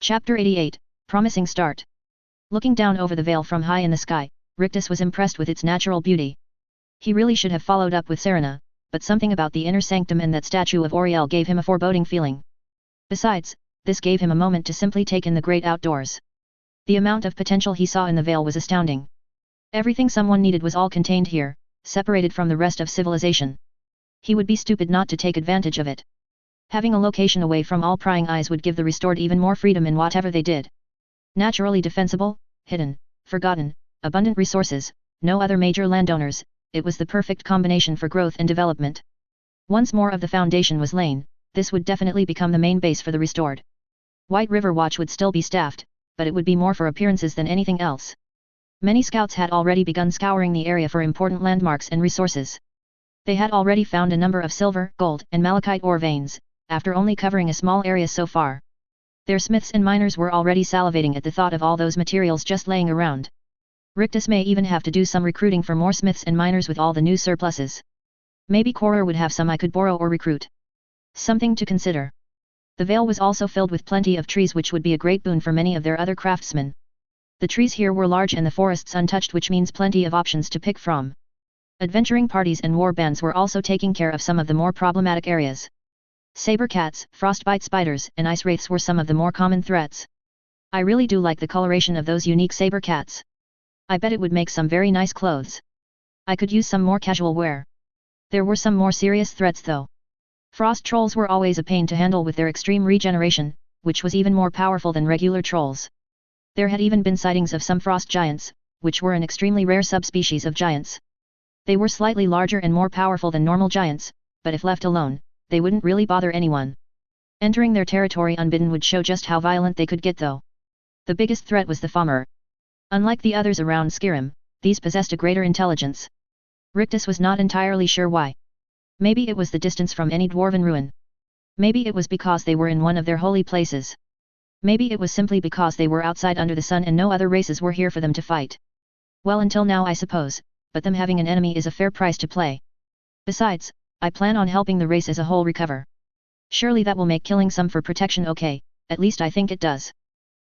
Chapter 88, Promising Start. Looking down over the vale from high in the sky, Rictus was impressed with its natural beauty. He really should have followed up with Serena, but something about the inner sanctum and that statue of Oriel gave him a foreboding feeling. Besides, this gave him a moment to simply take in the great outdoors. The amount of potential he saw in the vale was astounding. Everything someone needed was all contained here, separated from the rest of civilization. He would be stupid not to take advantage of it. Having a location away from all prying eyes would give the restored even more freedom in whatever they did. Naturally defensible, hidden, forgotten, abundant resources, no other major landowners, it was the perfect combination for growth and development. Once more of the foundation was laid, this would definitely become the main base for the restored. White River Watch would still be staffed, but it would be more for appearances than anything else. Many scouts had already begun scouring the area for important landmarks and resources. They had already found a number of silver, gold, and malachite ore veins, after only covering a small area so far. Their smiths and miners were already salivating at the thought of all those materials just laying around. Rictus may even have to do some recruiting for more smiths and miners with all the new surpluses. Maybe Koror would have some I could borrow or recruit. Something to consider. The vale was also filled with plenty of trees, which would be a great boon for many of their other craftsmen. The trees here were large and the forests untouched, which means plenty of options to pick from. Adventuring parties and war bands were also taking care of some of the more problematic areas. Saber cats, frostbite spiders, and ice wraiths were some of the more common threats. I really do like the coloration of those unique saber cats. I bet it would make some very nice clothes. I could use some more casual wear. There were some more serious threats though. Frost trolls were always a pain to handle with their extreme regeneration, which was even more powerful than regular trolls. There had even been sightings of some frost giants, which were an extremely rare subspecies of giants. They were slightly larger and more powerful than normal giants, but if left alone, they wouldn't really bother anyone. Entering their territory unbidden would show just how violent they could get though. The biggest threat was the Fommer. Unlike the others around Skyrim, these possessed a greater intelligence. Rictus was not entirely sure why. Maybe it was the distance from any dwarven ruin. Maybe it was because they were in one of their holy places. Maybe it was simply because they were outside under the sun and no other races were here for them to fight. Well, until now I suppose, but them having an enemy is a fair price to pay. Besides, I plan on helping the race as a whole recover. Surely that will make killing some for protection okay, at least I think it does.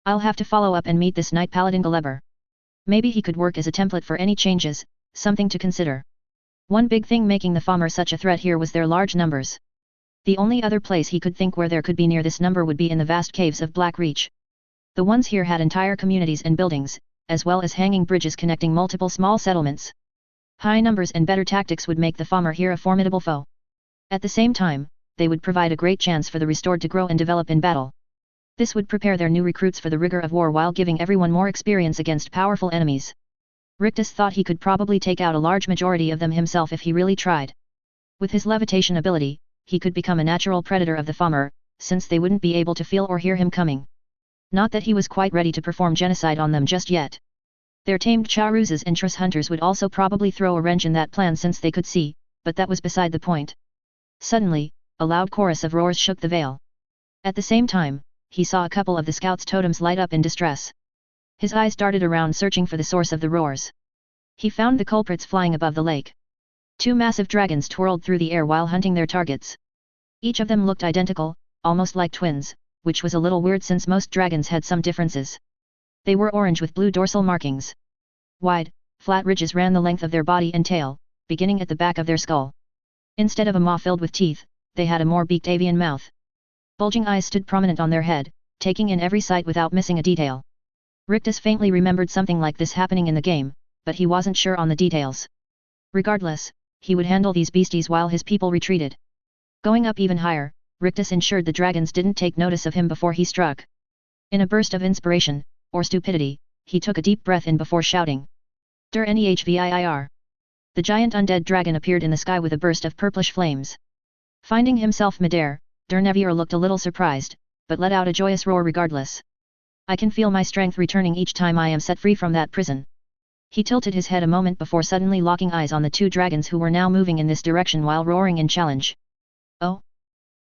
I'll have to follow up and meet this Knight Paladin Galeber. Maybe he could work as a template for any changes, something to consider. One big thing making the Fommer such a threat here was their large numbers. The only other place he could think where there could be near this number would be in the vast caves of Blackreach. The ones here had entire communities and buildings, as well as hanging bridges connecting multiple small settlements. High numbers and better tactics would make the Fommer here a formidable foe. At the same time, they would provide a great chance for the restored to grow and develop in battle. This would prepare their new recruits for the rigor of war while giving everyone more experience against powerful enemies. Rictus thought he could probably take out a large majority of them himself if he really tried. With his levitation ability, he could become a natural predator of the Fommer, since they wouldn't be able to feel or hear him coming. Not that he was quite ready to perform genocide on them just yet. Their tamed Charuzas and Truss hunters would also probably throw a wrench in that plan since they could see, but that was beside the point. Suddenly, a loud chorus of roars shook the vale. At the same time, he saw a couple of the scouts' totems light up in distress. His eyes darted around searching for the source of the roars. He found the culprits flying above the lake. Two massive dragons twirled through the air while hunting their targets. Each of them looked identical, almost like twins, which was a little weird since most dragons had some differences. They were orange with blue dorsal markings. Wide, flat ridges ran the length of their body and tail, beginning at the back of their skull. Instead of a maw filled with teeth, they had a more beaked avian mouth. Bulging eyes stood prominent on their head, taking in every sight without missing a detail. Rictus faintly remembered something like this happening in the game, but he wasn't sure on the details. Regardless, he would handle these beasties while his people retreated. Going up even higher, Rictus ensured the dragons didn't take notice of him before he struck. In a burst of inspiration, or stupidity, he took a deep breath in before shouting. Der Nehvir. The giant undead dragon appeared in the sky with a burst of purplish flames. Finding himself midair, Der Nehvir looked a little surprised, but let out a joyous roar regardless. I can feel my strength returning each time I am set free from that prison. He tilted his head a moment before suddenly locking eyes on the two dragons who were now moving in this direction while roaring in challenge. Oh?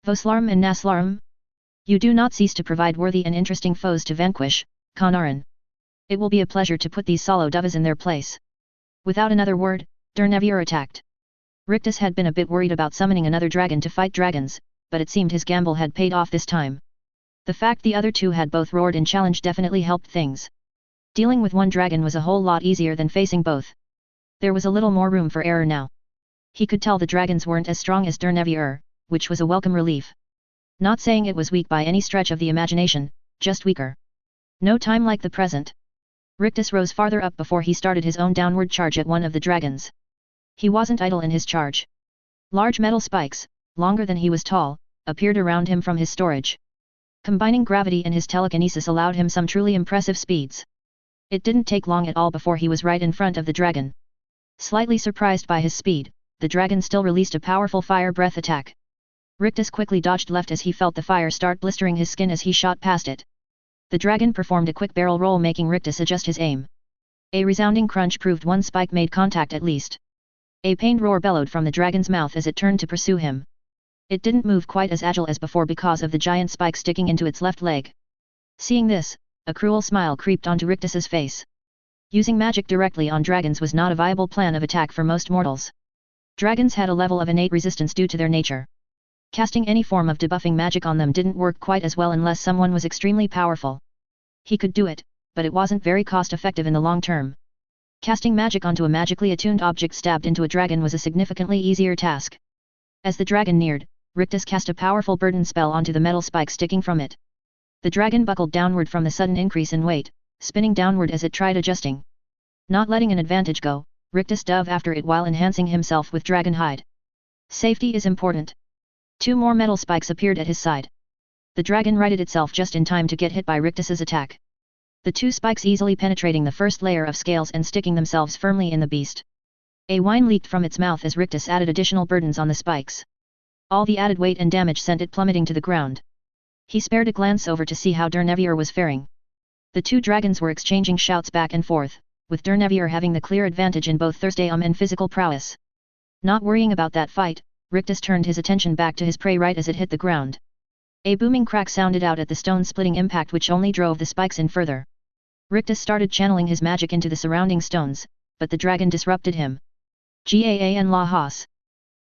Voslarm and Naslarm? You do not cease to provide worthy and interesting foes to vanquish, Kanaran. It will be a pleasure to put these solo dovas in their place. Without another word, Der Nehvir attacked. Rictus had been a bit worried about summoning another dragon to fight dragons, but it seemed his gamble had paid off this time. The fact the other two had both roared in challenge definitely helped things. Dealing with one dragon was a whole lot easier than facing both. There was a little more room for error now. He could tell the dragons weren't as strong as Dernevier, which was a welcome relief. Not saying it was weak by any stretch of the imagination, just weaker. No time like the present. Rictus rose farther up before he started his own downward charge at one of the dragons. He wasn't idle in his charge. Large metal spikes, longer than he was tall, appeared around him from his storage. Combining gravity and his telekinesis allowed him some truly impressive speeds. It didn't take long at all before he was right in front of the dragon. Slightly surprised by his speed, the dragon still released a powerful fire breath attack. Rictus quickly dodged left as he felt the fire start blistering his skin as he shot past it. The dragon performed a quick barrel roll, making Rictus adjust his aim. A resounding crunch proved one spike made contact at least. A pained roar bellowed from the dragon's mouth as it turned to pursue him. It didn't move quite as agile as before because of the giant spike sticking into its left leg. Seeing this, a cruel smile creeped onto Rictus's face. Using magic directly on dragons was not a viable plan of attack for most mortals. Dragons had a level of innate resistance due to their nature. Casting any form of debuffing magic on them didn't work quite as well unless someone was extremely powerful. He could do it, but it wasn't very cost-effective in the long term. Casting magic onto a magically attuned object stabbed into a dragon was a significantly easier task. As the dragon neared, Rictus cast a powerful burden spell onto the metal spike sticking from it. The dragon buckled downward from the sudden increase in weight, spinning downward as it tried adjusting. Not letting an advantage go, Rictus dove after it while enhancing himself with dragon hide. Safety is important. 2 more metal spikes appeared at his side. The dragon righted itself just in time to get hit by Rictus's attack. The 2 spikes easily penetrating the first layer of scales and sticking themselves firmly in the beast. A whine leaked from its mouth as Rictus added additional burdens on the spikes. All the added weight and damage sent it plummeting to the ground. He spared a glance over to see how Dernevier was faring. The 2 dragons were exchanging shouts back and forth, with Dernevier having the clear advantage in both Thursday and physical prowess. Not worrying about that fight, Rictus turned his attention back to his prey right as it hit the ground. A booming crack sounded out at the stone-splitting impact which only drove the spikes in further. Rictus started channeling his magic into the surrounding stones, but the dragon disrupted him. Gaan la Haas.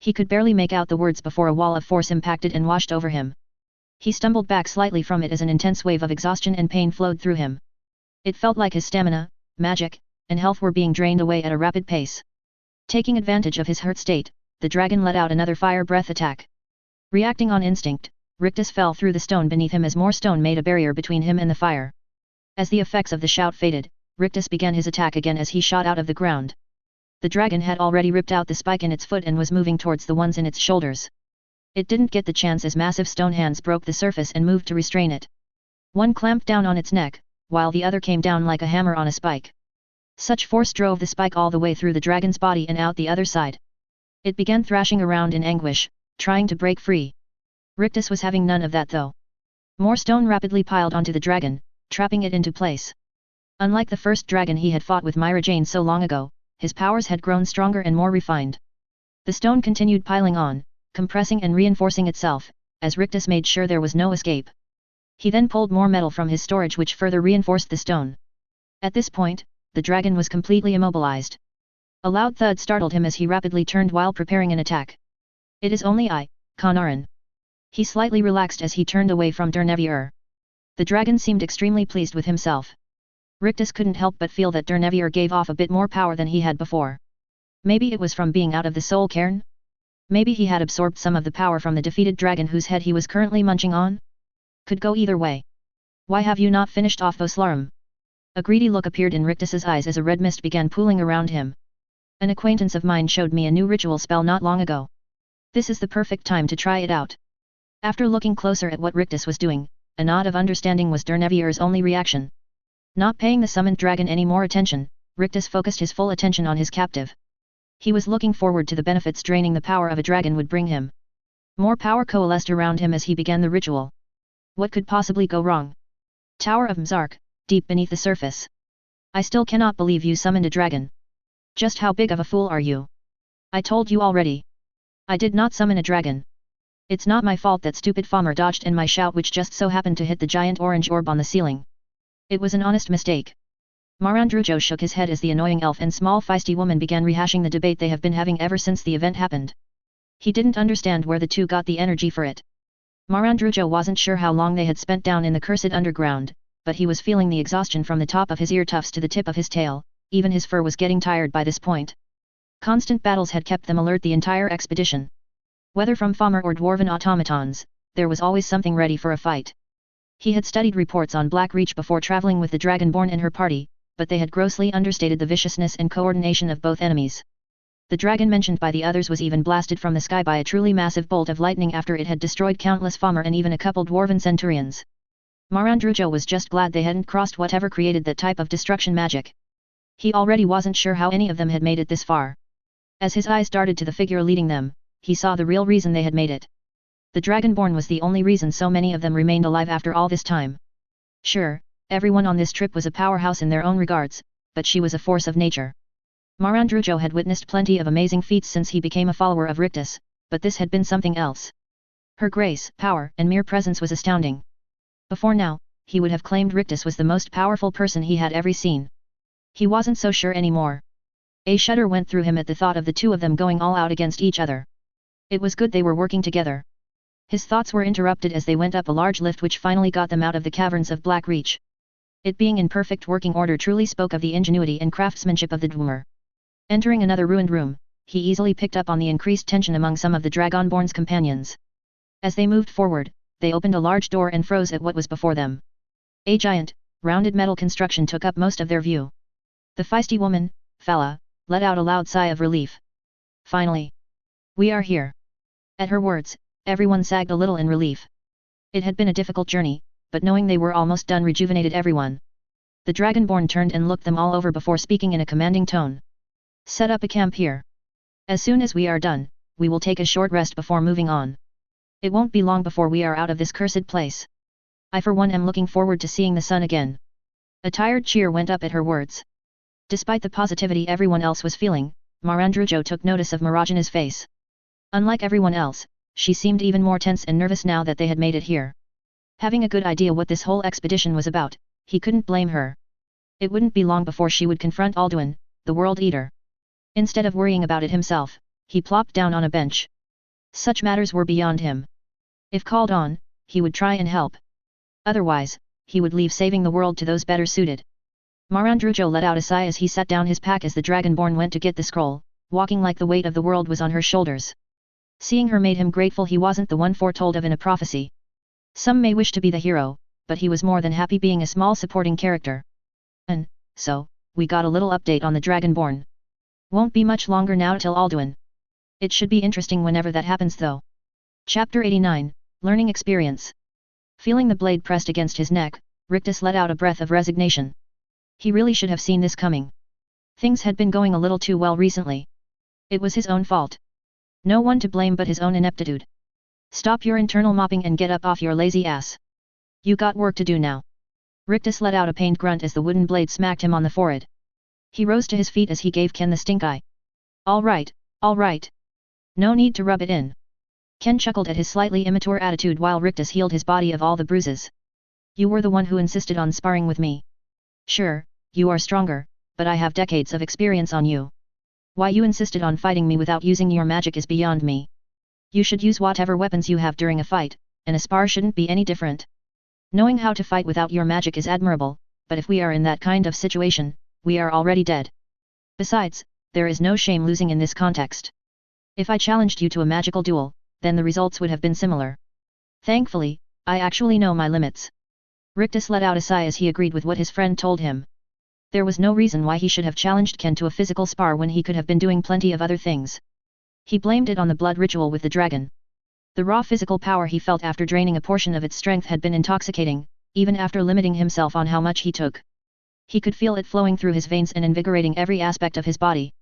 He could barely make out the words before a wall of force impacted and washed over him. He stumbled back slightly from it as an intense wave of exhaustion and pain flowed through him. It felt like his stamina, magic, and health were being drained away at a rapid pace. Taking advantage of his hurt state, the dragon let out another fire breath attack. Reacting on instinct, Rictus fell through the stone beneath him as more stone made a barrier between him and the fire. As the effects of the shout faded, Rictus began his attack again as he shot out of the ground. The dragon had already ripped out the spike in its foot and was moving towards the ones in its shoulders. It didn't get the chance as massive stone hands broke the surface and moved to restrain it. One clamped down on its neck, while the other came down like a hammer on a spike. Such force drove the spike all the way through the dragon's body and out the other side. It began thrashing around in anguish, trying to break free. Rictus was having none of that though. More stone rapidly piled onto the dragon, trapping it into place. Unlike the first dragon he had fought with Myra Jane so long ago, his powers had grown stronger and more refined. The stone continued piling on, compressing and reinforcing itself, as Rictus made sure there was no escape. He then pulled more metal from his storage which further reinforced the stone. At this point, the dragon was completely immobilized. A loud thud startled him as he rapidly turned while preparing an attack. It is only I, Kanaran. He slightly relaxed as he turned away from Dernevier. The dragon seemed extremely pleased with himself. Rictus couldn't help but feel that Dernevier gave off a bit more power than he had before. Maybe it was from being out of the soul cairn? Maybe he had absorbed some of the power from the defeated dragon whose head he was currently munching on? Could go either way. Why have you not finished off Voslarum? A greedy look appeared in Rictus's eyes as a red mist began pooling around him. An acquaintance of mine showed me a new ritual spell not long ago. This is the perfect time to try it out. After looking closer at what Rictus was doing, a nod of understanding was Dernevier's only reaction. Not paying the summoned dragon any more attention, Rictus focused his full attention on his captive. He was looking forward to the benefits draining the power of a dragon would bring him. More power coalesced around him as he began the ritual. What could possibly go wrong? Tower of Mzark, deep beneath the surface. I still cannot believe you summoned a dragon. Just how big of a fool are you? I told you already. I did not summon a dragon. It's not my fault that stupid Falmer dodged in my shout which just so happened to hit the giant orange orb on the ceiling. It was an honest mistake. Marandrujo shook his head as the annoying elf and small feisty woman began rehashing the debate they have been having ever since the event happened. He didn't understand where the two got the energy for it. Marandrujo wasn't sure how long they had spent down in the cursed underground, but he was feeling the exhaustion from the top of his ear tufts to the tip of his tail, even his fur was getting tired by this point. Constant battles had kept them alert the entire expedition. Whether from Famar or dwarven automatons, there was always something ready for a fight. He had studied reports on Black Reach before traveling with the Dragonborn and her party, but they had grossly understated the viciousness and coordination of both enemies. The dragon mentioned by the others was even blasted from the sky by a truly massive bolt of lightning after it had destroyed countless Famar and even a couple dwarven centurions. Marandrujo was just glad they hadn't crossed whatever created that type of destruction magic. He already wasn't sure how any of them had made it this far. As his eyes darted to the figure leading them, he saw the real reason they had made it. The Dragonborn was the only reason so many of them remained alive after all this time. Sure, everyone on this trip was a powerhouse in their own regards, but she was a force of nature. Marandrujo had witnessed plenty of amazing feats since he became a follower of Rictus, but this had been something else. Her grace, power, and mere presence was astounding. Before now, he would have claimed Rictus was the most powerful person he had ever seen. He wasn't so sure anymore. A shudder went through him at the thought of the two of them going all out against each other. It was good they were working together. His thoughts were interrupted as they went up a large lift which finally got them out of the caverns of Black Reach. It being in perfect working order truly spoke of the ingenuity and craftsmanship of the Dwemer. Entering another ruined room, he easily picked up on the increased tension among some of the Dragonborn's companions. As they moved forward, they opened a large door and froze at what was before them. A giant, rounded metal construction took up most of their view. The feisty woman, Fala, let out a loud sigh of relief. Finally! We are here! At her words, everyone sagged a little in relief. It had been a difficult journey, but knowing they were almost done rejuvenated everyone. The Dragonborn turned and looked them all over before speaking in a commanding tone. Set up a camp here. As soon as we are done, we will take a short rest before moving on. It won't be long before we are out of this cursed place. I for one am looking forward to seeing the sun again. A tired cheer went up at her words. Despite the positivity everyone else was feeling, Marandrujo took notice of Marajana's face. Unlike everyone else, she seemed even more tense and nervous now that they had made it here. Having a good idea what this whole expedition was about, he couldn't blame her. It wouldn't be long before she would confront Alduin, the World Eater. Instead of worrying about it himself, he plopped down on a bench. Such matters were beyond him. If called on, he would try and help. Otherwise, he would leave saving the world to those better suited. Marandrujo let out a sigh as he set down his pack as the Dragonborn went to get the scroll, walking like the weight of the world was on her shoulders. Seeing her made him grateful he wasn't the one foretold of in a prophecy. Some may wish to be the hero, but he was more than happy being a small supporting character. And, so, we got a little update on the Dragonborn. Won't be much longer now till Alduin. It should be interesting whenever that happens though. Chapter 89, Learning Experience. Feeling the blade pressed against his neck, Rictus let out a breath of resignation. He really should have seen this coming. Things had been going a little too well recently. It was his own fault. No one to blame but his own ineptitude. Stop your internal mopping and get up off your lazy ass. You got work to do now. Rictus let out a pained grunt as the wooden blade smacked him on the forehead. He rose to his feet as he gave Ken the stink eye. All right, all right. No need to rub it in. Ken chuckled at his slightly immature attitude while Rictus healed his body of all the bruises. You were the one who insisted on sparring with me. Sure, you are stronger, but I have decades of experience on you. Why you insisted on fighting me without using your magic is beyond me. You should use whatever weapons you have during a fight, and a spar shouldn't be any different. Knowing how to fight without your magic is admirable, but if we are in that kind of situation, we are already dead. Besides, there is no shame losing in this context. If I challenged you to a magical duel, then the results would have been similar. Thankfully, I actually know my limits. Rictus let out a sigh as he agreed with what his friend told him. There was no reason why he should have challenged Ken to a physical spar when he could have been doing plenty of other things. He blamed it on the blood ritual with the dragon. The raw physical power he felt after draining a portion of its strength had been intoxicating, even after limiting himself on how much he took. He could feel it flowing through his veins and invigorating every aspect of his body.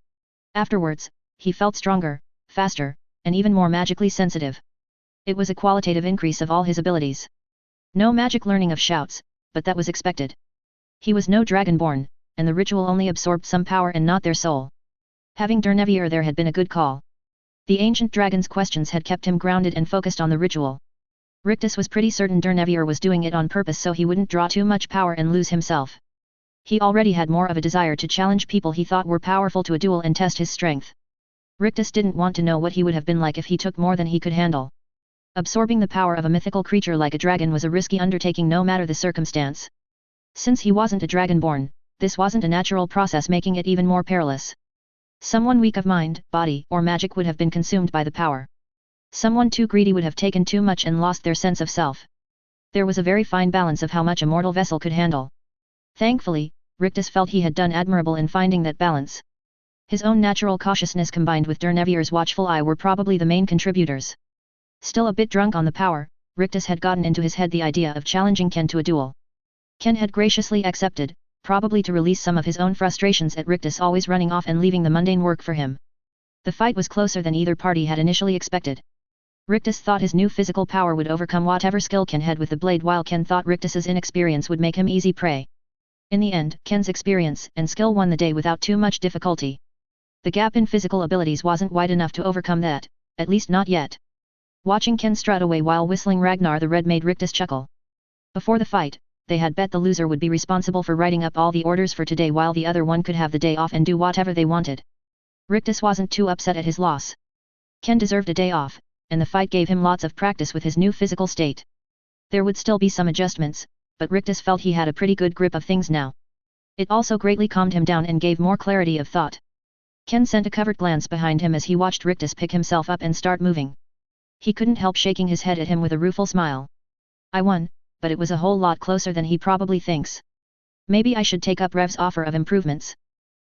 Afterwards, he felt stronger, faster, and even more magically sensitive. It was a qualitative increase of all his abilities. No magic learning of shouts, but that was expected. He was no Dragonborn, and the ritual only absorbed some power and not their soul. Having Dernevier there had been a good call. The ancient dragon's questions had kept him grounded and focused on the ritual. Rictus was pretty certain Dernevier was doing it on purpose so he wouldn't draw too much power and lose himself. He already had more of a desire to challenge people he thought were powerful to a duel and test his strength. Rictus didn't want to know what he would have been like if he took more than he could handle. Absorbing the power of a mythical creature like a dragon was a risky undertaking no matter the circumstance. Since he wasn't a dragonborn, this wasn't a natural process, making it even more perilous. Someone weak of mind, body, or magic would have been consumed by the power. Someone too greedy would have taken too much and lost their sense of self. There was a very fine balance of how much a mortal vessel could handle. Thankfully, Rictus felt he had done admirable in finding that balance. His own natural cautiousness combined with Dernevir's watchful eye were probably the main contributors. Still a bit drunk on the power, Rictus had gotten into his head the idea of challenging Ken to a duel. Ken had graciously accepted, probably to release some of his own frustrations at Rictus always running off and leaving the mundane work for him. The fight was closer than either party had initially expected. Rictus thought his new physical power would overcome whatever skill Ken had with the blade, while Ken thought Rictus's inexperience would make him easy prey. In the end, Ken's experience and skill won the day without too much difficulty. The gap in physical abilities wasn't wide enough to overcome that, at least not yet. Watching Ken strut away while whistling Ragnar the Red made Rictus chuckle. Before the fight, they had bet the loser would be responsible for writing up all the orders for today while the other one could have the day off and do whatever they wanted. Rictus wasn't too upset at his loss. Ken deserved a day off, and the fight gave him lots of practice with his new physical state. There would still be some adjustments, but Rictus felt he had a pretty good grip of things now. It also greatly calmed him down and gave more clarity of thought. Ken sent a covert glance behind him as he watched Rictus pick himself up and start moving. He couldn't help shaking his head at him with a rueful smile. I won, but it was a whole lot closer than he probably thinks. Maybe I should take up Rev's offer of improvements.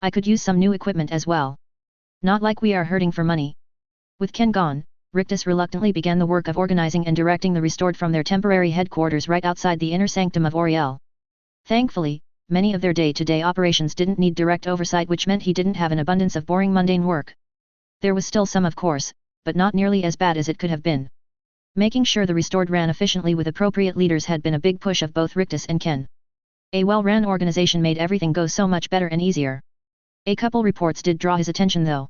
I could use some new equipment as well. Not like we are hurting for money. With Ken gone, Rictus reluctantly began the work of organizing and directing the restored from their temporary headquarters right outside the inner sanctum of Auriel. Thankfully, many of their day-to-day operations didn't need direct oversight, which meant he didn't have an abundance of boring mundane work. There was still some, of course, but not nearly as bad as it could have been. Making sure the restored ran efficiently with appropriate leaders had been a big push of both Rictus and Ken. A well-ran organization made everything go so much better and easier. A couple reports did draw his attention though.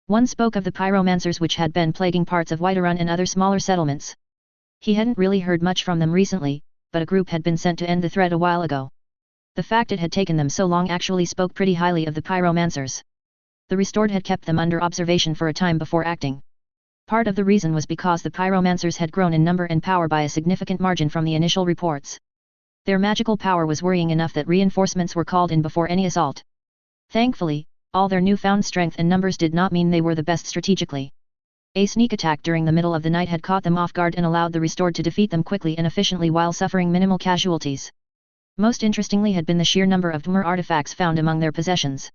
One spoke of the pyromancers which had been plaguing parts of Whiterun and other smaller settlements. He hadn't really heard much from them recently, but a group had been sent to end the threat a while ago. The fact it had taken them so long actually spoke pretty highly of the pyromancers. The restored had kept them under observation for a time before acting. Part of the reason was because the pyromancers had grown in number and power by a significant margin from the initial reports. Their magical power was worrying enough that reinforcements were called in before any assault. Thankfully, all their newfound strength and numbers did not mean they were the best strategically. A sneak attack during the middle of the night had caught them off guard and allowed the restored to defeat them quickly and efficiently while suffering minimal casualties. Most interestingly had been the sheer number of Dwemer artifacts found among their possessions.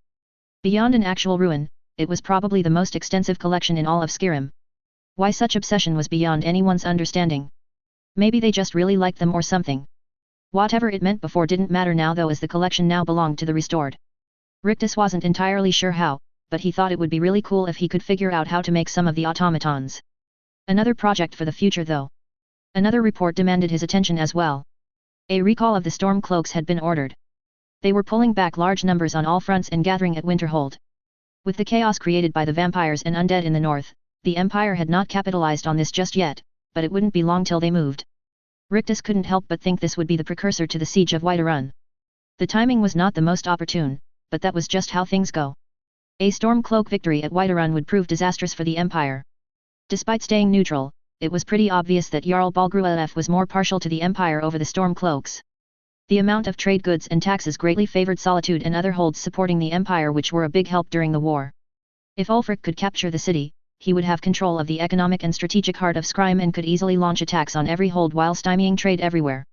Beyond an actual ruin, it was probably the most extensive collection in all of Skyrim. Why such obsession was beyond anyone's understanding. Maybe they just really liked them or something. Whatever it meant before didn't matter now though, as the collection now belonged to the restored. Rictus wasn't entirely sure how, but he thought it would be really cool if he could figure out how to make some of the automatons. Another project for the future though. Another report demanded his attention as well. A recall of the storm cloaks had been ordered. They were pulling back large numbers on all fronts and gathering at Winterhold. With the chaos created by the vampires and undead in the north, the Empire had not capitalized on this just yet, but it wouldn't be long till they moved. Rictus couldn't help but think this would be the precursor to the siege of Whiterun. The timing was not the most opportune, but that was just how things go. A Stormcloak victory at Whiterun would prove disastrous for the Empire. Despite staying neutral, it was pretty obvious that Jarl Balgruuf was more partial to the Empire over the Stormcloaks. The amount of trade goods and taxes greatly favored Solitude and other holds supporting the Empire, which were a big help during the war. If Ulfric could capture the city, he would have control of the economic and strategic heart of Skyrim and could easily launch attacks on every hold while stymieing trade everywhere.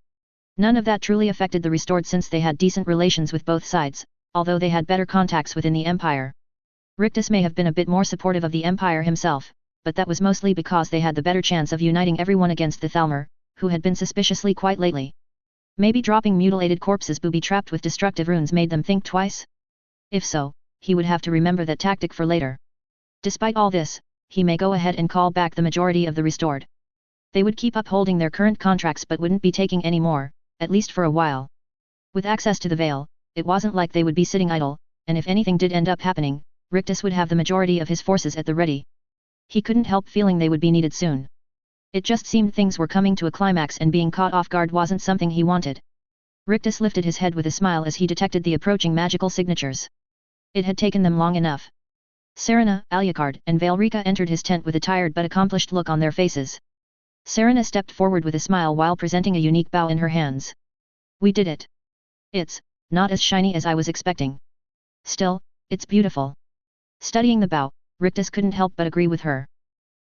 None of that truly affected the restored since they had decent relations with both sides, although they had better contacts within the Empire. Rictus may have been a bit more supportive of the Empire himself, but that was mostly because they had the better chance of uniting everyone against the Thalmor, who had been suspiciously quiet lately. Maybe dropping mutilated corpses booby-trapped with destructive runes made them think twice? If so, he would have to remember that tactic for later. Despite all this, he may go ahead and call back the majority of the restored. They would keep upholding their current contracts but wouldn't be taking any more, at least for a while. With access to the Vale, it wasn't like they would be sitting idle, and if anything did end up happening, Rictus would have the majority of his forces at the ready. He couldn't help feeling they would be needed soon. It just seemed things were coming to a climax and being caught off guard wasn't something he wanted. Rictus lifted his head with a smile as he detected the approaching magical signatures. It had taken them long enough. Serena, Alucard, and Valerica entered his tent with a tired but accomplished look on their faces. Serena stepped forward with a smile while presenting a unique bow in her hands. We did it. It's not as shiny as I was expecting. Still, it's beautiful. Studying the bow, Rictus couldn't help but agree with her.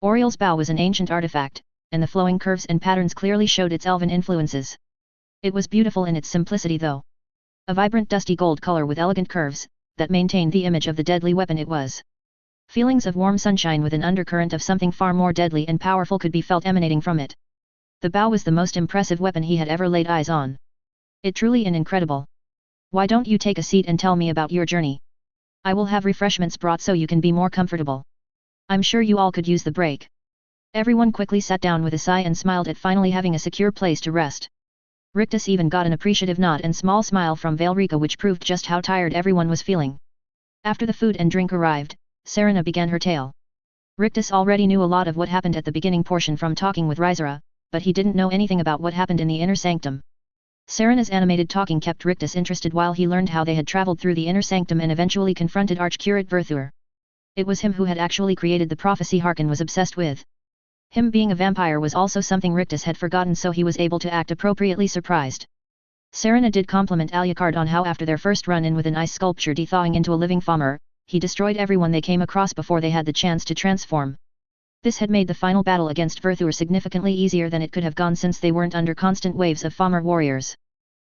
Oriel's bow was an ancient artifact, and the flowing curves and patterns clearly showed its elven influences. It was beautiful in its simplicity though. A vibrant dusty gold color with elegant curves, that maintained the image of the deadly weapon it was. Feelings of warm sunshine with an undercurrent of something far more deadly and powerful could be felt emanating from it. The bow was the most impressive weapon he had ever laid eyes on. It truly an incredible. Why don't you take a seat and tell me about your journey? I will have refreshments brought so you can be more comfortable. I'm sure you all could use the break. Everyone quickly sat down with a sigh and smiled at finally having a secure place to rest. Rictus even got an appreciative nod and small smile from Valerica, which proved just how tired everyone was feeling. After the food and drink arrived, Serena began her tale. Rictus already knew a lot of what happened at the beginning portion from talking with Rysera, but he didn't know anything about what happened in the inner sanctum. Serena's animated talking kept Rictus interested while he learned how they had traveled through the inner sanctum and eventually confronted Archcurate Verthur. It was him who had actually created the prophecy Harkon was obsessed with. Him being a vampire was also something Rictus had forgotten, so he was able to act appropriately surprised. Serena did compliment Alucard on how after their first run-in with an ice sculpture thawing into a living Falmer, he destroyed everyone they came across before they had the chance to transform. This had made the final battle against Verthur significantly easier than it could have gone since they weren't under constant waves of Falmer warriors.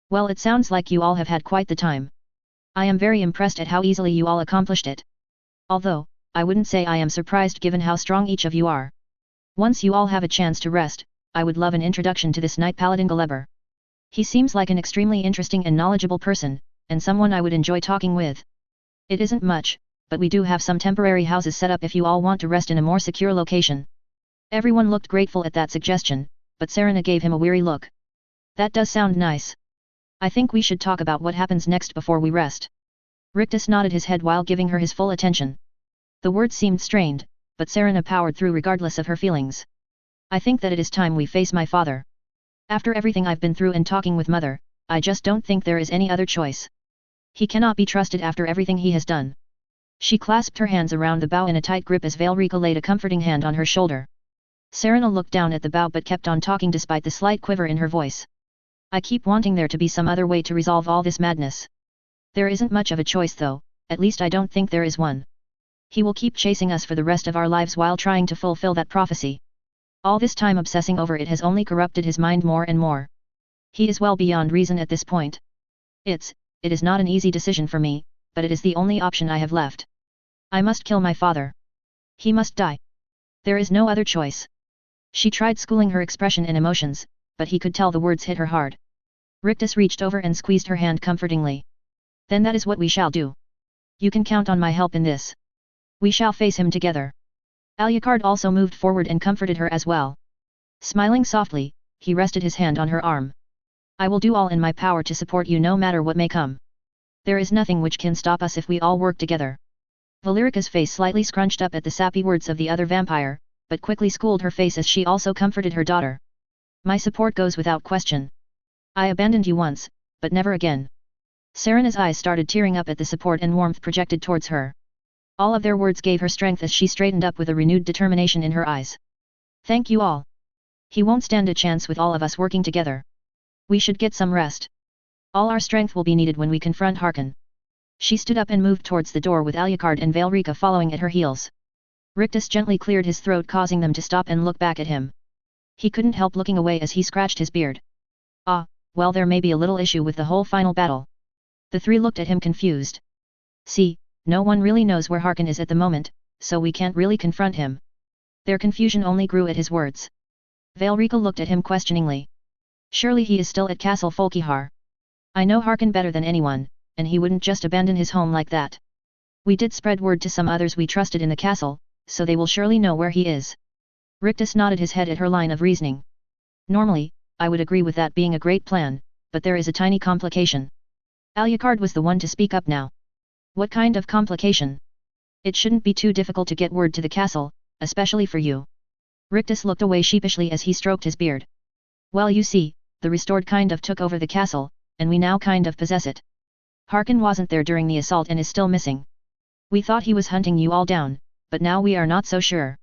Well, it sounds like you all have had quite the time. I am very impressed at how easily you all accomplished it. Although, I wouldn't say I am surprised given how strong each of you are. Once you all have a chance to rest, I would love an introduction to this Knight Paladin Galeber. He seems like an extremely interesting and knowledgeable person, and someone I would enjoy talking with. It isn't much, but we do have some temporary houses set up if you all want to rest in a more secure location. Everyone looked grateful at that suggestion, but Serena gave him a weary look. That does sound nice. I think we should talk about what happens next before we rest. Rictus nodded his head while giving her his full attention. The words seemed strained, but Serena powered through regardless of her feelings. I think that it is time we face my father. After everything I've been through and talking with Mother, I just don't think there is any other choice. He cannot be trusted after everything he has done. She clasped her hands around the bow in a tight grip as Valerica laid a comforting hand on her shoulder. Serena looked down at the bow but kept on talking despite the slight quiver in her voice. I keep wanting there to be some other way to resolve all this madness. There isn't much of a choice though, at least I don't think there is one. He will keep chasing us for the rest of our lives while trying to fulfill that prophecy. All this time obsessing over it has only corrupted his mind more and more. He is well beyond reason at this point. It is not an easy decision for me, but it is the only option I have left. I must kill my father. He must die. There is no other choice. She tried schooling her expression and emotions, but he could tell the words hit her hard. Rictus reached over and squeezed her hand comfortingly. Then that is what we shall do. You can count on my help in this. We shall face him together. Alucard also moved forward and comforted her as well. Smiling softly, he rested his hand on her arm. I will do all in my power to support you no matter what may come. There is nothing which can stop us if we all work together. Valerica's face slightly scrunched up at the sappy words of the other vampire, but quickly schooled her face as she also comforted her daughter. My support goes without question. I abandoned you once, but never again. Serena's eyes started tearing up at the support and warmth projected towards her. All of their words gave her strength as she straightened up with a renewed determination in her eyes. Thank you all. He won't stand a chance with all of us working together. We should get some rest. All our strength will be needed when we confront Harkon. She stood up and moved towards the door with Alucard and Valerica following at her heels. Rictus gently cleared his throat, causing them to stop and look back at him. He couldn't help looking away as he scratched his beard. Ah, well, there may be a little issue with the whole final battle. The three looked at him confused. See, no one really knows where Harkon is at the moment, so we can't really confront him. Their confusion only grew at his words. Valerica looked at him questioningly. Surely he is still at Castle Folkihar. I know Harkon better than anyone, and he wouldn't just abandon his home like that. We did spread word to some others we trusted in the castle, so they will surely know where he is. Rictus nodded his head at her line of reasoning. Normally, I would agree with that being a great plan, but there is a tiny complication. Alucard was the one to speak up now. What kind of complication? It shouldn't be too difficult to get word to the castle, especially for you. Rictus looked away sheepishly as he stroked his beard. Well, you see, the restored kind of took over the castle, and we now kind of possess it. Harkon wasn't there during the assault and is still missing. We thought he was hunting you all down, but now we are not so sure.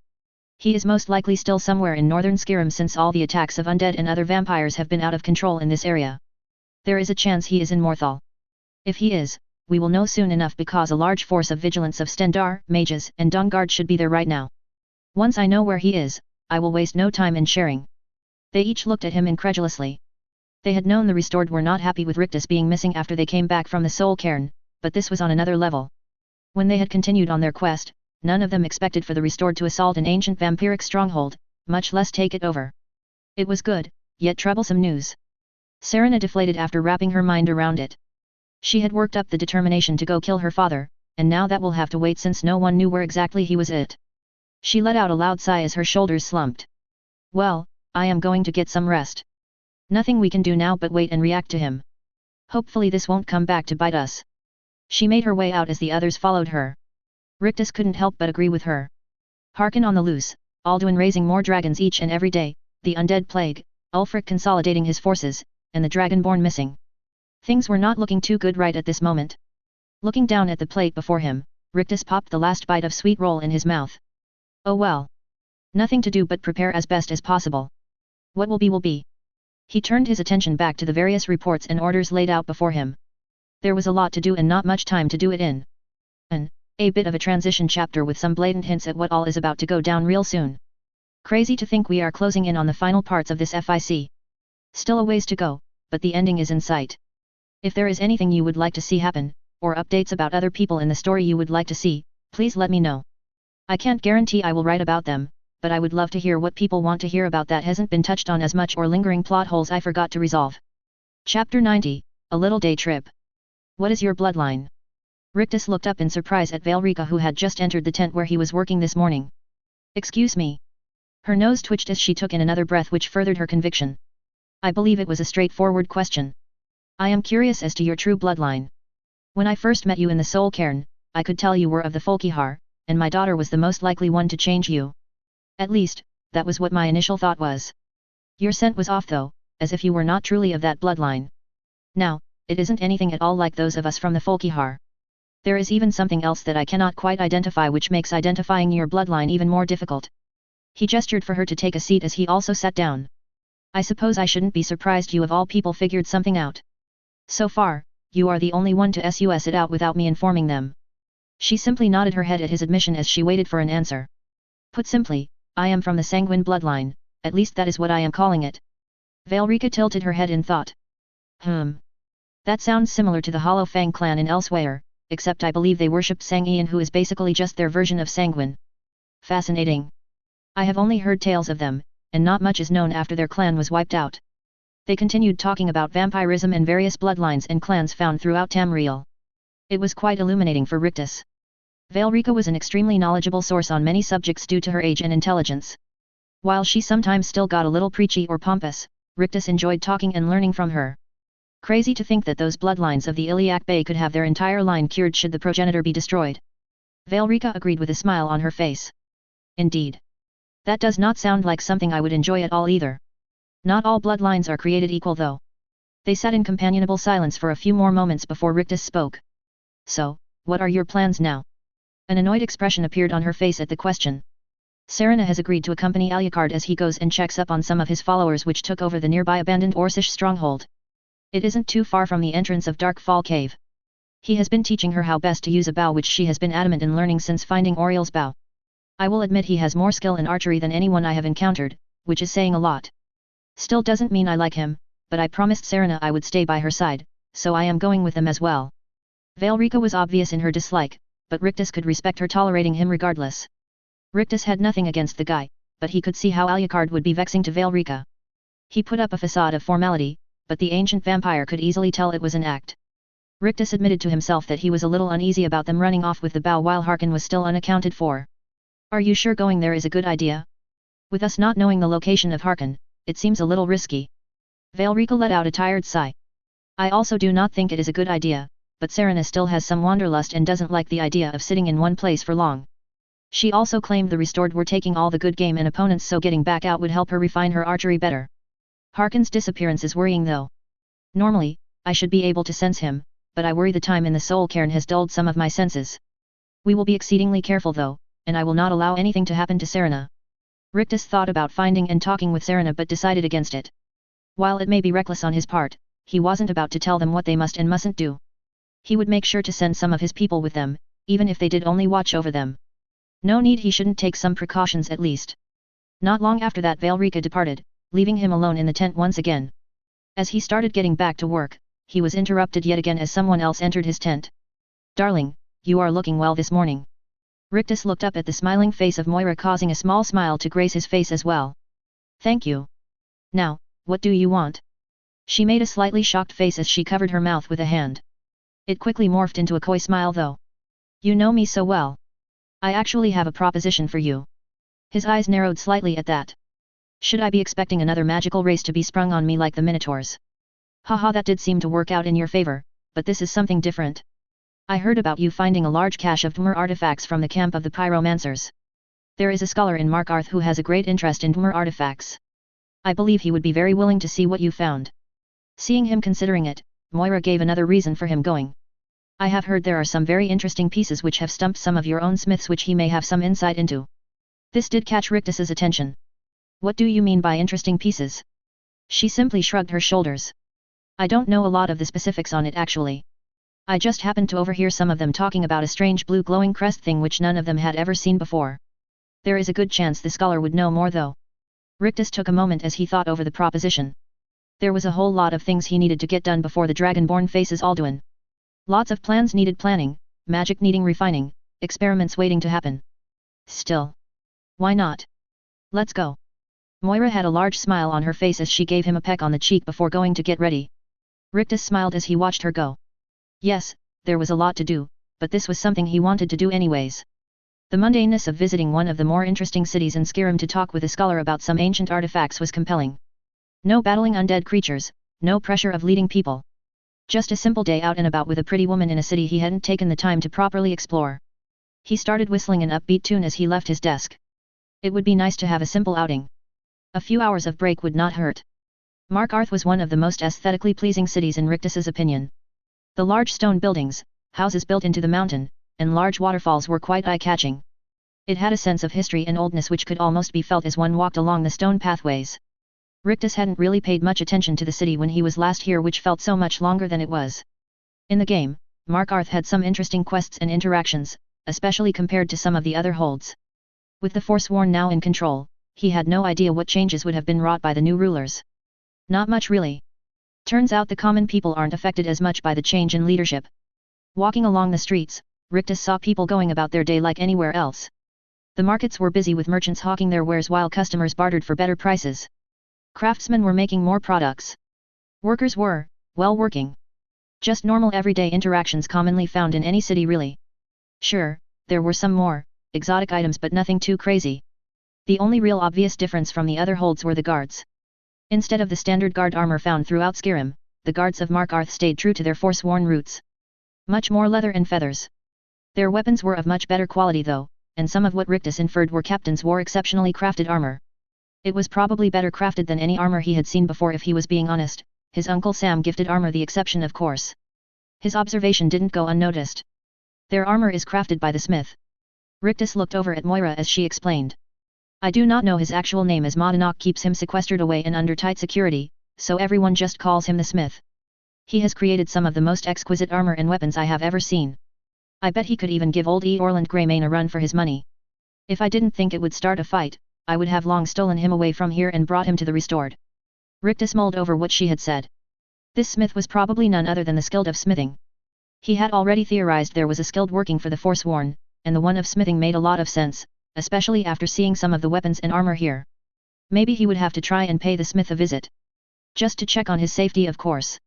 He is most likely still somewhere in northern Skyrim since all the attacks of undead and other vampires have been out of control in this area. There is a chance he is in Morthal. If he is, we will know soon enough because a large force of vigilance of Stendar, mages, and Dawnguard should be there right now. Once I know where he is, I will waste no time in sharing. They each looked at him incredulously. They had known the Restored were not happy with Rictus being missing after they came back from the Soul Cairn, but this was on another level. When they had continued on their quest, none of them expected for the Restored to assault an ancient vampiric stronghold, much less take it over. It was good, yet troublesome news. Serena deflated after wrapping her mind around it. She had worked up the determination to go kill her father, and now that will have to wait since no one knew where exactly he was at. She let out a loud sigh as her shoulders slumped. Well, I am going to get some rest. Nothing we can do now but wait and react to him. Hopefully this won't come back to bite us. She made her way out as the others followed her. Rictus couldn't help but agree with her. Harkon on the loose, Alduin raising more dragons each and every day, the undead plague, Ulfric consolidating his forces, and the dragonborn missing. Things were not looking too good right at this moment. Looking down at the plate before him, Rictus popped the last bite of sweet roll in his mouth. Oh well. Nothing to do but prepare as best as possible. What will be will be. He turned his attention back to the various reports and orders laid out before him. There was a lot to do and not much time to do it in. A bit of a transition chapter with some blatant hints at what all is about to go down real soon. Crazy to think we are closing in on the final parts of this FIC. Still a ways to go, but the ending is in sight. If there is anything you would like to see happen, or updates about other people in the story you would like to see, please let me know. I can't guarantee I will write about them, but I would love to hear what people want to hear about that hasn't been touched on as much or lingering plot holes I forgot to resolve. Chapter 90, A Little Day Trip. What is your bloodline? Rictus looked up in surprise at Valrika who had just entered the tent where he was working this morning. Excuse me. Her nose twitched as she took in another breath which furthered her conviction. I believe it was a straightforward question. I am curious as to your true bloodline. When I first met you in the Soul Cairn, I could tell you were of the Folkihar, and my daughter was the most likely one to change you. At least, that was what my initial thought was. Your scent was off though, as if you were not truly of that bloodline. Now, it isn't anything at all like those of us from the Folkihar. There is even something else that I cannot quite identify which makes identifying your bloodline even more difficult. He gestured for her to take a seat as he also sat down. I suppose I shouldn't be surprised you of all people figured something out. So far, you are the only one to sus it out without me informing them. She simply nodded her head at his admission as she waited for an answer. Put simply, I am from the Sanguine bloodline, at least that is what I am calling it. Valrika tilted her head in thought. That sounds similar to the Hollow Fang clan in Elsewhere, except I believe they worshipped Sang-Ian who is basically just their version of Sanguine. Fascinating. I have only heard tales of them, and not much is known after their clan was wiped out. They continued talking about vampirism and various bloodlines and clans found throughout Tamriel. It was quite illuminating for Rictus. Valrika was an extremely knowledgeable source on many subjects due to her age and intelligence. While she sometimes still got a little preachy or pompous, Rictus enjoyed talking and learning from her. Crazy to think that those bloodlines of the Iliac Bay could have their entire line cured should the progenitor be destroyed. Valrika agreed with a smile on her face. Indeed. That does not sound like something I would enjoy at all either. Not all bloodlines are created equal though. They sat in companionable silence for a few more moments before Rictus spoke. So, what are your plans now? An annoyed expression appeared on her face at the question. Serena has agreed to accompany Alucard as he goes and checks up on some of his followers which took over the nearby abandoned Orcish stronghold. It isn't too far from the entrance of Darkfall Cave. He has been teaching her how best to use a bow which she has been adamant in learning since finding Oriel's bow. I will admit he has more skill in archery than anyone I have encountered, which is saying a lot. Still doesn't mean I like him, but I promised Serena I would stay by her side, so I am going with them as well. Valrika was obvious in her dislike, but Rictus could respect her tolerating him regardless. Rictus had nothing against the guy, but he could see how Alucard would be vexing to Valrika. He put up a facade of formality, but the ancient vampire could easily tell it was an act. Rictus admitted to himself that he was a little uneasy about them running off with the bow while Harkon was still unaccounted for. Are you sure going there is a good idea? With us not knowing the location of Harkon, it seems a little risky. Valrika let out a tired sigh. I also do not think it is a good idea, but Serena still has some wanderlust and doesn't like the idea of sitting in one place for long. She also claimed the Restored were taking all the good game and opponents, so getting back out would help her refine her archery better. Harkon's disappearance is worrying though. Normally, I should be able to sense him, but I worry the time in the Soul Cairn has dulled some of my senses. We will be exceedingly careful though, and I will not allow anything to happen to Serena. Rictus thought about finding and talking with Serena but decided against it. While it may be reckless on his part, he wasn't about to tell them what they must and mustn't do. He would make sure to send some of his people with them, even if they did only watch over them. No need he shouldn't take some precautions at least. Not long after that Valrika departed, leaving him alone in the tent once again. As he started getting back to work, he was interrupted yet again as someone else entered his tent. "Darling, you are looking well this morning." Rictus looked up at the smiling face of Moira, causing a small smile to grace his face as well. "Thank you. Now, what do you want?" She made a slightly shocked face as she covered her mouth with a hand. It quickly morphed into a coy smile though. "You know me so well. I actually have a proposition for you." His eyes narrowed slightly at that. "Should I be expecting another magical race to be sprung on me like the Minotaurs?" "Haha, that did seem to work out in your favor, but this is something different. I heard about you finding a large cache of Dwemer artifacts from the camp of the pyromancers. There is a scholar in Markarth who has a great interest in Dwemer artifacts. I believe he would be very willing to see what you found." Seeing him considering it, Moira gave another reason for him going. "I have heard there are some very interesting pieces which have stumped some of your own smiths which he may have some insight into." This did catch Rictus's attention. "What do you mean by interesting pieces?" She simply shrugged her shoulders. "I don't know a lot of the specifics on it actually. I just happened to overhear some of them talking about a strange blue glowing crest thing which none of them had ever seen before. There is a good chance the scholar would know more though." Rictus took a moment as he thought over the proposition. There was a whole lot of things he needed to get done before the Dragonborn faces Alduin. Lots of plans needed planning, magic needing refining, experiments waiting to happen. Still, why not? Let's go. Moira had a large smile on her face as she gave him a peck on the cheek before going to get ready. Rictus smiled as he watched her go. Yes, there was a lot to do, but this was something he wanted to do anyways. The mundaneness of visiting one of the more interesting cities in Skyrim to talk with a scholar about some ancient artifacts was compelling. No battling undead creatures, no pressure of leading people. Just a simple day out and about with a pretty woman in a city he hadn't taken the time to properly explore. He started whistling an upbeat tune as he left his desk. It would be nice to have a simple outing. A few hours of break would not hurt. Markarth was one of the most aesthetically pleasing cities in Rictus's opinion. The large stone buildings, houses built into the mountain, and large waterfalls were quite eye-catching. It had a sense of history and oldness which could almost be felt as one walked along the stone pathways. Rictus hadn't really paid much attention to the city when he was last here, which felt so much longer than it was. In the game, Markarth had some interesting quests and interactions, especially compared to some of the other holds. With the Forsworn now in control, he had no idea what changes would have been wrought by the new rulers. Not much really. Turns out the common people aren't affected as much by the change in leadership. Walking along the streets, Rictus saw people going about their day like anywhere else. The markets were busy with merchants hawking their wares while customers bartered for better prices. Craftsmen were making more products. Workers were, well, working. Just normal everyday interactions commonly found in any city really. Sure, there were some more exotic items but nothing too crazy. The only real obvious difference from the other holds were the guards. Instead of the standard guard armor found throughout Skyrim, the guards of Markarth stayed true to their Forsworn roots. Much more leather and feathers. Their weapons were of much better quality though, and some of what Rictus inferred were captains wore exceptionally crafted armor. It was probably better crafted than any armor he had seen before if he was being honest, his Uncle Sam gifted armor the exception of course. His observation didn't go unnoticed. Their armor is crafted by the smith. Rictus looked over at Moira as she explained. I do not know his actual name as Modanok keeps him sequestered away and under tight security, so everyone just calls him the smith. He has created some of the most exquisite armor and weapons I have ever seen. I bet he could even give old Eorland Greymane a run for his money. If I didn't think it would start a fight, I would have long stolen him away from here and brought him to the restored. Rictus mulled over what she had said. This smith was probably none other than the skilled of smithing. He had already theorized there was a skilled working for the Forsworn, and the one of smithing made a lot of sense, especially after seeing some of the weapons and armor here. Maybe he would have to try and pay the smith a visit. Just to check on his safety of course.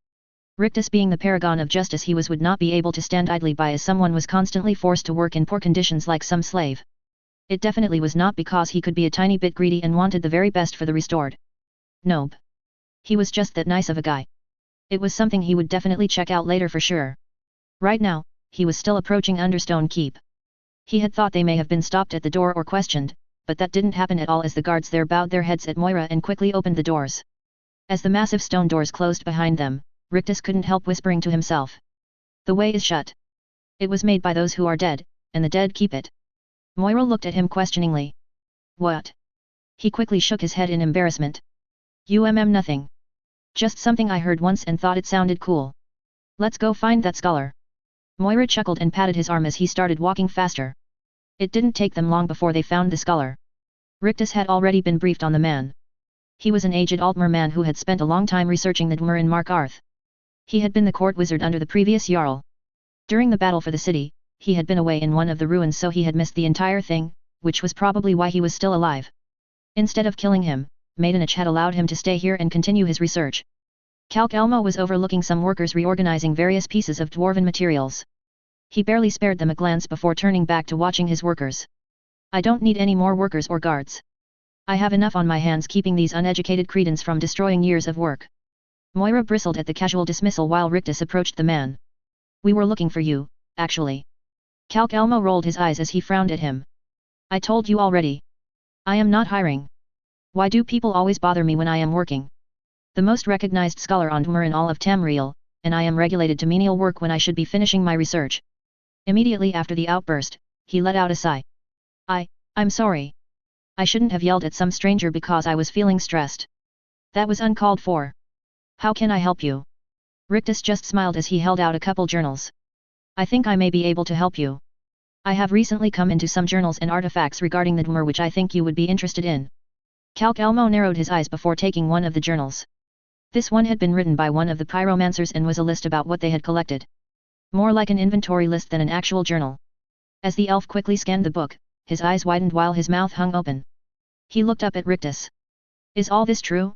Rictus being the paragon of justice he was would not be able to stand idly by as someone was constantly forced to work in poor conditions like some slave. It definitely was not because he could be a tiny bit greedy and wanted the very best for the restored. Nope. He was just that nice of a guy. It was something he would definitely check out later for sure. Right now, he was still approaching Understone Keep. He had thought they may have been stopped at the door or questioned, but that didn't happen at all as the guards there bowed their heads at Moira and quickly opened the doors. As the massive stone doors closed behind them, Rictus couldn't help whispering to himself. The way is shut. It was made by those who are dead, and the dead keep it. Moira looked at him questioningly. What? He quickly shook his head in embarrassment. Nothing. Just something I heard once and thought it sounded cool. Let's go find that scholar. Moira chuckled and patted his arm as he started walking faster. It didn't take them long before they found the scholar. Rictus had already been briefed on the man. He was an aged Altmer man who had spent a long time researching the Dwemer in Markarth. He had been the court wizard under the previous Jarl. During the battle for the city, he had been away in one of the ruins, so he had missed the entire thing, which was probably why he was still alive. Instead of killing him, Maidenich had allowed him to stay here and continue his research. Calc Elmo was overlooking some workers reorganizing various pieces of dwarven materials. He barely spared them a glance before turning back to watching his workers. I don't need any more workers or guards. I have enough on my hands keeping these uneducated cretins from destroying years of work. Moira bristled at the casual dismissal while Rictus approached the man. We were looking for you, actually. Calc Elmo rolled his eyes as he frowned at him. I told you already. I am not hiring. Why do people always bother me when I am working? The most recognized scholar on Dwemer in all of Tamriel, and I am regulated to menial work when I should be finishing my research. Immediately after the outburst, he let out a sigh. I'm sorry. I shouldn't have yelled at some stranger because I was feeling stressed. That was uncalled for. How can I help you? Rictus just smiled as he held out a couple journals. I think I may be able to help you. I have recently come into some journals and artifacts regarding the Dwemer which I think you would be interested in. Calc Elmo narrowed his eyes before taking one of the journals. This one had been written by one of the pyromancers and was a list about what they had collected. More like an inventory list than an actual journal. As the elf quickly scanned the book, his eyes widened while his mouth hung open. He looked up at Rictus. Is all this true?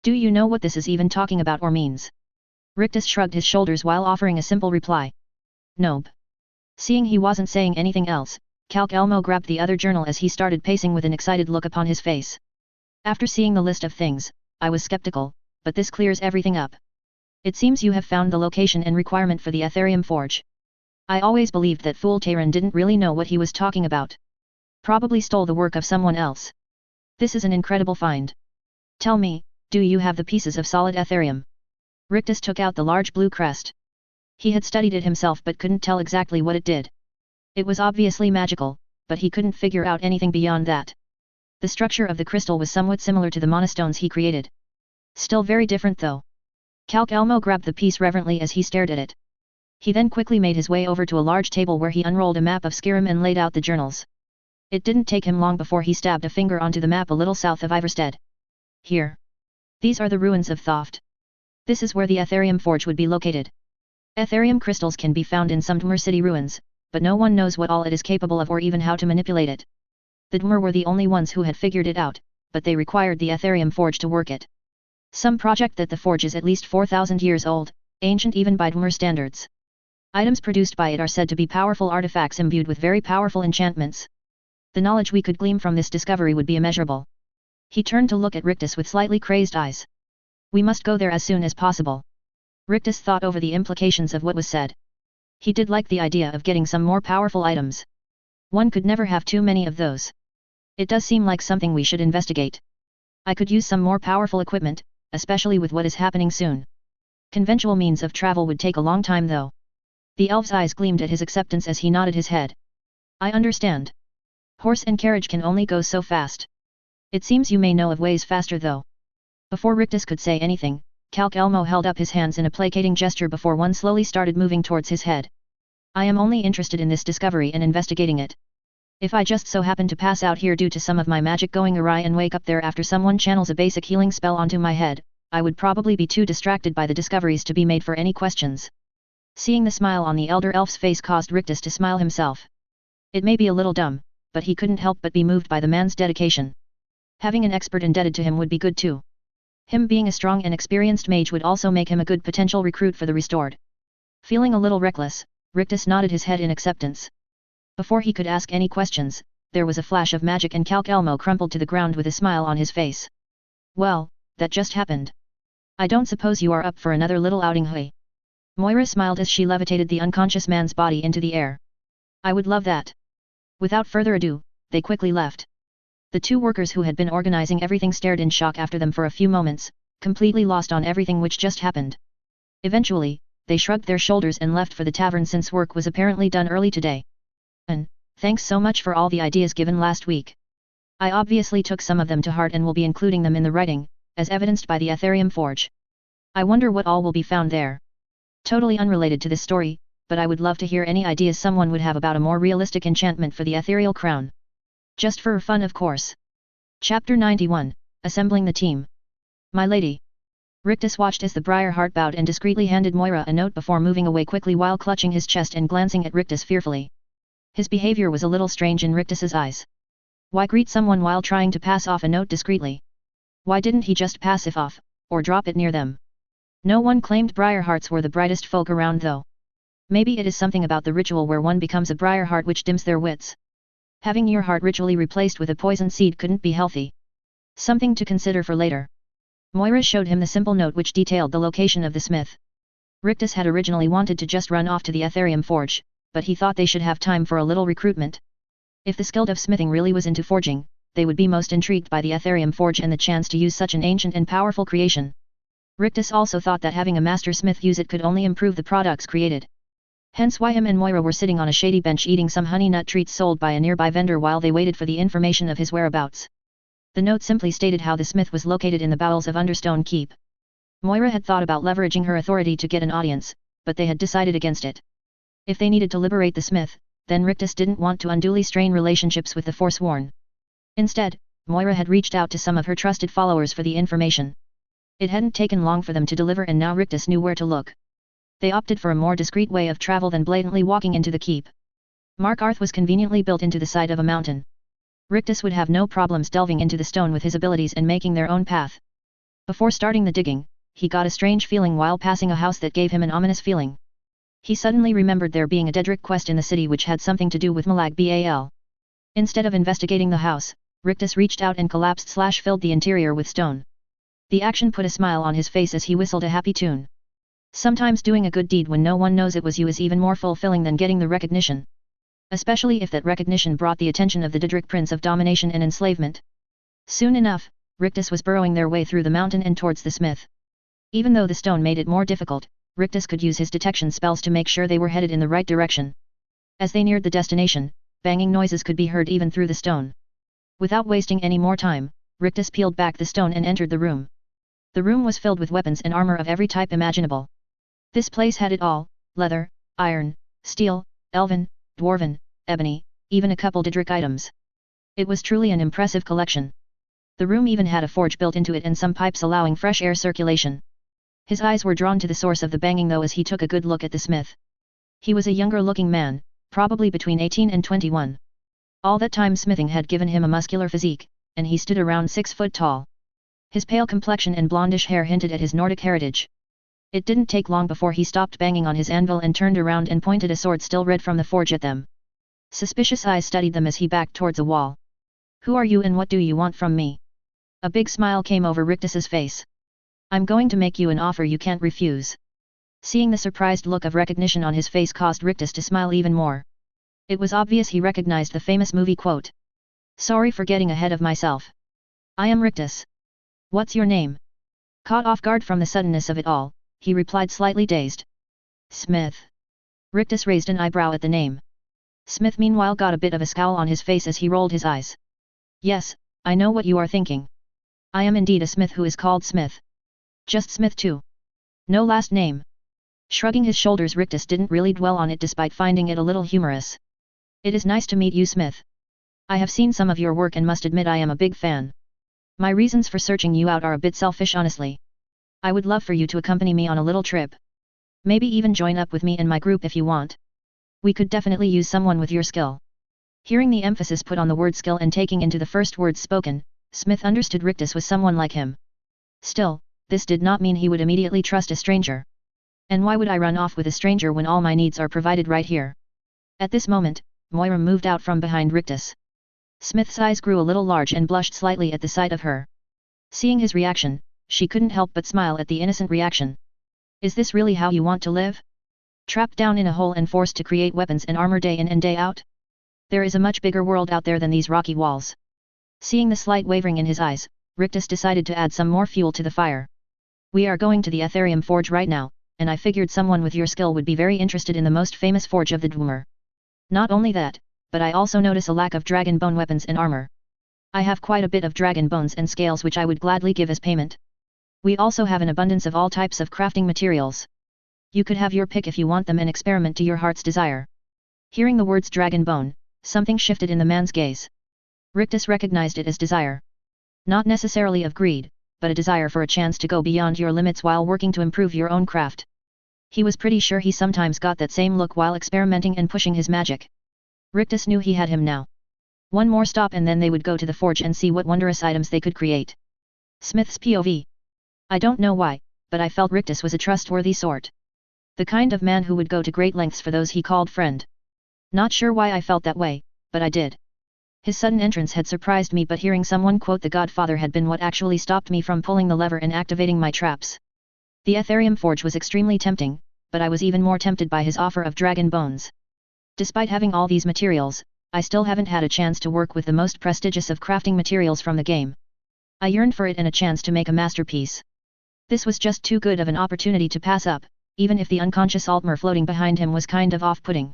Do you know what this is even talking about or means? Rictus shrugged his shoulders while offering a simple reply. Nope. Seeing he wasn't saying anything else, Calc Elmo grabbed the other journal as he started pacing with an excited look upon his face. After seeing the list of things, I was skeptical, but this clears everything up. It seems you have found the location and requirement for the Etherium Forge. I always believed that fool Tayran didn't really know what he was talking about. Probably stole the work of someone else. This is an incredible find. Tell me, do you have the pieces of solid Etherium? Rictus took out the large blue crest. He had studied it himself but couldn't tell exactly what it did. It was obviously magical, but he couldn't figure out anything beyond that. The structure of the crystal was somewhat similar to the monastones he created. Still very different though. Calc Elmo grabbed the piece reverently as he stared at it. He then quickly made his way over to a large table where he unrolled a map of Skyrim and laid out the journals. It didn't take him long before he stabbed a finger onto the map a little south of Iverstead. Here. These are the ruins of Thoft. This is where the Etherium Forge would be located. Etherium crystals can be found in some Dwemer city ruins, but no one knows what all it is capable of or even how to manipulate it. The Dwemer were the only ones who had figured it out, but they required the Etherium Forge to work it. Some project that the forge is at least 4,000 years old, ancient even by Dwemer standards. Items produced by it are said to be powerful artifacts imbued with very powerful enchantments. The knowledge we could glean from this discovery would be immeasurable. He turned to look at Rictus with slightly crazed eyes. We must go there as soon as possible. Rictus thought over the implications of what was said. He did like the idea of getting some more powerful items. One could never have too many of those. It does seem like something we should investigate. I could use some more powerful equipment, especially with what is happening soon. Conventional means of travel would take a long time though. The elf's eyes gleamed at his acceptance as he nodded his head. I understand. Horse and carriage can only go so fast. It seems you may know of ways faster though. Before Rictus could say anything, Calc Elmo held up his hands in a placating gesture before one slowly started moving towards his head. I am only interested in this discovery and investigating it. If I just so happen to pass out here due to some of my magic going awry and wake up there after someone channels a basic healing spell onto my head, I would probably be too distracted by the discoveries to be made for any questions. Seeing the smile on the elder elf's face caused Rictus to smile himself. It may be a little dumb, but he couldn't help but be moved by the man's dedication. Having an expert indebted to him would be good too. Him being a strong and experienced mage would also make him a good potential recruit for the restored. Feeling a little reckless, Rictus nodded his head in acceptance. Before he could ask any questions, there was a flash of magic and Calc Elmo crumpled to the ground with a smile on his face. Well, that just happened. I don't suppose you are up for another little outing, hey? Moira smiled as she levitated the unconscious man's body into the air. I would love that. Without further ado, they quickly left. The two workers who had been organizing everything stared in shock after them for a few moments, completely lost on everything which just happened. Eventually, they shrugged their shoulders and left for the tavern since work was apparently done early today. And, thanks so much for all the ideas given last week. I obviously took some of them to heart and will be including them in the writing, as evidenced by the Aetherium Forge. I wonder what all will be found there. Totally unrelated to this story, but I would love to hear any ideas someone would have about a more realistic enchantment for the ethereal crown. Just for fun, of course. Chapter 91, Assembling the Team. My lady. Rictus watched as the Briarheart bowed and discreetly handed Moira a note before moving away quickly while clutching his chest and glancing at Rictus fearfully. His behavior was a little strange in Rictus's eyes. Why greet someone while trying to pass off a note discreetly? Why didn't he just pass it off, or drop it near them? No one claimed Briarhearts were the brightest folk around though. Maybe it is something about the ritual where one becomes a Briarheart which dims their wits. Having your heart ritually replaced with a poison seed couldn't be healthy. Something to consider for later. Moira showed him the simple note which detailed the location of the smith. Rictus had originally wanted to just run off to the Aetherium Forge, but he thought they should have time for a little recruitment. If the skilled of smithing really was into forging, they would be most intrigued by the Aetherium Forge and the chance to use such an ancient and powerful creation. Rictus also thought that having a master smith use it could only improve the products created. Hence why him and Moira were sitting on a shady bench eating some honey nut treats sold by a nearby vendor while they waited for the information of his whereabouts. The note simply stated how the smith was located in the bowels of Understone Keep. Moira had thought about leveraging her authority to get an audience, but they had decided against it. If they needed to liberate the smith, then Rictus didn't want to unduly strain relationships with the Forsworn. Instead, Moira had reached out to some of her trusted followers for the information. It hadn't taken long for them to deliver and now Rictus knew where to look. They opted for a more discreet way of travel than blatantly walking into the keep. Markarth was conveniently built into the side of a mountain. Rictus would have no problems delving into the stone with his abilities and making their own path. Before starting the digging, he got a strange feeling while passing a house that gave him an ominous feeling. He suddenly remembered there being a Daedric quest in the city which had something to do with Malag Bal. Instead of investigating the house, Rictus reached out and collapsed/filled the interior with stone. The action put a smile on his face as he whistled a happy tune. Sometimes doing a good deed when no one knows it was you is even more fulfilling than getting the recognition. Especially if that recognition brought the attention of the Daedric Prince of Domination and Enslavement. Soon enough, Rictus was burrowing their way through the mountain and towards the smith. Even though the stone made it more difficult, Rictus could use his detection spells to make sure they were headed in the right direction. As they neared the destination, banging noises could be heard even through the stone. Without wasting any more time, Rictus peeled back the stone and entered the room. The room was filled with weapons and armor of every type imaginable. This place had it all: leather, iron, steel, elven, dwarven, ebony, even a couple Daedric items. It was truly an impressive collection. The room even had a forge built into it and some pipes allowing fresh air circulation. His eyes were drawn to the source of the banging though as he took a good look at the smith. He was a younger looking man, probably between 18 and 21. All that time smithing had given him a muscular physique, and he stood around 6 foot tall. His pale complexion and blondish hair hinted at his Nordic heritage. It didn't take long before he stopped banging on his anvil and turned around and pointed a sword still red from the forge at them. Suspicious eyes studied them as he backed towards a wall. "Who are you and what do you want from me?" A big smile came over Rictus's face. "I'm going to make you an offer you can't refuse." Seeing the surprised look of recognition on his face caused Rictus to smile even more. It was obvious he recognized the famous movie quote. "Sorry for getting ahead of myself. I am Rictus. What's your name?" Caught off guard from the suddenness of it all, he replied slightly dazed. "Smith." Rictus raised an eyebrow at the name. Smith meanwhile got a bit of a scowl on his face as he rolled his eyes. "Yes, I know what you are thinking. I am indeed a smith who is called Smith. Just Smith too. No last name." Shrugging his shoulders, Rictus didn't really dwell on it despite finding it a little humorous. "It is nice to meet you, Smith. I have seen some of your work and must admit I am a big fan. My reasons for searching you out are a bit selfish honestly. I would love for you to accompany me on a little trip. Maybe even join up with me and my group if you want. We could definitely use someone with your skill." Hearing the emphasis put on the word skill and taking into the first words spoken, Smith understood Rictus was someone like him. Still, this did not mean he would immediately trust a stranger. And why would I run off with a stranger when all my needs are provided right here? At this moment, Moira moved out from behind Rictus. Smith's eyes grew a little large and blushed slightly at the sight of her. Seeing his reaction, she couldn't help but smile at the innocent reaction. "Is this really how you want to live? Trapped down in a hole and forced to create weapons and armor day in and day out? There is a much bigger world out there than these rocky walls." Seeing the slight wavering in his eyes, Rictus decided to add some more fuel to the fire. "We are going to the Aetherium Forge right now, and I figured someone with your skill would be very interested in the most famous forge of the Dwemer. Not only that, but I also notice a lack of dragon bone weapons and armor. I have quite a bit of dragon bones and scales which I would gladly give as payment. We also have an abundance of all types of crafting materials. You could have your pick if you want them and experiment to your heart's desire. Hearing the words dragon bone, something shifted in the man's gaze. Rictus recognized it as desire. Not necessarily of greed, but a desire for a chance to go beyond your limits while working to improve your own craft. He was pretty sure he sometimes got that same look while experimenting and pushing his magic. Rictus knew he had him now. One more stop and then they would go to the forge and see what wondrous items they could create. Smith's POV. I don't know why, but I felt Rictus was a trustworthy sort. The kind of man who would go to great lengths for those he called friend. Not sure why I felt that way, but I did. His sudden entrance had surprised me, but hearing someone quote the Godfather had been what actually stopped me from pulling the lever and activating my traps. The Ethereum forge was extremely tempting, but I was even more tempted by his offer of dragon bones. Despite having all these materials, I still haven't had a chance to work with the most prestigious of crafting materials from the game. I yearned for it and a chance to make a masterpiece. This was just too good of an opportunity to pass up, even if the unconscious Altmer floating behind him was kind of off-putting.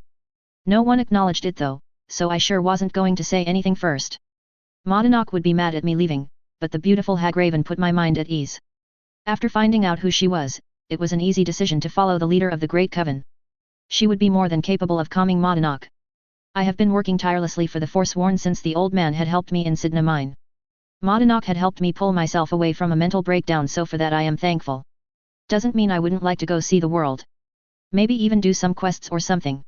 No one acknowledged it though, so I sure wasn't going to say anything first. Modinok would be mad at me leaving, but the beautiful Hagraven put my mind at ease. After finding out who she was, it was an easy decision to follow the leader of the Great Coven. She would be more than capable of calming Modinok. I have been working tirelessly for the Forsworn since the old man had helped me in Sidna Mine. Modinok had helped me pull myself away from a mental breakdown, so for that I am thankful. Doesn't mean I wouldn't like to go see the world. Maybe even do some quests or something.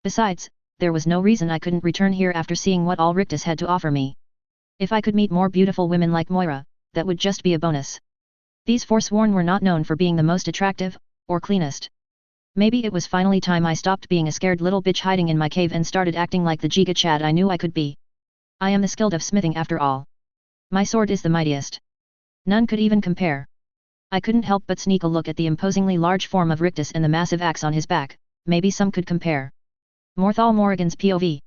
Besides, there was no reason I couldn't return here after seeing what all Rictus had to offer me. If I could meet more beautiful women like Moira, that would just be a bonus. These Forsworn were not known for being the most attractive, or cleanest. Maybe it was finally time I stopped being a scared little bitch hiding in my cave and started acting like the Giga Chad I knew I could be. I am the skilled of smithing after all. My sword is the mightiest. None could even compare. I couldn't help but sneak a look at the imposingly large form of Rictus and the massive axe on his back. Maybe some could compare. Morthal Morrigan's POV.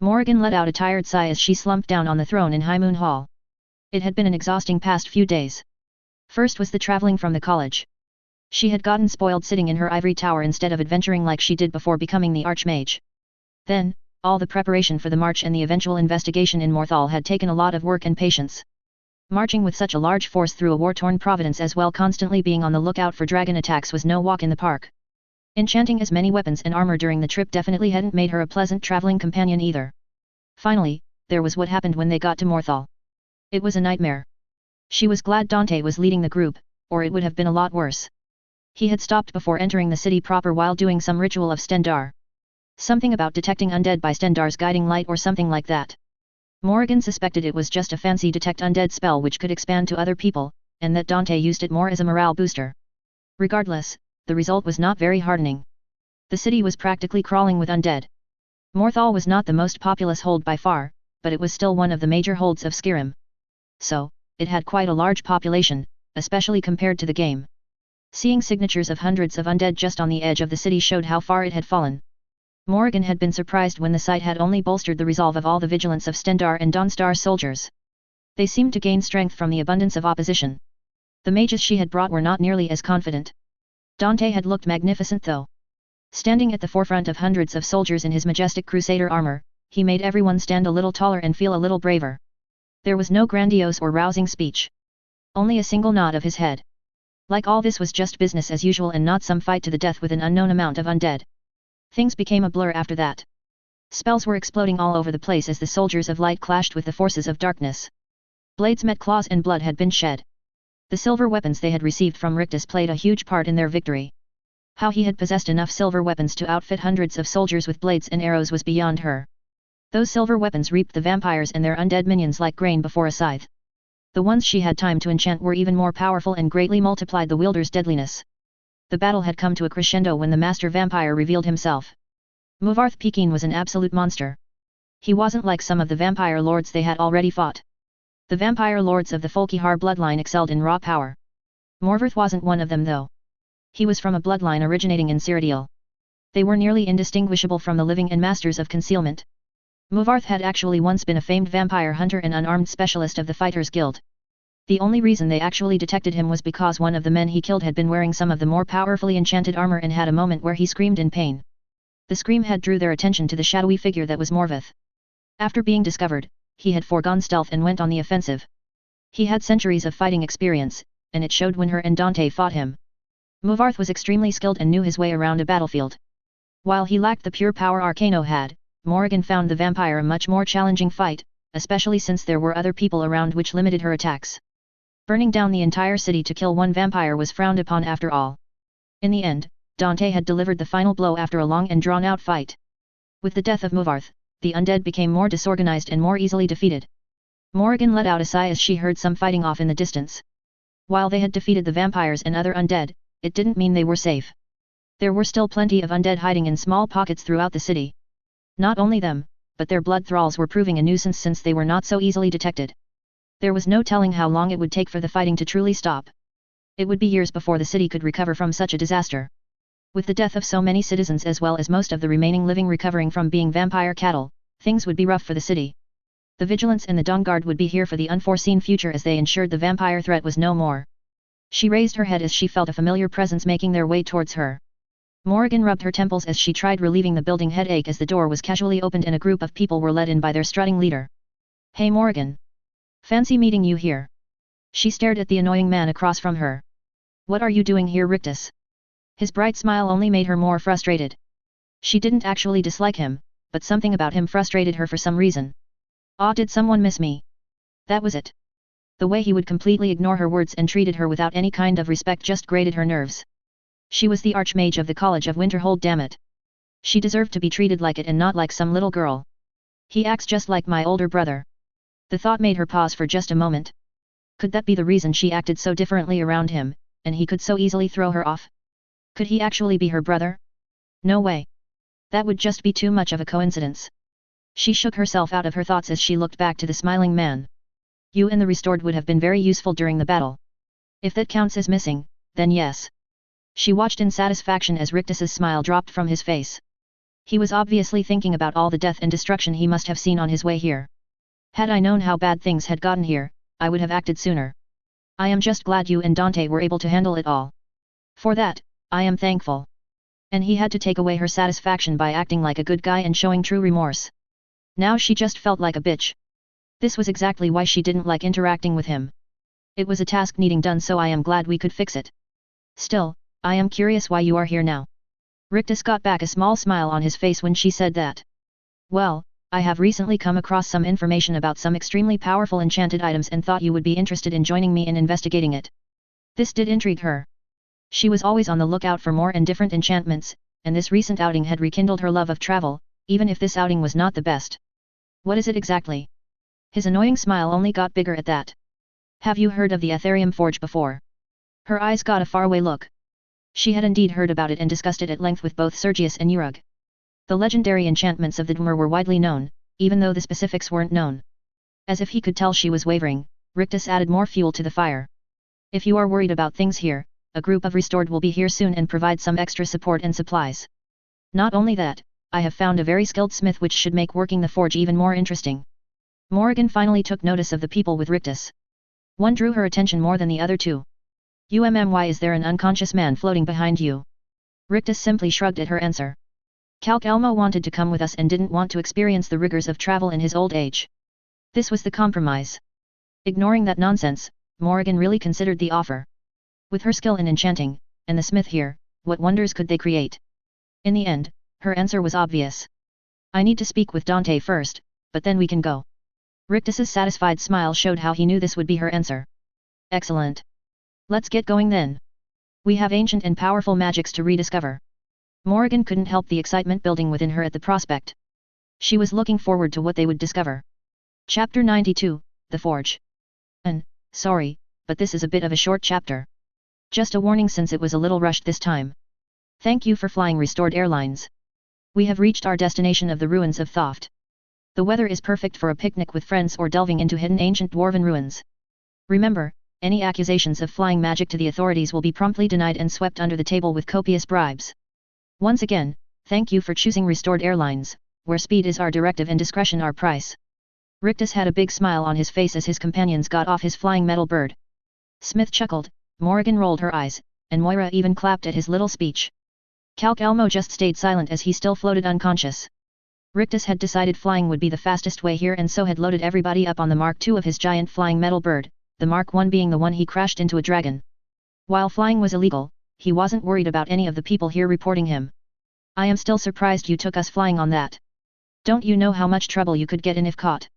Morrigan let out a tired sigh as she slumped down on the throne in High Moon Hall. It had been an exhausting past few days. First was the traveling from the college. She had gotten spoiled sitting in her ivory tower instead of adventuring like she did before becoming the Archmage. Then, all the preparation for the march and the eventual investigation in Morthal had taken a lot of work and patience. Marching with such a large force through a war-torn province as well constantly being on the lookout for dragon attacks was no walk in the park. Enchanting as many weapons and armor during the trip definitely hadn't made her a pleasant traveling companion either. Finally, there was what happened when they got to Morthal. It was a nightmare. She was glad Dante was leading the group, or it would have been a lot worse. He had stopped before entering the city proper while doing some ritual of Stendar. Something about detecting undead by Stendar's guiding light or something like that. Morrigan suspected it was just a fancy detect undead spell which could expand to other people, and that Dante used it more as a morale booster. Regardless, the result was not very heartening. The city was practically crawling with undead. Morthal was not the most populous hold by far, but it was still one of the major holds of Skyrim. So, it had quite a large population, especially compared to the game. Seeing signatures of hundreds of undead just on the edge of the city showed how far it had fallen. Morrigan had been surprised when the sight had only bolstered the resolve of all the vigilance of Stendar and Dawnstar soldiers. They seemed to gain strength from the abundance of opposition. The mages she had brought were not nearly as confident. Dante had looked magnificent though. Standing at the forefront of hundreds of soldiers in his majestic crusader armor, he made everyone stand a little taller and feel a little braver. There was no grandiose or rousing speech. Only a single nod of his head. Like all this was just business as usual and not some fight to the death with an unknown amount of undead. Things became a blur after that. Spells were exploding all over the place as the soldiers of light clashed with the forces of darkness. Blades met claws and blood had been shed. The silver weapons they had received from Rictus played a huge part in their victory. How he had possessed enough silver weapons to outfit hundreds of soldiers with blades and arrows was beyond her. Those silver weapons reaped the vampires and their undead minions like grain before a scythe. The ones she had time to enchant were even more powerful and greatly multiplied the wielder's deadliness. The battle had come to a crescendo when the master vampire revealed himself. Muvarth Pekin was an absolute monster. He wasn't like some of the vampire lords they had already fought. The vampire lords of the Folkihar bloodline excelled in raw power. Morvarth wasn't one of them though. He was from a bloodline originating in Cyrodiil. They were nearly indistinguishable from the living and masters of concealment. Muvarth had actually once been a famed vampire hunter and unarmed specialist of the Fighters Guild. The only reason they actually detected him was because one of the men he killed had been wearing some of the more powerfully enchanted armor and had a moment where he screamed in pain. The scream had drew their attention to the shadowy figure that was Morvarth. After being discovered, he had foregone stealth and went on the offensive. He had centuries of fighting experience, and it showed when her and Dante fought him. Muvarth was extremely skilled and knew his way around a battlefield. While he lacked the pure power Arcano had, Morrigan found the vampire a much more challenging fight, especially since there were other people around which limited her attacks. Burning down the entire city to kill one vampire was frowned upon after all. In the end, Dante had delivered the final blow after a long and drawn-out fight. With the death of Muvarth, the undead became more disorganized and more easily defeated. Morrigan let out a sigh as she heard some fighting off in the distance. While they had defeated the vampires and other undead, it didn't mean they were safe. There were still plenty of undead hiding in small pockets throughout the city. Not only them, but their blood thralls were proving a nuisance since they were not so easily detected. There was no telling how long it would take for the fighting to truly stop. It would be years before the city could recover from such a disaster. With the death of so many citizens as well as most of the remaining living recovering from being vampire cattle, things would be rough for the city. The vigilance and the Dawn Guard would be here for the unforeseen future as they ensured the vampire threat was no more. She raised her head as she felt a familiar presence making their way towards her. Morrigan rubbed her temples as she tried relieving the building headache as the door was casually opened and a group of people were led in by their strutting leader. "Hey Morrigan! Fancy meeting you here." She stared at the annoying man across from her. "What are you doing here, Rictus?" His bright smile only made her more frustrated. She didn't actually dislike him, but something about him frustrated her for some reason. "Aw, did someone miss me?" That was it. The way he would completely ignore her words and treated her without any kind of respect just grated her nerves. She was the Archmage of the College of Winterhold, damn it. She deserved to be treated like it and not like some little girl. He acts just like my older brother. The thought made her pause for just a moment. Could that be the reason she acted so differently around him, and he could so easily throw her off? Could he actually be her brother? No way. That would just be too much of a coincidence. She shook herself out of her thoughts as she looked back to the smiling man. "You and the Restored would have been very useful during the battle. If that counts as missing, then yes." She watched in satisfaction as Rictus's smile dropped from his face. He was obviously thinking about all the death and destruction he must have seen on his way here. "Had I known how bad things had gotten here, I would have acted sooner. I am just glad you and Dante were able to handle it all. For that, I am thankful." And he had to take away her satisfaction by acting like a good guy and showing true remorse. Now she just felt like a bitch. This was exactly why she didn't like interacting with him. It was a task needing done, so I am glad we could fix it. Still, I am curious why you are here now. Rictus got back a small smile on his face when she said that. "Well, I have recently come across some information about some extremely powerful enchanted items and thought you would be interested in joining me in investigating it." This did intrigue her. She was always on the lookout for more and different enchantments, and this recent outing had rekindled her love of travel, even if this outing was not the best. "What is it exactly?" His annoying smile only got bigger at that. "Have you heard of the Aetherium Forge before?" Her eyes got a faraway look. She had indeed heard about it and discussed it at length with both Sergius and Urug. The legendary enchantments of the Dwemer were widely known, even though the specifics weren't known. As if he could tell she was wavering, Rictus added more fuel to the fire. "If you are worried about things here, a group of Restored will be here soon and provide some extra support and supplies. Not only that, I have found a very skilled smith which should make working the forge even more interesting." Morrigan finally took notice of the people with Rictus. One drew her attention more than the other two. "Why is there an unconscious man floating behind you?" Rictus simply shrugged at her answer. "Calc Elmo wanted to come with us and didn't want to experience the rigors of travel in his old age. This was the compromise." Ignoring that nonsense, Morrigan really considered the offer. With her skill in enchanting, and the smith here, what wonders could they create? In the end, her answer was obvious. "I need to speak with Dante first, but then we can go." Rictus's satisfied smile showed how he knew this would be her answer. "Excellent. Let's get going then. We have ancient and powerful magics to rediscover." Morrigan couldn't help the excitement building within her at the prospect. She was looking forward to what they would discover. Chapter 92, The Forge. Sorry, but this is a bit of a short chapter. Just a warning since it was a little rushed this time. Thank you for flying Restored Airlines. We have reached our destination of the ruins of Thoft. The weather is perfect for a picnic with friends or delving into hidden ancient dwarven ruins. Remember, any accusations of flying magic to the authorities will be promptly denied and swept under the table with copious bribes. Once again, thank you for choosing Restored Airlines, where speed is our directive and discretion our price. Rictus had a big smile on his face as his companions got off his flying metal bird. Smith chuckled, Morrigan rolled her eyes, and Moira even clapped at his little speech. Calc Elmo just stayed silent as he still floated unconscious. Rictus had decided flying would be the fastest way here and so had loaded everybody up on the Mark II of his giant flying metal bird, the Mark I being the one he crashed into a dragon. While flying was illegal, he wasn't worried about any of the people here reporting him. I am still surprised you took us flying on that. Don't you know how much trouble you could get in if caught?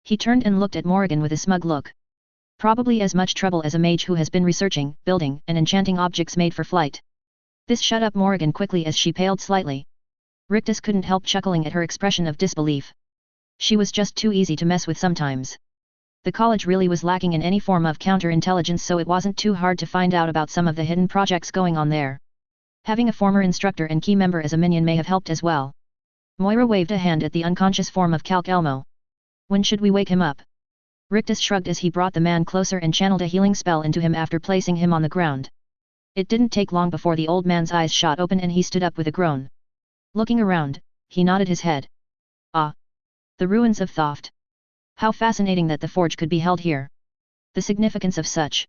He turned and looked at Morrigan with a smug look. Probably as much trouble as a mage who has been researching, building, and enchanting objects made for flight. This shut up Morrigan quickly as she paled slightly. Rictus couldn't help chuckling at her expression of disbelief. She was just too easy to mess with sometimes. The college really was lacking in any form of counterintelligence, so it wasn't too hard to find out about some of the hidden projects going on there. Having a former instructor and key member as a minion may have helped as well. Moira waved a hand at the unconscious form of Calc Elmo. When should we wake him up? Rictus shrugged as he brought the man closer and channeled a healing spell into him after placing him on the ground. It didn't take long before the old man's eyes shot open and he stood up with a groan. Looking around, he nodded his head. Ah! The ruins of Thoft. How fascinating that the forge could be held here. The significance of such.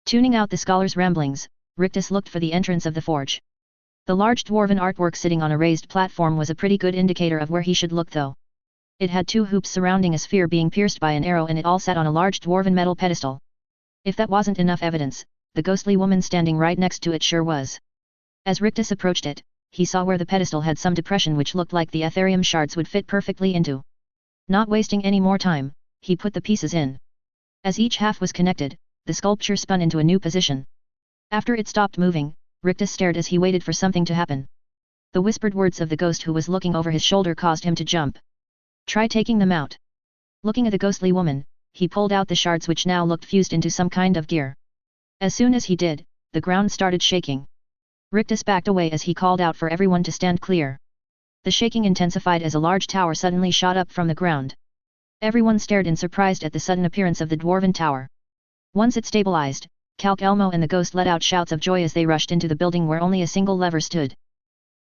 Tuning out the scholar's ramblings, Rictus looked for the entrance of the forge. The large dwarven artwork sitting on a raised platform was a pretty good indicator of where he should look though. It had two hoops surrounding a sphere being pierced by an arrow and it all sat on a large dwarven metal pedestal. If that wasn't enough evidence, the ghostly woman standing right next to it sure was. As Rictus approached it, he saw where the pedestal had some depression which looked like the Ethereum shards would fit perfectly into. Not wasting any more time, he put the pieces in. As each half was connected, the sculpture spun into a new position. After it stopped moving, Rictus stared as he waited for something to happen. The whispered words of the ghost who was looking over his shoulder caused him to jump. Try taking them out. Looking at the ghostly woman, he pulled out the shards which now looked fused into some kind of gear. As soon as he did, the ground started shaking. Rictus backed away as he called out for everyone to stand clear. The shaking intensified as a large tower suddenly shot up from the ground. Everyone stared in surprise at the sudden appearance of the dwarven tower. Once it stabilized, Calc Elmo and the ghost let out shouts of joy as they rushed into the building where only a single lever stood.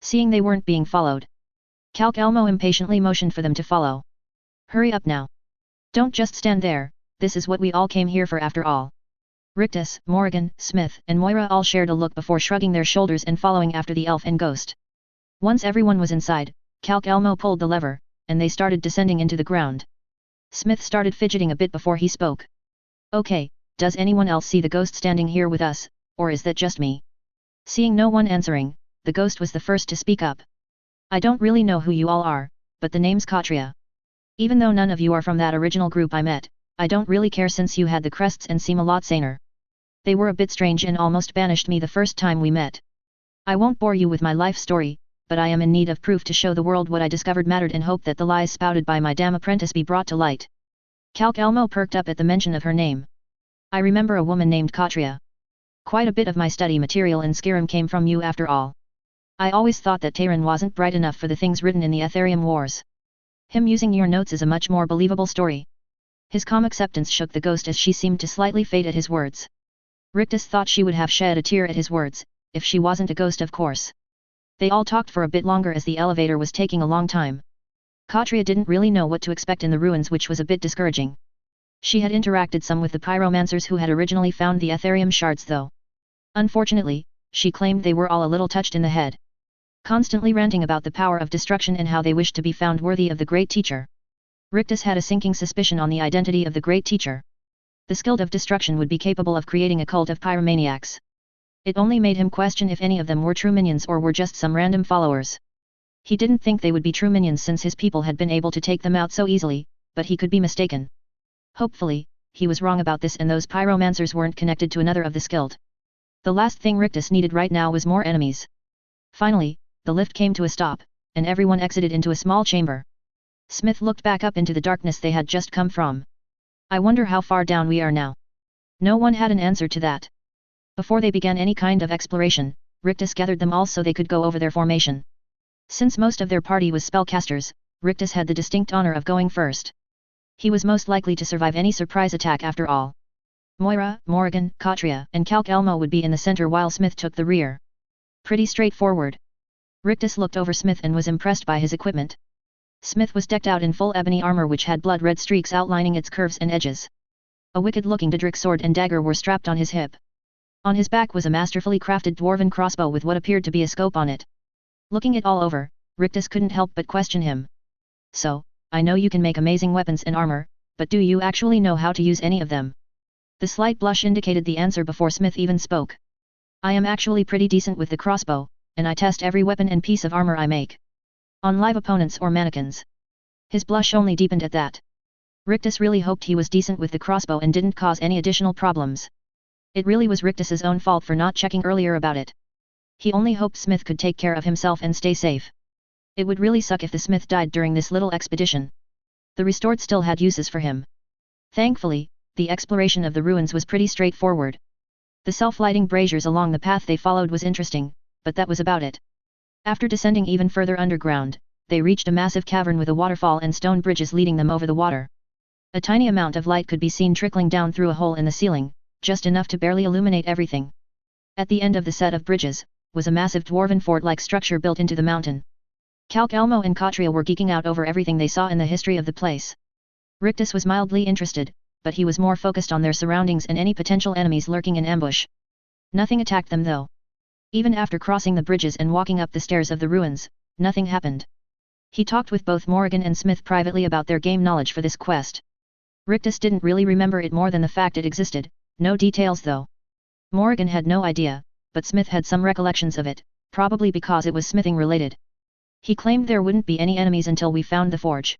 Seeing they weren't being followed, Calc Elmo impatiently motioned for them to follow. Hurry up now. Don't just stand there, this is what we all came here for after all. Rictus, Morrigan, Smith, and Moira all shared a look before shrugging their shoulders and following after the elf and ghost. Once everyone was inside, Calc Elmo pulled the lever, and they started descending into the ground. Smith started fidgeting a bit before he spoke. Okay, does anyone else see the ghost standing here with us, or is that just me? Seeing no one answering, the ghost was the first to speak up. I don't really know who you all are, but the name's Katria. Even though none of you are from that original group I met, I don't really care since you had the crests and seem a lot saner. They were a bit strange and almost banished me the first time we met. I won't bore you with my life story, but I am in need of proof to show the world what I discovered mattered and hope that the lies spouted by my damn apprentice be brought to light. Calc Elmo perked up at the mention of her name. I remember a woman named Katria. Quite a bit of my study material in Skyrim came from you after all. I always thought that Tayran wasn't bright enough for the things written in the Ethereum Wars. Him using your notes is a much more believable story. His calm acceptance shook the ghost as she seemed to slightly fade at his words. Rictus thought she would have shed a tear at his words, if she wasn't a ghost of course. They all talked for a bit longer as the elevator was taking a long time. Katria didn't really know what to expect in the ruins, which was a bit discouraging. She had interacted some with the pyromancers who had originally found the Ethereum shards though. Unfortunately, she claimed they were all a little touched in the head. Constantly ranting about the power of destruction and how they wished to be found worthy of the great teacher. Rictus had a sinking suspicion on the identity of the great teacher. The skilled of destruction would be capable of creating a cult of pyromaniacs. It only made him question if any of them were true minions or were just some random followers. He didn't think they would be true minions since his people had been able to take them out so easily, but he could be mistaken. Hopefully, he was wrong about this and those pyromancers weren't connected to another of the skilled. The last thing Rictus needed right now was more enemies. Finally, the lift came to a stop, and everyone exited into a small chamber. Smith looked back up into the darkness they had just come from. I wonder how far down we are now. No one had an answer to that. Before they began any kind of exploration, Rictus gathered them all so they could go over their formation. Since most of their party was spellcasters, Rictus had the distinct honor of going first. He was most likely to survive any surprise attack after all. Moira, Morrigan, Katria, and Calc Elmo would be in the center while Smith took the rear. Pretty straightforward. Rictus looked over Smith and was impressed by his equipment. Smith was decked out in full ebony armor which had blood-red streaks outlining its curves and edges. A wicked-looking Daedric sword and dagger were strapped on his hip. On his back was a masterfully crafted dwarven crossbow with what appeared to be a scope on it. Looking it all over, Rictus couldn't help but question him. So, I know you can make amazing weapons and armor, but do you actually know how to use any of them? The slight blush indicated the answer before Smith even spoke. I am actually pretty decent with the crossbow, and I test every weapon and piece of armor I make on live opponents or mannequins. His blush only deepened at that. Rictus really hoped he was decent with the crossbow and didn't cause any additional problems. It really was Rictus's own fault for not checking earlier about it. He only hoped Smith could take care of himself and stay safe. It would really suck if the Smith died during this little expedition. The restored still had uses for him. Thankfully, the exploration of the ruins was pretty straightforward. The self-lighting braziers along the path they followed was interesting, but that was about it. After descending even further underground, they reached a massive cavern with a waterfall and stone bridges leading them over the water. A tiny amount of light could be seen trickling down through a hole in the ceiling, just enough to barely illuminate everything. At the end of the set of bridges, was a massive dwarven fort-like structure built into the mountain. Calc Elmo and Katria were geeking out over everything they saw in the history of the place. Rictus was mildly interested, but he was more focused on their surroundings and any potential enemies lurking in ambush. Nothing attacked them though. Even after crossing the bridges and walking up the stairs of the ruins, nothing happened. He talked with both Morrigan and Smith privately about their game knowledge for this quest. Rictus didn't really remember it more than the fact it existed, no details though. Morrigan had no idea, but Smith had some recollections of it, probably because it was smithing related. He claimed there wouldn't be any enemies until we found the forge.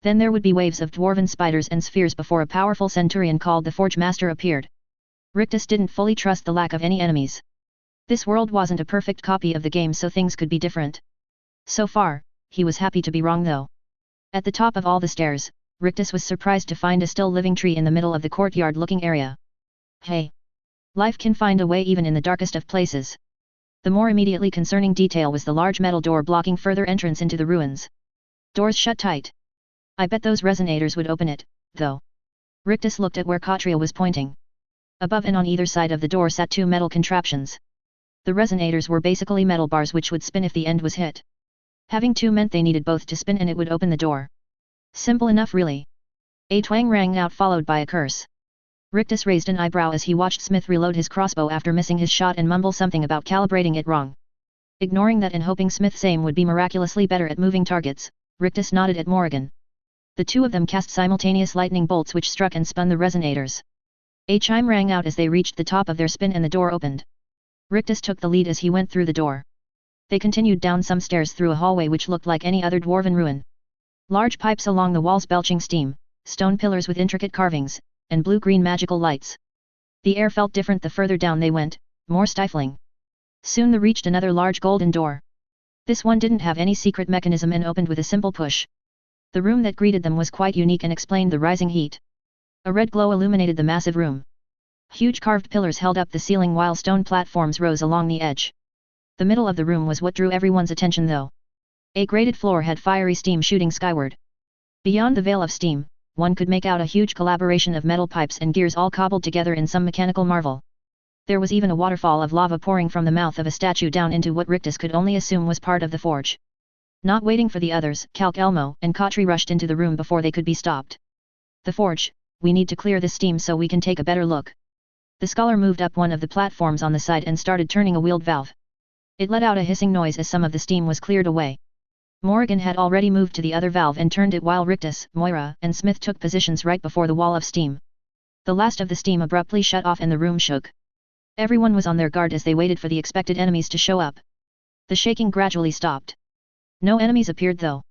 Then there would be waves of dwarven spiders and spheres before a powerful centurion called the Forge Master appeared. Rictus didn't fully trust the lack of any enemies. This world wasn't a perfect copy of the game, so things could be different. So far, he was happy to be wrong though. At the top of all the stairs, Rictus was surprised to find a still living tree in the middle of the courtyard looking area. Hey! Life can find a way even in the darkest of places. The more immediately concerning detail was the large metal door blocking further entrance into the ruins. Doors shut tight. I bet those resonators would open it, though. Rictus looked at where Katria was pointing. Above and on either side of the door sat two metal contraptions. The resonators were basically metal bars which would spin if the end was hit. Having two meant they needed both to spin and it would open the door. Simple enough really. A twang rang out followed by a curse. Rictus raised an eyebrow as he watched Smith reload his crossbow after missing his shot and mumble something about calibrating it wrong. Ignoring that and hoping Smith's aim would be miraculously better at moving targets, Rictus nodded at Morrigan. The two of them cast simultaneous lightning bolts which struck and spun the resonators. A chime rang out as they reached the top of their spin and the door opened. Rictus took the lead as he went through the door. They continued down some stairs through a hallway which looked like any other dwarven ruin. Large pipes along the walls belching steam, stone pillars with intricate carvings, and blue-green magical lights. The air felt different the further down they went, more stifling. Soon they reached another large golden door. This one didn't have any secret mechanism and opened with a simple push. The room that greeted them was quite unique and explained the rising heat. A red glow illuminated the massive room. Huge carved pillars held up the ceiling while stone platforms rose along the edge. The middle of the room was what drew everyone's attention though. A grated floor had fiery steam shooting skyward. Beyond the veil of steam, one could make out a huge collaboration of metal pipes and gears all cobbled together in some mechanical marvel. There was even a waterfall of lava pouring from the mouth of a statue down into what Rictus could only assume was part of the forge. Not waiting for the others, Calc Elmo and Katri rushed into the room before they could be stopped. The forge, we need to clear the steam so we can take a better look. The scholar moved up one of the platforms on the side and started turning a wheeled valve. It let out a hissing noise as some of the steam was cleared away. Morrigan had already moved to the other valve and turned it while Rictus, Moira, and Smith took positions right before the wall of steam. The last of the steam abruptly shut off and the room shook. Everyone was on their guard as they waited for the expected enemies to show up. The shaking gradually stopped. No enemies appeared though.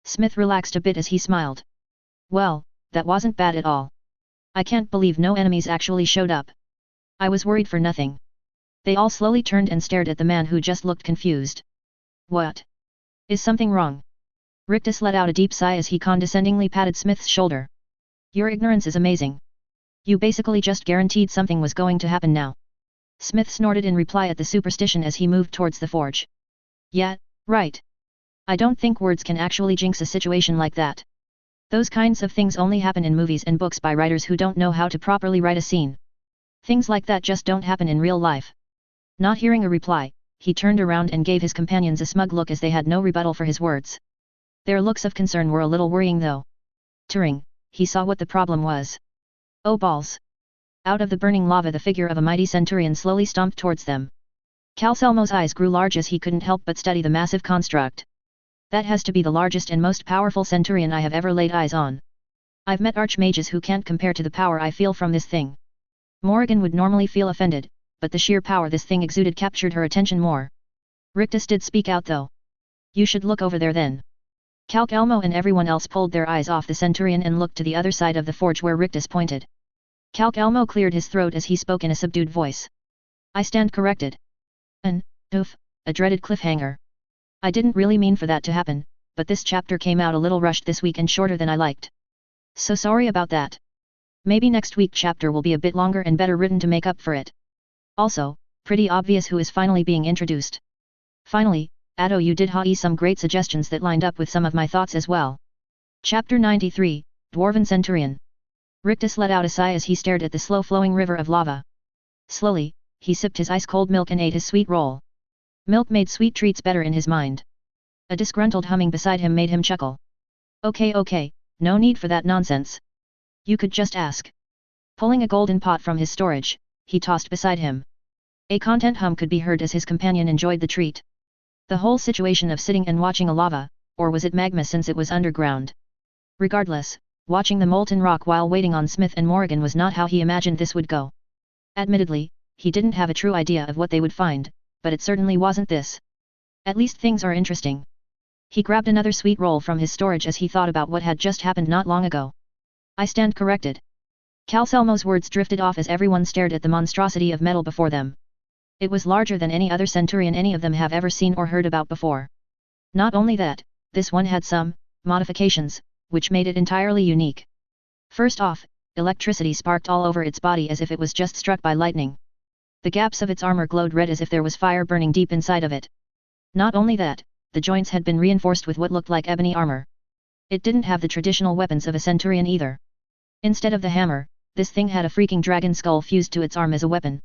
Smith relaxed a bit as he smiled. Well, that wasn't bad at all. I can't believe no enemies actually showed up. I was worried for nothing. They all slowly turned and stared at the man who just looked confused. What? Is something wrong? Rictus let out a deep sigh as he condescendingly patted Smith's shoulder. Your ignorance is amazing. You basically just guaranteed something was going to happen now. Smith snorted in reply at the superstition as he moved towards the forge. Yeah, right. I don't think words can actually jinx a situation like that. Those kinds of things only happen in movies and books by writers who don't know how to properly write a scene. Things like that just don't happen in real life. Not hearing a reply, he turned around and gave his companions a smug look as they had no rebuttal for his words. Their looks of concern were a little worrying though. Turing, he saw what the problem was. Oh balls! Out of the burning lava the figure of a mighty centurion slowly stomped towards them. Calcelmo's eyes grew large as he couldn't help but study the massive construct. That has to be the largest and most powerful centurion I have ever laid eyes on. I've met archmages who can't compare to the power I feel from this thing. Morrigan would normally feel offended, but the sheer power this thing exuded captured her attention more. Rictus did speak out though. You should look over there then. Calc Elmo and everyone else pulled their eyes off the centurion and looked to the other side of the forge where Rictus pointed. Calc Elmo cleared his throat as he spoke in a subdued voice. I stand corrected. Oof, a dreaded cliffhanger. I didn't really mean for that to happen, but this chapter came out a little rushed this week and shorter than I liked. So sorry about that. Maybe next week chapter will be a bit longer and better written to make up for it. Also, pretty obvious who is finally being introduced. Finally, Addo, you did some great suggestions that lined up with some of my thoughts as well. Chapter 93, Dwarven Centurion. Rictus let out a sigh as he stared at the slow-flowing river of lava. Slowly, he sipped his ice-cold milk and ate his sweet roll. Milk made sweet treats better in his mind. A disgruntled humming beside him made him chuckle. Okay, no need for that nonsense. You could just ask. Pulling a golden pot from his storage, he tossed beside him. A content hum could be heard as his companion enjoyed the treat. The whole situation of sitting and watching a lava, or was it magma since it was underground? Regardless, watching the molten rock while waiting on Smith and Morrigan was not how he imagined this would go. Admittedly, he didn't have a true idea of what they would find, but it certainly wasn't this. At least things are interesting. He grabbed another sweet roll from his storage as he thought about what had just happened not long ago. I stand corrected. Calcelmo's words drifted off as everyone stared at the monstrosity of metal before them. It was larger than any other centurion any of them have ever seen or heard about before. Not only that, this one had some modifications, which made it entirely unique. First off, electricity sparked all over its body as if it was just struck by lightning. The gaps of its armor glowed red as if there was fire burning deep inside of it. Not only that, the joints had been reinforced with what looked like ebony armor. It didn't have the traditional weapons of a centurion either. Instead of the hammer, this thing had a freaking dragon skull fused to its arm as a weapon.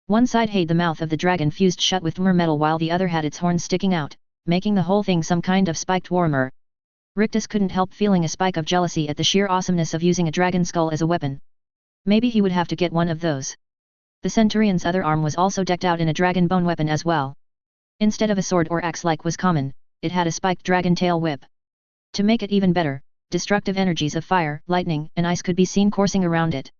One side had the mouth of the dragon fused shut with metal while the other had its horns sticking out, making the whole thing some kind of spiked warhammer. Rictus couldn't help feeling a spike of jealousy at the sheer awesomeness of using a dragon skull as a weapon. Maybe he would have to get one of those. The centurion's other arm was also decked out in a dragon bone weapon as well. Instead of a sword or axe like was common, it had a spiked dragon tail whip. To make it even better, destructive energies of fire, lightning, and ice could be seen coursing around it.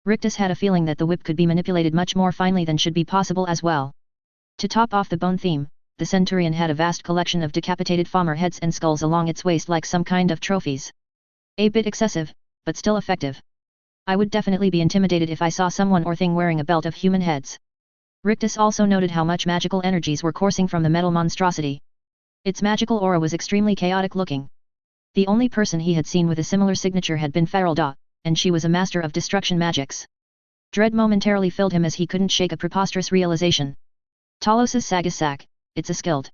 Rictus had a feeling that the whip could be manipulated much more finely than should be possible as well. To top off the bone theme, the centurion had a vast collection of decapitated farmer heads and skulls along its waist like some kind of trophies. A bit excessive, but still effective. I would definitely be intimidated if I saw someone or thing wearing a belt of human heads. Rictus also noted how much magical energies were coursing from the metal monstrosity. Its magical aura was extremely chaotic looking. The only person he had seen with a similar signature had been Ferelda, and she was a master of destruction magics. Dread momentarily filled him as he couldn't shake a preposterous realization. Talos's Sagasak, it's a skilled.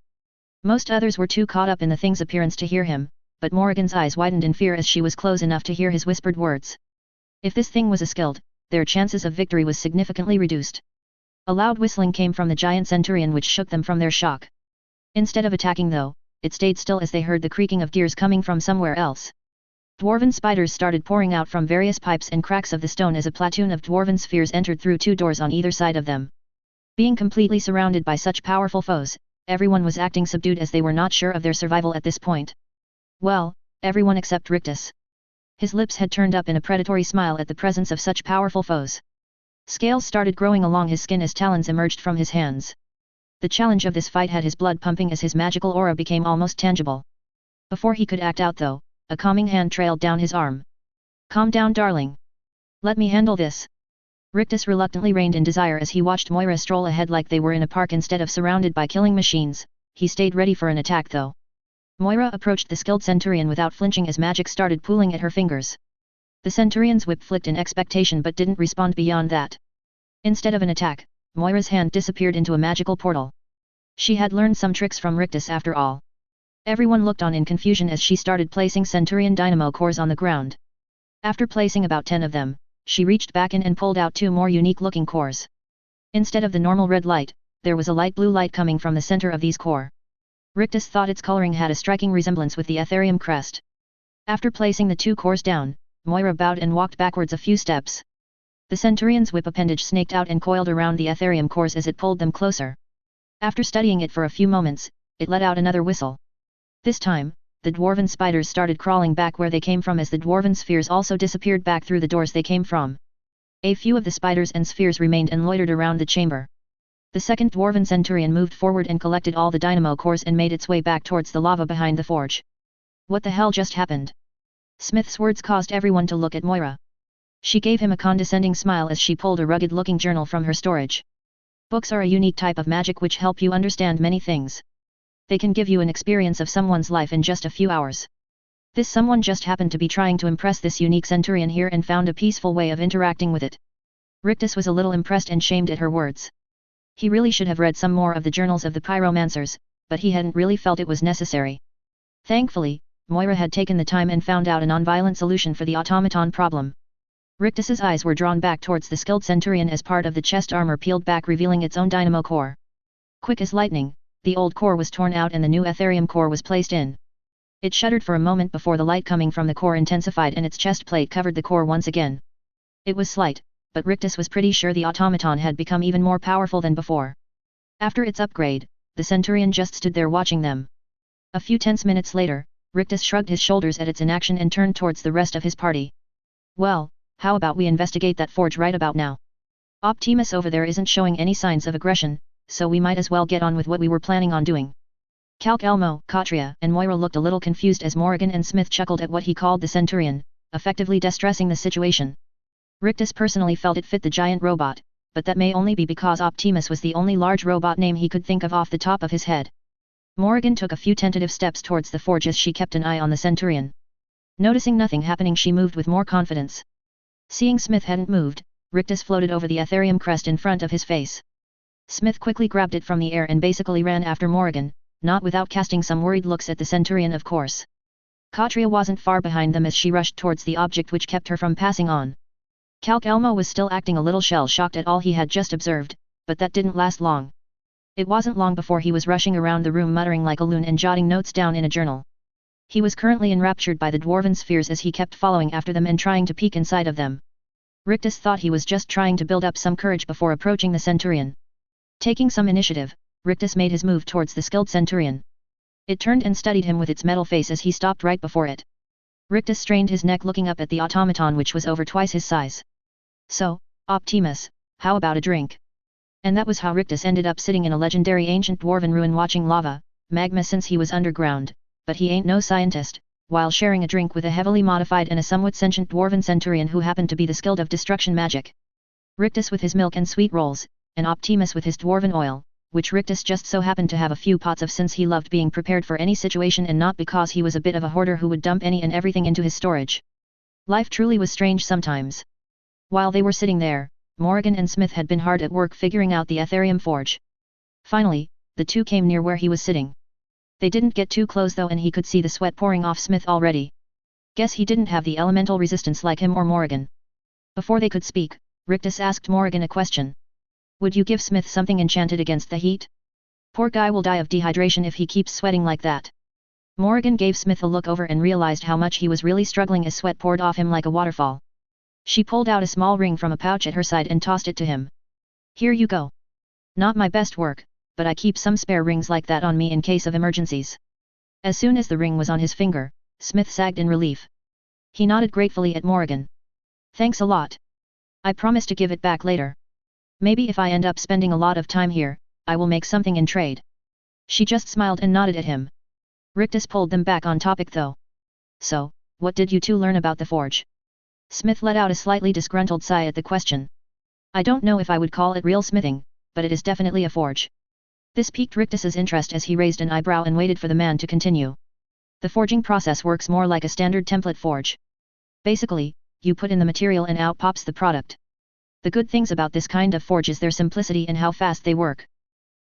Most others were too caught up in the thing's appearance to hear him, but Morrigan's eyes widened in fear as she was close enough to hear his whispered words. If this thing was a skilled, their chances of victory was significantly reduced. A loud whistling came from the giant centurion which shook them from their shock. Instead of attacking though, it stayed still as they heard the creaking of gears coming from somewhere else. Dwarven spiders started pouring out from various pipes and cracks of the stone as a platoon of dwarven spheres entered through two doors on either side of them. Being completely surrounded by such powerful foes, everyone was acting subdued as they were not sure of their survival at this point. Well, everyone except Rictus. His lips had turned up in a predatory smile at the presence of such powerful foes. Scales started growing along his skin as talons emerged from his hands. The challenge of this fight had his blood pumping as his magical aura became almost tangible. Before he could act out though, a calming hand trailed down his arm. Calm down, darling. Let me handle this. Rictus reluctantly reined in desire as he watched Moira stroll ahead like they were in a park instead of surrounded by killing machines. He stayed ready for an attack though. Moira approached the skilled centurion without flinching as magic started pooling at her fingers. The centurion's whip flicked in expectation but didn't respond beyond that. Instead of an attack, Moira's hand disappeared into a magical portal. She had learned some tricks from Rictus after all. Everyone looked on in confusion as she started placing Centurion dynamo cores on the ground. After placing about 10 of them, she reached back in and pulled out 2 more unique-looking cores. Instead of the normal red light, there was a light blue light coming from the center of these core. Rictus thought its coloring had a striking resemblance with the Ethereum crest. After placing the 2 cores down, Moira bowed and walked backwards a few steps. The Centurion's whip appendage snaked out and coiled around the Ethereum cores as it pulled them closer. After studying it for a few moments, it let out another whistle. This time, the dwarven spiders started crawling back where they came from as the dwarven spheres also disappeared back through the doors they came from. A few of the spiders and spheres remained and loitered around the chamber. The second dwarven centurion moved forward and collected all the dynamo cores and made its way back towards the lava behind the forge. What the hell just happened? Smith's words caused everyone to look at Moira. She gave him a condescending smile as she pulled a rugged-looking journal from her storage. Books are a unique type of magic which help you understand many things. They can give you an experience of someone's life in just a few hours. This someone just happened to be trying to impress this unique centurion here and found a peaceful way of interacting with it. Rictus was a little impressed and shamed at her words. He really should have read some more of the journals of the pyromancers, but he hadn't really felt it was necessary. Thankfully, Moira had taken the time and found out a non-violent solution for the automaton problem. Rictus's eyes were drawn back towards the skilled centurion as part of the chest armor peeled back revealing its own dynamo core. Quick as lightning, the old core was torn out and the new Ethereum core was placed in. It shuddered for a moment before the light coming from the core intensified and its chest plate covered the core once again. It was slight, but Rictus was pretty sure the automaton had become even more powerful than before. After its upgrade, the centurion just stood there watching them. A few tense minutes later, Rictus shrugged his shoulders at its inaction and turned towards the rest of his party. Well, how about we investigate that forge right about now? Optimus over there isn't showing any signs of aggression, so we might as well get on with what we were planning on doing. Calc Elmo, Katria, and Moira looked a little confused as Morrigan and Smith chuckled at what he called the centurion, effectively distressing the situation. Rictus personally felt it fit the giant robot, but that may only be because Optimus was the only large robot name he could think of off the top of his head. Morrigan took a few tentative steps towards the forge as she kept an eye on the centurion. Noticing nothing happening, she moved with more confidence. Seeing Smith hadn't moved, Rictus floated over the Ethereum crest in front of his face. Smith quickly grabbed it from the air and basically ran after Morrigan, not without casting some worried looks at the centurion of course. Katria wasn't far behind them as she rushed towards the object which kept her from passing on. Calc Elmo was still acting a little shell-shocked at all he had just observed, but that didn't last long. It wasn't long before he was rushing around the room muttering like a loon and jotting notes down in a journal. He was currently enraptured by the dwarven spheres as he kept following after them and trying to peek inside of them. Rictus thought he was just trying to build up some courage before approaching the centurion. Taking some initiative, Rictus made his move towards the skilled centurion. It turned and studied him with its metal face as he stopped right before it. Rictus strained his neck looking up at the automaton which was over twice his size. So, Optimus, how about a drink? And that was how Rictus ended up sitting in a legendary ancient dwarven ruin watching lava, magma since he was underground, but he ain't no scientist, while sharing a drink with a heavily modified and a somewhat sentient dwarven centurion who happened to be the skilled of destruction magic. Rictus with his milk and sweet rolls, and Optimus with his dwarven oil, which Rictus just so happened to have a few pots of since he loved being prepared for any situation and not because he was a bit of a hoarder who would dump any and everything into his storage. Life truly was strange sometimes. While they were sitting there, Morrigan and Smith had been hard at work figuring out the Ethereum forge. Finally, the two came near where he was sitting. They didn't get too close though and he could see the sweat pouring off Smith already. Guess he didn't have the elemental resistance like him or Morrigan. Before they could speak, Rictus asked Morrigan a question. Would you give Smith something enchanted against the heat? Poor guy will die of dehydration if he keeps sweating like that. Morrigan gave Smith a look over and realized how much he was really struggling as sweat poured off him like a waterfall. She pulled out a small ring from a pouch at her side and tossed it to him. Here you go. Not my best work, but I keep some spare rings like that on me in case of emergencies. As soon as the ring was on his finger, Smith sagged in relief. He nodded gratefully at Morrigan. Thanks a lot. I promise to give it back later. Maybe if I end up spending a lot of time here, I will make something in trade. She just smiled and nodded at him. Rictus pulled them back on topic though. So, what did you two learn about the forge? Smith let out a slightly disgruntled sigh at the question. I don't know if I would call it real smithing, but it is definitely a forge. This piqued Rictus's interest as he raised an eyebrow and waited for the man to continue. The forging process works more like a standard template forge. Basically, you put in the material and out pops the product. The good things about this kind of forge is their simplicity and how fast they work.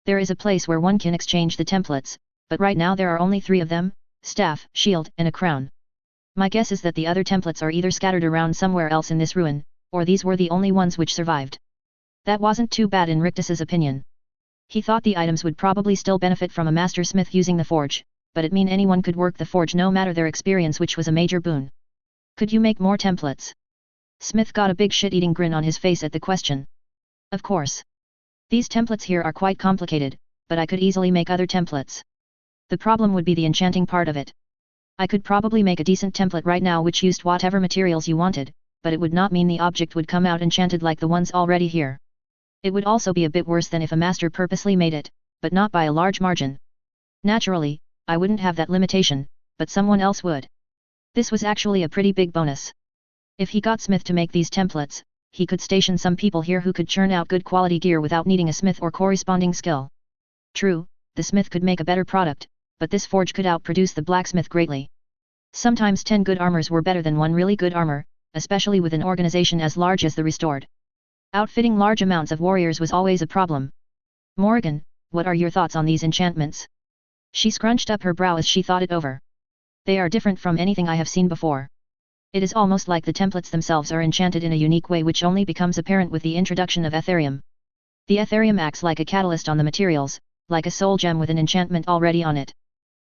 There is a place where one can exchange the templates, but right now there are only 3 of them: staff, shield, and a crown. My guess is that the other templates are either scattered around somewhere else in this ruin, or these were the only ones which survived. That wasn't too bad in Rictus's opinion. He thought the items would probably still benefit from a master smith using the forge, but it mean anyone could work the forge no matter their experience, which was a major boon. Could you make more templates? Smith got a big shit-eating grin on his face at the question. Of course. These templates here are quite complicated, but I could easily make other templates. The problem would be the enchanting part of it. I could probably make a decent template right now which used whatever materials you wanted, but it would not mean the object would come out enchanted like the ones already here. It would also be a bit worse than if a master purposely made it, but not by a large margin. Naturally, I wouldn't have that limitation, but someone else would. This was actually a pretty big bonus. If he got Smith to make these templates, he could station some people here who could churn out good quality gear without needing a smith or corresponding skill. True, the smith could make a better product, but this forge could outproduce the blacksmith greatly. Sometimes 10 good armors were better than 1 really good armor, especially with an organization as large as the Restored. Outfitting large amounts of warriors was always a problem. Morrigan, what are your thoughts on these enchantments? She scrunched up her brow as she thought it over. They are different from anything I have seen before. It is almost like the templates themselves are enchanted in a unique way which only becomes apparent with the introduction of Etherium. The Etherium acts like a catalyst on the materials, like a soul gem with an enchantment already on it.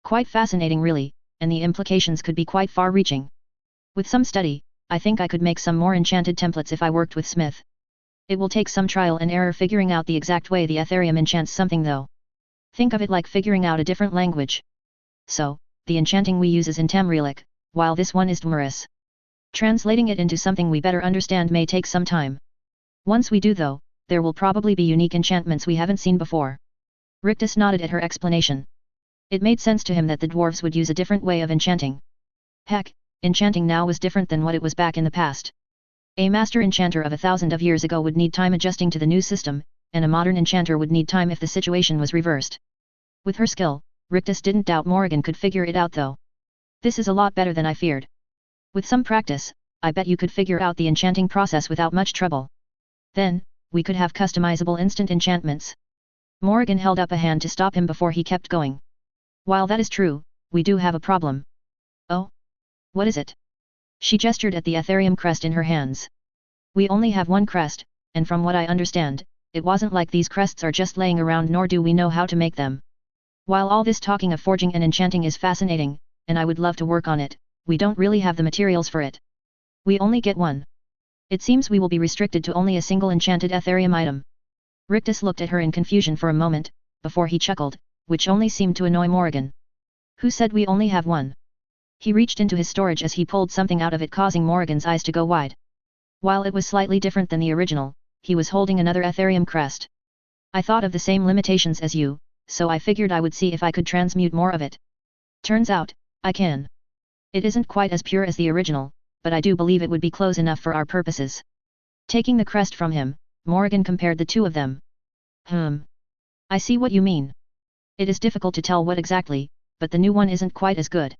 Quite fascinating really, and the implications could be quite far-reaching. With some study, I think I could make some more enchanted templates if I worked with Smith. It will take some trial and error figuring out the exact way the Etherium enchants something though. Think of it like figuring out a different language. So, the enchanting we use is in Tamrielic, while this one is Dmaris. Translating it into something we better understand may take some time. Once we do though, there will probably be unique enchantments we haven't seen before. Rictus nodded at her explanation. It made sense to him that the dwarves would use a different way of enchanting. Heck, enchanting now was different than what it was back in the past. A master enchanter of 1,000 years ago would need time adjusting to the new system, and a modern enchanter would need time if the situation was reversed. With her skill, Rictus didn't doubt Morrigan could figure it out though. This is a lot better than I feared. With some practice, I bet you could figure out the enchanting process without much trouble. Then, we could have customizable instant enchantments. Morrigan held up a hand to stop him before he kept going. While that is true, we do have a problem. Oh? What is it? She gestured at the Etherium crest in her hands. We only have one crest, and from what I understand, it wasn't like these crests are just laying around nor do we know how to make them. While all this talking of forging and enchanting is fascinating, and I would love to work on it, we don't really have the materials for it. We only get one. It seems we will be restricted to only a single enchanted Etherium item. Rictus looked at her in confusion for a moment, before he chuckled, which only seemed to annoy Morrigan. Who said we only have one? He reached into his storage as he pulled something out of it, causing Morrigan's eyes to go wide. While it was slightly different than the original, he was holding another Etherium crest. I thought of the same limitations as you, so I figured I would see if I could transmute more of it. Turns out, I can. It isn't quite as pure as the original, but I do believe it would be close enough for our purposes. Taking the crest from him, Morrigan compared the two of them. I see what you mean. It is difficult to tell what exactly, but the new one isn't quite as good.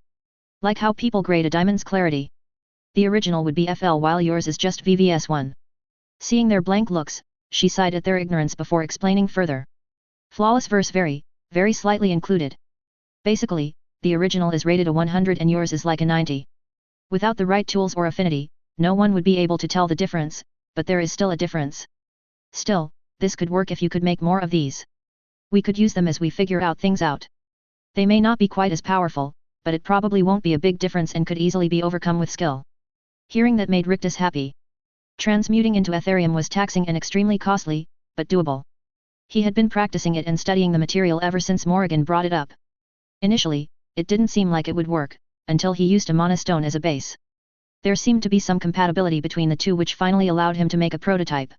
Like how people grade a diamond's clarity. The original would be FL while yours is just VVS1. Seeing their blank looks, she sighed at their ignorance before explaining further. Flawless verse very slightly included. Basically, the original is rated a 100 and yours is like a 90. Without the right tools or affinity, no one would be able to tell the difference, but there is still a difference. Still, this could work if you could make more of these. We could use them as we figure out things out. They may not be quite as powerful, but it probably won't be a big difference and could easily be overcome with skill. Hearing that made Rictus happy. Transmuting into Etherium was taxing and extremely costly, but doable. He had been practicing it and studying the material ever since Morrigan brought it up. Initially, it didn't seem like it would work, until he used a mana stone as a base. There seemed to be some compatibility between the two which finally allowed him to make a prototype.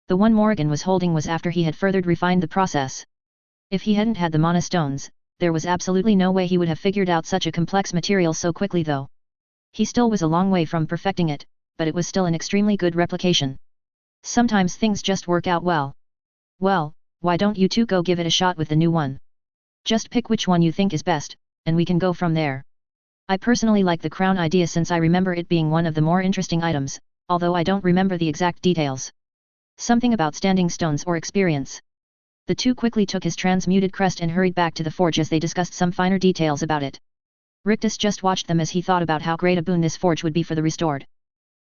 The one Morrigan was holding was after he had further refined the process. If he hadn't had the mana stones, there was absolutely no way he would have figured out such a complex material so quickly though. He still was a long way from perfecting it, but it was still an extremely good replication. Sometimes things just work out well. Well, why don't you two go give it a shot with the new one? Just pick which one you think is best, and we can go from there. I personally like the crown idea since I remember it being one of the more interesting items, although I don't remember the exact details. Something about standing stones or experience. The two quickly took his transmuted crest and hurried back to the forge as they discussed some finer details about it. Rictus just watched them as he thought about how great a boon this forge would be for the Restored.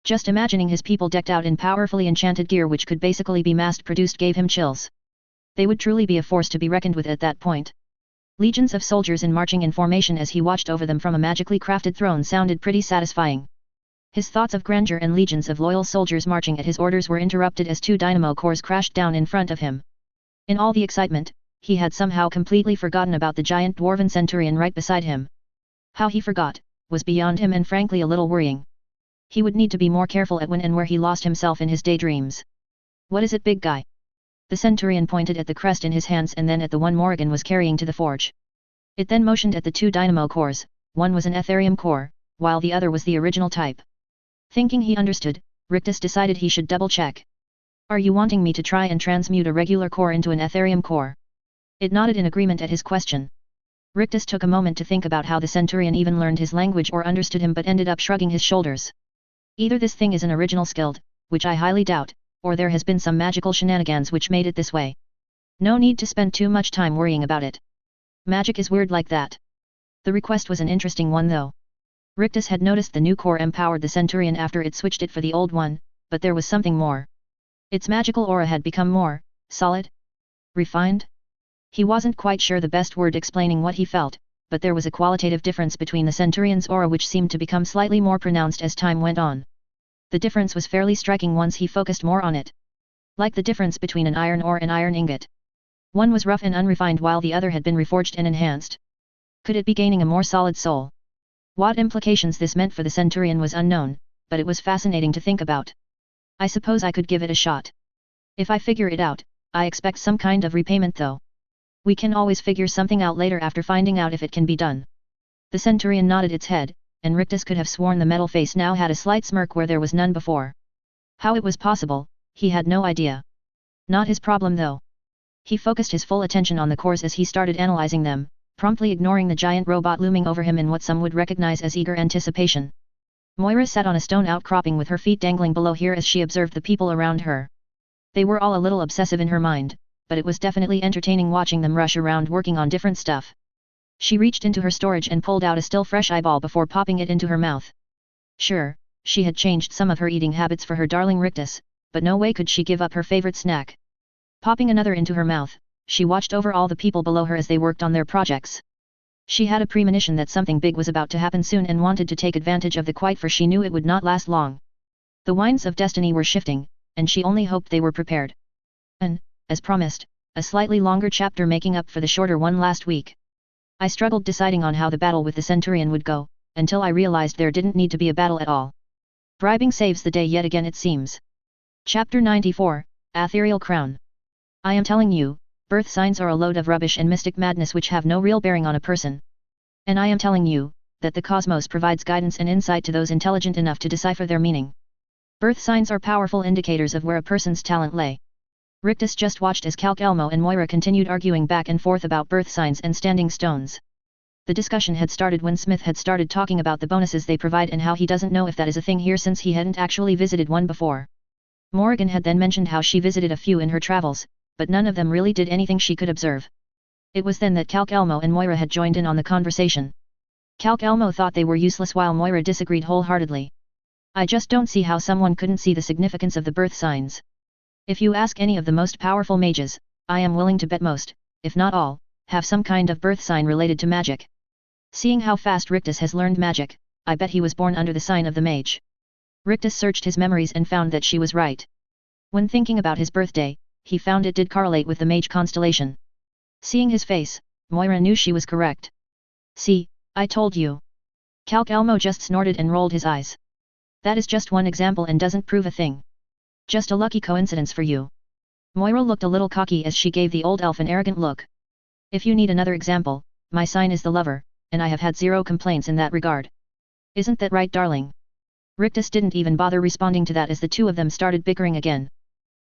Just imagining his people decked out in powerfully enchanted gear which could basically be mass-produced gave him chills. They would truly be a force to be reckoned with at that point. Legions of soldiers in marching in formation as he watched over them from a magically crafted throne sounded pretty satisfying. His thoughts of grandeur and legions of loyal soldiers marching at his orders were interrupted as two dynamo cores crashed down in front of him. In all the excitement, he had somehow completely forgotten about the giant dwarven centurion right beside him. How he forgot, was beyond him and frankly a little worrying. He would need to be more careful at when and where he lost himself in his daydreams. What is it, big guy? The centurion pointed at the crest in his hands and then at the one Morrigan was carrying to the forge. It then motioned at the two dynamo cores, one was an Etherium core, while the other was the original type. Thinking he understood, Rictus decided he should double-check. Are you wanting me to try and transmute a regular core into an Etherium core? It nodded in agreement at his question. Rictus took a moment to think about how the centurion even learned his language or understood him but ended up shrugging his shoulders. Either this thing is an original skilled, which I highly doubt, or there has been some magical shenanigans which made it this way. No need to spend too much time worrying about it. Magic is weird like that. The request was an interesting one though. Rictus had noticed the new core empowered the centurion after it switched it for the old one, but there was something more. Its magical aura had become more solid? Refined? He wasn't quite sure the best word explaining what he felt, but there was a qualitative difference between the centurion's aura which seemed to become slightly more pronounced as time went on. The difference was fairly striking once he focused more on it. Like the difference between an iron ore and iron ingot. One was rough and unrefined while the other had been reforged and enhanced. Could it be gaining a more solid soul? What implications this meant for the centurion was unknown, but it was fascinating to think about. I suppose I could give it a shot. If I figure it out, I expect some kind of repayment though. We can always figure something out later after finding out if it can be done. The centurion nodded its head, and Rictus could have sworn the metal face now had a slight smirk where there was none before. How it was possible, he had no idea. Not his problem though. He focused his full attention on the cores as he started analyzing them, promptly ignoring the giant robot looming over him in what some would recognize as eager anticipation. Moira sat on a stone outcropping with her feet dangling below here as she observed the people around her. They were all a little obsessive in her mind, but it was definitely entertaining watching them rush around working on different stuff. She reached into her storage and pulled out a still fresh eyeball before popping it into her mouth. Sure, she had changed some of her eating habits for her darling Rictus, but no way could she give up her favorite snack. Popping another into her mouth, she watched over all the people below her as they worked on their projects. She had a premonition that something big was about to happen soon and wanted to take advantage of the quiet for she knew it would not last long. The winds of destiny were shifting, and she only hoped they were prepared. And, as promised, a slightly longer chapter making up for the shorter one last week. I struggled deciding on how the battle with the centurion would go, until I realized there didn't need to be a battle at all. Bribing saves the day yet again it seems. Chapter 94, Ethereal Crown. I am telling you, birth signs are a load of rubbish and mystic madness which have no real bearing on a person. And I am telling you, that the cosmos provides guidance and insight to those intelligent enough to decipher their meaning. Birth signs are powerful indicators of where a person's talent lay. Rictus just watched as Calc Elmo and Moira continued arguing back and forth about birth signs and standing stones. The discussion had started when Smith had started talking about the bonuses they provide and how he doesn't know if that is a thing here since he hadn't actually visited one before. Morrigan had then mentioned how she visited a few in her travels, but none of them really did anything she could observe. It was then that Calc Elmo and Moira had joined in on the conversation. Calc Elmo thought they were useless while Moira disagreed wholeheartedly. I just don't see how someone couldn't see the significance of the birth signs. If you ask any of the most powerful mages, I am willing to bet most, if not all, have some kind of birth sign related to magic. Seeing how fast Rictus has learned magic, I bet he was born under the sign of the mage. Rictus searched his memories and found that she was right. When thinking about his birthday, he found it did correlate with the mage constellation. Seeing his face, Moira knew she was correct. See, I told you. Calc Elmo just snorted and rolled his eyes. That is just one example and doesn't prove a thing. Just a lucky coincidence for you. Moira looked a little cocky as she gave the old elf an arrogant look. If you need another example, my sign is the lover, and I have had zero complaints in that regard. Isn't that right, darling? Rictus didn't even bother responding to that as the two of them started bickering again.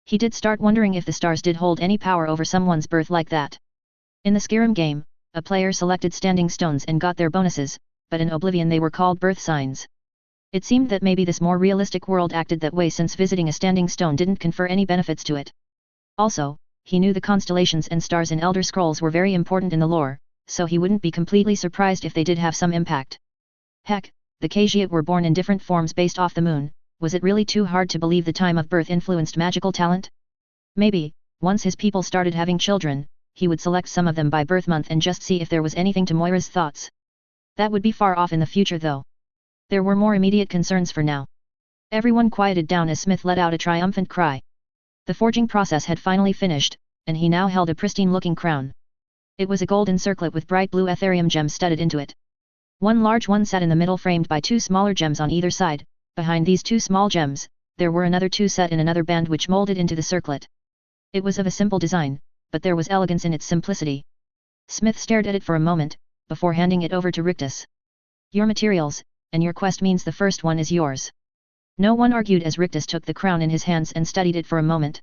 He did start wondering if the stars did hold any power over someone's birth like that. In the Skyrim game, a player selected standing stones and got their bonuses, but in Oblivion they were called birth signs. It seemed that maybe this more realistic world acted that way since visiting a standing stone didn't confer any benefits to it. Also, he knew the constellations and stars in Elder Scrolls were very important in the lore, so he wouldn't be completely surprised if they did have some impact. Heck, the Khajiit were born in different forms based off the moon. Was it really too hard to believe the time of birth influenced magical talent? Maybe, once his people started having children, he would select some of them by birth month and just see if there was anything to Moira's thoughts. That would be far off in the future though. There were more immediate concerns for now. Everyone quieted down as Smith let out a triumphant cry. The forging process had finally finished, and he now held a pristine-looking crown. It was a golden circlet with bright blue ethereum gems studded into it. One large one sat in the middle framed by two smaller gems on either side. Behind these two small gems, there were another two set in another band which molded into the circlet. It was of a simple design, but there was elegance in its simplicity. Smith stared at it for a moment, before handing it over to Rictus. Your materials, and your quest means the first one is yours. No one argued as Rictus took the crown in his hands and studied it for a moment.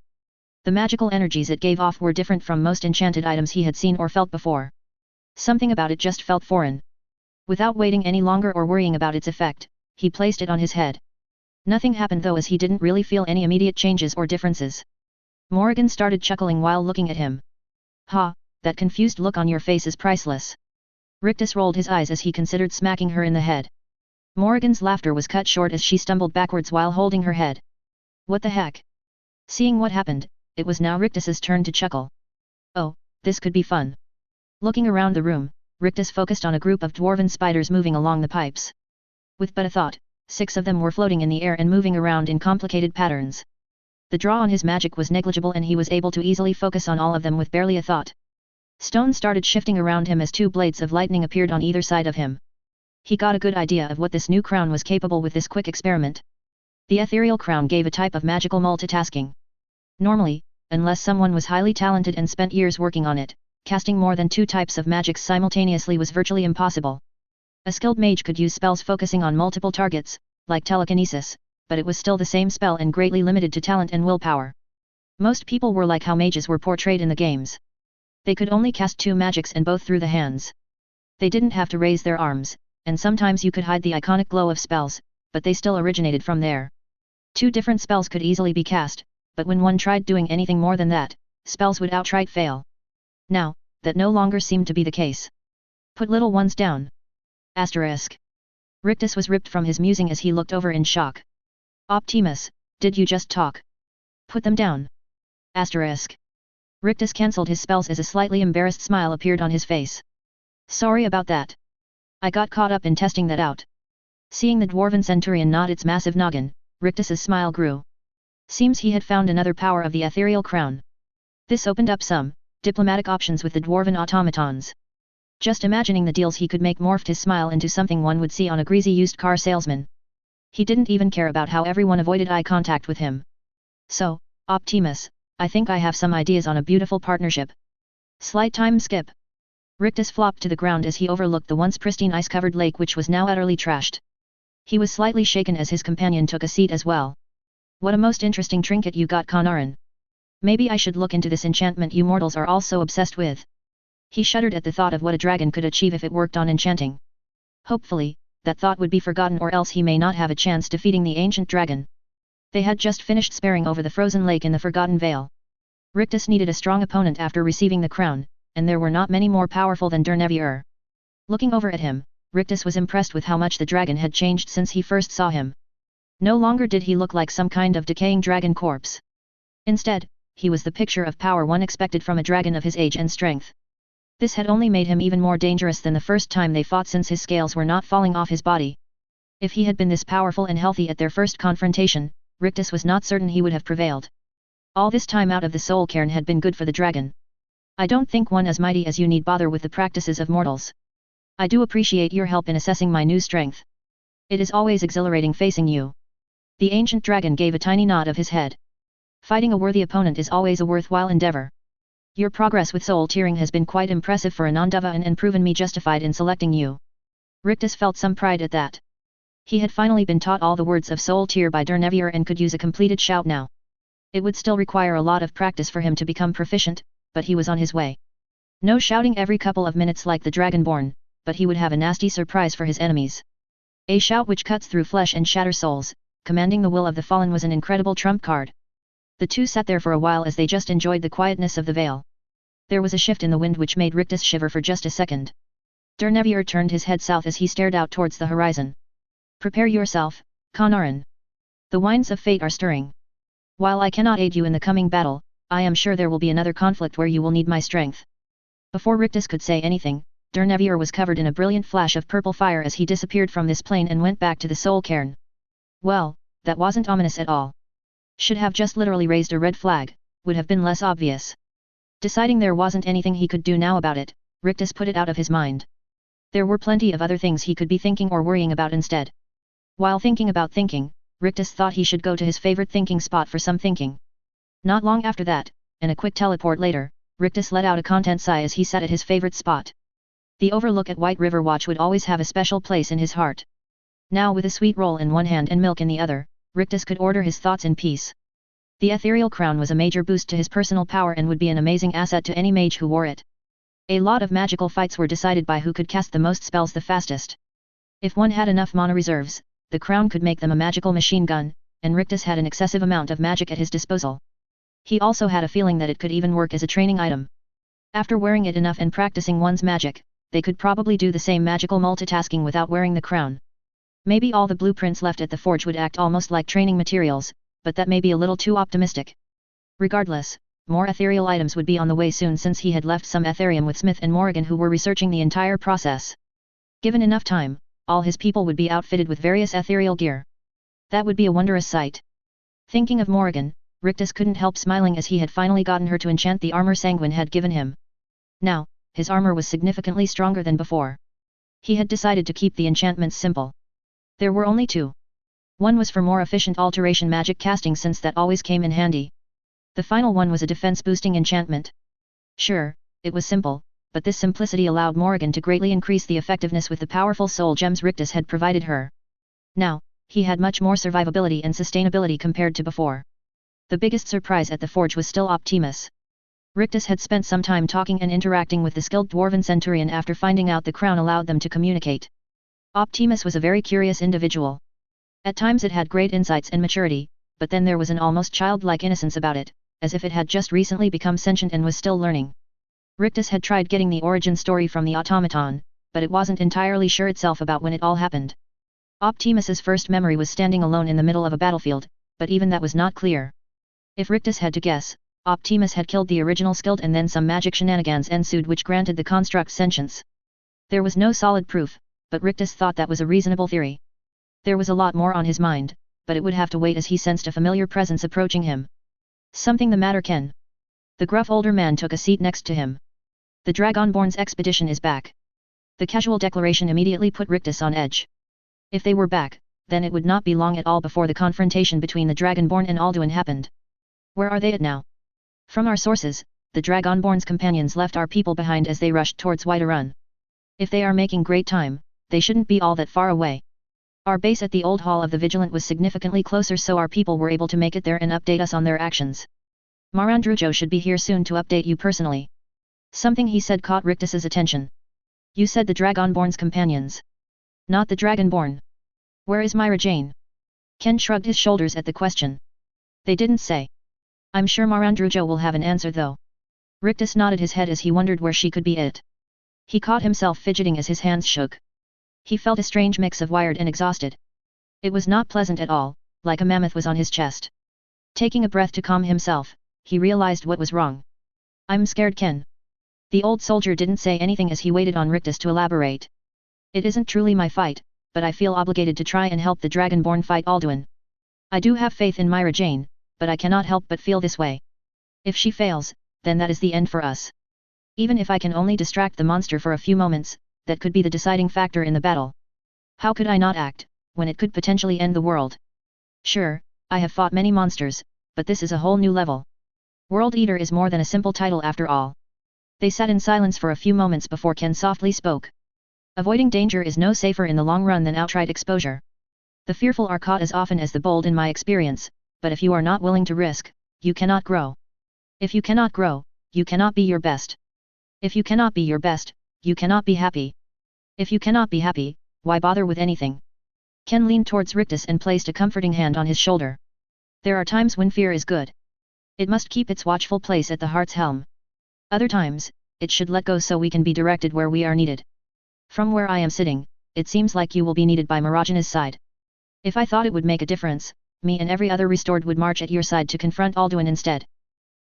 The magical energies it gave off were different from most enchanted items he had seen or felt before. Something about it just felt foreign. Without waiting any longer or worrying about its effect, he placed it on his head. Nothing happened though, as he didn't really feel any immediate changes or differences. Morrigan started chuckling while looking at him. Ha, that confused look on your face is priceless. Rictus rolled his eyes as he considered smacking her in the head. Morrigan's laughter was cut short as she stumbled backwards while holding her head. What the heck? Seeing what happened, it was now Rictus's turn to chuckle. Oh, this could be fun. Looking around the room, Rictus focused on a group of dwarven spiders moving along the pipes. With but a thought, 6 of them were floating in the air and moving around in complicated patterns. The draw on his magic was negligible and he was able to easily focus on all of them with barely a thought. Stone started shifting around him as 2 blades of lightning appeared on either side of him. He got a good idea of what this new crown was capable with this quick experiment. The ethereal crown gave a type of magical multitasking. Normally, unless someone was highly talented and spent years working on it, casting more than 2 types of magics simultaneously was virtually impossible. A skilled mage could use spells focusing on multiple targets, like telekinesis, but it was still the same spell and greatly limited to talent and willpower. Most people were like how mages were portrayed in the games. They could only cast 2 magics and both through the hands. They didn't have to raise their arms, and sometimes you could hide the iconic glow of spells, but they still originated from there. 2 different spells could easily be cast, but when one tried doing anything more than that, spells would outright fail. Now, that no longer seemed to be the case. Put little ones down. Asterisk. Rictus was ripped from his musing as he looked over in shock. Optimus, did you just talk? Put them down. Asterisk. Rictus cancelled his spells as a slightly embarrassed smile appeared on his face. Sorry about that. I got caught up in testing that out. Seeing the dwarven centurion nod its massive noggin, Rictus's smile grew. Seems he had found another power of the ethereal crown. This opened up some diplomatic options with the dwarven automatons. Just imagining the deals he could make morphed his smile into something one would see on a greasy used car salesman. He didn't even care about how everyone avoided eye contact with him. So, Optimus, I think I have some ideas on a beautiful partnership. Slight time skip. Rictus flopped to the ground as he overlooked the once pristine ice-covered lake which was now utterly trashed. He was slightly shaken as his companion took a seat as well. What a most interesting trinket you got, Conarin. Maybe I should look into this enchantment you mortals are all so obsessed with. He shuddered at the thought of what a dragon could achieve if it worked on enchanting. Hopefully, that thought would be forgotten or else he may not have a chance defeating the ancient dragon. They had just finished sparring over the frozen lake in the Forgotten Vale. Rictus needed a strong opponent after receiving the crown, and there were not many more powerful than Dernevier. Looking over at him, Rictus was impressed with how much the dragon had changed since he first saw him. No longer did he look like some kind of decaying dragon corpse. Instead, he was the picture of power one expected from a dragon of his age and strength. This had only made him even more dangerous than the first time they fought since his scales were not falling off his body. If he had been this powerful and healthy at their first confrontation, Rictus was not certain he would have prevailed. All this time out of the soul cairn had been good for the dragon. I don't think one as mighty as you need bother with the practices of mortals. I do appreciate your help in assessing my new strength. It is always exhilarating facing you. The ancient dragon gave a tiny nod of his head. Fighting a worthy opponent is always a worthwhile endeavor. Your progress with soul tearing has been quite impressive for a non-Devan and proven me justified in selecting you. Rictus felt some pride at that. He had finally been taught all the words of soul tear by Dernevier and could use a completed shout now. It would still require a lot of practice for him to become proficient, but he was on his way. No shouting every couple of minutes like the Dragonborn, but he would have a nasty surprise for his enemies. A shout which cuts through flesh and shatters souls, commanding the will of the fallen was an incredible trump card. The two sat there for a while as they just enjoyed the quietness of the vale. There was a shift in the wind which made Rictus shiver for just a second. Dernevier turned his head south as he stared out towards the horizon. Prepare yourself, Conarin. The winds of fate are stirring. While I cannot aid you in the coming battle, I am sure there will be another conflict where you will need my strength. Before Rictus could say anything, Dernevier was covered in a brilliant flash of purple fire as he disappeared from this plane and went back to the soul cairn. Well, that wasn't ominous at all. Should have just literally raised a red flag, would have been less obvious. Deciding there wasn't anything he could do now about it, Rictus put it out of his mind. There were plenty of other things he could be thinking or worrying about instead. While thinking about thinking, Rictus thought he should go to his favorite thinking spot for some thinking. Not long after that, and a quick teleport later, Rictus let out a content sigh as he sat at his favorite spot. The overlook at White River Watch would always have a special place in his heart. Now with a sweet roll in one hand and milk in the other, Rictus could order his thoughts in peace. The ethereal crown was a major boost to his personal power and would be an amazing asset to any mage who wore it. A lot of magical fights were decided by who could cast the most spells the fastest. If one had enough mana reserves, the crown could make them a magical machine gun, and Rictus had an excessive amount of magic at his disposal. He also had a feeling that it could even work as a training item. After wearing it enough and practicing one's magic, they could probably do the same magical multitasking without wearing the crown. Maybe all the blueprints left at the forge would act almost like training materials, but that may be a little too optimistic. Regardless, more ethereal items would be on the way soon since he had left some Etherium with Smith and Morrigan who were researching the entire process. Given enough time, all his people would be outfitted with various ethereal gear. That would be a wondrous sight. Thinking of Morrigan, Rictus couldn't help smiling as he had finally gotten her to enchant the armor Sanguine had given him. Now, his armor was significantly stronger than before. He had decided to keep the enchantments simple. There were only two. One was for more efficient alteration magic casting since that always came in handy. The final one was a defense-boosting enchantment. Sure, it was simple, but this simplicity allowed Morrigan to greatly increase the effectiveness with the powerful soul gems Rictus had provided her. Now, he had much more survivability and sustainability compared to before. The biggest surprise at the forge was still Optimus. Rictus had spent some time talking and interacting with the skilled dwarven centurion after finding out the crown allowed them to communicate. Optimus was a very curious individual. At times it had great insights and maturity, but then there was an almost childlike innocence about it, as if it had just recently become sentient and was still learning. Rictus had tried getting the origin story from the automaton, but it wasn't entirely sure itself about when it all happened. Optimus's first memory was standing alone in the middle of a battlefield, but even that was not clear. If Rictus had to guess, Optimus had killed the original skilled and then some magic shenanigans ensued which granted the construct sentience. There was no solid proof, but Rictus thought that was a reasonable theory. There was a lot more on his mind, but it would have to wait as he sensed a familiar presence approaching him. Something the matter, Ken? The gruff older man took a seat next to him. The Dragonborn's expedition is back. The casual declaration immediately put Rictus on edge. If they were back, then it would not be long at all before the confrontation between the Dragonborn and Alduin happened. Where are they at now? From our sources, the Dragonborn's companions left our people behind as they rushed towards Whiterun. If they are making great time, they shouldn't be all that far away. Our base at the Old Hall of the Vigilant was significantly closer, so our people were able to make it there and update us on their actions. Marandrujo should be here soon to update you personally. Something he said caught Rictus's attention. You said the Dragonborn's companions. Not the Dragonborn. Where is Myra Jane? Ken shrugged his shoulders at the question. They didn't say. I'm sure Marandrujo will have an answer though. Rictus nodded his head as he wondered where she could be it. He caught himself fidgeting as his hands shook. He felt a strange mix of wired and exhausted. It was not pleasant at all, like a mammoth was on his chest. Taking a breath to calm himself, he realized what was wrong. I'm scared, Ken. The old soldier didn't say anything as he waited on Rictus to elaborate. It isn't truly my fight, but I feel obligated to try and help the Dragonborn fight Alduin. I do have faith in Myra Jane, but I cannot help but feel this way. If she fails, then that is the end for us. Even if I can only distract the monster for a few moments, that could be the deciding factor in the battle. How could I not act, when it could potentially end the world? Sure, I have fought many monsters, but this is a whole new level. World Eater is more than a simple title after all. They sat in silence for a few moments before Ken softly spoke. Avoiding danger is no safer in the long run than outright exposure. The fearful are caught as often as the bold in my experience, but if you are not willing to risk, you cannot grow. If you cannot grow, you cannot be your best. If you cannot be your best, you cannot be happy. If you cannot be happy, why bother with anything? Ken leaned towards Rictus and placed a comforting hand on his shoulder. There are times when fear is good. It must keep its watchful place at the heart's helm. Other times, it should let go so we can be directed where we are needed. From where I am sitting, it seems like you will be needed by Marajana's side. If I thought it would make a difference, me and every other restored would march at your side to confront Alduin instead.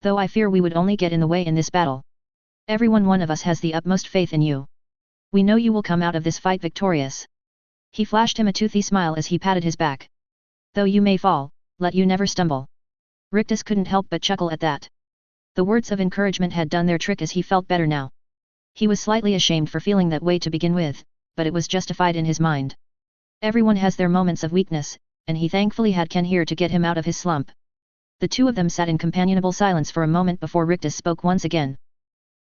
Though I fear we would only get in the way in this battle. One of us has the utmost faith in you. We know you will come out of this fight victorious. He flashed him a toothy smile as he patted his back. Though you may fall, let you never stumble. Rictus couldn't help but chuckle at that. The words of encouragement had done their trick as he felt better now. He was slightly ashamed for feeling that way to begin with, but it was justified in his mind. Everyone has their moments of weakness, and he thankfully had Ken here to get him out of his slump. The two of them sat in companionable silence for a moment before Rictus spoke once again.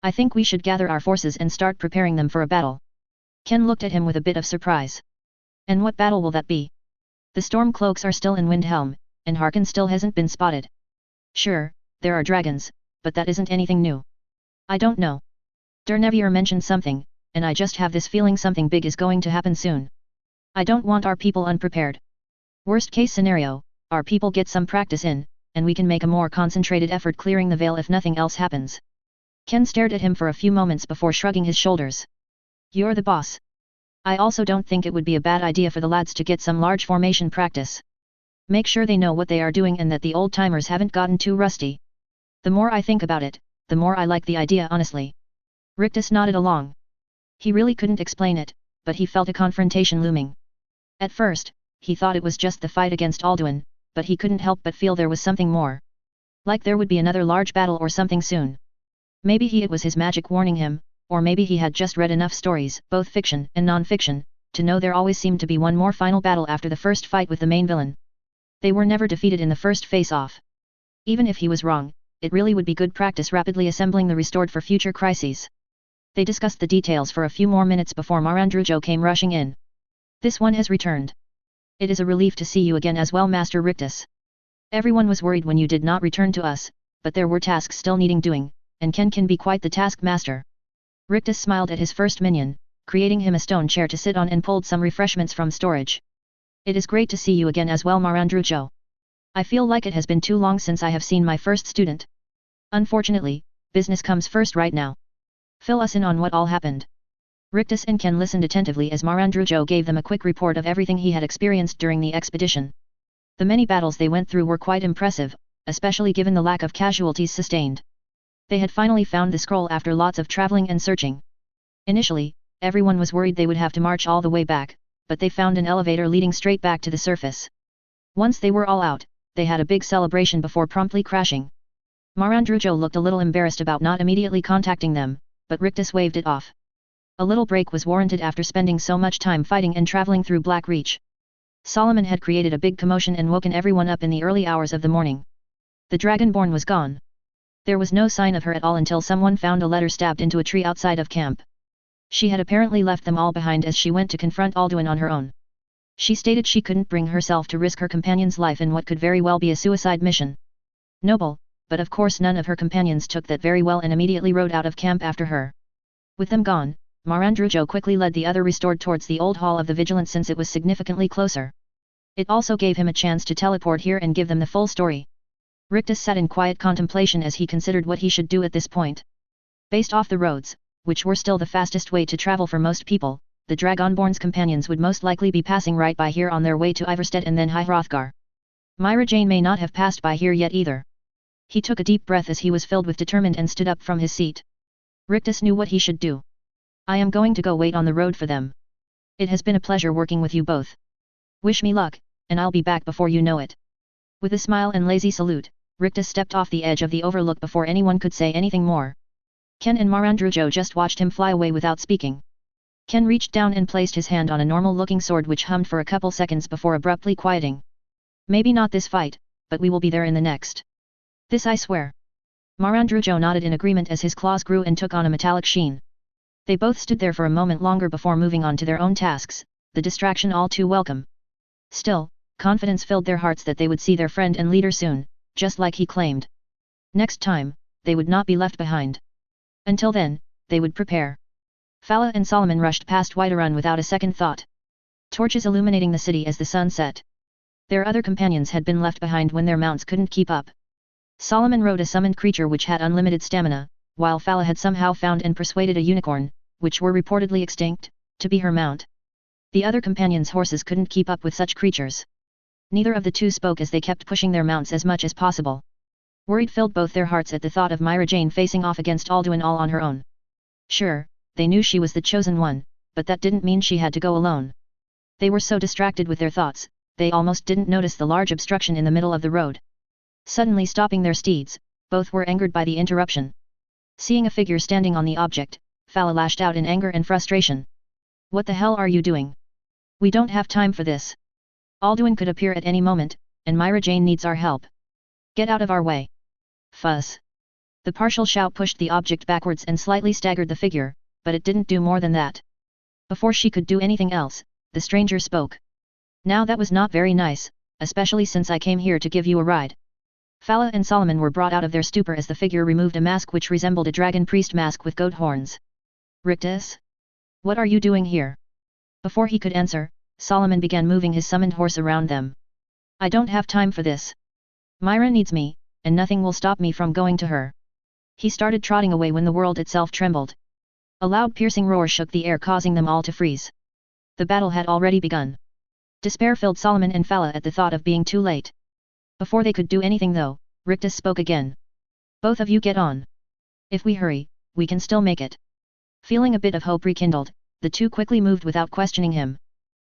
I think we should gather our forces and start preparing them for a battle. Ken looked at him with a bit of surprise. And what battle will that be? The storm cloaks are still in Windhelm, and Harkon still hasn't been spotted. Sure, there are dragons, but that isn't anything new. I don't know. Dernevier mentioned something, and I just have this feeling something big is going to happen soon. I don't want our people unprepared. Worst case scenario, our people get some practice in, and we can make a more concentrated effort clearing the veil if nothing else happens. Ken stared at him for a few moments before shrugging his shoulders. You're the boss. I also don't think it would be a bad idea for the lads to get some large formation practice. Make sure they know what they are doing and that the old-timers haven't gotten too rusty. The more I think about it, the more I like the idea honestly. Rictus nodded along. He really couldn't explain it, but he felt a confrontation looming. At first, he thought it was just the fight against Alduin, but he couldn't help but feel there was something more. Like there would be another large battle or something soon. Maybe it was his magic warning him, or maybe he had just read enough stories, both fiction and non-fiction, to know there always seemed to be one more final battle after the first fight with the main villain. They were never defeated in the first face-off. Even if he was wrong, it really would be good practice rapidly assembling the restored for future crises. They discussed the details for a few more minutes before Marandrujo came rushing in. This one has returned. It is a relief to see you again as well, Master Rictus. Everyone was worried when you did not return to us, but there were tasks still needing doing, and Ken can be quite the taskmaster. Rictus smiled at his first minion, creating him a stone chair to sit on and pulled some refreshments from storage. It is great to see you again as well, Marandrujo. I feel like it has been too long since I have seen my first student. Unfortunately, business comes first right now. Fill us in on what all happened. Rictus and Ken listened attentively as Marandrujo gave them a quick report of everything he had experienced during the expedition. The many battles they went through were quite impressive, especially given the lack of casualties sustained. They had finally found the scroll after lots of traveling and searching. Initially, everyone was worried they would have to march all the way back, but they found an elevator leading straight back to the surface. Once they were all out, they had a big celebration before promptly crashing. Marandrujo looked a little embarrassed about not immediately contacting them, but Rictus waved it off. A little break was warranted after spending so much time fighting and traveling through Black Reach. Solomon had created a big commotion and woken everyone up in the early hours of the morning. The Dragonborn was gone. There was no sign of her at all until someone found a letter stabbed into a tree outside of camp. She had apparently left them all behind as she went to confront Alduin on her own. She stated she couldn't bring herself to risk her companion's life in what could very well be a suicide mission. Noble, but of course none of her companions took that very well and immediately rode out of camp after her. With them gone, Marandrujo quickly led the other restored towards the old hall of the Vigilant since it was significantly closer. It also gave him a chance to teleport here and give them the full story. Rictus sat in quiet contemplation as he considered what he should do at this point. Based off the roads, which were still the fastest way to travel for most people, the Dragonborn's companions would most likely be passing right by here on their way to Iverstead and then High Hrothgar. Myra Jane may not have passed by here yet either. He took a deep breath as he was filled with determined and stood up from his seat. Rictus knew what he should do. I am going to go wait on the road for them. It has been a pleasure working with you both. Wish me luck, and I'll be back before you know it. With a smile and lazy salute, Rictus stepped off the edge of the overlook before anyone could say anything more. Ken and Marandrujo just watched him fly away without speaking. Ken reached down and placed his hand on a normal-looking sword which hummed for a couple seconds before abruptly quieting. Maybe not this fight, but we will be there in the next. This I swear. Marandrujo nodded in agreement as his claws grew and took on a metallic sheen. They both stood there for a moment longer before moving on to their own tasks, the distraction all too welcome. Still, confidence filled their hearts that they would see their friend and leader soon, just like he claimed. Next time, they would not be left behind. Until then, they would prepare. Fala and Solomon rushed past Whiterun without a second thought. Torches illuminating the city as the sun set. Their other companions had been left behind when their mounts couldn't keep up. Solomon rode a summoned creature which had unlimited stamina, while Fala had somehow found and persuaded a unicorn, which were reportedly extinct, to be her mount. The other companions' horses couldn't keep up with such creatures. Neither of the two spoke as they kept pushing their mounts as much as possible. Worried filled both their hearts at the thought of Myra Jane facing off against Alduin all on her own. Sure, they knew she was the chosen one, but that didn't mean she had to go alone. They were so distracted with their thoughts, they almost didn't notice the large obstruction in the middle of the road. Suddenly stopping their steeds, both were angered by the interruption. Seeing a figure standing on the object, Fala lashed out in anger and frustration. What the hell are you doing? We don't have time for this. Alduin could appear at any moment, and Myra Jane needs our help. Get out of our way. Fuzz. The partial shout pushed the object backwards and slightly staggered the figure, but it didn't do more than that. Before she could do anything else, the stranger spoke. Now that was not very nice, especially since I came here to give you a ride. Fala and Solomon were brought out of their stupor as the figure removed a mask which resembled a dragon priest mask with goat horns. Rictus? What are you doing here? Before he could answer, Solomon began moving his summoned horse around them. I don't have time for this. Myra needs me, and nothing will stop me from going to her. He started trotting away when the world itself trembled. A loud piercing roar shook the air, causing them all to freeze. The battle had already begun. Despair filled Solomon and Fala at the thought of being too late. Before they could do anything though, Rictus spoke again. Both of you get on. If we hurry, we can still make it. Feeling a bit of hope rekindled, the two quickly moved without questioning him.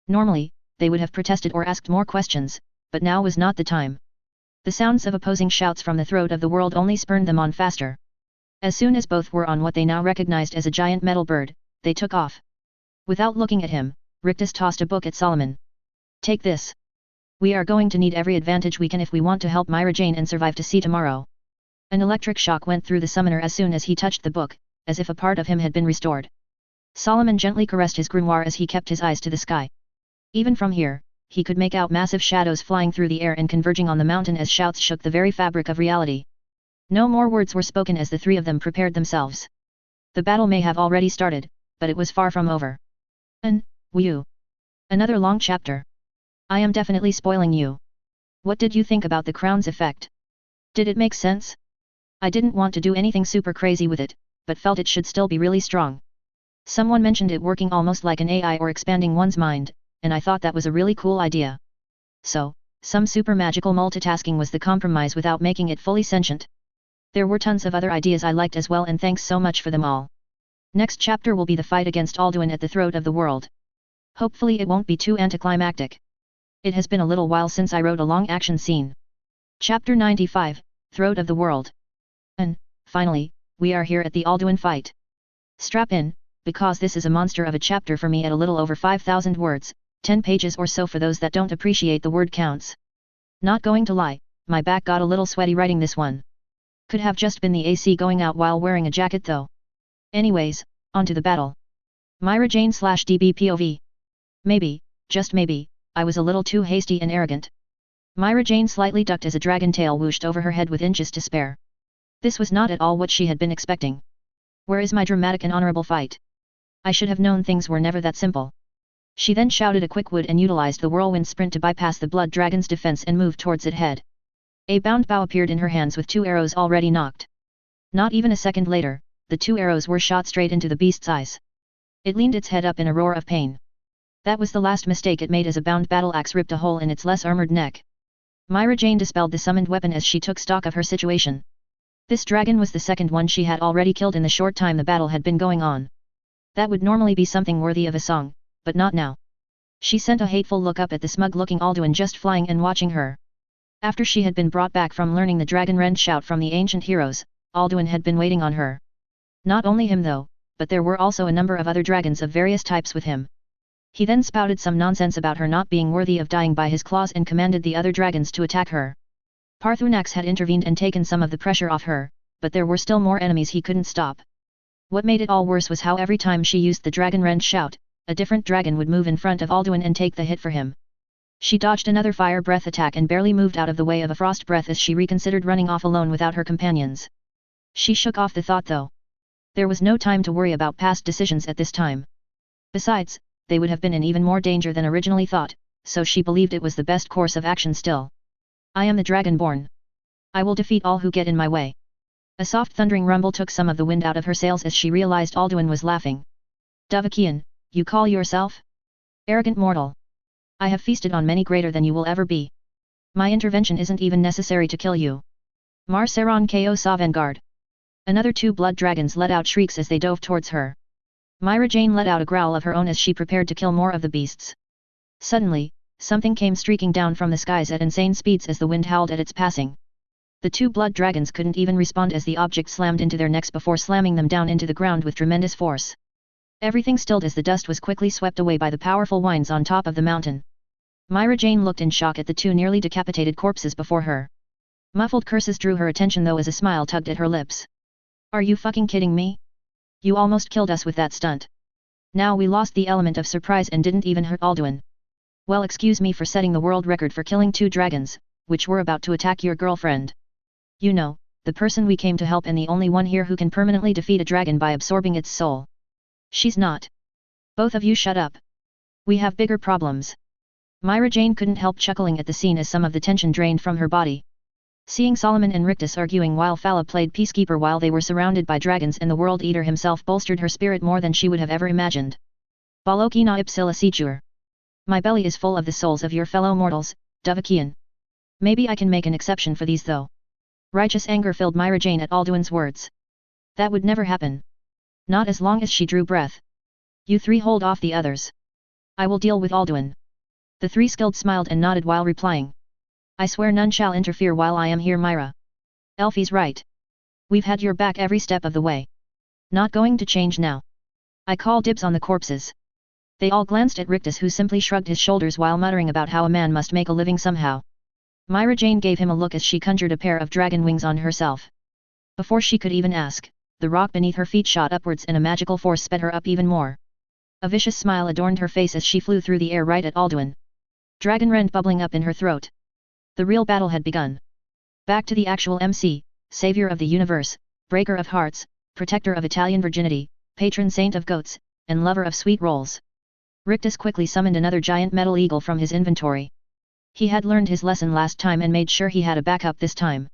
Normally, they would have protested or asked more questions, but now was not the time. The sounds of opposing shouts from the throat of the world only spurred them on faster. As soon as both were on what they now recognized as a giant metal bird, they took off. Without looking at him, Rictus tossed a book at Solomon. Take this. We are going to need every advantage we can if we want to help Myra Jane and survive to see tomorrow. An electric shock went through the summoner as soon as he touched the book, as if a part of him had been restored. Solomon gently caressed his grimoire as he kept his eyes to the sky. Even from here, he could make out massive shadows flying through the air and converging on the mountain as shouts shook the very fabric of reality. No more words were spoken as the three of them prepared themselves. The battle may have already started, but it was far from over. Whew. Another long chapter. I am definitely spoiling you. What did you think about the crown's effect? Did it make sense? I didn't want to do anything super crazy with it, but felt it should still be really strong. Someone mentioned it working almost like an AI or expanding one's mind, and I thought that was a really cool idea. So, some super magical multitasking was the compromise without making it fully sentient. There were tons of other ideas I liked as well, and thanks so much for them all. Next chapter will be the fight against Alduin at the throat of the world. Hopefully it won't be too anticlimactic. It has been a little while since I wrote a long action scene. Chapter 95, Throat of the World. And, finally, we are here at the Alduin fight. Strap in, because this is a monster of a chapter for me at a little over 5,000 words, 10 pages or so for those that don't appreciate the word counts. Not going to lie, my back got a little sweaty writing this one. Could have just been the AC going out while wearing a jacket though. Anyways, on to the battle. Myra Jane /DB POV. Maybe, just maybe, I was a little too hasty and arrogant. Myra Jane slightly ducked as a dragon tail whooshed over her head with inches to spare. This was not at all what she had been expecting. Where is my dramatic and honorable fight? I should have known things were never that simple. She then shouted a quick wood and utilized the whirlwind sprint to bypass the blood dragon's defense and move towards its head. A bound bow appeared in her hands with 2 arrows already knocked. Not even a second later, the 2 arrows were shot straight into the beast's eyes. It leaned its head up in a roar of pain. That was the last mistake it made as a bound battle axe ripped a hole in its less armored neck. Myra Jane dispelled the summoned weapon as she took stock of her situation. This dragon was the second one she had already killed in the short time the battle had been going on. That would normally be something worthy of a song, but not now. She sent a hateful look up at the smug-looking Alduin just flying and watching her. After she had been brought back from learning the dragon-rend shout from the ancient heroes, Alduin had been waiting on her. Not only him though, but there were also a number of other dragons of various types with him. He then spouted some nonsense about her not being worthy of dying by his claws and commanded the other dragons to attack her. Parthunax had intervened and taken some of the pressure off her, but there were still more enemies he couldn't stop. What made it all worse was how every time she used the dragon-rend shout, a different dragon would move in front of Alduin and take the hit for him. She dodged another fire breath attack and barely moved out of the way of a frost breath as she reconsidered running off alone without her companions. She shook off the thought though. There was no time to worry about past decisions at this time. Besides, they would have been in even more danger than originally thought, so she believed it was the best course of action still. I am the Dragonborn. I will defeat all who get in my way. A soft thundering rumble took some of the wind out of her sails as she realized Alduin was laughing. Dovahkian, you call yourself? Arrogant mortal. I have feasted on many greater than you will ever be. My intervention isn't even necessary to kill you. Mar Saron Ko Sa Vanguard. Another 2 blood dragons let out shrieks as they dove towards her. Myra Jane let out a growl of her own as she prepared to kill more of the beasts. Suddenly, something came streaking down from the skies at insane speeds as the wind howled at its passing. The two blood dragons couldn't even respond as the object slammed into their necks before slamming them down into the ground with tremendous force. Everything stilled as the dust was quickly swept away by the powerful winds on top of the mountain. Myra Jane looked in shock at the two nearly decapitated corpses before her. Muffled curses drew her attention though as a smile tugged at her lips. Are you fucking kidding me? You almost killed us with that stunt. Now we lost the element of surprise and didn't even hurt Alduin. Well, excuse me for setting the world record for killing two dragons, which were about to attack your girlfriend. You know, the person we came to help and the only one here who can permanently defeat a dragon by absorbing its soul. She's not. Both of you shut up. We have bigger problems. Myra Jane couldn't help chuckling at the scene as some of the tension drained from her body. Seeing Solomon and Rictus arguing while Fala played peacekeeper while they were surrounded by dragons and the World Eater himself bolstered her spirit more than she would have ever imagined. Baloki na ipsila sechur. My belly is full of the souls of your fellow mortals, Davakian. Maybe I can make an exception for these though. Righteous anger filled Myra Jane at Alduin's words. That would never happen. Not as long as she drew breath. You three hold off the others. I will deal with Alduin. The three skilled smiled and nodded while replying. I swear none shall interfere while I am here, Myra. Elfie's right. We've had your back every step of the way. Not going to change now. I call dibs on the corpses. They all glanced at Rictus who simply shrugged his shoulders while muttering about how a man must make a living somehow. Myra Jane gave him a look as she conjured a pair of dragon wings on herself. Before she could even ask, the rock beneath her feet shot upwards and a magical force sped her up even more. A vicious smile adorned her face as she flew through the air right at Alduin. Dragon rend bubbling up in her throat. The real battle had begun. Back to the actual MC, savior of the universe, breaker of hearts, protector of Italian virginity, patron saint of goats, and lover of sweet rolls. Rictus quickly summoned another giant metal eagle from his inventory. He had learned his lesson last time and made sure he had a backup this time.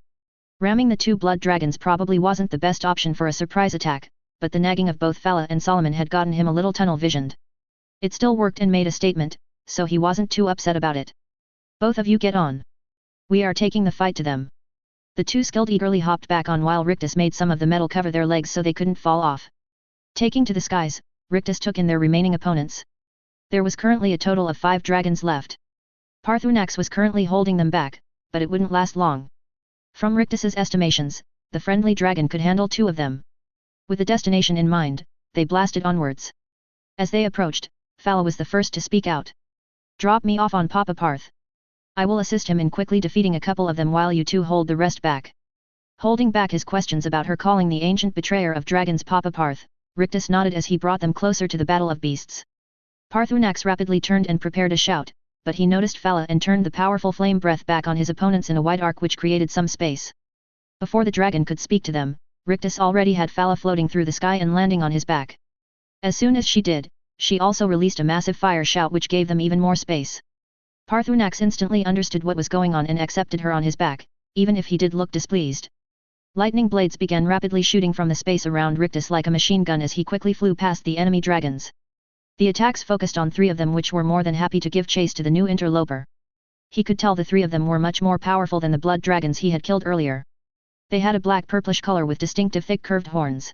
Ramming the two blood dragons probably wasn't the best option for a surprise attack, but the nagging of both Fala and Solomon had gotten him a little tunnel-visioned. It still worked and made a statement, so he wasn't too upset about it. Both of you get on. We are taking the fight to them. The two skilled eagerly hopped back on while Rictus made some of the metal cover their legs so they couldn't fall off. Taking to the skies, Rictus took in their remaining opponents. There was currently a total of 5 dragons left. Parthunax was currently holding them back, but it wouldn't last long. From Rictus's estimations, the friendly dragon could handle 2 of them. With the destination in mind, they blasted onwards. As they approached, Fala was the first to speak out. Drop me off on Papa Parth. I will assist him in quickly defeating a couple of them while you two hold the rest back. Holding back his questions about her calling the ancient betrayer of dragons Papa Parth, Rictus nodded as he brought them closer to the battle of beasts. Parthunax rapidly turned and prepared a shout, but he noticed Fala and turned the powerful flame breath back on his opponents in a wide arc which created some space. Before the dragon could speak to them, Rictus already had Fala floating through the sky and landing on his back. As soon as she did, she also released a massive fire shout which gave them even more space. Parthunax instantly understood what was going on and accepted her on his back, even if he did look displeased. Lightning blades began rapidly shooting from the space around Rictus like a machine gun as he quickly flew past the enemy dragons. The attacks focused on 3 of them which were more than happy to give chase to the new interloper. He could tell the 3 of them were much more powerful than the blood dragons he had killed earlier. They had a black purplish color with distinctive thick curved horns.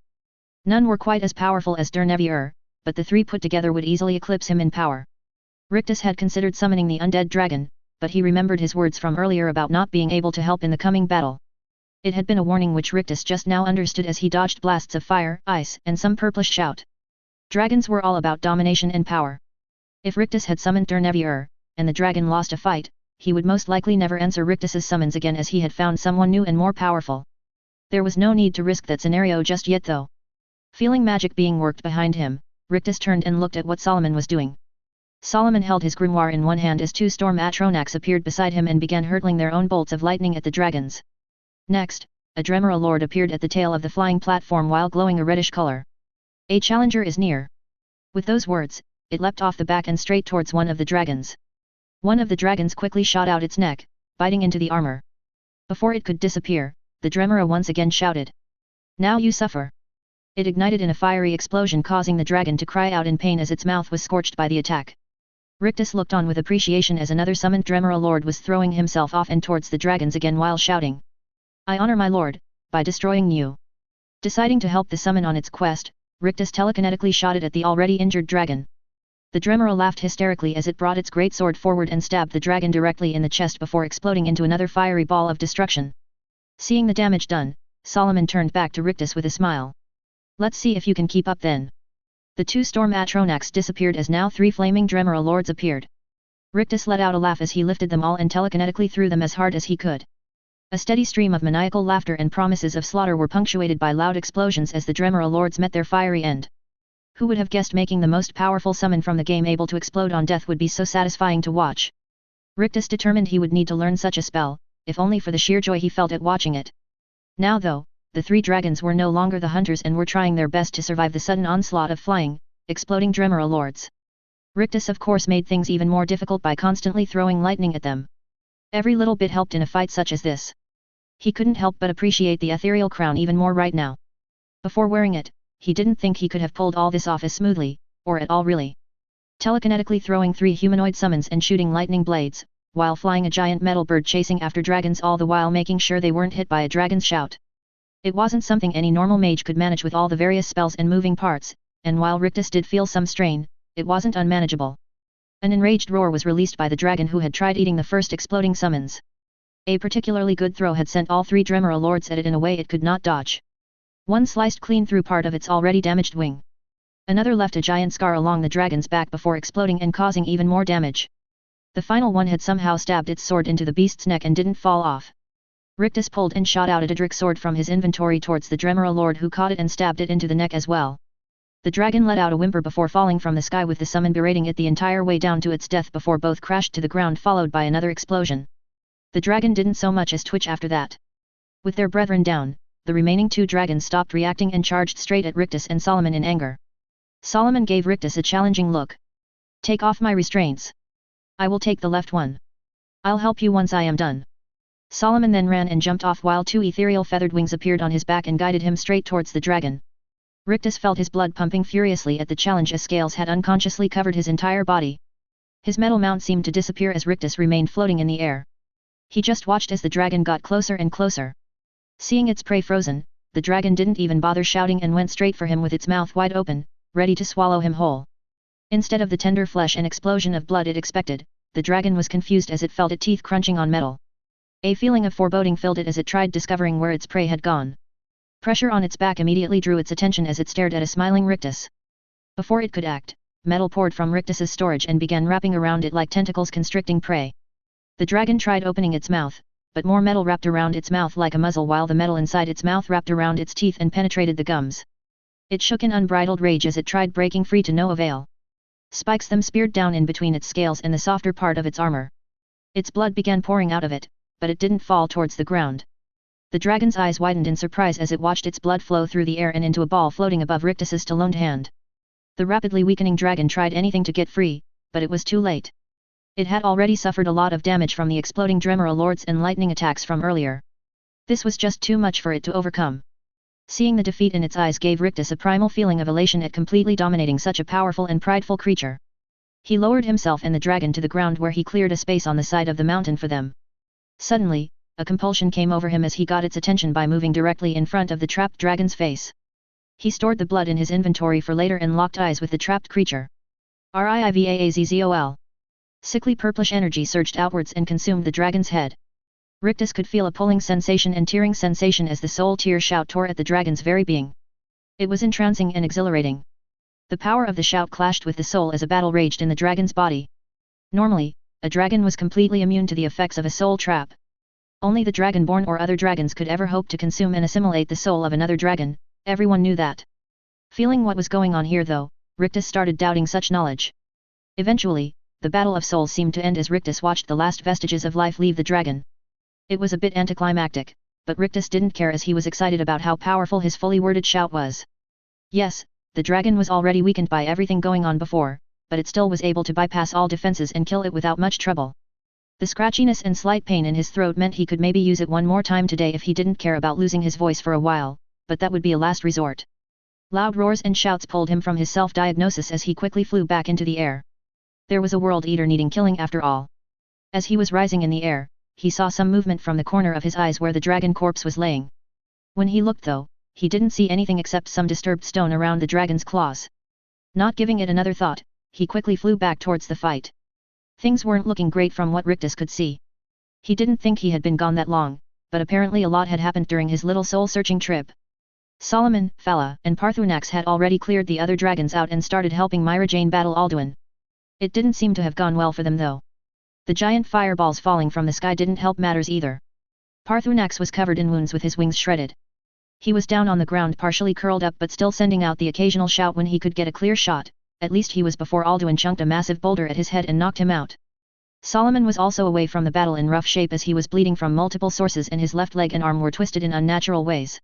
None were quite as powerful as Dernevier, but the 3 put together would easily eclipse him in power. Rictus had considered summoning the undead dragon, but he remembered his words from earlier about not being able to help in the coming battle. It had been a warning which Rictus just now understood as he dodged blasts of fire, ice, and some purplish shout. Dragons were all about domination and power. If Rictus had summoned Dernevier, and the dragon lost a fight, he would most likely never answer Rictus's summons again as he had found someone new and more powerful. There was no need to risk that scenario just yet though. Feeling magic being worked behind him, Rictus turned and looked at what Solomon was doing. Solomon held his grimoire in one hand as 2 storm Atronax appeared beside him and began hurtling their own bolts of lightning at the dragons. Next, a Dremora Lord appeared at the tail of the flying platform while glowing a reddish color. A challenger is near. With those words, it leapt off the back and straight towards one of the dragons. One of the dragons quickly shot out its neck, biting into the armor. Before it could disappear, the Dremora once again shouted. Now you suffer. It ignited in a fiery explosion causing the dragon to cry out in pain as its mouth was scorched by the attack. Rictus looked on with appreciation as another summoned Dremora Lord was throwing himself off and towards the dragons again while shouting. I honor my lord, by destroying you. Deciding to help the summon on its quest, Rictus telekinetically shot it at the already injured dragon. The Dremora laughed hysterically as it brought its great sword forward and stabbed the dragon directly in the chest before exploding into another fiery ball of destruction. Seeing the damage done, Solomon turned back to Rictus with a smile. Let's see if you can keep up then. The two storm Atronachs disappeared as now 3 flaming Dremora lords appeared. Rictus let out a laugh as he lifted them all and telekinetically threw them as hard as he could. A steady stream of maniacal laughter and promises of slaughter were punctuated by loud explosions as the Dremora lords met their fiery end. Who would have guessed making the most powerful summon from the game able to explode on death would be so satisfying to watch? Rictus determined he would need to learn such a spell, if only for the sheer joy he felt at watching it. Now though, the 3 dragons were no longer the hunters and were trying their best to survive the sudden onslaught of flying, exploding Dremora lords. Rictus of course made things even more difficult by constantly throwing lightning at them. Every little bit helped in a fight such as this. He couldn't help but appreciate the ethereal crown even more right now. Before wearing it, he didn't think he could have pulled all this off as smoothly, or at all really. Telekinetically throwing 3 humanoid summons and shooting lightning blades, while flying a giant metal bird chasing after dragons all the while making sure they weren't hit by a dragon's shout. It wasn't something any normal mage could manage with all the various spells and moving parts, and while Rictus did feel some strain, it wasn't unmanageable. An enraged roar was released by the dragon who had tried eating the first exploding summons. A particularly good throw had sent all 3 Dremora lords at it in a way it could not dodge. One sliced clean through part of its already damaged wing. Another left a giant scar along the dragon's back before exploding and causing even more damage. The final one had somehow stabbed its sword into the beast's neck and didn't fall off. Rictus pulled and shot out a Daedric sword from his inventory towards the Dremora lord who caught it and stabbed it into the neck as well. The dragon let out a whimper before falling from the sky with the summon berating it the entire way down to its death before both crashed to the ground followed by another explosion. The dragon didn't so much as twitch after that. With their brethren down, the remaining 2 dragons stopped reacting and charged straight at Rictus and Solomon in anger. Solomon gave Rictus a challenging look. Take off my restraints. I will take the left one. I'll help you once I am done. Solomon then ran and jumped off while 2 ethereal feathered wings appeared on his back and guided him straight towards the dragon. Rictus felt his blood pumping furiously at the challenge as scales had unconsciously covered his entire body. His metal mount seemed to disappear as Rictus remained floating in the air. He just watched as the dragon got closer and closer. Seeing its prey frozen, the dragon didn't even bother shouting and went straight for him with its mouth wide open, ready to swallow him whole. Instead of the tender flesh and explosion of blood it expected, the dragon was confused as it felt its teeth crunching on metal. A feeling of foreboding filled it as it tried discovering where its prey had gone. Pressure on its back immediately drew its attention as it stared at a smiling Rictus. Before it could act, metal poured from Rictus's storage and began wrapping around it like tentacles constricting prey. The dragon tried opening its mouth, but more metal wrapped around its mouth like a muzzle while the metal inside its mouth wrapped around its teeth and penetrated the gums. It shook in unbridled rage as it tried breaking free to no avail. Spikes them speared down in between its scales and the softer part of its armor. Its blood began pouring out of it, but it didn't fall towards the ground. The dragon's eyes widened in surprise as it watched its blood flow through the air and into a ball floating above Rictus's taloned hand. The rapidly weakening dragon tried anything to get free, but it was too late. It had already suffered a lot of damage from the exploding Dremora lords and lightning attacks from earlier. This was just too much for it to overcome. Seeing the defeat in its eyes gave Rictus a primal feeling of elation at completely dominating such a powerful and prideful creature. He lowered himself and the dragon to the ground where he cleared a space on the side of the mountain for them. Suddenly, a compulsion came over him as he got its attention by moving directly in front of the trapped dragon's face. He stored the blood in his inventory for later and locked eyes with the trapped creature. Rivazzol. Sickly purplish energy surged outwards and consumed the dragon's head. Rictus could feel a pulling sensation and tearing sensation as the soul tear shout tore at the dragon's very being. It was entrancing and exhilarating. The power of the shout clashed with the soul as a battle raged in the dragon's body. Normally, a dragon was completely immune to the effects of a soul trap. Only the dragonborn or other dragons could ever hope to consume and assimilate the soul of another dragon, everyone knew that. Feeling what was going on here though, Rictus started doubting such knowledge. Eventually, the battle of souls seemed to end as Rictus watched the last vestiges of life leave the dragon. It was a bit anticlimactic, but Rictus didn't care as he was excited about how powerful his fully worded shout was. Yes, the dragon was already weakened by everything going on before, but it still was able to bypass all defenses and kill it without much trouble. The scratchiness and slight pain in his throat meant he could maybe use it one more time today if he didn't care about losing his voice for a while, but that would be a last resort. Loud roars and shouts pulled him from his self-diagnosis as he quickly flew back into the air. There was a world eater needing killing after all. As he was rising in the air, he saw some movement from the corner of his eyes where the dragon corpse was laying. When he looked though, he didn't see anything except some disturbed stone around the dragon's claws. Not giving it another thought, he quickly flew back towards the fight. Things weren't looking great from what Rictus could see. He didn't think he had been gone that long, but apparently a lot had happened during his little soul-searching trip. Solomon, Fala, and Parthunax had already cleared the other dragons out and started helping Myra Jane battle Alduin. It didn't seem to have gone well for them though. The giant fireballs falling from the sky didn't help matters either. Parthunax was covered in wounds with his wings shredded. He was down on the ground partially curled up but still sending out the occasional shout when he could get a clear shot. At least he was before Alduin chunked a massive boulder at his head and knocked him out. Solomon was also away from the battle in rough shape as he was bleeding from multiple sources and his left leg and arm were twisted in unnatural ways.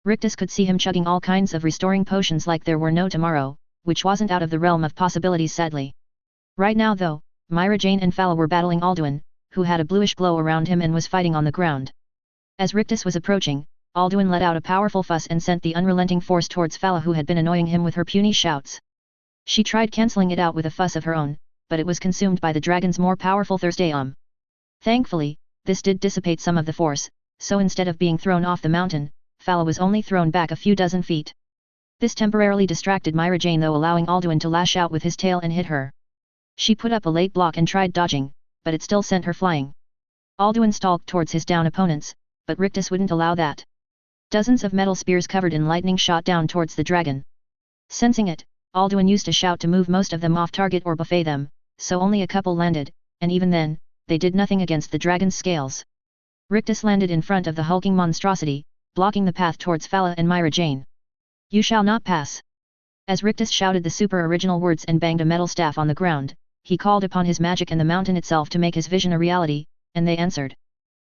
Rictus could see him chugging all kinds of restoring potions like there were no tomorrow, which wasn't out of the realm of possibilities sadly. Right now though, Myra Jane and Fala were battling Alduin, who had a bluish glow around him and was fighting on the ground. As Rictus was approaching, Alduin let out a powerful fuss and sent the unrelenting force towards Fala who had been annoying him with her puny shouts. She tried cancelling it out with a fuss of her own, but it was consumed by the dragon's more powerful Thursday. Thankfully, this did dissipate some of the force, so instead of being thrown off the mountain, Fala was only thrown back a few dozen feet. This temporarily distracted Myra Jane though allowing Alduin to lash out with his tail and hit her. She put up a late block and tried dodging, but it still sent her flying. Alduin stalked towards his down opponents, but Rictus wouldn't allow that. Dozens of metal spears covered in lightning shot down towards the dragon. Sensing it, Alduin used a shout to move most of them off target or buffet them, so only a couple landed, and even then, they did nothing against the dragon's scales. Rictus landed in front of the hulking monstrosity, blocking the path towards Fala and Myra Jane. "You shall not pass." As Rictus shouted the super original words and banged a metal staff on the ground, he called upon his magic and the mountain itself to make his vision a reality, and they answered.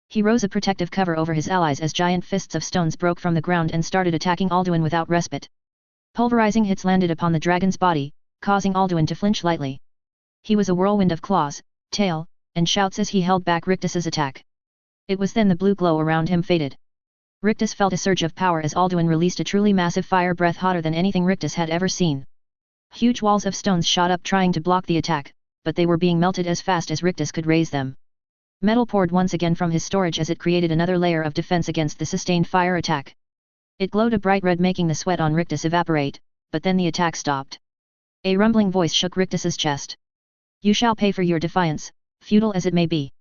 He rose a protective cover over his allies as giant fists of stones broke from the ground and started attacking Alduin without respite. Pulverizing hits landed upon the dragon's body, causing Alduin to flinch lightly. He was a whirlwind of claws, tail, and shouts as he held back Rictus's attack. It was then the blue glow around him faded. Rictus felt a surge of power as Alduin released a truly massive fire breath hotter than anything Rictus had ever seen. Huge walls of stones shot up trying to block the attack, but they were being melted as fast as Rictus could raise them. Metal poured once again from his storage as it created another layer of defense against the sustained fire attack. It glowed a bright red making the sweat on Rictus evaporate, but then the attack stopped. A rumbling voice shook Rictus's chest. "You shall pay for your defiance, futile as it may be."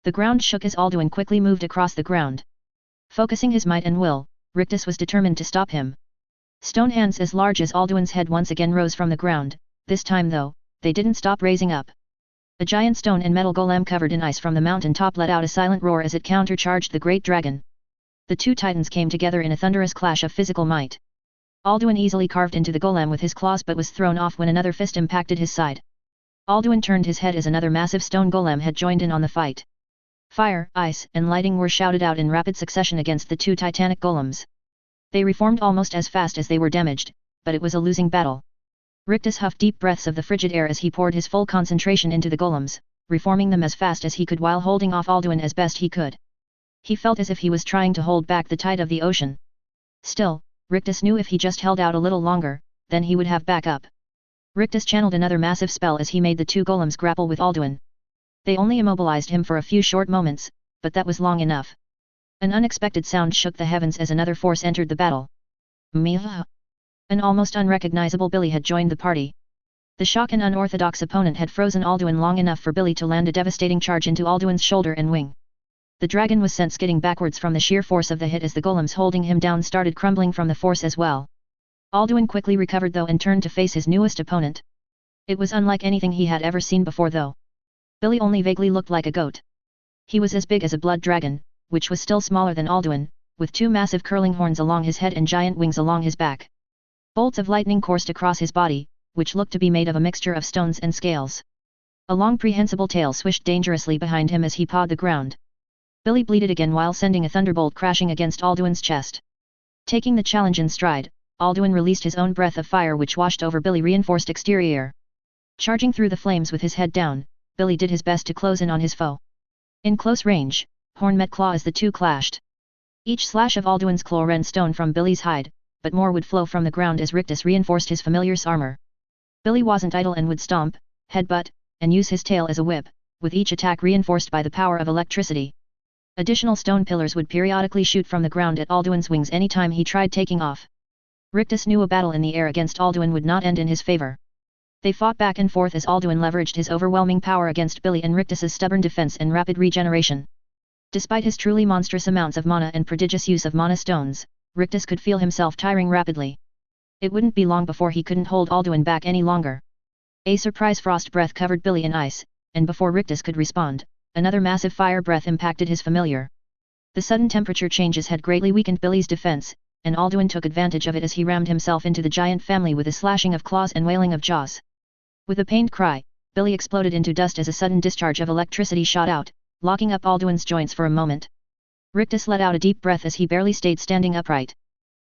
The ground shook as Alduin quickly moved across the ground. Focusing his might and will, Rictus was determined to stop him. Stone hands as large as Alduin's head once again rose from the ground, this time though, they didn't stop raising up. A giant stone and metal golem covered in ice from the mountain top let out a silent roar as it countercharged the great dragon. The two titans came together in a thunderous clash of physical might. Alduin easily carved into the golem with his claws but was thrown off when another fist impacted his side. Alduin turned his head as another massive stone golem had joined in on the fight. Fire, ice, and lighting were shouted out in rapid succession against the two titanic golems. They reformed almost as fast as they were damaged, but it was a losing battle. Rictus huffed deep breaths of the frigid air as he poured his full concentration into the golems, reforming them as fast as he could while holding off Alduin as best he could. He felt as if he was trying to hold back the tide of the ocean. Still, Rictus knew if he just held out a little longer, then he would have backup. Rictus channeled another massive spell as he made the two golems grapple with Alduin. They only immobilized him for a few short moments, but that was long enough. An unexpected sound shook the heavens as another force entered the battle. Miha! An almost unrecognizable Billy had joined the party. The shock and unorthodox opponent had frozen Alduin long enough for Billy to land a devastating charge into Alduin's shoulder and wing. The dragon was sent skidding backwards from the sheer force of the hit as the golems holding him down started crumbling from the force as well. Alduin quickly recovered though and turned to face his newest opponent. It was unlike anything he had ever seen before though. Billy only vaguely looked like a goat. He was as big as a blood dragon, which was still smaller than Alduin, with two massive curling horns along his head and giant wings along his back. Bolts of lightning coursed across his body, which looked to be made of a mixture of stones and scales. A long prehensile tail swished dangerously behind him as he pawed the ground. Billy bleated again while sending a thunderbolt crashing against Alduin's chest. Taking the challenge in stride, Alduin released his own breath of fire which washed over Billy's reinforced exterior. Charging through the flames with his head down, Billy did his best to close in on his foe. In close range, horn met claw as the two clashed. Each slash of Alduin's claw rent stone from Billy's hide, but more would flow from the ground as Rictus reinforced his familiar's armor. Billy wasn't idle and would stomp, headbutt, and use his tail as a whip, with each attack reinforced by the power of electricity. Additional stone pillars would periodically shoot from the ground at Alduin's wings any time he tried taking off. Rictus knew a battle in the air against Alduin would not end in his favor. They fought back and forth as Alduin leveraged his overwhelming power against Billy and Rictus's stubborn defense and rapid regeneration. Despite his truly monstrous amounts of mana and prodigious use of mana stones, Rictus could feel himself tiring rapidly. It wouldn't be long before he couldn't hold Alduin back any longer. A surprise frost breath covered Billy in ice, and before Rictus could respond, another massive fire breath impacted his familiar. The sudden temperature changes had greatly weakened Billy's defense, and Alduin took advantage of it as he rammed himself into the giant family with a slashing of claws and wailing of jaws. With a pained cry, Billy exploded into dust as a sudden discharge of electricity shot out, locking up Alduin's joints for a moment. Rictus let out a deep breath as he barely stayed standing upright.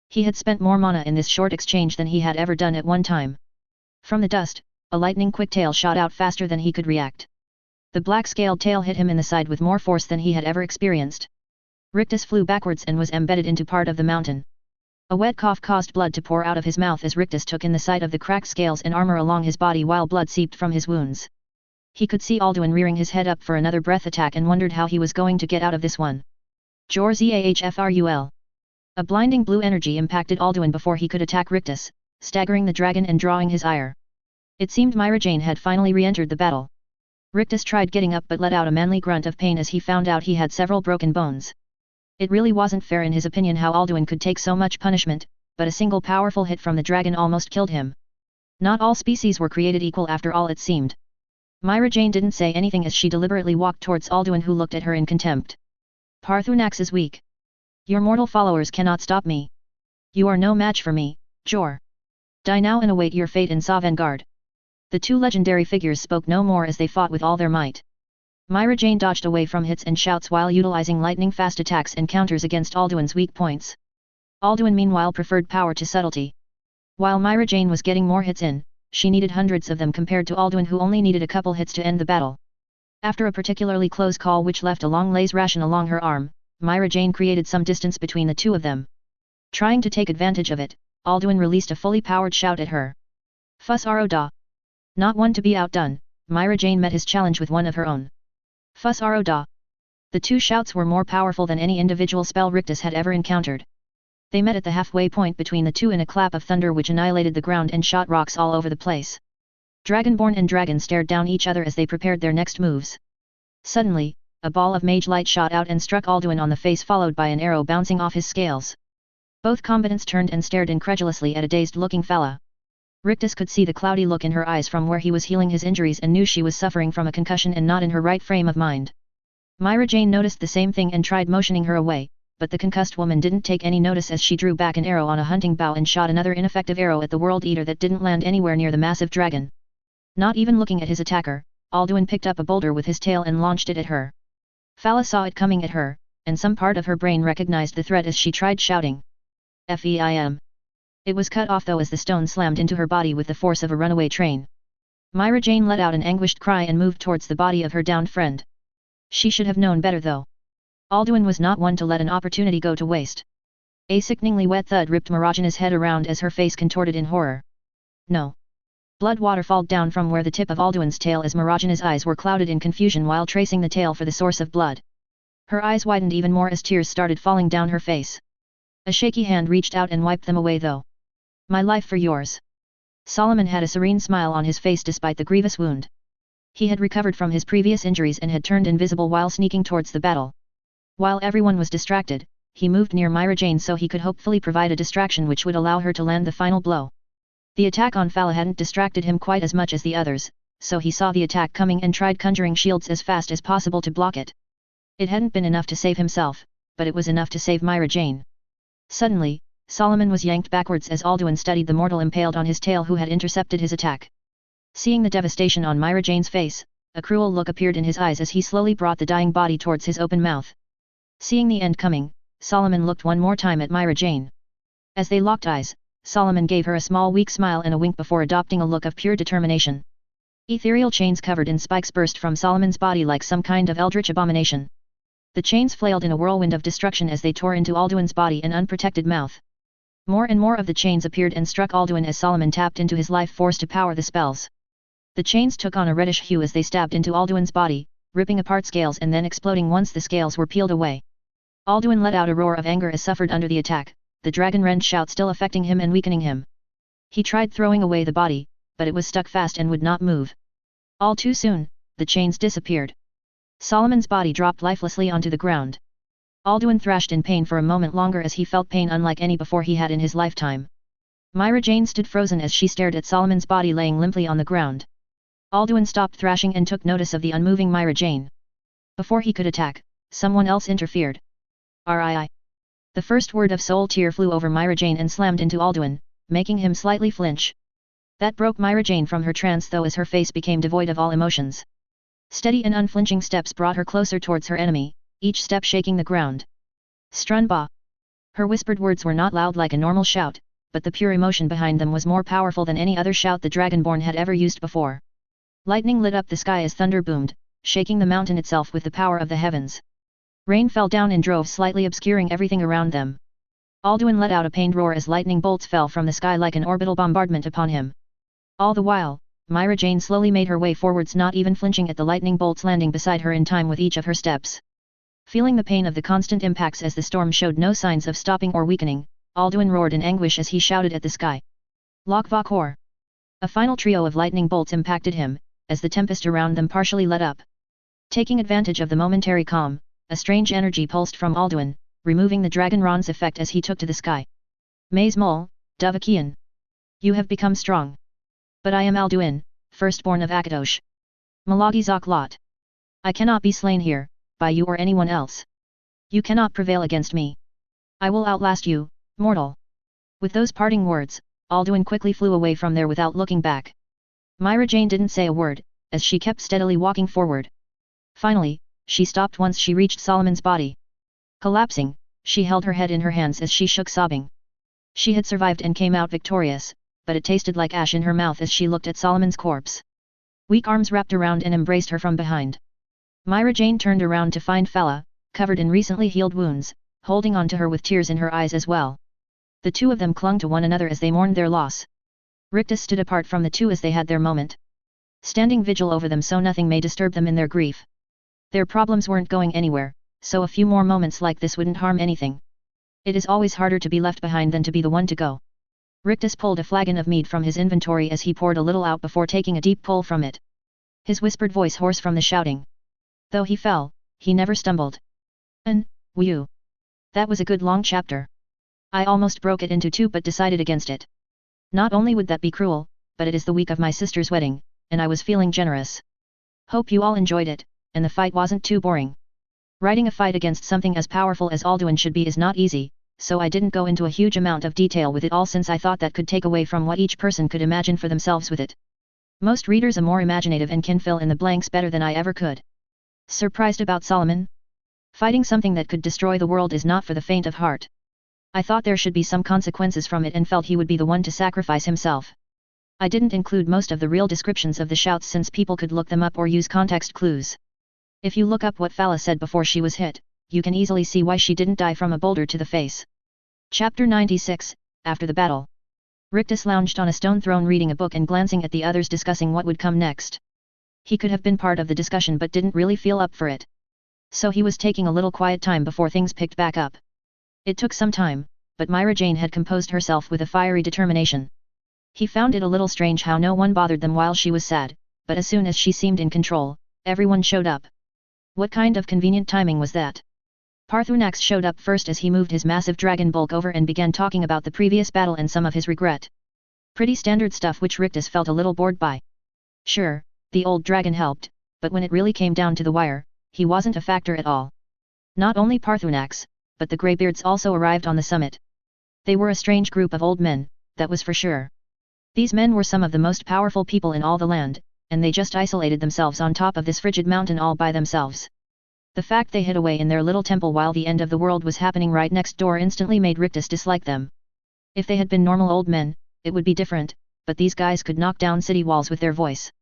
He had spent more mana in this short exchange than he had ever done at one time. From the dust, a lightning-quick tail shot out faster than he could react. The black-scaled tail hit him in the side with more force than he had ever experienced. Rictus flew backwards and was embedded into part of the mountain. A wet cough caused blood to pour out of his mouth as Rictus took in the sight of the cracked scales and armor along his body while blood seeped from his wounds. He could see Alduin rearing his head up for another breath attack and wondered how he was going to get out of this one. Jorzahfrul. A blinding blue energy impacted Alduin before he could attack Rictus, staggering the dragon and drawing his ire. It seemed Myra Jane had finally re-entered the battle. Rictus tried getting up but let out a manly grunt of pain as he found out he had several broken bones. It really wasn't fair in his opinion how Alduin could take so much punishment, but a single powerful hit from the dragon almost killed him. Not all species were created equal after all, it seemed. Myra Jane didn't say anything as she deliberately walked towards Alduin, who looked at her in contempt. Parthunax is weak. Your mortal followers cannot stop me. You are no match for me, Jor. Die now and await your fate in Sovngarde. The two legendary figures spoke no more as they fought with all their might. Myra Jane dodged away from hits and shouts while utilizing lightning-fast attacks and counters against Alduin's weak points. Alduin meanwhile preferred power to subtlety. While Myra Jane was getting more hits in, she needed hundreds of them compared to Alduin, who only needed a couple hits to end the battle. After a particularly close call which left a long lace ration along her arm, Myra Jane created some distance between the two of them. Trying to take advantage of it, Alduin released a fully powered shout at her. Fuss Ro Da. Not one to be outdone, Myra Jane met his challenge with one of her own. Fuss Ro Da. The two shouts were more powerful than any individual spell Rictus had ever encountered. They met at the halfway point between the two in a clap of thunder which annihilated the ground and shot rocks all over the place. Dragonborn and dragon stared down each other as they prepared their next moves. Suddenly, a ball of mage light shot out and struck Alduin on the face, followed by an arrow bouncing off his scales. Both combatants turned and stared incredulously at a dazed-looking fella. Rictus could see the cloudy look in her eyes from where he was healing his injuries and knew she was suffering from a concussion and not in her right frame of mind. Myra Jane noticed the same thing and tried motioning her away, but the concussed woman didn't take any notice as she drew back an arrow on a hunting bow and shot another ineffective arrow at the World Eater that didn't land anywhere near the massive dragon. Not even looking at his attacker, Alduin picked up a boulder with his tail and launched it at her. Fala saw it coming at her, and some part of her brain recognized the threat as she tried shouting. Feim. It was cut off though as the stone slammed into her body with the force of a runaway train. Myra Jane let out an anguished cry and moved towards the body of her downed friend. She should have known better though. Alduin was not one to let an opportunity go to waste. A sickeningly wet thud ripped Mirajana's head around as her face contorted in horror. No. Blood waterfalled down from where the tip of Alduin's tail as Mirajana's eyes were clouded in confusion while tracing the tail for the source of blood. Her eyes widened even more as tears started falling down her face. A shaky hand reached out and wiped them away though. My life for yours. Solomon had a serene smile on his face despite the grievous wound. He had recovered from his previous injuries and had turned invisible while sneaking towards the battle. While everyone was distracted, he moved near Myra Jane so he could hopefully provide a distraction which would allow her to land the final blow. The attack on Fala hadn't distracted him quite as much as the others, so he saw the attack coming and tried conjuring shields as fast as possible to block it. It hadn't been enough to save himself, but it was enough to save Myra Jane. Suddenly, Solomon was yanked backwards as Alduin studied the mortal impaled on his tail who had intercepted his attack. Seeing the devastation on Myra Jane's face, a cruel look appeared in his eyes as he slowly brought the dying body towards his open mouth. Seeing the end coming, Solomon looked one more time at Myra Jane. As they locked eyes, Solomon gave her a small weak smile and a wink before adopting a look of pure determination. Ethereal chains covered in spikes burst from Solomon's body like some kind of eldritch abomination. The chains flailed in a whirlwind of destruction as they tore into Alduin's body and unprotected mouth. More and more of the chains appeared and struck Alduin as Solomon tapped into his life force to power the spells. The chains took on a reddish hue as they stabbed into Alduin's body, ripping apart scales and then exploding once the scales were peeled away. Alduin let out a roar of anger as suffered under the attack, the dragon-rend shout still affecting him and weakening him. He tried throwing away the body, but it was stuck fast and would not move. All too soon, the chains disappeared. Solomon's body dropped lifelessly onto the ground. Alduin thrashed in pain for a moment longer as he felt pain unlike any before he had in his lifetime. Myra Jane stood frozen as she stared at Solomon's body laying limply on the ground. Alduin stopped thrashing and took notice of the unmoving Myra Jane. Before he could attack, someone else interfered. "Rii." The first word of soul tear flew over Myra Jane and slammed into Alduin, making him slightly flinch. That broke Myra Jane from her trance though as her face became devoid of all emotions. Steady and unflinching steps brought her closer towards her enemy, each step shaking the ground. "Strunba." Her whispered words were not loud like a normal shout, but the pure emotion behind them was more powerful than any other shout the Dragonborn had ever used before. Lightning lit up the sky as thunder boomed, shaking the mountain itself with the power of the heavens. Rain fell down in droves slightly obscuring everything around them. Alduin let out a pained roar as lightning bolts fell from the sky like an orbital bombardment upon him. All the while, Myra Jane slowly made her way forwards, not even flinching at the lightning bolts landing beside her in time with each of her steps. Feeling the pain of the constant impacts as the storm showed no signs of stopping or weakening, Alduin roared in anguish as he shouted at the sky. "Lok Vakor!" A final trio of lightning bolts impacted him, as the tempest around them partially let up. Taking advantage of the momentary calm, a strange energy pulsed from Alduin, removing the Dragon Ron's effect as he took to the sky. "Maze Mol, Davakian. You have become strong. But I am Alduin, firstborn of Akatosh. Malagi Lot. I cannot be slain here, by you or anyone else. You cannot prevail against me. I will outlast you, mortal." With those parting words, Alduin quickly flew away from there without looking back. Myra Jane didn't say a word, as she kept steadily walking forward. Finally, she stopped once she reached Solomon's body. Collapsing, she held her head in her hands as she shook sobbing. She had survived and came out victorious, but it tasted like ash in her mouth as she looked at Solomon's corpse. Weak arms wrapped around and embraced her from behind. Myra Jane turned around to find Fala, covered in recently healed wounds, holding on to her with tears in her eyes as well. The two of them clung to one another as they mourned their loss. Rictus stood apart from the two as they had their moment, standing vigil over them so nothing may disturb them in their grief. Their problems weren't going anywhere, so a few more moments like this wouldn't harm anything. It is always harder to be left behind than to be the one to go. Rictus pulled a flagon of mead from his inventory as he poured a little out before taking a deep pull from it. His whispered voice hoarse from the shouting. Though he fell, he never stumbled. Whew. That was a good long chapter. I almost broke it into two but decided against it. Not only would that be cruel, but it is the week of my sister's wedding, and I was feeling generous. Hope you all enjoyed it, and the fight wasn't too boring. Writing a fight against something as powerful as Alduin should be is not easy, so I didn't go into a huge amount of detail with it all since I thought that could take away from what each person could imagine for themselves with it. Most readers are more imaginative and can fill in the blanks better than I ever could. Surprised about Solomon? Fighting something that could destroy the world is not for the faint of heart. I thought there should be some consequences from it and felt he would be the one to sacrifice himself. I didn't include most of the real descriptions of the shouts since people could look them up or use context clues. If you look up what Fala said before she was hit, you can easily see why she didn't die from a boulder to the face. Chapter 96, After the Battle. Rictus lounged on a stone throne reading a book and glancing at the others discussing what would come next. He could have been part of the discussion but didn't really feel up for it. So he was taking a little quiet time before things picked back up. It took some time, but Myra Jane had composed herself with a fiery determination. He found it a little strange how no one bothered them while she was sad, but as soon as she seemed in control, everyone showed up. What kind of convenient timing was that? Parthunax showed up first as he moved his massive dragon bulk over and began talking about the previous battle and some of his regret. Pretty standard stuff which Rictus felt a little bored by. Sure, the old dragon helped, but when it really came down to the wire, he wasn't a factor at all. Not only Parthunax, but the Greybeards also arrived on the summit. They were a strange group of old men, that was for sure. These men were some of the most powerful people in all the land, and they just isolated themselves on top of this frigid mountain all by themselves. The fact they hid away in their little temple while the end of the world was happening right next door instantly made Rictus dislike them. If they had been normal old men, it would be different, but these guys could knock down city walls with their voice.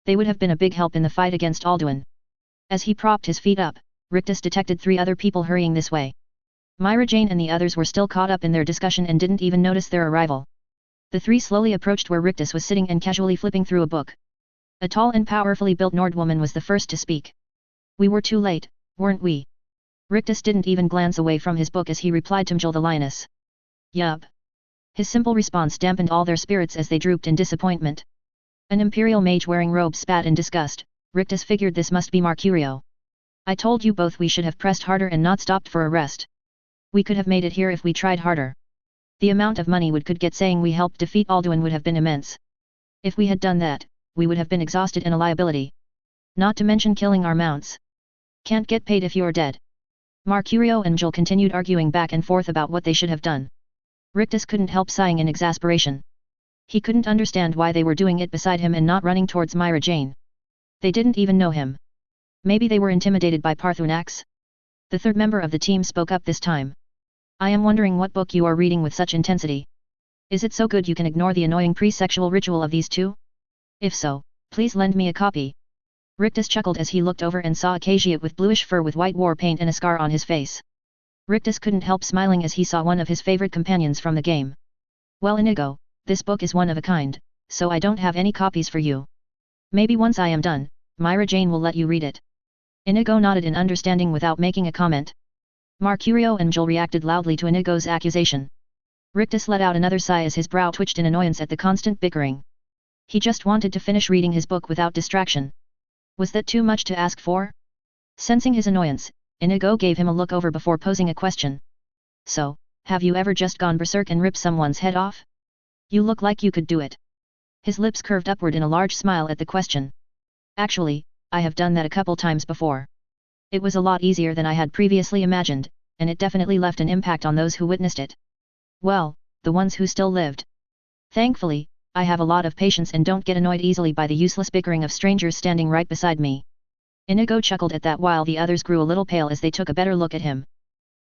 They would have been a big help in the fight against Alduin. As he propped his feet up, Rictus detected 3 other people hurrying this way. Myra Jane and the others were still caught up in their discussion and didn't even notice their arrival. The 3 slowly approached where Rictus was sitting and casually flipping through a book. A tall and powerfully built Nordwoman was the first to speak. We were too late, weren't we? Rictus didn't even glance away from his book as he replied to Mjol the lioness. Yup. His simple response dampened all their spirits as they drooped in disappointment. An imperial mage wearing robes spat in disgust. Rictus figured this must be Mercurio. I told you both we should have pressed harder and not stopped for a rest. We could have made it here if we tried harder. The amount of money we could get saying we helped defeat Alduin would have been immense. If we had done that, we would have been exhausted and a liability. Not to mention killing our mounts. Can't get paid if you're dead. Mercurio and Jill continued arguing back and forth about what they should have done. Rictus couldn't help sighing in exasperation. He couldn't understand why they were doing it beside him and not running towards Myra Jane. They didn't even know him. Maybe they were intimidated by Parthunax? The third member of the team spoke up this time. I am wondering what book you are reading with such intensity. Is it so good you can ignore the annoying pre-sexual ritual of these two? If so, please lend me a copy. Rictus chuckled as he looked over and saw a Cagiate with bluish fur with white war paint and a scar on his face. Rictus couldn't help smiling as he saw one of his favorite companions from the game. Well, Inigo, this book is one of a kind, so I don't have any copies for you. Maybe once I am done, Myra Jane will let you read it. Inigo nodded in understanding without making a comment. Mercurio and Jill reacted loudly to Inigo's accusation. Rictus let out another sigh as his brow twitched in annoyance at the constant bickering. He just wanted to finish reading his book without distraction. Was that too much to ask for? Sensing his annoyance, Inigo gave him a look over before posing a question. So, have you ever just gone berserk and ripped someone's head off? You look like you could do it. His lips curved upward in a large smile at the question. Actually, I have done that a couple times before. It was a lot easier than I had previously imagined, and it definitely left an impact on those who witnessed it. Well, the ones who still lived. Thankfully, I have a lot of patience and don't get annoyed easily by the useless bickering of strangers standing right beside me. Inigo chuckled at that while the others grew a little pale as they took a better look at him.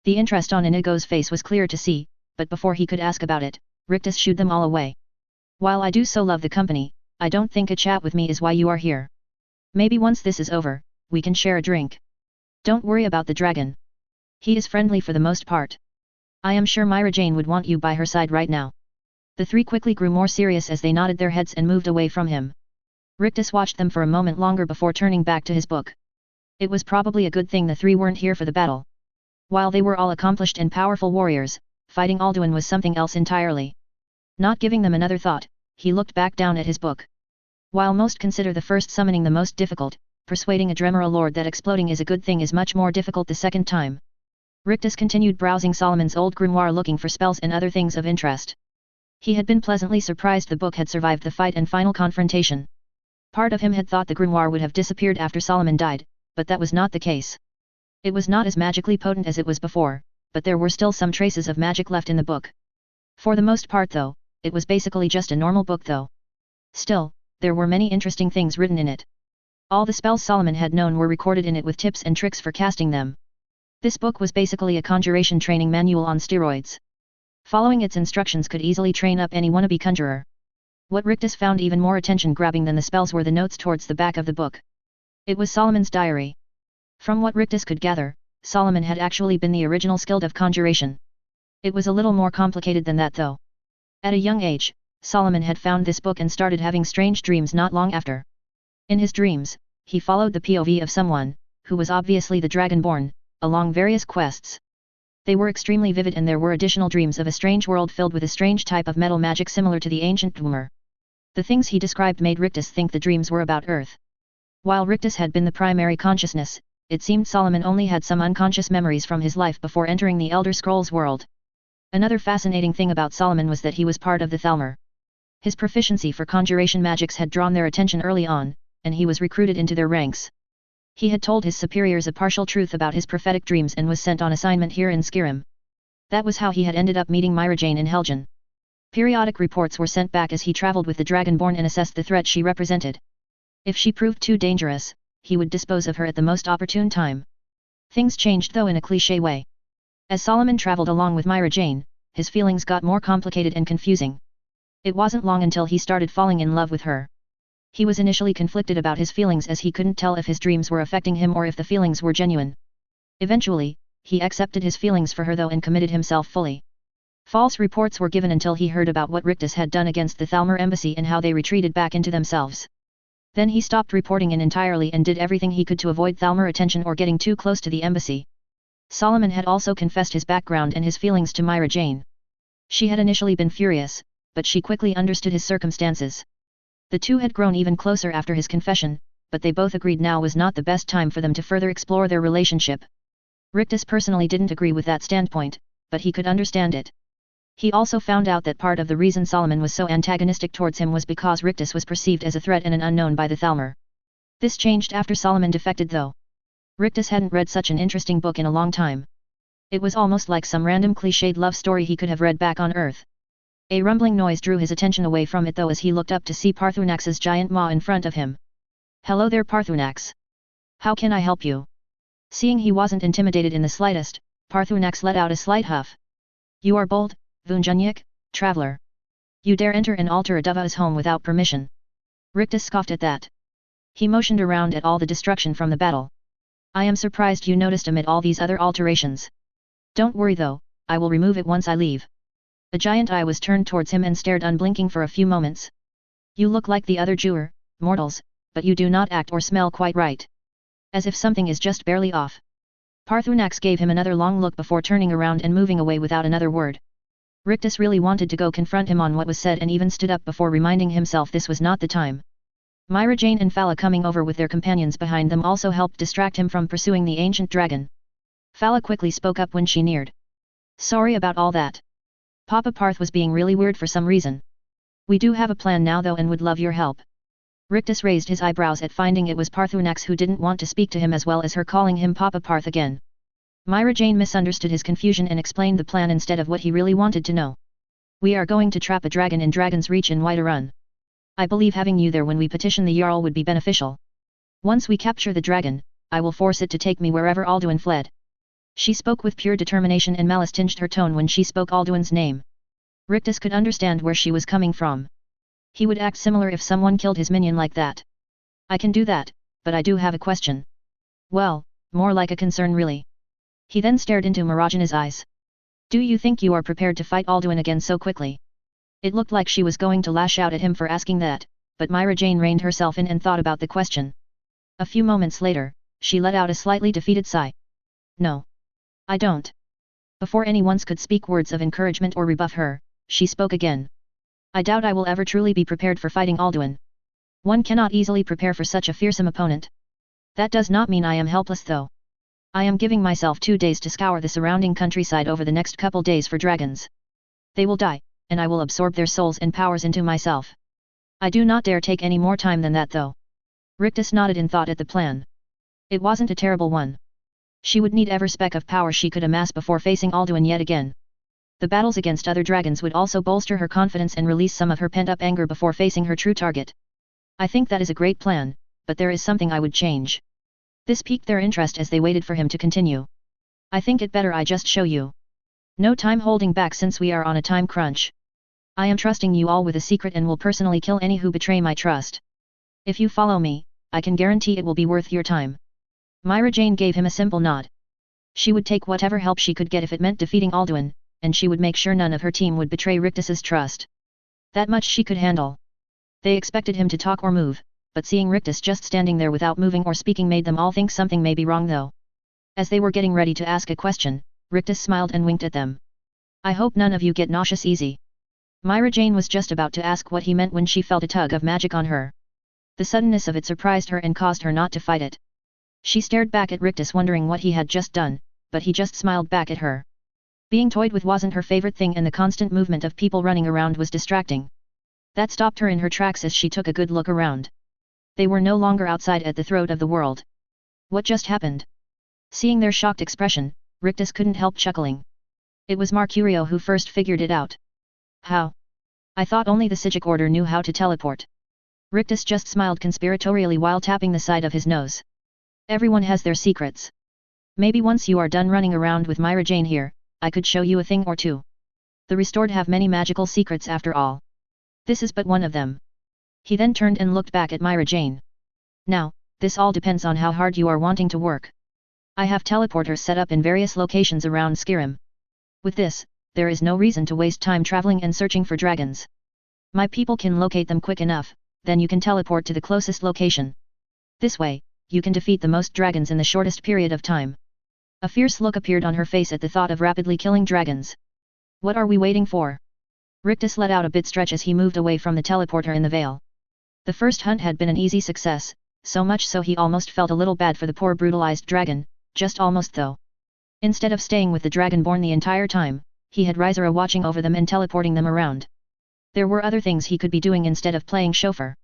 The interest on Inigo's face was clear to see, but before he could ask about it, Rictus shooed them all away. While I do so love the company, I don't think a chat with me is why you are here. Maybe once this is over, we can share a drink. Don't worry about the dragon. He is friendly for the most part. I am sure Myra Jane would want you by her side right now. The three quickly grew more serious as they nodded their heads and moved away from him. Rictus watched them for a moment longer before turning back to his book. It was probably a good thing the three weren't here for the battle. While they were all accomplished and powerful warriors, fighting Alduin was something else entirely. Not giving them another thought, he looked back down at his book. While most consider the first summoning the most difficult, persuading a Dremora lord that exploding is a good thing is much more difficult the second time. Rictus continued browsing Solomon's old grimoire looking for spells and other things of interest. He had been pleasantly surprised the book had survived the fight and final confrontation. Part of him had thought the grimoire would have disappeared after Solomon died, but that was not the case. It was not as magically potent as it was before, but there were still some traces of magic left in the book. For the most part though, it was basically just a normal book though. Still, there were many interesting things written in it. All the spells Solomon had known were recorded in it with tips and tricks for casting them. This book was basically a conjuration training manual on steroids. Following its instructions could easily train up any wannabe conjurer. What Rictus found even more attention-grabbing than the spells were the notes towards the back of the book. It was Solomon's diary. From what Rictus could gather, Solomon had actually been the original skilled of conjuration. It was a little more complicated than that though. At a young age, Solomon had found this book and started having strange dreams not long after. In his dreams, he followed the POV of someone, who was obviously the Dragonborn, along various quests. They were extremely vivid and there were additional dreams of a strange world filled with a strange type of metal magic similar to the ancient Dwemer. The things he described made Rictus think the dreams were about Earth. While Rictus had been the primary consciousness, it seemed Solomon only had some unconscious memories from his life before entering the Elder Scrolls world. Another fascinating thing about Solomon was that he was part of the Thalmor. His proficiency for conjuration magics had drawn their attention early on, and he was recruited into their ranks. He had told his superiors a partial truth about his prophetic dreams and was sent on assignment here in Skyrim. That was how he had ended up meeting Myra Jane in Helgen. Periodic reports were sent back as he traveled with the Dragonborn and assessed the threat she represented. If she proved too dangerous, he would dispose of her at the most opportune time. Things changed though in a cliché way. As Solomon traveled along with Myra Jane, his feelings got more complicated and confusing. It wasn't long until he started falling in love with her. He was initially conflicted about his feelings as he couldn't tell if his dreams were affecting him or if the feelings were genuine. Eventually, he accepted his feelings for her though and committed himself fully. False reports were given until he heard about what Rictus had done against the Thalmor embassy and how they retreated back into themselves. Then he stopped reporting in entirely and did everything he could to avoid Thalmor attention or getting too close to the embassy. Solomon had also confessed his background and his feelings to Myra Jane. She had initially been furious, but she quickly understood his circumstances. The two had grown even closer after his confession, but they both agreed now was not the best time for them to further explore their relationship. Rictus personally didn't agree with that standpoint, but he could understand it. He also found out that part of the reason Solomon was so antagonistic towards him was because Rictus was perceived as a threat and an unknown by the Thalmor. This changed after Solomon defected though. Rictus hadn't read such an interesting book in a long time. It was almost like some random cliched love story he could have read back on Earth. A rumbling noise drew his attention away from it though as he looked up to see Parthunax's giant maw in front of him. "Hello there Parthunax. How can I help you?" Seeing he wasn't intimidated in the slightest, Parthunax let out a slight huff. "You are bold, Vunjunyik, traveler. You dare enter and alter a Deva's home without permission." Rictus scoffed at that. He motioned around at all the destruction from the battle. "I am surprised you noticed amid all these other alterations. Don't worry though, I will remove it once I leave." A giant eye was turned towards him and stared unblinking for a few moments. "You look like the other Jewer, mortals, but you do not act or smell quite right. As if something is just barely off." Parthunax gave him another long look before turning around and moving away without another word. Rictus really wanted to go confront him on what was said and even stood up before reminding himself this was not the time. Myra Jane and Fala coming over with their companions behind them also helped distract him from pursuing the ancient dragon. Fala quickly spoke up when she neared. "Sorry about all that. Papa Parth was being really weird for some reason. We do have a plan now though and would love your help." Rictus raised his eyebrows at finding it was Parthunax who didn't want to speak to him as well as her calling him Papa Parth again. Myra Jane misunderstood his confusion and explained the plan instead of what he really wanted to know. "We are going to trap a dragon in Dragon's Reach in Whiterun. I believe having you there when we petition the Jarl would be beneficial. Once we capture the dragon, I will force it to take me wherever Alduin fled." She spoke with pure determination and malice tinged her tone when she spoke Alduin's name. Rictus could understand where she was coming from. He would act similar if someone killed his minion like that. "I can do that, but I do have a question." "Well, more like a concern really." He then stared into Marajana's eyes. "Do you think you are prepared to fight Alduin again so quickly?" It looked like she was going to lash out at him for asking that, but Myra Jane reined herself in and thought about the question. A few moments later, she let out a slightly defeated sigh. "No. I don't." Before anyone could speak words of encouragement or rebuff her, she spoke again. "I doubt I will ever truly be prepared for fighting Alduin. One cannot easily prepare for such a fearsome opponent. That does not mean I am helpless though. I am giving myself 2 days to scour the surrounding countryside over the next couple days for dragons. They will die, and I will absorb their souls and powers into myself. I do not dare take any more time than that though." Rictus nodded in thought at the plan. It wasn't a terrible one. She would need every speck of power she could amass before facing Alduin yet again. The battles against other dragons would also bolster her confidence and release some of her pent-up anger before facing her true target. "I think that is a great plan, but there is something I would change." This piqued their interest as they waited for him to continue. "I think it better I just show you. No time holding back since we are on a time crunch. I am trusting you all with a secret and will personally kill any who betray my trust. If you follow me, I can guarantee it will be worth your time." Myra Jane gave him a simple nod. She would take whatever help she could get if it meant defeating Alduin, and she would make sure none of her team would betray Rictus's trust. That much she could handle. They expected him to talk or move, but seeing Rictus just standing there without moving or speaking made them all think something may be wrong though. As they were getting ready to ask a question, Rictus smiled and winked at them. "I hope none of you get nauseous easy." Myra Jane was just about to ask what he meant when she felt a tug of magic on her. The suddenness of it surprised her and caused her not to fight it. She stared back at Rictus wondering what he had just done, but he just smiled back at her. Being toyed with wasn't her favorite thing and the constant movement of people running around was distracting. That stopped her in her tracks as she took a good look around. They were no longer outside at the throat of the world. What just happened? Seeing their shocked expression, Rictus couldn't help chuckling. It was Mercurio who first figured it out. "How? I thought only the Sijic Order knew how to teleport." Rictus just smiled conspiratorially while tapping the side of his nose. "Everyone has their secrets. Maybe once you are done running around with Myra Jane here, I could show you a thing or two. The restored have many magical secrets after all. This is but one of them." He then turned and looked back at Myra Jane. "Now, this all depends on how hard you are wanting to work. I have teleporters set up in various locations around Skyrim. With this, there is no reason to waste time traveling and searching for dragons. My people can locate them quick enough, then you can teleport to the closest location. This way, you can defeat the most dragons in the shortest period of time." A fierce look appeared on her face at the thought of rapidly killing dragons. "What are we waiting for?" Rictus let out a bit stretch as he moved away from the teleporter in the Vale. The first hunt had been an easy success, so much so he almost felt a little bad for the poor brutalized dragon, just almost though. Instead of staying with the Dragonborn the entire time, he had Rysera watching over them and teleporting them around. There were other things he could be doing instead of playing chauffeur.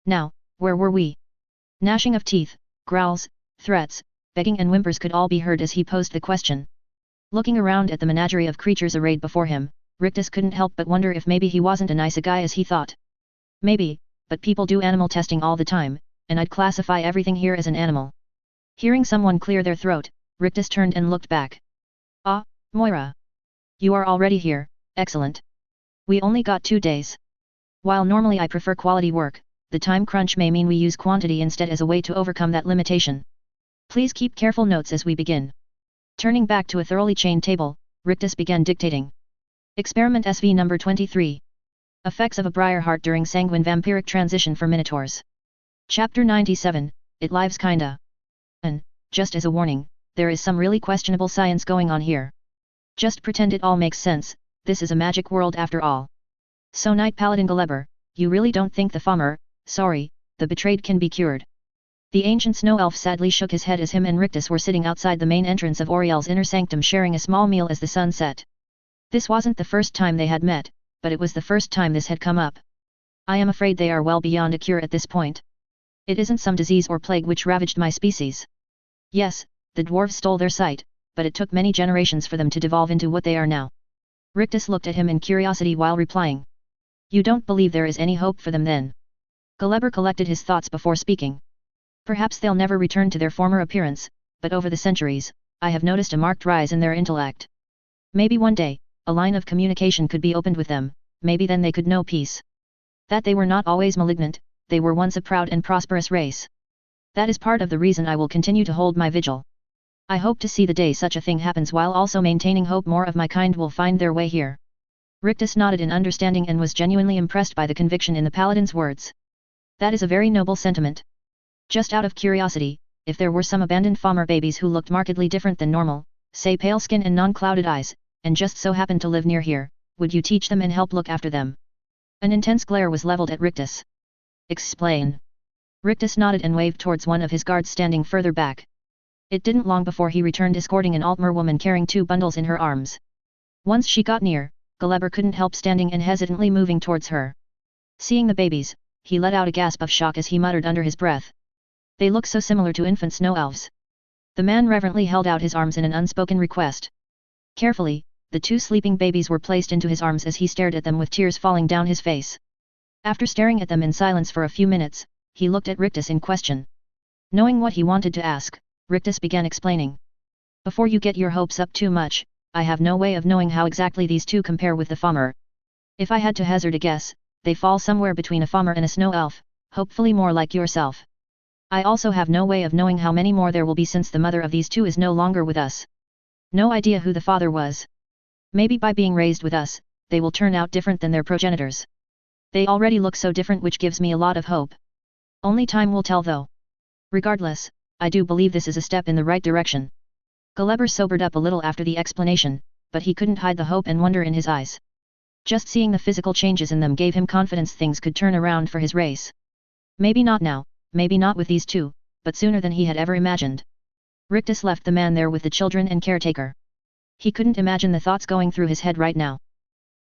Now, where were we? Gnashing of teeth, growls, threats, begging and whimpers could all be heard as he posed the question. Looking around at the menagerie of creatures arrayed before him, Rictus couldn't help but wonder if maybe he wasn't as nice a guy as he thought. Maybe, but people do animal testing all the time, and I'd classify everything here as an animal. Hearing someone clear their throat, Rictus turned and looked back. Ah, Moira. You are already here, excellent. We only got 2 days. While normally I prefer quality work, the time crunch may mean we use quantity instead as a way to overcome that limitation. Please keep careful notes as we begin. Turning back to a thoroughly chained table, Rictus began dictating. Experiment SV number 23. Effects of a Briarheart during sanguine vampiric transition for Minotaurs. Chapter 97, It Lives Kinda. And, just as a warning, there is some really questionable science going on here. Just pretend it all makes sense, this is a magic world after all. So Knight Paladin Galeber, you really don't think the the betrayed can be cured? The ancient snow elf sadly shook his head as him and Rictus were sitting outside the main entrance of Oriel's inner sanctum sharing a small meal as the sun set. This wasn't the first time they had met, but it was the first time this had come up. I am afraid they are well beyond a cure at this point. It isn't some disease or plague which ravaged my species. Yes, the dwarves stole their sight, but it took many generations for them to devolve into what they are now. Rictus looked at him in curiosity while replying. You don't believe there is any hope for them then? Galeber collected his thoughts before speaking. Perhaps they'll never return to their former appearance, but over the centuries, I have noticed a marked rise in their intellect. Maybe one day, a line of communication could be opened with them, maybe then they could know peace. That they were not always malignant, they were once a proud and prosperous race. That is part of the reason I will continue to hold my vigil. I hope to see the day such a thing happens while also maintaining hope more of my kind will find their way here. Rictus nodded in understanding and was genuinely impressed by the conviction in the paladin's words. That is a very noble sentiment. Just out of curiosity, if there were some abandoned farmer babies who looked markedly different than normal, say pale skin and non-clouded eyes, and just so happened to live near here, would you teach them and help look after them? An intense glare was leveled at Rictus. Explain. Rictus nodded and waved towards one of his guards standing further back. It didn't long before he returned escorting an Altmer woman carrying 2 bundles in her arms. Once she got near, Galeber couldn't help standing and hesitantly moving towards her. Seeing the babies, he let out a gasp of shock as he muttered under his breath. They look so similar to infant snow elves. The man reverently held out his arms in an unspoken request. Carefully, the 2 sleeping babies were placed into his arms as he stared at them with tears falling down his face. After staring at them in silence for a few minutes, he looked at Rictus in question. Knowing what he wanted to ask, Rictus began explaining. Before you get your hopes up too much, I have no way of knowing how exactly these 2 compare with the farmer. If I had to hazard a guess, they fall somewhere between a farmer and a snow elf, hopefully more like yourself. I also have no way of knowing how many more there will be since the mother of these 2 is no longer with us. No idea who the father was. Maybe by being raised with us, they will turn out different than their progenitors. They already look so different, which gives me a lot of hope. Only time will tell though. Regardless, I do believe this is a step in the right direction. Galeber sobered up a little after the explanation, but he couldn't hide the hope and wonder in his eyes. Just seeing the physical changes in them gave him confidence things could turn around for his race. Maybe not now, maybe not with these 2, but sooner than he had ever imagined. Rictus left the man there with the children and caretaker. He couldn't imagine the thoughts going through his head right now.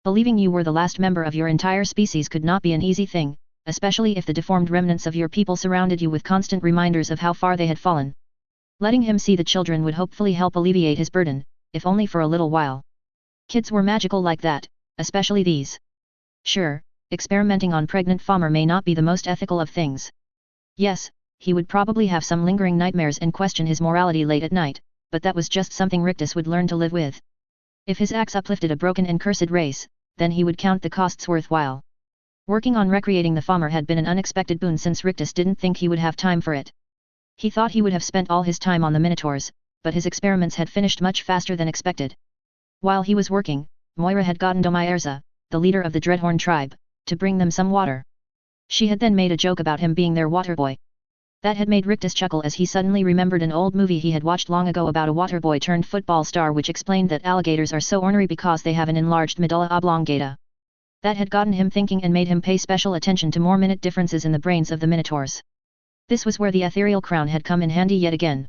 Believing you were the last member of your entire species could not be an easy thing, especially if the deformed remnants of your people surrounded you with constant reminders of how far they had fallen. Letting him see the children would hopefully help alleviate his burden, if only for a little while. Kids were magical like that, especially these. Sure, experimenting on pregnant farmer may not be the most ethical of things. Yes, he would probably have some lingering nightmares and question his morality late at night, but that was just something Rictus would learn to live with. If his axe uplifted a broken and cursed race, then he would count the costs worthwhile. Working on recreating the farmer had been an unexpected boon since Rictus didn't think he would have time for it. He thought he would have spent all his time on the Minotaurs, but his experiments had finished much faster than expected. While he was working, Moira had gotten Domaierza, the leader of the Dreadhorn tribe, to bring them some water. She had then made a joke about him being their water boy. That had made Rictus chuckle as he suddenly remembered an old movie he had watched long ago about a water boy turned football star, which explained that alligators are so ornery because they have an enlarged medulla oblongata. That had gotten him thinking and made him pay special attention to more minute differences in the brains of the Minotaurs. This was where the ethereal crown had come in handy yet again.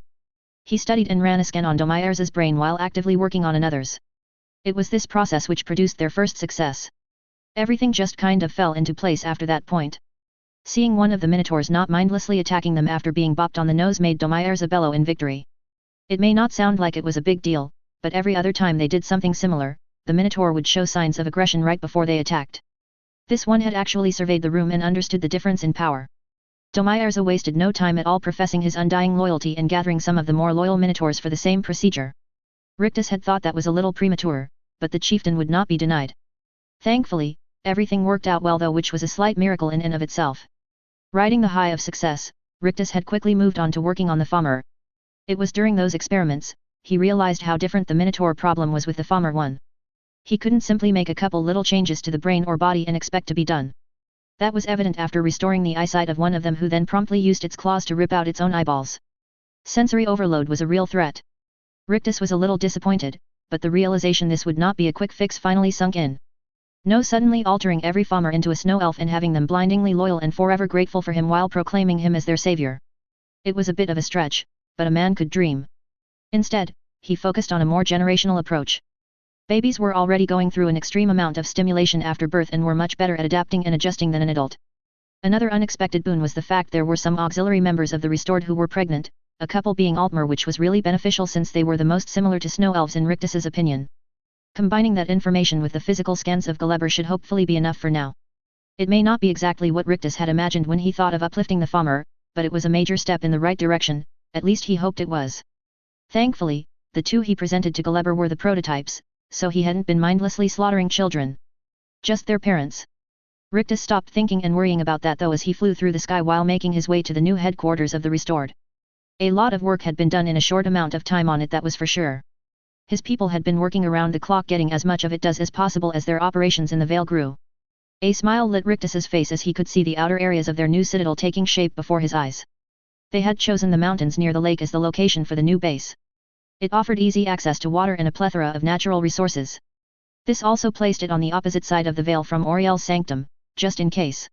He studied and ran a scan on Domire's brain while actively working on another's. It was this process which produced their first success. Everything just kind of fell into place after that point. Seeing one of the minotaurs not mindlessly attacking them after being bopped on the nose made Domire's bellow in victory. It may not sound like it was a big deal, but every other time they did something similar, the minotaur would show signs of aggression right before they attacked. This one had actually surveyed the room and understood the difference in power. Domire's wasted no time at all professing his undying loyalty and gathering some of the more loyal minotaurs for the same procedure. Rictus had thought that was a little premature, but the chieftain would not be denied. Thankfully, everything worked out well though, which was a slight miracle in and of itself. Riding the high of success, Rictus had quickly moved on to working on the Farmer. It was during those experiments, he realized how different the Minotaur problem was with the Farmer one. He couldn't simply make a couple little changes to the brain or body and expect to be done. That was evident after restoring the eyesight of one of them, who then promptly used its claws to rip out its own eyeballs. Sensory overload was a real threat. Rictus was a little disappointed, but the realization this would not be a quick fix finally sunk in. No suddenly altering every farmer into a snow elf and having them blindingly loyal and forever grateful for him while proclaiming him as their savior. It was a bit of a stretch, but a man could dream. Instead, he focused on a more generational approach. Babies were already going through an extreme amount of stimulation after birth and were much better at adapting and adjusting than an adult. Another unexpected boon was the fact there were some auxiliary members of the restored who were pregnant, a couple being Altmer, which was really beneficial since they were the most similar to snow elves in Rictus's opinion. Combining that information with the physical scans of Gulliver should hopefully be enough for now. It may not be exactly what Rictus had imagined when he thought of uplifting the Farmer, but it was a major step in the right direction, at least he hoped it was. Thankfully, the two he presented to Gulliver were the prototypes, so he hadn't been mindlessly slaughtering children. Just their parents. Rictus stopped thinking and worrying about that though as he flew through the sky while making his way to the new headquarters of the Restored. A lot of work had been done in a short amount of time on it, that was for sure. His people had been working around the clock getting as much of it done as possible as their operations in the Vale grew. A smile lit Rictus's face as he could see the outer areas of their new citadel taking shape before his eyes. They had chosen the mountains near the lake as the location for the new base. It offered easy access to water and a plethora of natural resources. This also placed it on the opposite side of the Vale from Auriel's sanctum, just in case.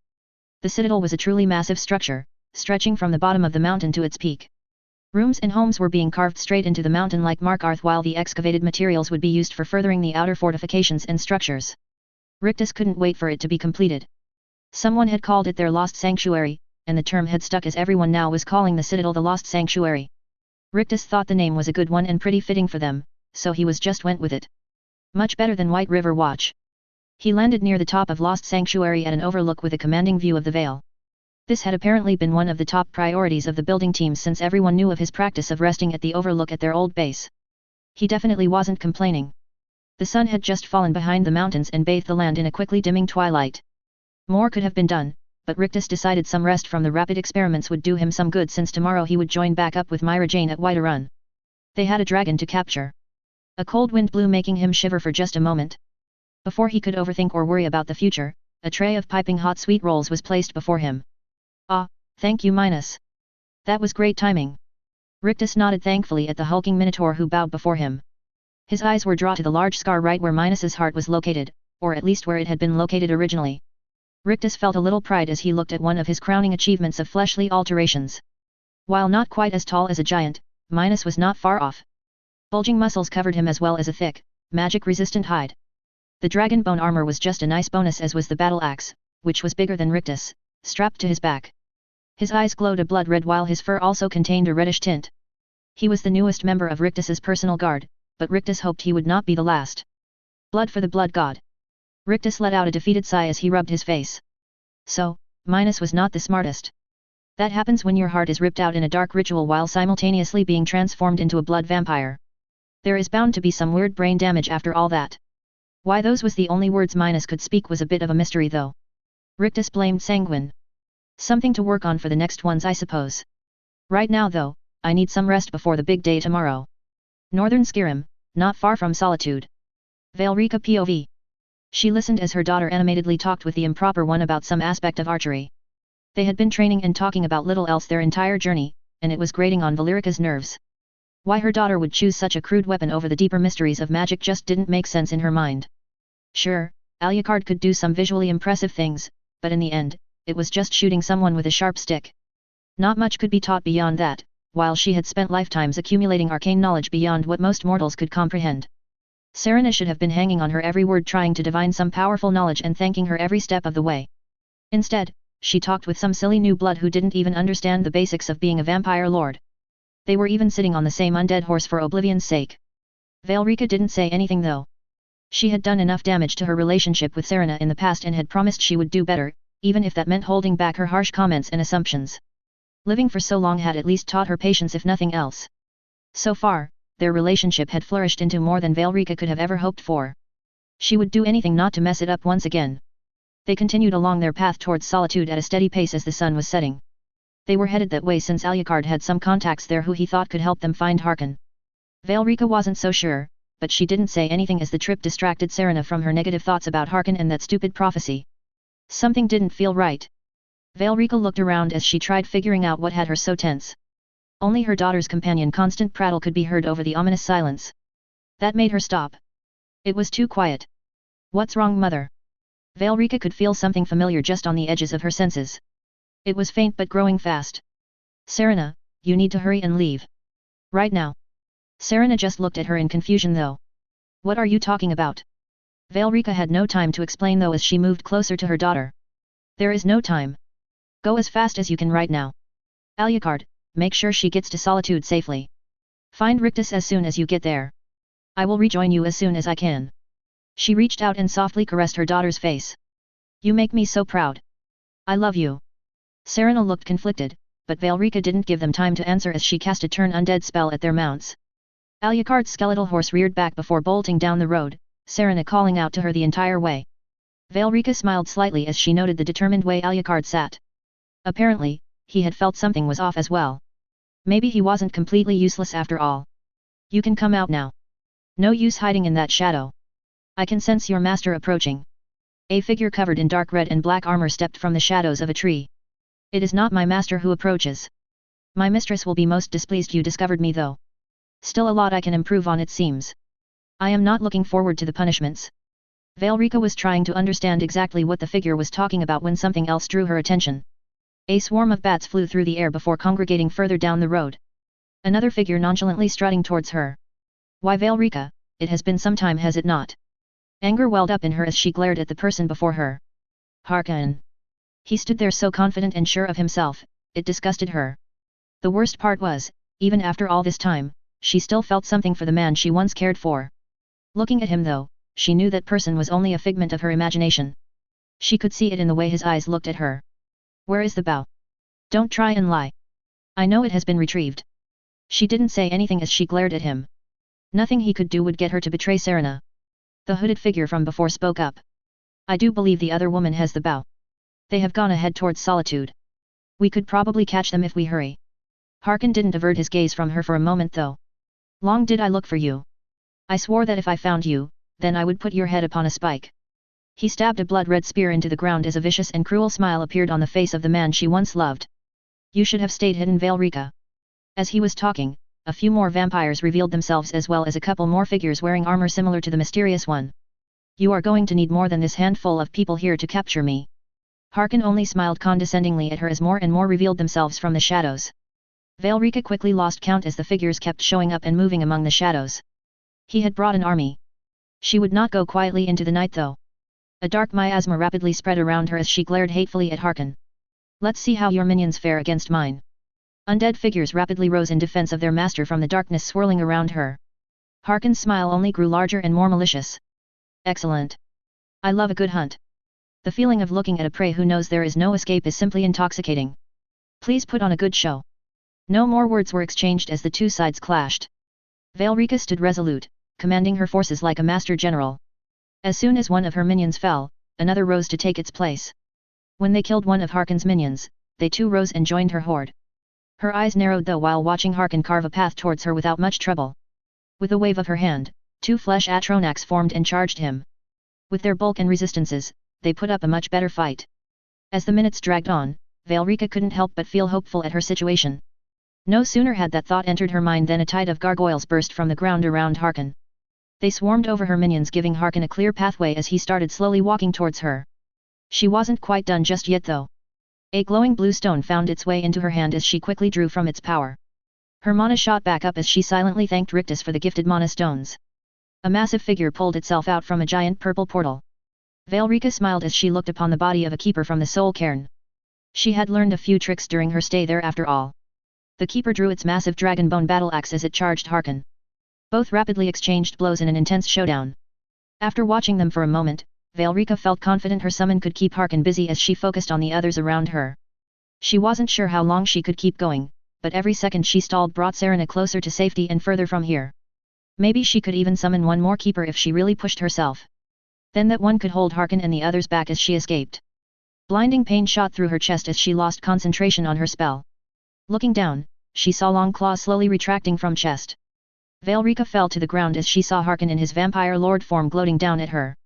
The citadel was a truly massive structure, stretching from the bottom of the mountain to its peak. Rooms and homes were being carved straight into the mountain like Markarth, while the excavated materials would be used for furthering the outer fortifications and structures. Rictus couldn't wait for it to be completed. Someone had called it their Lost Sanctuary, and the term had stuck as everyone now was calling the citadel the Lost Sanctuary. Rictus thought the name was a good one and pretty fitting for them, so he just went with it. Much better than White River Watch. He landed near the top of Lost Sanctuary at an overlook with a commanding view of the Vale. This had apparently been one of the top priorities of the building teams since everyone knew of his practice of resting at the overlook at their old base. He definitely wasn't complaining. The sun had just fallen behind the mountains and bathed the land in a quickly dimming twilight. More could have been done, but Rictus decided some rest from the rapid experiments would do him some good, since tomorrow he would join back up with Myra Jane at Whiterun. They had a dragon to capture. A cold wind blew, making him shiver for just a moment. Before he could overthink or worry about the future, a tray of piping hot sweet rolls was placed before him. Ah, thank you, Minos. That was great timing. Rictus nodded thankfully at the hulking minotaur who bowed before him. His eyes were drawn to the large scar right where Minos's heart was located, or at least where it had been located originally. Rictus felt a little pride as he looked at one of his crowning achievements of fleshly alterations. While not quite as tall as a giant, Minos was not far off. Bulging muscles covered him as well as a thick, magic-resistant hide. The dragon bone armor was just a nice bonus, as was the battle axe, which was bigger than Rictus, strapped to his back. His eyes glowed a blood red while his fur also contained a reddish tint. He was the newest member of Rictus's personal guard, but Rictus hoped he would not be the last. Blood for the blood god. Rictus let out a defeated sigh as he rubbed his face. So, Minos was not the smartest. That happens when your heart is ripped out in a dark ritual while simultaneously being transformed into a blood vampire. There is bound to be some weird brain damage after all that. Why those was the only words Minos could speak was a bit of a mystery though. Rictus blamed Sanguine. Something to work on for the next ones, I suppose. Right now though, I need some rest before the big day tomorrow. Northern Skyrim, not far from Solitude. Valerica POV. She listened as her daughter animatedly talked with the improper one about some aspect of archery. They had been training and talking about little else their entire journey, and it was grating on Valerica's nerves. Why her daughter would choose such a crude weapon over the deeper mysteries of magic just didn't make sense in her mind. Sure, Alucard could do some visually impressive things, but in the end, it was just shooting someone with a sharp stick. Not much could be taught beyond that, while she had spent lifetimes accumulating arcane knowledge beyond what most mortals could comprehend. Serena should have been hanging on her every word, trying to divine some powerful knowledge and thanking her every step of the way. Instead, she talked with some silly new blood who didn't even understand the basics of being a vampire lord. They were even sitting on the same undead horse for oblivion's sake. Valrika didn't say anything though. She had done enough damage to her relationship with Serena in the past and had promised she would do better, even if that meant holding back her harsh comments and assumptions. Living for so long had at least taught her patience if nothing else. So far, their relationship had flourished into more than Valrika could have ever hoped for. She would do anything not to mess it up once again. They continued along their path towards solitude at a steady pace as the sun was setting. They were headed that way since Alucard had some contacts there who he thought could help them find Harkon. Valrika wasn't so sure, but she didn't say anything as the trip distracted Serena from her negative thoughts about Harkon and that stupid prophecy. Something didn't feel right. Valrika looked around as she tried figuring out what had her so tense. Only her daughter's companion constant prattle could be heard over the ominous silence. That made her stop. It was too quiet. What's wrong, mother? Valrika could feel something familiar just on the edges of her senses. It was faint but growing fast. Serena, you need to hurry and leave. Right now. Serena just looked at her in confusion though. What are you talking about? Valrika had no time to explain though as she moved closer to her daughter. There is no time. Go as fast as you can right now. Alucard, make sure she gets to Solitude safely. Find Rictus as soon as you get there. I will rejoin you as soon as I can. She reached out and softly caressed her daughter's face. You make me so proud. I love you. Serena looked conflicted, but Valrika didn't give them time to answer as she cast a turn undead spell at their mounts. Alucard's skeletal horse reared back before bolting down the road, Serena calling out to her the entire way. Valrika smiled slightly as she noted the determined way Alucard sat. Apparently, he had felt something was off as well. Maybe he wasn't completely useless after all. You can come out now. No use hiding in that shadow. I can sense your master approaching. A figure covered in dark red and black armor stepped from the shadows of a tree. It is not my master who approaches. My mistress will be most displeased you discovered me though. Still a lot I can improve on it seems. I am not looking forward to the punishments. Valrika was trying to understand exactly what the figure was talking about when something else drew her attention. A swarm of bats flew through the air before congregating further down the road. Another figure nonchalantly strutting towards her. Why Valrika, it has been some time has it not? Anger welled up in her as she glared at the person before her. Harkon. He stood there so confident and sure of himself, it disgusted her. The worst part was, even after all this time, she still felt something for the man she once cared for. Looking at him though, she knew that person was only a figment of her imagination. She could see it in the way his eyes looked at her. Where is the bow? Don't try and lie. I know it has been retrieved. She didn't say anything as she glared at him. Nothing he could do would get her to betray Serena. The hooded figure from before spoke up. I do believe the other woman has the bow. They have gone ahead towards Solitude. We could probably catch them if we hurry. Harkon didn't avert his gaze from her for a moment though. Long did I look for you. I swore that if I found you, then I would put your head upon a spike. He stabbed a blood-red spear into the ground as a vicious and cruel smile appeared on the face of the man she once loved. You should have stayed hidden, Valrika. As he was talking, a few more vampires revealed themselves as well as a couple more figures wearing armor similar to the mysterious one. You are going to need more than this handful of people here to capture me. Harkon only smiled condescendingly at her as more and more revealed themselves from the shadows. Valrika quickly lost count as the figures kept showing up and moving among the shadows. He had brought an army. She would not go quietly into the night though. A dark miasma rapidly spread around her as she glared hatefully at Harkon. Let's see how your minions fare against mine. Undead figures rapidly rose in defense of their master from the darkness swirling around her. Harkon's smile only grew larger and more malicious. Excellent. I love a good hunt. The feeling of looking at a prey who knows there is no escape is simply intoxicating. Please put on a good show. No more words were exchanged as the two sides clashed. Valrika stood resolute, commanding her forces like a master general. As soon as one of her minions fell, another rose to take its place. When they killed one of Harkon's minions, they too rose and joined her horde. Her eyes narrowed though while watching Harkon carve a path towards her without much trouble. With a wave of her hand, two flesh Atronachs formed and charged him. With their bulk and resistances, they put up a much better fight. As the minutes dragged on, Valrika couldn't help but feel hopeful at her situation. No sooner had that thought entered her mind than a tide of gargoyles burst from the ground around Harkon. They swarmed over her minions, giving Harkon a clear pathway as he started slowly walking towards her. She wasn't quite done just yet though. A glowing blue stone found its way into her hand as she quickly drew from its power. Her mana shot back up as she silently thanked Rictus for the gifted mana stones. A massive figure pulled itself out from a giant purple portal. Veilrika smiled as she looked upon the body of a keeper from the Soul Cairn. She had learned a few tricks during her stay there after all. The keeper drew its massive dragon bone battle axe as it charged Harkon. Both rapidly exchanged blows in an intense showdown. After watching them for a moment, Veilrika felt confident her summon could keep Harkon busy as she focused on the others around her. She wasn't sure how long she could keep going, but every second she stalled brought Serena closer to safety and further from here. Maybe she could even summon one more keeper if she really pushed herself. Then that one could hold Harkon and the others back as she escaped. Blinding pain shot through her chest as she lost concentration on her spell. Looking down, she saw long claws slowly retracting from chest. Veilrika fell to the ground as she saw Harkon in his vampire lord form gloating down at her.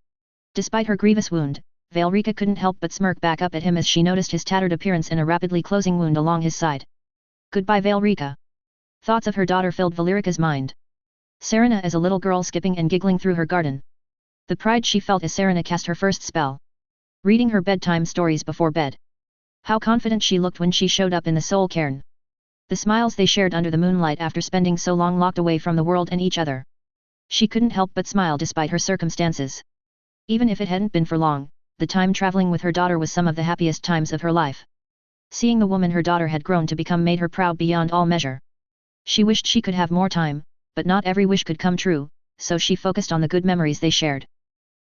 Despite her grievous wound, Veilrika couldn't help but smirk back up at him as she noticed his tattered appearance and a rapidly closing wound along his side. Goodbye Veilrika. Thoughts of her daughter filled Veilrika's mind. Serena as a little girl skipping and giggling through her garden. The pride she felt as Serena cast her first spell. Reading her bedtime stories before bed. How confident she looked when she showed up in the Soul Cairn. The smiles they shared under the moonlight after spending so long locked away from the world and each other. She couldn't help but smile despite her circumstances. Even if it hadn't been for long, the time traveling with her daughter was some of the happiest times of her life. Seeing the woman her daughter had grown to become made her proud beyond all measure. She wished she could have more time, but not every wish could come true, so she focused on the good memories they shared.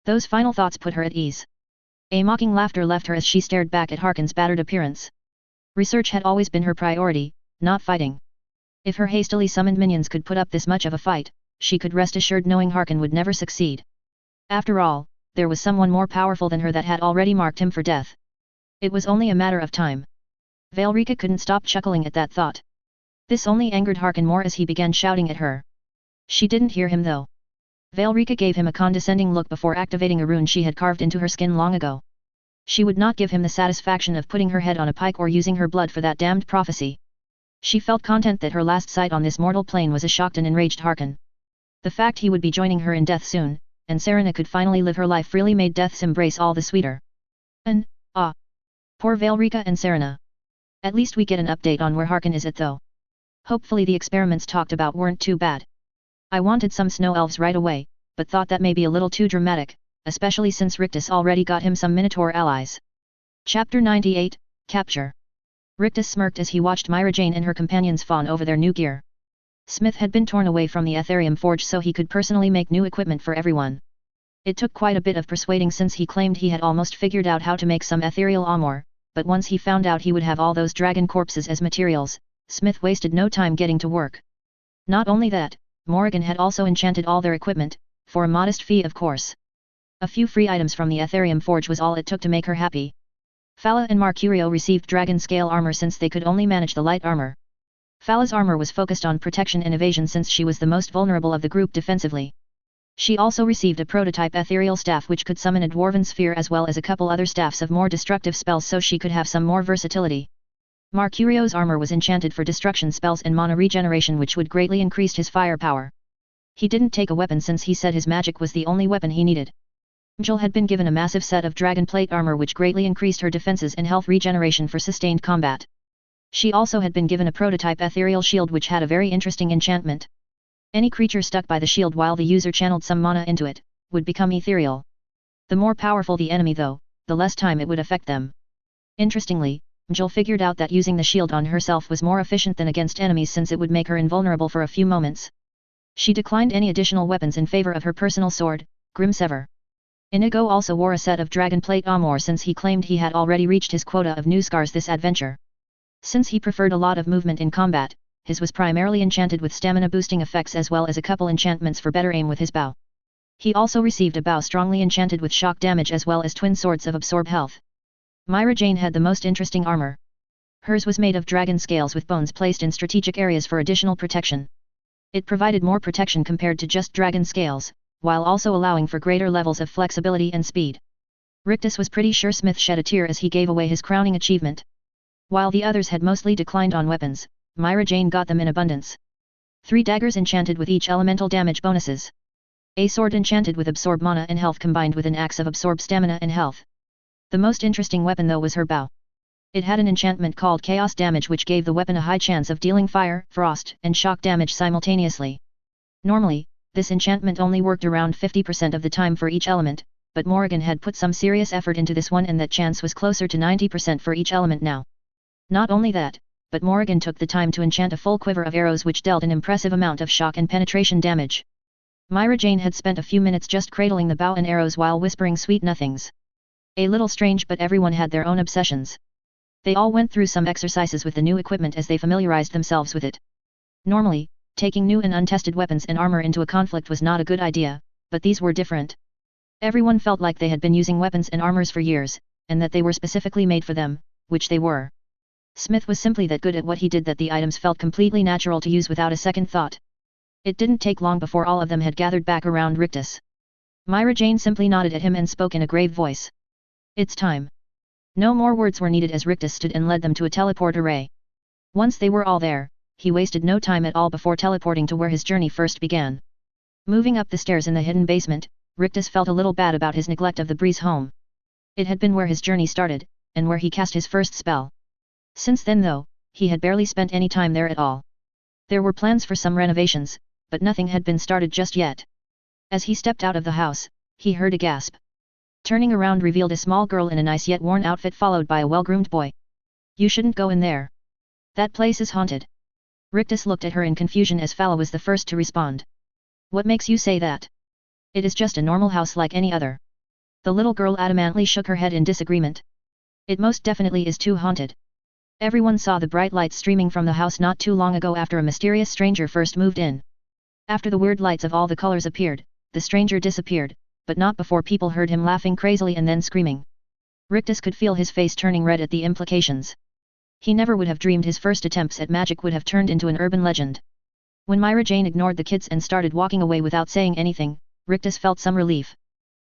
Those final thoughts put her at ease. A mocking laughter left her as she stared back at Harkon's battered appearance. Research had always been her priority, not fighting. If her hastily summoned minions could put up this much of a fight, she could rest assured knowing Harkon would never succeed. After all, there was someone more powerful than her that had already marked him for death. It was only a matter of time. Veilrika couldn't stop chuckling at that thought. This only angered Harkon more as he began shouting at her. She didn't hear him though. Veilrika gave him a condescending look before activating a rune she had carved into her skin long ago. She would not give him the satisfaction of putting her head on a pike or using her blood for that damned prophecy. She felt content that her last sight on this mortal plane was a shocked and enraged Harkon. The fact he would be joining her in death soon, and Serena could finally live her life freely made death's embrace all the sweeter. Poor Veilrika and Serena. At least we get an update on where Harkon is at though. Hopefully the experiments talked about weren't too bad. I wanted some snow elves right away, but thought that may be a little too dramatic, especially since Rictus already got him some Minotaur allies. Chapter 98, Capture. Rictus smirked as he watched Myra Jane and her companions fawn over their new gear. Smith had been torn away from the Etherium Forge so he could personally make new equipment for everyone. It took quite a bit of persuading since he claimed he had almost figured out how to make some ethereal armor, but once he found out he would have all those dragon corpses as materials, Smith wasted no time getting to work. Not only that, Morrigan had also enchanted all their equipment, for a modest fee of course. A few free items from the Etherium Forge was all it took to make her happy. Fala and Mercurio received dragon scale armor since they could only manage the light armor. Fala's armor was focused on protection and evasion since she was the most vulnerable of the group defensively. She also received a prototype ethereal staff which could summon a dwarven sphere as well as a couple other staffs of more destructive spells so she could have some more versatility. Mercurio's armor was enchanted for destruction spells and mana regeneration which would greatly increase his firepower. He didn't take a weapon since he said his magic was the only weapon he needed. Jill had been given a massive set of dragon plate armor which greatly increased her defenses and health regeneration for sustained combat. She also had been given a prototype ethereal shield which had a very interesting enchantment. Any creature stuck by the shield while the user channeled some mana into it, would become ethereal. The more powerful the enemy though, the less time it would affect them. Interestingly, Jill figured out that using the shield on herself was more efficient than against enemies since it would make her invulnerable for a few moments. She declined any additional weapons in favor of her personal sword, Grimsever. Inigo also wore a set of dragon plate armor since he claimed he had already reached his quota of new scars this adventure. Since he preferred a lot of movement in combat, his was primarily enchanted with stamina boosting effects as well as a couple enchantments for better aim with his bow. He also received a bow strongly enchanted with shock damage as well as twin swords of absorb health. Myra Jane had the most interesting armor. Hers was made of dragon scales with bones placed in strategic areas for additional protection. It provided more protection compared to just dragon scales, while also allowing for greater levels of flexibility and speed. Rictus was pretty sure Smith shed a tear as he gave away his crowning achievement. While the others had mostly declined on weapons, Myra Jane got them in abundance. 3 daggers enchanted with each elemental damage bonuses. A sword enchanted with absorb mana and health combined with an axe of absorb stamina and health. The most interesting weapon though was her bow. It had an enchantment called Chaos Damage which gave the weapon a high chance of dealing fire, frost, and shock damage simultaneously. Normally, this enchantment only worked around 50% of the time for each element, but Morrigan had put some serious effort into this one and that chance was closer to 90% for each element now. Not only that, but Morrigan took the time to enchant a full quiver of arrows which dealt an impressive amount of shock and penetration damage. Myra Jane had spent a few minutes just cradling the bow and arrows while whispering sweet nothings. A little strange, but everyone had their own obsessions. They all went through some exercises with the new equipment as they familiarized themselves with it. Normally, taking new and untested weapons and armor into a conflict was not a good idea, but these were different. Everyone felt like they had been using weapons and armors for years, and that they were specifically made for them, which they were. Smith was simply that good at what he did that the items felt completely natural to use without a second thought. It didn't take long before all of them had gathered back around Rictus. Myra Jane simply nodded at him and spoke in a grave voice. It's time. No more words were needed as Rictus stood and led them to a teleport array. Once they were all there, he wasted no time at all before teleporting to where his journey first began. Moving up the stairs in the hidden basement, Rictus felt a little bad about his neglect of the Breeze home. It had been where his journey started, and where he cast his first spell. Since then though, he had barely spent any time there at all. There were plans for some renovations, but nothing had been started just yet. As he stepped out of the house, he heard a gasp. Turning around revealed a small girl in a nice yet worn outfit followed by a well-groomed boy. You shouldn't go in there. That place is haunted. Rictus looked at her in confusion as Fala was the first to respond. What makes you say that? It is just a normal house like any other. The little girl adamantly shook her head in disagreement. It most definitely is too haunted. Everyone saw the bright lights streaming from the house not too long ago after a mysterious stranger first moved in. After the weird lights of all the colors appeared, the stranger disappeared, but not before people heard him laughing crazily and then screaming. Rictus could feel his face turning red at the implications. He never would have dreamed his first attempts at magic would have turned into an urban legend. When Myra Jane ignored the kids and started walking away without saying anything, Rictus felt some relief.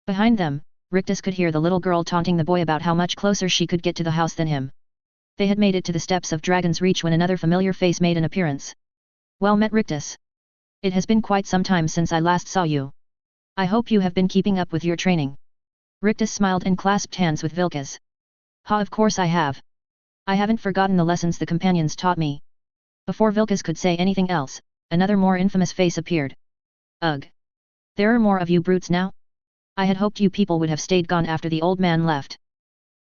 Behind them, Rictus could hear the little girl taunting the boy about how much closer she could get to the house than him. They had made it to the steps of Dragon's Reach when another familiar face made an appearance. Well met, Rictus. It has been quite some time since I last saw you. I hope you have been keeping up with your training. Rictus smiled and clasped hands with Vilkas. Ha, of course I have. I haven't forgotten the lessons the companions taught me. Before Vilkas could say anything else, another more infamous face appeared. Ugh. There are more of you brutes now? I had hoped you people would have stayed gone after the old man left.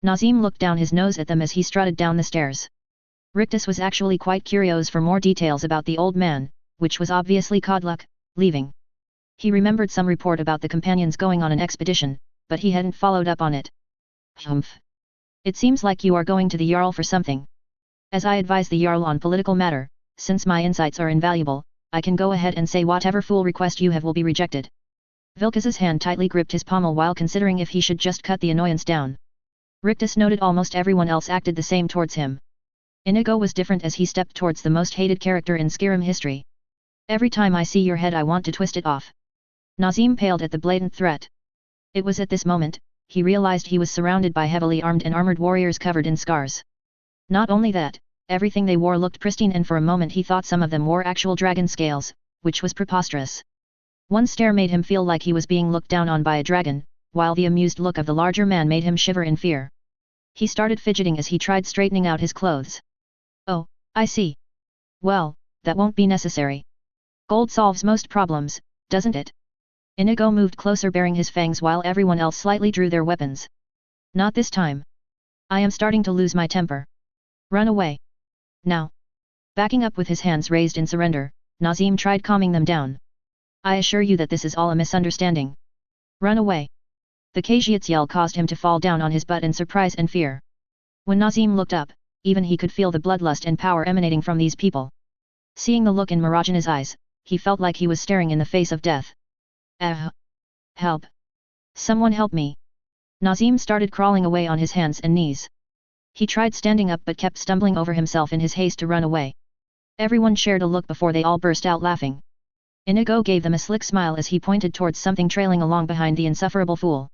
Nazim looked down his nose at them as he strutted down the stairs. Rictus was actually quite curious for more details about the old man, which was obviously Codluck, leaving. He remembered some report about the companions going on an expedition, but he hadn't followed up on it. Humph. It seems like you are going to the Jarl for something. As I advise the Jarl on political matter, since my insights are invaluable, I can go ahead and say whatever fool request you have will be rejected. Vilkas's hand tightly gripped his pommel while considering if he should just cut the annoyance down. Rictus noted almost everyone else acted the same towards him. Inigo was different as he stepped towards the most hated character in Skyrim history. Every time I see your head I want to twist it off. Nazim paled at the blatant threat. It was at this moment, he realized he was surrounded by heavily armed and armored warriors covered in scars. Not only that, everything they wore looked pristine and for a moment he thought some of them wore actual dragon scales, which was preposterous. One stare made him feel like he was being looked down on by a dragon, while the amused look of the larger man made him shiver in fear. He started fidgeting as he tried straightening out his clothes. Oh, I see. Well, that won't be necessary. Gold solves most problems, doesn't it? Inigo moved closer baring his fangs while everyone else slightly drew their weapons. Not this time. I am starting to lose my temper. Run away. Now. Backing up with his hands raised in surrender, Nazim tried calming them down. I assure you that this is all a misunderstanding. Run away. The Khajiit's yell caused him to fall down on his butt in surprise and fear. When Nazim looked up, even he could feel the bloodlust and power emanating from these people. Seeing the look in Mirajana's eyes, he felt like he was staring in the face of death. Help. Someone help me. Nazim started crawling away on his hands and knees. He tried standing up but kept stumbling over himself in his haste to run away. Everyone shared a look before they all burst out laughing. Inigo gave them a slick smile as he pointed towards something trailing along behind the insufferable fool.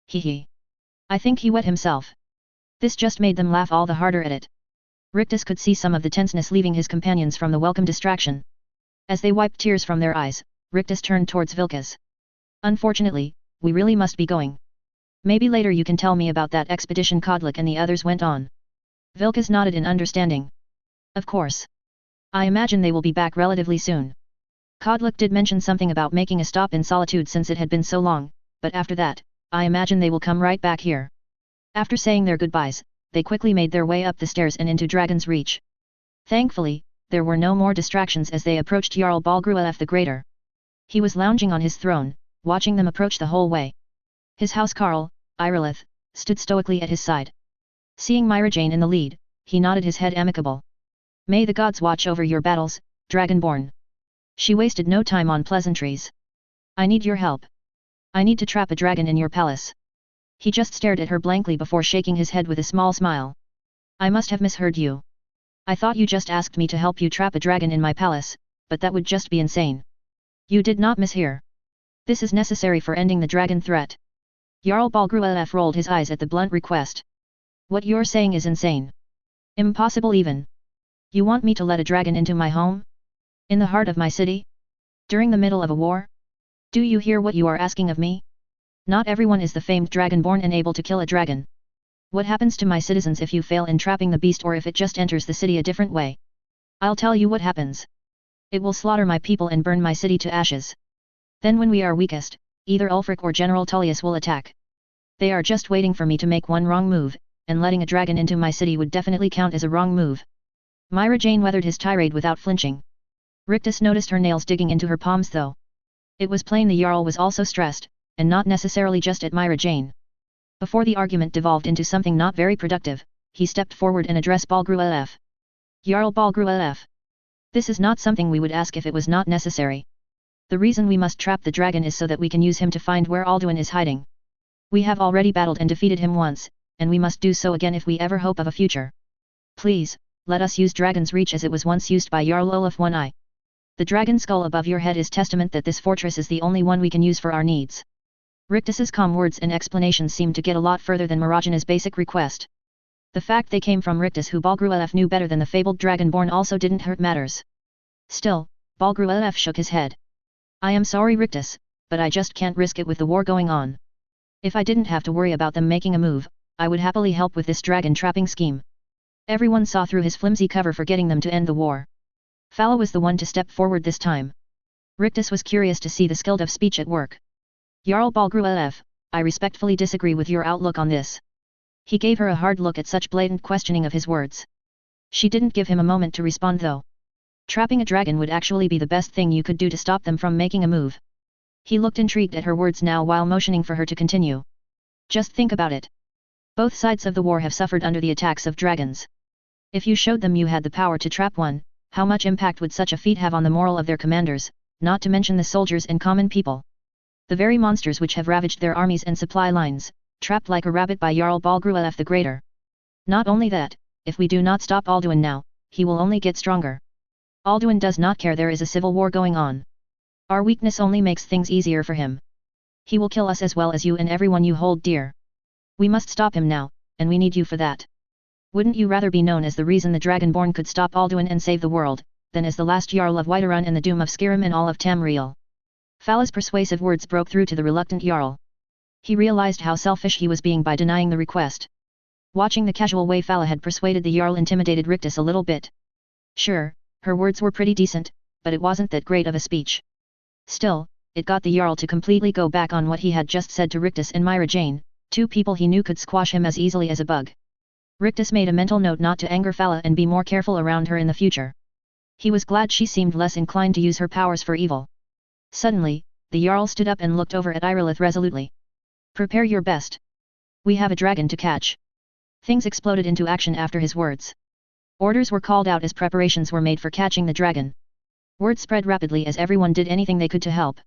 Hee. I think he wet himself. This just made them laugh all the harder at it. Rictus could see some of the tenseness leaving his companions from the welcome distraction. As they wiped tears from their eyes, Rictus turned towards Vilkas. Unfortunately, we really must be going. Maybe later you can tell me about that expedition. Codlick and the others went on. Vilkas nodded in understanding. Of course. I imagine they will be back relatively soon. Kodlak did mention something about making a stop in Solitude since it had been so long, but after that, I imagine they will come right back here. After saying their goodbyes, they quickly made their way up the stairs and into Dragon's Reach. Thankfully, there were no more distractions as they approached Jarl Balgruaf the Greater. He was lounging on his throne, watching them approach the whole way. His housecarl, Irilith, stood stoically at his side. Seeing Myra Jane in the lead, he nodded his head amicable. May the gods watch over your battles, Dragonborn. She wasted no time on pleasantries. I need your help. I need to trap a dragon in your palace. He just stared at her blankly before shaking his head with a small smile. I must have misheard you. I thought you just asked me to help you trap a dragon in my palace, but that would just be insane. You did not mishear. This is necessary for ending the dragon threat. Jarl Balgruaf rolled his eyes at the blunt request. What you're saying is insane. Impossible even. You want me to let a dragon into my home? In the heart of my city? During the middle of a war? Do you hear what you are asking of me? Not everyone is the famed dragonborn and able to kill a dragon. What happens to my citizens if you fail in trapping the beast or if it just enters the city a different way? I'll tell you what happens. It will slaughter my people and burn my city to ashes. Then when we are weakest, either Ulfric or General Tullius will attack. They are just waiting for me to make one wrong move, and letting a dragon into my city would definitely count as a wrong move. Myra Jane weathered his tirade without flinching. Rictus noticed her nails digging into her palms though. It was plain the Jarl was also stressed, and not necessarily just at Myra Jane. Before the argument devolved into something not very productive, he stepped forward and addressed Balgruaf. Jarl Balgruaf. This is not something we would ask if it was not necessary. The reason we must trap the dragon is so that we can use him to find where Alduin is hiding. We have already battled and defeated him once, and we must do so again if we ever hope of a future. Please, let us use Dragon's Reach as it was once used by Jarl Olaf One-Eye. The dragon skull above your head is testament that this fortress is the only one we can use for our needs. Rictus's calm words and explanations seemed to get a lot further than Marajana's basic request. The fact they came from Rictus, who Balgruaf knew better than the fabled dragonborn, also didn't hurt matters. Still, Balgruaf shook his head. I am sorry Rictus, but I just can't risk it with the war going on. If I didn't have to worry about them making a move, I would happily help with this dragon trapping scheme. Everyone saw through his flimsy cover for getting them to end the war. Fala was the one to step forward this time. Rictus was curious to see the skill of speech at work. Jarl Balgruaf, I respectfully disagree with your outlook on this. He gave her a hard look at such blatant questioning of his words. She didn't give him a moment to respond though. Trapping a dragon would actually be the best thing you could do to stop them from making a move. He looked intrigued at her words now while motioning for her to continue. Just think about it. Both sides of the war have suffered under the attacks of dragons. If you showed them you had the power to trap one, how much impact would such a feat have on the morale of their commanders, not to mention the soldiers and common people? The very monsters which have ravaged their armies and supply lines, trapped like a rabbit by Jarl Balgruaf the Greater. Not only that, if we do not stop Alduin now, he will only get stronger. Alduin does not care there is a civil war going on. Our weakness only makes things easier for him. He will kill us as well as you and everyone you hold dear. We must stop him now, and we need you for that. Wouldn't you rather be known as the reason the Dragonborn could stop Alduin and save the world, than as the last Jarl of Whiterun and the doom of Skyrim and all of Tamriel? Fala's persuasive words broke through to the reluctant Jarl. He realized how selfish he was being by denying the request. Watching the casual way Fala had persuaded the Jarl intimidated Rictus a little bit. Sure, her words were pretty decent, but it wasn't that great of a speech. Still, it got the Jarl to completely go back on what he had just said to Rictus and Myra Jane, two people he knew could squash him as easily as a bug. Rictus made a mental note not to anger Fala and be more careful around her in the future. He was glad she seemed less inclined to use her powers for evil. Suddenly, the Jarl stood up and looked over at Irilith resolutely. Prepare your best. We have a dragon to catch. Things exploded into action after his words. Orders were called out as preparations were made for catching the dragon. Word spread rapidly as everyone did anything they could to help.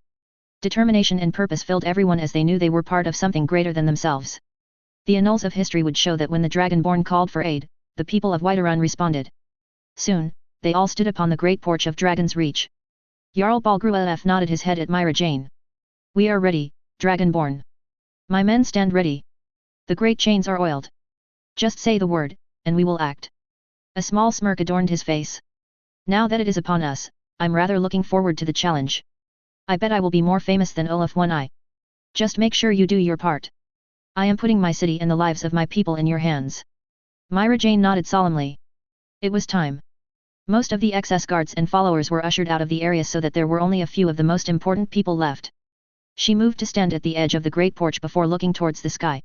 Determination and purpose filled everyone as they knew they were part of something greater than themselves. The annals of history would show that when the Dragonborn called for aid, the people of Whiterun responded. Soon, they all stood upon the great porch of Dragon's Reach. Jarl Balgruaf nodded his head at Myra Jane. We are ready, Dragonborn. My men stand ready. The great chains are oiled. Just say the word, and we will act. A small smirk adorned his face. Now that it is upon us, I'm rather looking forward to the challenge. I bet I will be more famous than Olaf One-Eye. Just make sure you do your part. I am putting my city and the lives of my people in your hands. Myra Jane nodded solemnly. It was time. Most of the excess guards and followers were ushered out of the area so that there were only a few of the most important people left. She moved to stand at the edge of the great porch before looking towards the sky.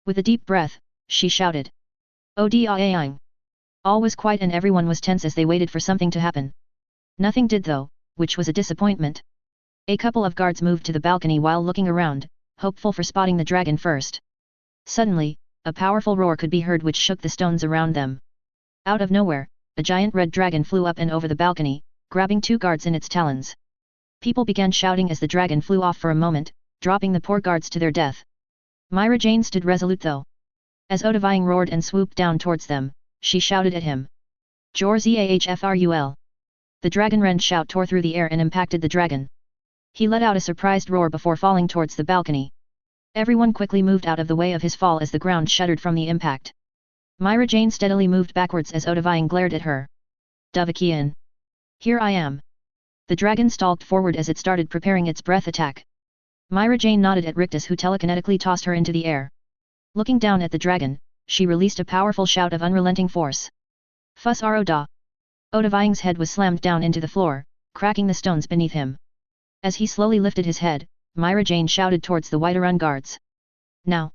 With a deep breath, she shouted. Odiaing. All was quiet and everyone was tense as they waited for something to happen. Nothing did though, which was a disappointment. A couple of guards moved to the balcony while looking around, hopeful for spotting the dragon first. Suddenly, a powerful roar could be heard which shook the stones around them. Out of nowhere, a giant red dragon flew up and over the balcony, grabbing two guards in its talons. People began shouting as the dragon flew off for a moment, dropping the poor guards to their death. Myra Jane stood resolute though. As Odavine roared and swooped down towards them, she shouted at him. Jorzahfrul. The dragon-rend shout tore through the air and impacted the dragon. He let out a surprised roar before falling towards the balcony. Everyone quickly moved out of the way of his fall as the ground shuddered from the impact. Myra Jane steadily moved backwards as Odavine glared at her. Davakian. Here I am. The dragon stalked forward as it started preparing its breath attack. Myra Jane nodded at Rictus who telekinetically tossed her into the air. Looking down at the dragon, she released a powerful shout of unrelenting force. Fuss Ro Da. Odavine's head was slammed down into the floor, cracking the stones beneath him. As he slowly lifted his head, Myra Jane shouted towards the Whiterun guards. Now!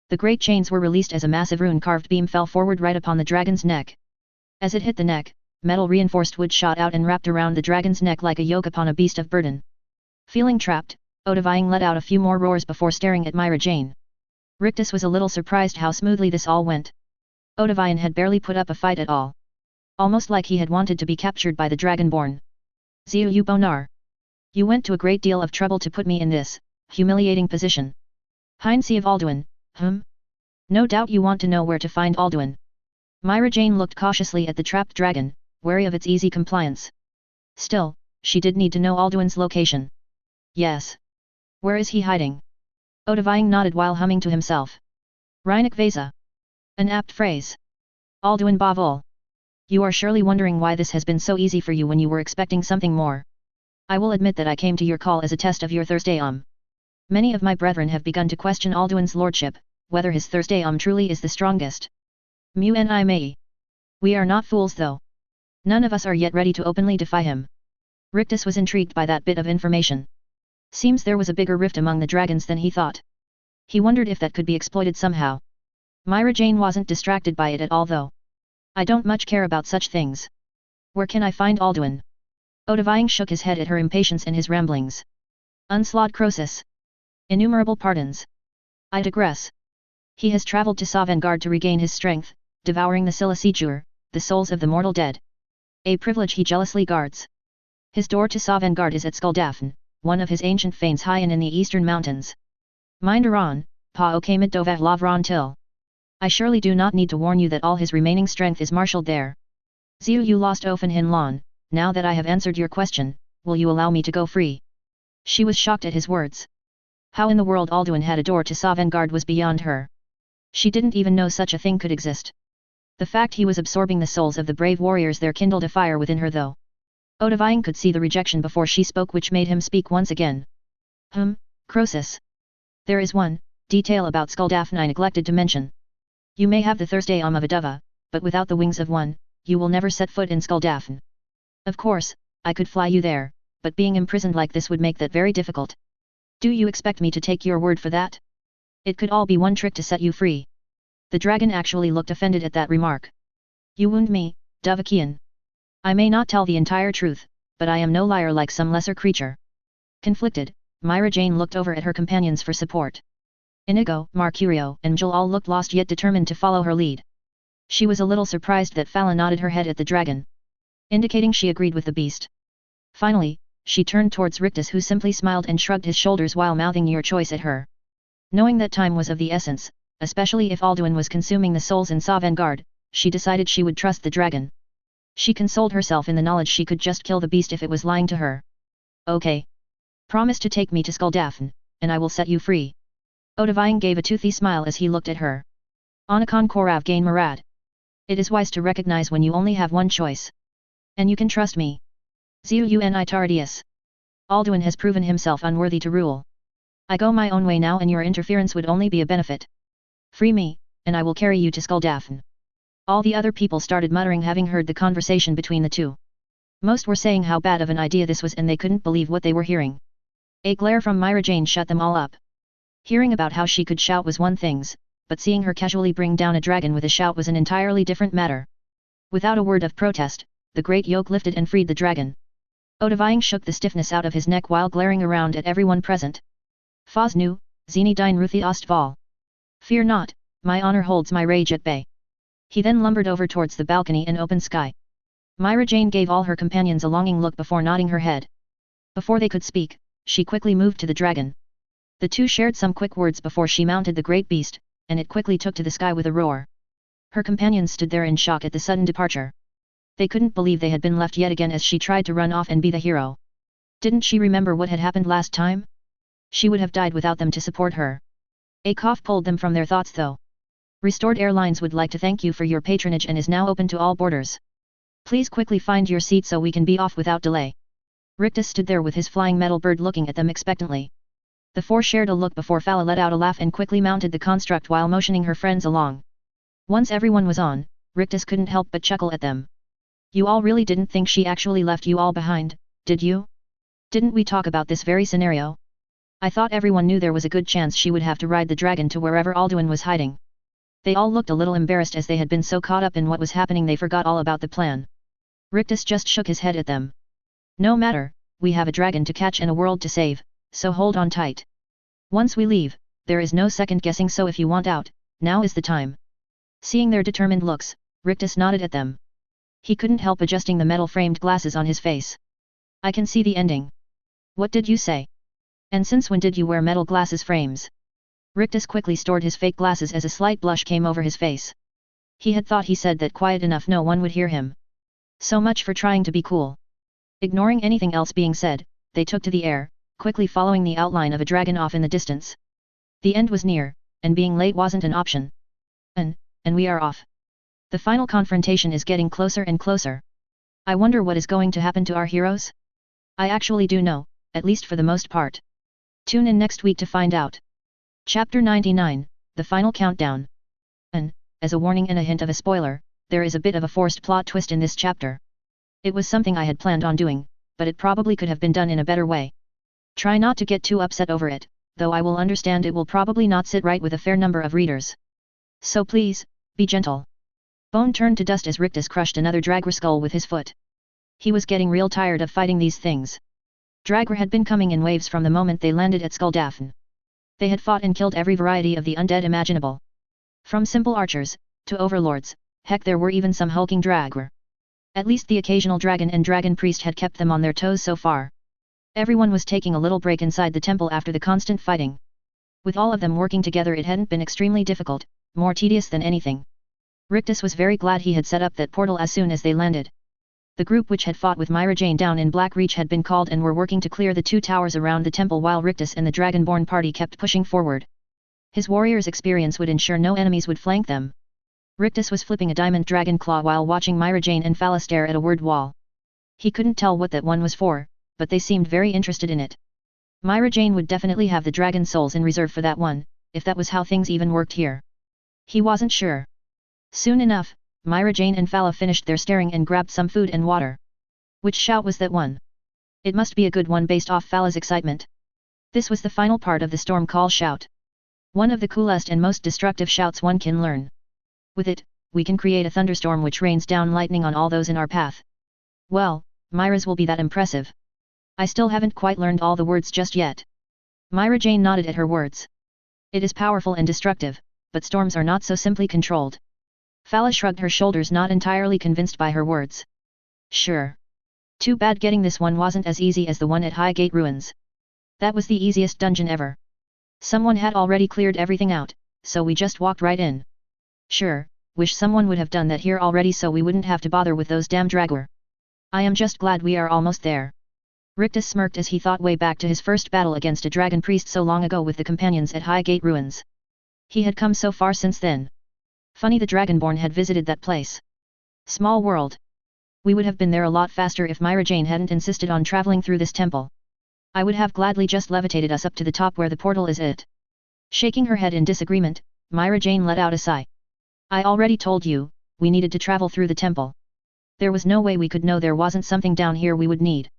The great chains were released as a massive rune-carved beam fell forward right upon the dragon's neck. As it hit the neck, metal-reinforced wood shot out and wrapped around the dragon's neck like a yoke upon a beast of burden. Feeling trapped, Odavine let out a few more roars before staring at Myra Jane. Rictus was a little surprised how smoothly this all went. Odavine had barely put up a fight at all. Almost like he had wanted to be captured by the Dragonborn. Ziu Bonar. You went to a great deal of trouble to put me in this humiliating position. Heinze of Alduin, No doubt you want to know where to find Alduin. Myra Jane looked cautiously at the trapped dragon, wary of its easy compliance. Still, she did need to know Alduin's location. Yes. Where is he hiding? Odavine nodded while humming to himself. Reinik Vesa. An apt phrase. Alduin Bavol. You are surely wondering why this has been so easy for you when you were expecting something more. I will admit that I came to your call as a test of your Thursday. Many of my brethren have begun to question Alduin's lordship, whether his Thursday truly is the strongest. Mu Ni Mei. We are not fools though. None of us are yet ready to openly defy him. Rictus was intrigued by that bit of information. Seems there was a bigger rift among the dragons than he thought. He wondered if that could be exploited somehow. Myra Jane wasn't distracted by it at all though. I don't much care about such things. Where can I find Alduin? Odavine shook his head at her impatience and his ramblings. Unslawed Croesus. Innumerable pardons. I digress. He has travelled to Sovngarde to regain his strength, devouring the Siliciture, the souls of the mortal dead. A privilege he jealously guards. His door to Sovngarde is at Skuldafn, one of his ancient fanes high in the eastern mountains. Minderon, pa okamid dovah lavron til. I surely do not need to warn you that all his remaining strength is marshalled there. Ziu you lost Ofen Hin Lon, now that I have answered your question, will you allow me to go free? She was shocked at his words. How in the world Alduin had a door to Sovngarde was beyond her. She didn't even know such a thing could exist. The fact he was absorbing the souls of the brave warriors there kindled a fire within her though. Odavine could see the rejection before she spoke which made him speak once again. Croesus. There is one detail about Skuldafn I neglected to mention. You may have the Thursday of a dova, but without the wings of one, you will never set foot in Skuldafn. Of course, I could fly you there, but being imprisoned like this would make that very difficult. Do you expect me to take your word for that? It could all be one trick to set you free. The dragon actually looked offended at that remark. You wound me, Davakian. I may not tell the entire truth, but I am no liar like some lesser creature. Conflicted, Myra Jane looked over at her companions for support. Inigo, Mercurio, and Jill all looked lost yet determined to follow her lead. She was a little surprised that Fala nodded her head at the dragon, indicating she agreed with the beast. Finally, she turned towards Rictus who simply smiled and shrugged his shoulders while mouthing your choice at her. Knowing that time was of the essence, especially if Alduin was consuming the souls in Sovngarde, she decided she would trust the dragon. She consoled herself in the knowledge she could just kill the beast if it was lying to her. Okay. Promise to take me to Skuldafn, and I will set you free. Odavine gave a toothy smile as he looked at her. Anakon Korav Gain Marad. It is wise to recognize when you only have one choice. And you can trust me. Ziu Uni Tardius. Alduin has proven himself unworthy to rule. I go my own way now and your interference would only be a benefit. Free me, and I will carry you to Skuldafn. All the other people started muttering, having heard the conversation between the two. Most were saying how bad of an idea this was, and they couldn't believe what they were hearing. A glare from Myra Jane shut them all up. Hearing about how she could shout was one thing, but seeing her casually bring down a dragon with a shout was an entirely different matter. Without a word of protest, the great yoke lifted and freed the dragon. Odavine shook the stiffness out of his neck while glaring around at everyone present. Faz nu, zini dine ruthi ostval. Fear not, my honor holds my rage at bay. He then lumbered over towards the balcony and open sky. Myra Jane gave all her companions a longing look before nodding her head. Before they could speak, she quickly moved to the dragon. The two shared some quick words before she mounted the great beast, and it quickly took to the sky with a roar. Her companions stood there in shock at the sudden departure. They couldn't believe they had been left yet again as she tried to run off and be the hero. Didn't she remember what had happened last time? She would have died without them to support her. A cough pulled them from their thoughts though. Restored Airlines would like to thank you for your patronage and is now open to all boarders. Please quickly find your seat so we can be off without delay. Rictus stood there with his flying metal bird looking at them expectantly. The four shared a look before Fala let out a laugh and quickly mounted the construct while motioning her friends along. Once everyone was on, Rictus couldn't help but chuckle at them. You all really didn't think she actually left you all behind, did you? Didn't we talk about this very scenario? I thought everyone knew there was a good chance she would have to ride the dragon to wherever Alduin was hiding. They all looked a little embarrassed as they had been so caught up in what was happening they forgot all about the plan. Rictus just shook his head at them. No matter, we have a dragon to catch and a world to save, so hold on tight. Once we leave, there is no second guessing, so if you want out, now is the time. Seeing their determined looks, Rictus nodded at them. He couldn't help adjusting the metal-framed glasses on his face. I can see the ending. What did you say? And since when did you wear metal glasses frames? Rictus quickly stored his fake glasses as a slight blush came over his face. He had thought he said that quiet enough no one would hear him. So much for trying to be cool. Ignoring anything else being said, they took to the air, quickly following the outline of a dragon off in the distance. The end was near, and being late wasn't an option. And we are off. The final confrontation is getting closer and closer. I wonder what is going to happen to our heroes? I actually do know, at least for the most part. Tune in next week to find out. Chapter 99, The Final Countdown. And, as a warning and a hint of a spoiler, there is a bit of a forced plot twist in this chapter. It was something I had planned on doing, but it probably could have been done in a better way. Try not to get too upset over it, though I will understand it will probably not sit right with a fair number of readers. So please, be gentle. Bone turned to dust as Rictus crushed another Dragr skull with his foot. He was getting real tired of fighting these things. Dragr had been coming in waves from the moment they landed at Skuldafn. They had fought and killed every variety of the undead imaginable. From simple archers, to overlords, heck there were even some hulking Dragr. At least the occasional dragon and dragon priest had kept them on their toes so far. Everyone was taking a little break inside the temple after the constant fighting. With all of them working together it hadn't been extremely difficult, more tedious than anything. Rictus was very glad he had set up that portal as soon as they landed. The group which had fought with Myra Jane down in Blackreach had been called and were working to clear the two towers around the temple while Rictus and the Dragonborn party kept pushing forward. His warrior's experience would ensure no enemies would flank them. Rictus was flipping a diamond dragon claw while watching Myra Jane and Fala stare at a word wall. He couldn't tell what that one was for, but they seemed very interested in it. Myra Jane would definitely have the dragon souls in reserve for that one, if that was how things even worked here. He wasn't sure. Soon enough, Myra Jane and Fala finished their staring and grabbed some food and water. Which shout was that one? It must be a good one based off Fala's excitement. This was the final part of the storm call shout. One of the coolest and most destructive shouts one can learn. With it, we can create a thunderstorm which rains down lightning on all those in our path. Well, Myra's will be that impressive. I still haven't quite learned all the words just yet. Myra Jane nodded at her words. It is powerful and destructive, but storms are not so simply controlled. Fala shrugged her shoulders, not entirely convinced by her words. Sure. Too bad getting this one wasn't as easy as the one at Highgate Ruins. That was the easiest dungeon ever. Someone had already cleared everything out, so we just walked right in. Sure, wish someone would have done that here already so we wouldn't have to bother with those damn Dragor. I am just glad we are almost there. Rictus smirked as he thought way back to his first battle against a dragon priest so long ago with the companions at Highgate Ruins. He had come so far since then. Funny the Dragonborn had visited that place. Small world. We would have been there a lot faster if Myra Jane hadn't insisted on traveling through this temple. I would have gladly just levitated us up to the top where the portal is it. Shaking her head in disagreement, Myra Jane let out a sigh. I already told you, we needed to travel through the temple. There was no way we could know there wasn't something down here we would need.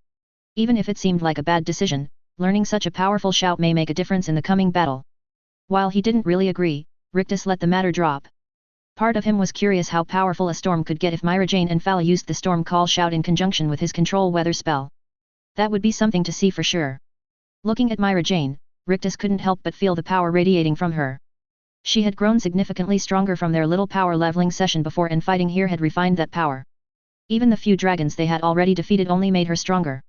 Even if it seemed like a bad decision, learning such a powerful shout may make a difference in the coming battle. While he didn't really agree, Rictus let the matter drop. Part of him was curious how powerful a storm could get if Myra Jane and Fala used the storm call shout in conjunction with his control weather spell. That would be something to see for sure. Looking at Myra Jane, Rictus couldn't help but feel the power radiating from her. She had grown significantly stronger from their little power leveling session before, and fighting here had refined that power. Even the few dragons they had already defeated only made her stronger.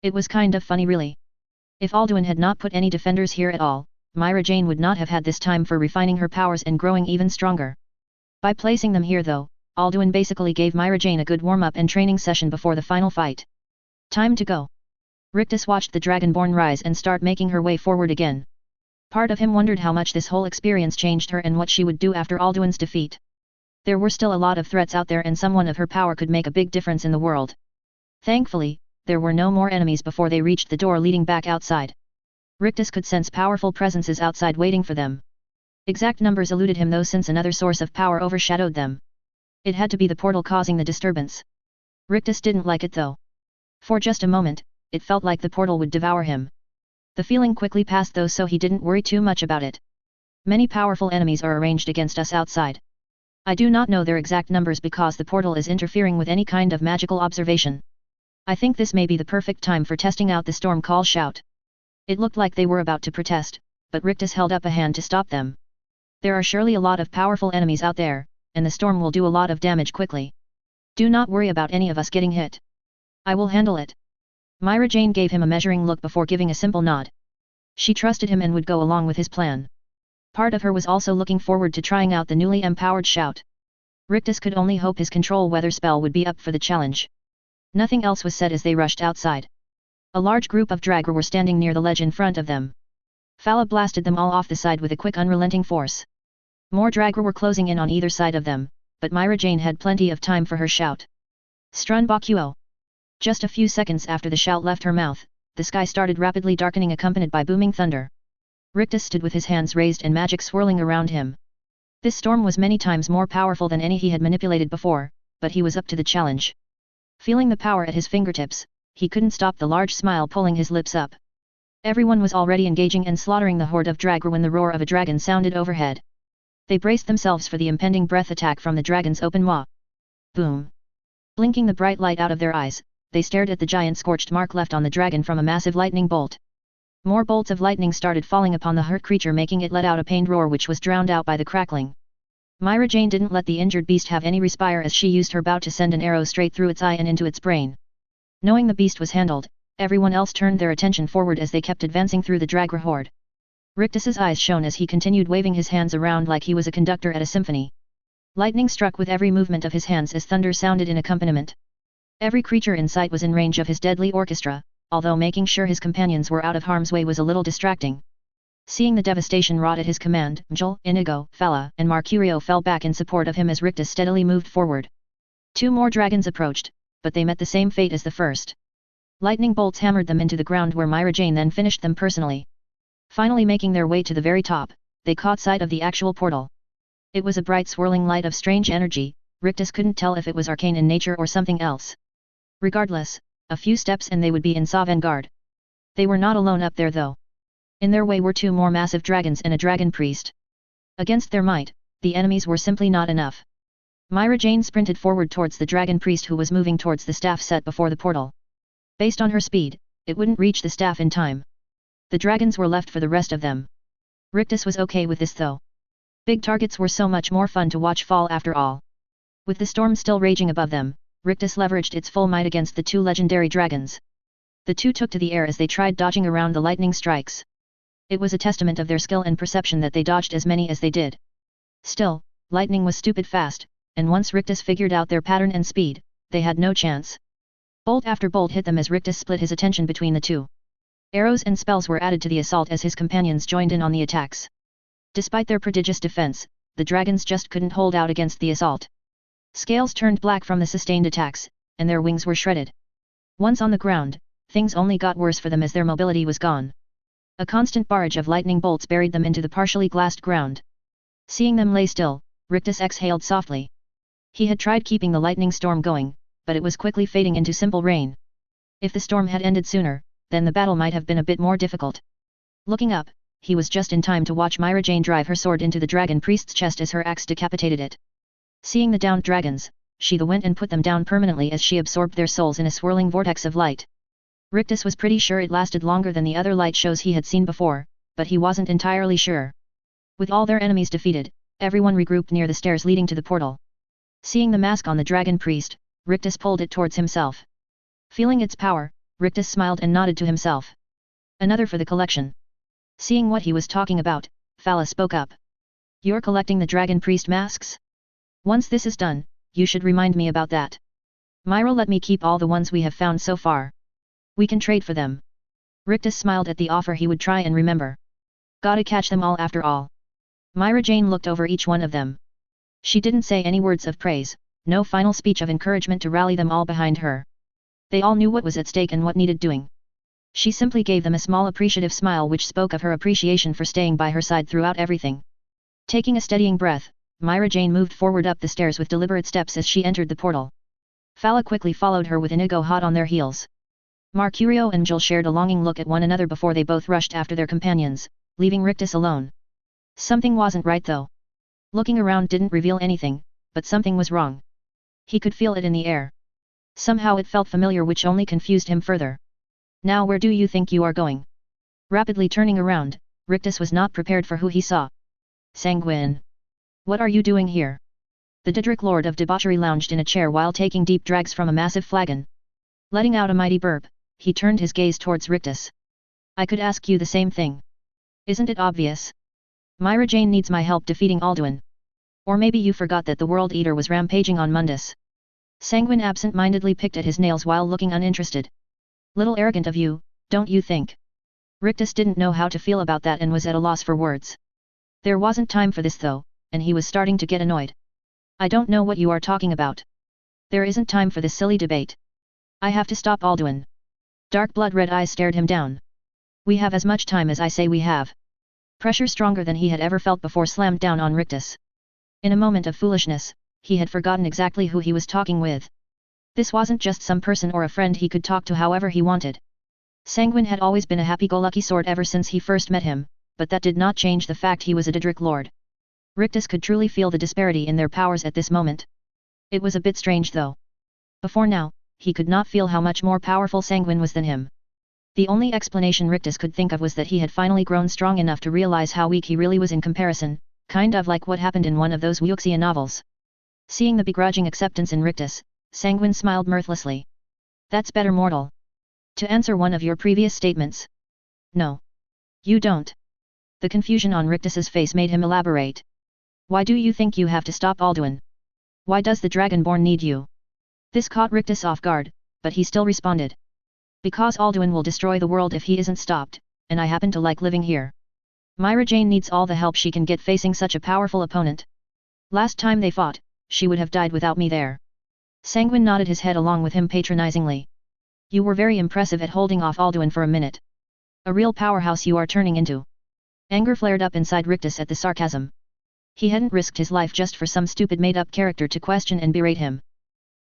It was kind of funny really. If Alduin had not put any defenders here at all, Myra Jane would not have had this time for refining her powers and growing even stronger. By placing them here though, Alduin basically gave Myra Jane a good warm-up and training session before the final fight. Time to go. Rictus watched the Dragonborn rise and start making her way forward again. Part of him wondered how much this whole experience changed her and what she would do after Alduin's defeat. There were still a lot of threats out there, and someone of her power could make a big difference in the world. Thankfully, there were no more enemies before they reached the door leading back outside. Rictus could sense powerful presences outside waiting for them. Exact numbers eluded him though, since another source of power overshadowed them. It had to be the portal causing the disturbance. Rictus didn't like it though. For just a moment, it felt like the portal would devour him. The feeling quickly passed though, so he didn't worry too much about it. Many powerful enemies are arranged against us outside. I do not know their exact numbers because the portal is interfering with any kind of magical observation. I think this may be the perfect time for testing out the storm call shout. It looked like they were about to protest, but Rictus held up a hand to stop them. There are surely a lot of powerful enemies out there, and the storm will do a lot of damage quickly. Do not worry about any of us getting hit. I will handle it. Myra Jane gave him a measuring look before giving a simple nod. She trusted him and would go along with his plan. Part of her was also looking forward to trying out the newly empowered shout. Rictus could only hope his control weather spell would be up for the challenge. Nothing else was said as they rushed outside. A large group of Draggr were standing near the ledge in front of them. Fala blasted them all off the side with a quick unrelenting force. More Draggr were closing in on either side of them, but Myra Jane had plenty of time for her shout. Strunbakuo. Just a few seconds after the shout left her mouth, the sky started rapidly darkening, accompanied by booming thunder. Rictus stood with his hands raised and magic swirling around him. This storm was many times more powerful than any he had manipulated before, but he was up to the challenge. Feeling the power at his fingertips, he couldn't stop the large smile pulling his lips up. Everyone was already engaging and slaughtering the horde of Draggr when the roar of a dragon sounded overhead. They braced themselves for the impending breath attack from the dragon's open maw. Boom! Blinking the bright light out of their eyes, they stared at the giant scorched mark left on the dragon from a massive lightning bolt. More bolts of lightning started falling upon the hurt creature, making it let out a pained roar which was drowned out by the crackling. Myra Jane didn't let the injured beast have any respire as she used her bow to send an arrow straight through its eye and into its brain. Knowing the beast was handled, everyone else turned their attention forward as they kept advancing through the Draggr horde. Rictus's eyes shone as he continued waving his hands around like he was a conductor at a symphony. Lightning struck with every movement of his hands as thunder sounded in accompaniment. Every creature in sight was in range of his deadly orchestra, although making sure his companions were out of harm's way was a little distracting. Seeing the devastation wrought at his command, Mjol, Inigo, Fala, and Mercurio fell back in support of him as Rictus steadily moved forward. Two more dragons approached, but they met the same fate as the first. Lightning bolts hammered them into the ground, where Myra Jane then finished them personally. Finally making their way to the very top, they caught sight of the actual portal. It was a bright swirling light of strange energy. Rictus couldn't tell if it was arcane in nature or something else. Regardless, a few steps and they would be in Sovngarde. They were not alone up there though. In their way were two more massive dragons and a dragon priest. Against their might, the enemies were simply not enough. Myra Jane sprinted forward towards the dragon priest, who was moving towards the staff set before the portal. Based on her speed, it wouldn't reach the staff in time. The dragons were left for the rest of them. Rictus was okay with this though. Big targets were so much more fun to watch fall after all. With the storm still raging above them, Rictus leveraged its full might against the two legendary dragons. The two took to the air as they tried dodging around the lightning strikes. It was a testament of their skill and perception that they dodged as many as they did. Still, lightning was stupid fast, and once Rictus figured out their pattern and speed, they had no chance. Bolt after bolt hit them as Rictus split his attention between the two. Arrows and spells were added to the assault as his companions joined in on the attacks. Despite their prodigious defense, the dragons just couldn't hold out against the assault. Scales turned black from the sustained attacks, and their wings were shredded. Once on the ground, things only got worse for them as their mobility was gone. A constant barrage of lightning bolts buried them into the partially glassed ground. Seeing them lay still, Rictus exhaled softly. He had tried keeping the lightning storm going, but it was quickly fading into simple rain. If the storm had ended sooner, then the battle might have been a bit more difficult. Looking up, he was just in time to watch Myra Jane drive her sword into the dragon priest's chest as her axe decapitated it. Seeing the downed dragons, she went and put them down permanently as she absorbed their souls in a swirling vortex of light. Rictus was pretty sure it lasted longer than the other light shows he had seen before, but he wasn't entirely sure. With all their enemies defeated, everyone regrouped near the stairs leading to the portal. Seeing the mask on the dragon priest, Rictus pulled it towards himself. Feeling its power, Rictus smiled and nodded to himself. Another for the collection. Seeing what he was talking about, Fala spoke up. You're collecting the dragon priest masks? Once this is done, you should remind me about that. Myra let me keep all the ones we have found so far. We can trade for them. Rictus smiled at the offer he would try and remember. Gotta catch them all after all. Myra Jane looked over each one of them. She didn't say any words of praise, no final speech of encouragement to rally them all behind her. They all knew what was at stake and what needed doing. She simply gave them a small appreciative smile which spoke of her appreciation for staying by her side throughout everything. Taking a steadying breath, Myra Jane moved forward up the stairs with deliberate steps as she entered the portal. Fala quickly followed her with Inigo hot on their heels. Mercurio and Jill shared a longing look at one another before they both rushed after their companions, leaving Rictus alone. Something wasn't right though. Looking around didn't reveal anything, but something was wrong. He could feel it in the air. Somehow it felt familiar which only confused him further. Now where do you think you are going? Rapidly turning around, Rictus was not prepared for who he saw. Sanguine. What are you doing here? The Daedric Lord of Debauchery lounged in a chair while taking deep drags from a massive flagon. Letting out a mighty burp, he turned his gaze towards Rictus. I could ask you the same thing. Isn't it obvious? Myra Jane needs my help defeating Alduin. Or maybe you forgot that the World Eater was rampaging on Mundus. Sanguine absent-mindedly picked at his nails while looking uninterested. Little arrogant of you, don't you think? Rictus didn't know how to feel about that and was at a loss for words. There wasn't time for this though, and he was starting to get annoyed. I don't know what you are talking about. There isn't time for this silly debate. I have to stop Alduin. Dark blood-red eyes stared him down. We have as much time as I say we have. Pressure stronger than he had ever felt before slammed down on Rictus. In a moment of foolishness, he had forgotten exactly who he was talking with. This wasn't just some person or a friend he could talk to however he wanted. Sanguine had always been a happy-go-lucky sort ever since he first met him, but that did not change the fact he was a Daedric Lord. Rictus could truly feel the disparity in their powers at this moment. It was a bit strange though. Before now, he could not feel how much more powerful Sanguine was than him. The only explanation Rictus could think of was that he had finally grown strong enough to realize how weak he really was in comparison, kind of like what happened in one of those Wuxia novels. Seeing the begrudging acceptance in Rictus, Sanguine smiled mirthlessly. That's better, mortal. To answer one of your previous statements. No. You don't. The confusion on Rictus's face made him elaborate. Why do you think you have to stop Alduin? Why does the Dragonborn need you? This caught Rictus off guard, but he still responded. Because Alduin will destroy the world if he isn't stopped, and I happen to like living here. Myra Jane needs all the help she can get facing such a powerful opponent. Last time they fought, she would have died without me there. Sanguine nodded his head along with him patronizingly. You were very impressive at holding off Alduin for a minute. A real powerhouse you are turning into. Anger flared up inside Rictus at the sarcasm. He hadn't risked his life just for some stupid made-up character to question and berate him.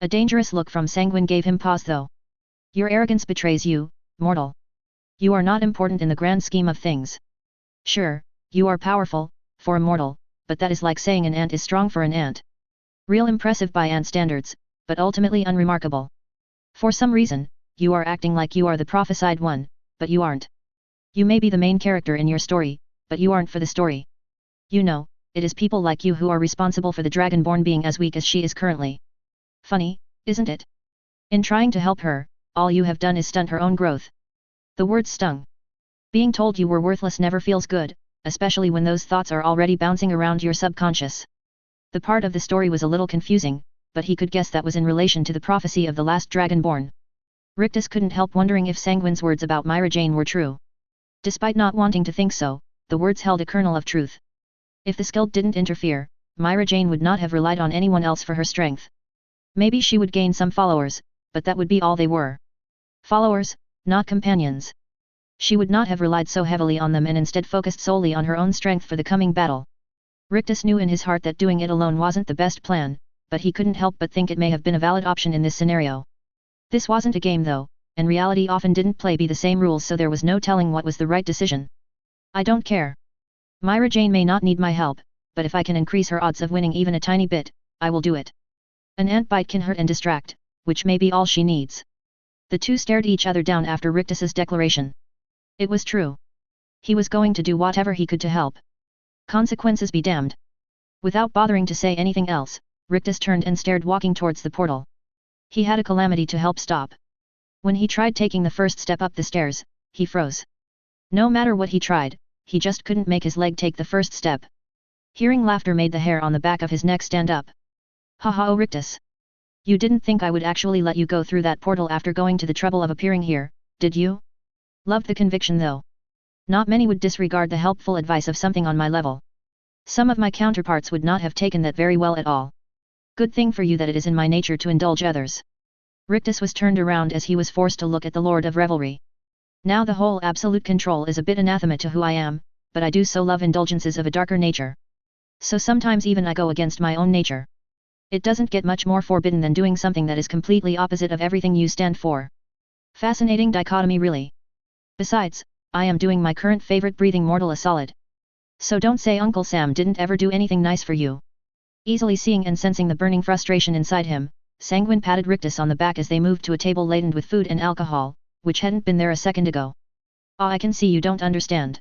A dangerous look from Sanguine gave him pause though. Your arrogance betrays you, mortal. You are not important in the grand scheme of things. Sure, you are powerful, for a mortal, but that is like saying an ant is strong for an ant. Real impressive by ant standards, but ultimately unremarkable. For some reason, you are acting like you are the prophesied one, but you aren't. You may be the main character in your story, but you aren't for the story. You know, it is people like you who are responsible for the Dragonborn being as weak as she is currently. Funny, isn't it? In trying to help her, all you have done is stunt her own growth. The words stung. Being told you were worthless never feels good, especially when those thoughts are already bouncing around your subconscious. The part of the story was a little confusing, but he could guess that was in relation to the prophecy of the last Dragonborn. Rictus couldn't help wondering if Sanguine's words about Myra Jane were true. Despite not wanting to think so, the words held a kernel of truth. If the Skeld didn't interfere, Myra Jane would not have relied on anyone else for her strength. Maybe she would gain some followers, but that would be all they were. Followers, not companions. She would not have relied so heavily on them and instead focused solely on her own strength for the coming battle. Rictus knew in his heart that doing it alone wasn't the best plan, but he couldn't help but think it may have been a valid option in this scenario. This wasn't a game though, and reality often didn't play by the same rules, so there was no telling what was the right decision. I don't care. Myra Jane may not need my help, but if I can increase her odds of winning even a tiny bit, I will do it. An ant bite can hurt and distract, which may be all she needs. The two stared each other down after Rictus's declaration. It was true. He was going to do whatever he could to help. Consequences be damned. Without bothering to say anything else, Rictus turned and stared walking towards the portal. He had a calamity to help stop. When he tried taking the first step up the stairs, he froze. No matter what he tried, he just couldn't make his leg take the first step. Hearing laughter made the hair on the back of his neck stand up. Haha, oh Rictus. You didn't think I would actually let you go through that portal after going to the trouble of appearing here, did you? Loved the conviction though. Not many would disregard the helpful advice of something on my level. Some of my counterparts would not have taken that very well at all. Good thing for you that it is in my nature to indulge others. Rictus was turned around as he was forced to look at the Lord of Revelry. Now the whole absolute control is a bit anathema to who I am, but I do so love indulgences of a darker nature. So sometimes even I go against my own nature. It doesn't get much more forbidden than doing something that is completely opposite of everything you stand for. Fascinating dichotomy really. Besides, I am doing my current favorite breathing mortal a solid. So don't say Uncle Sam didn't ever do anything nice for you. Easily seeing and sensing the burning frustration inside him, Sanguine patted Rictus on the back as they moved to a table laden with food and alcohol, which hadn't been there a second ago. Ah, I can see you don't understand.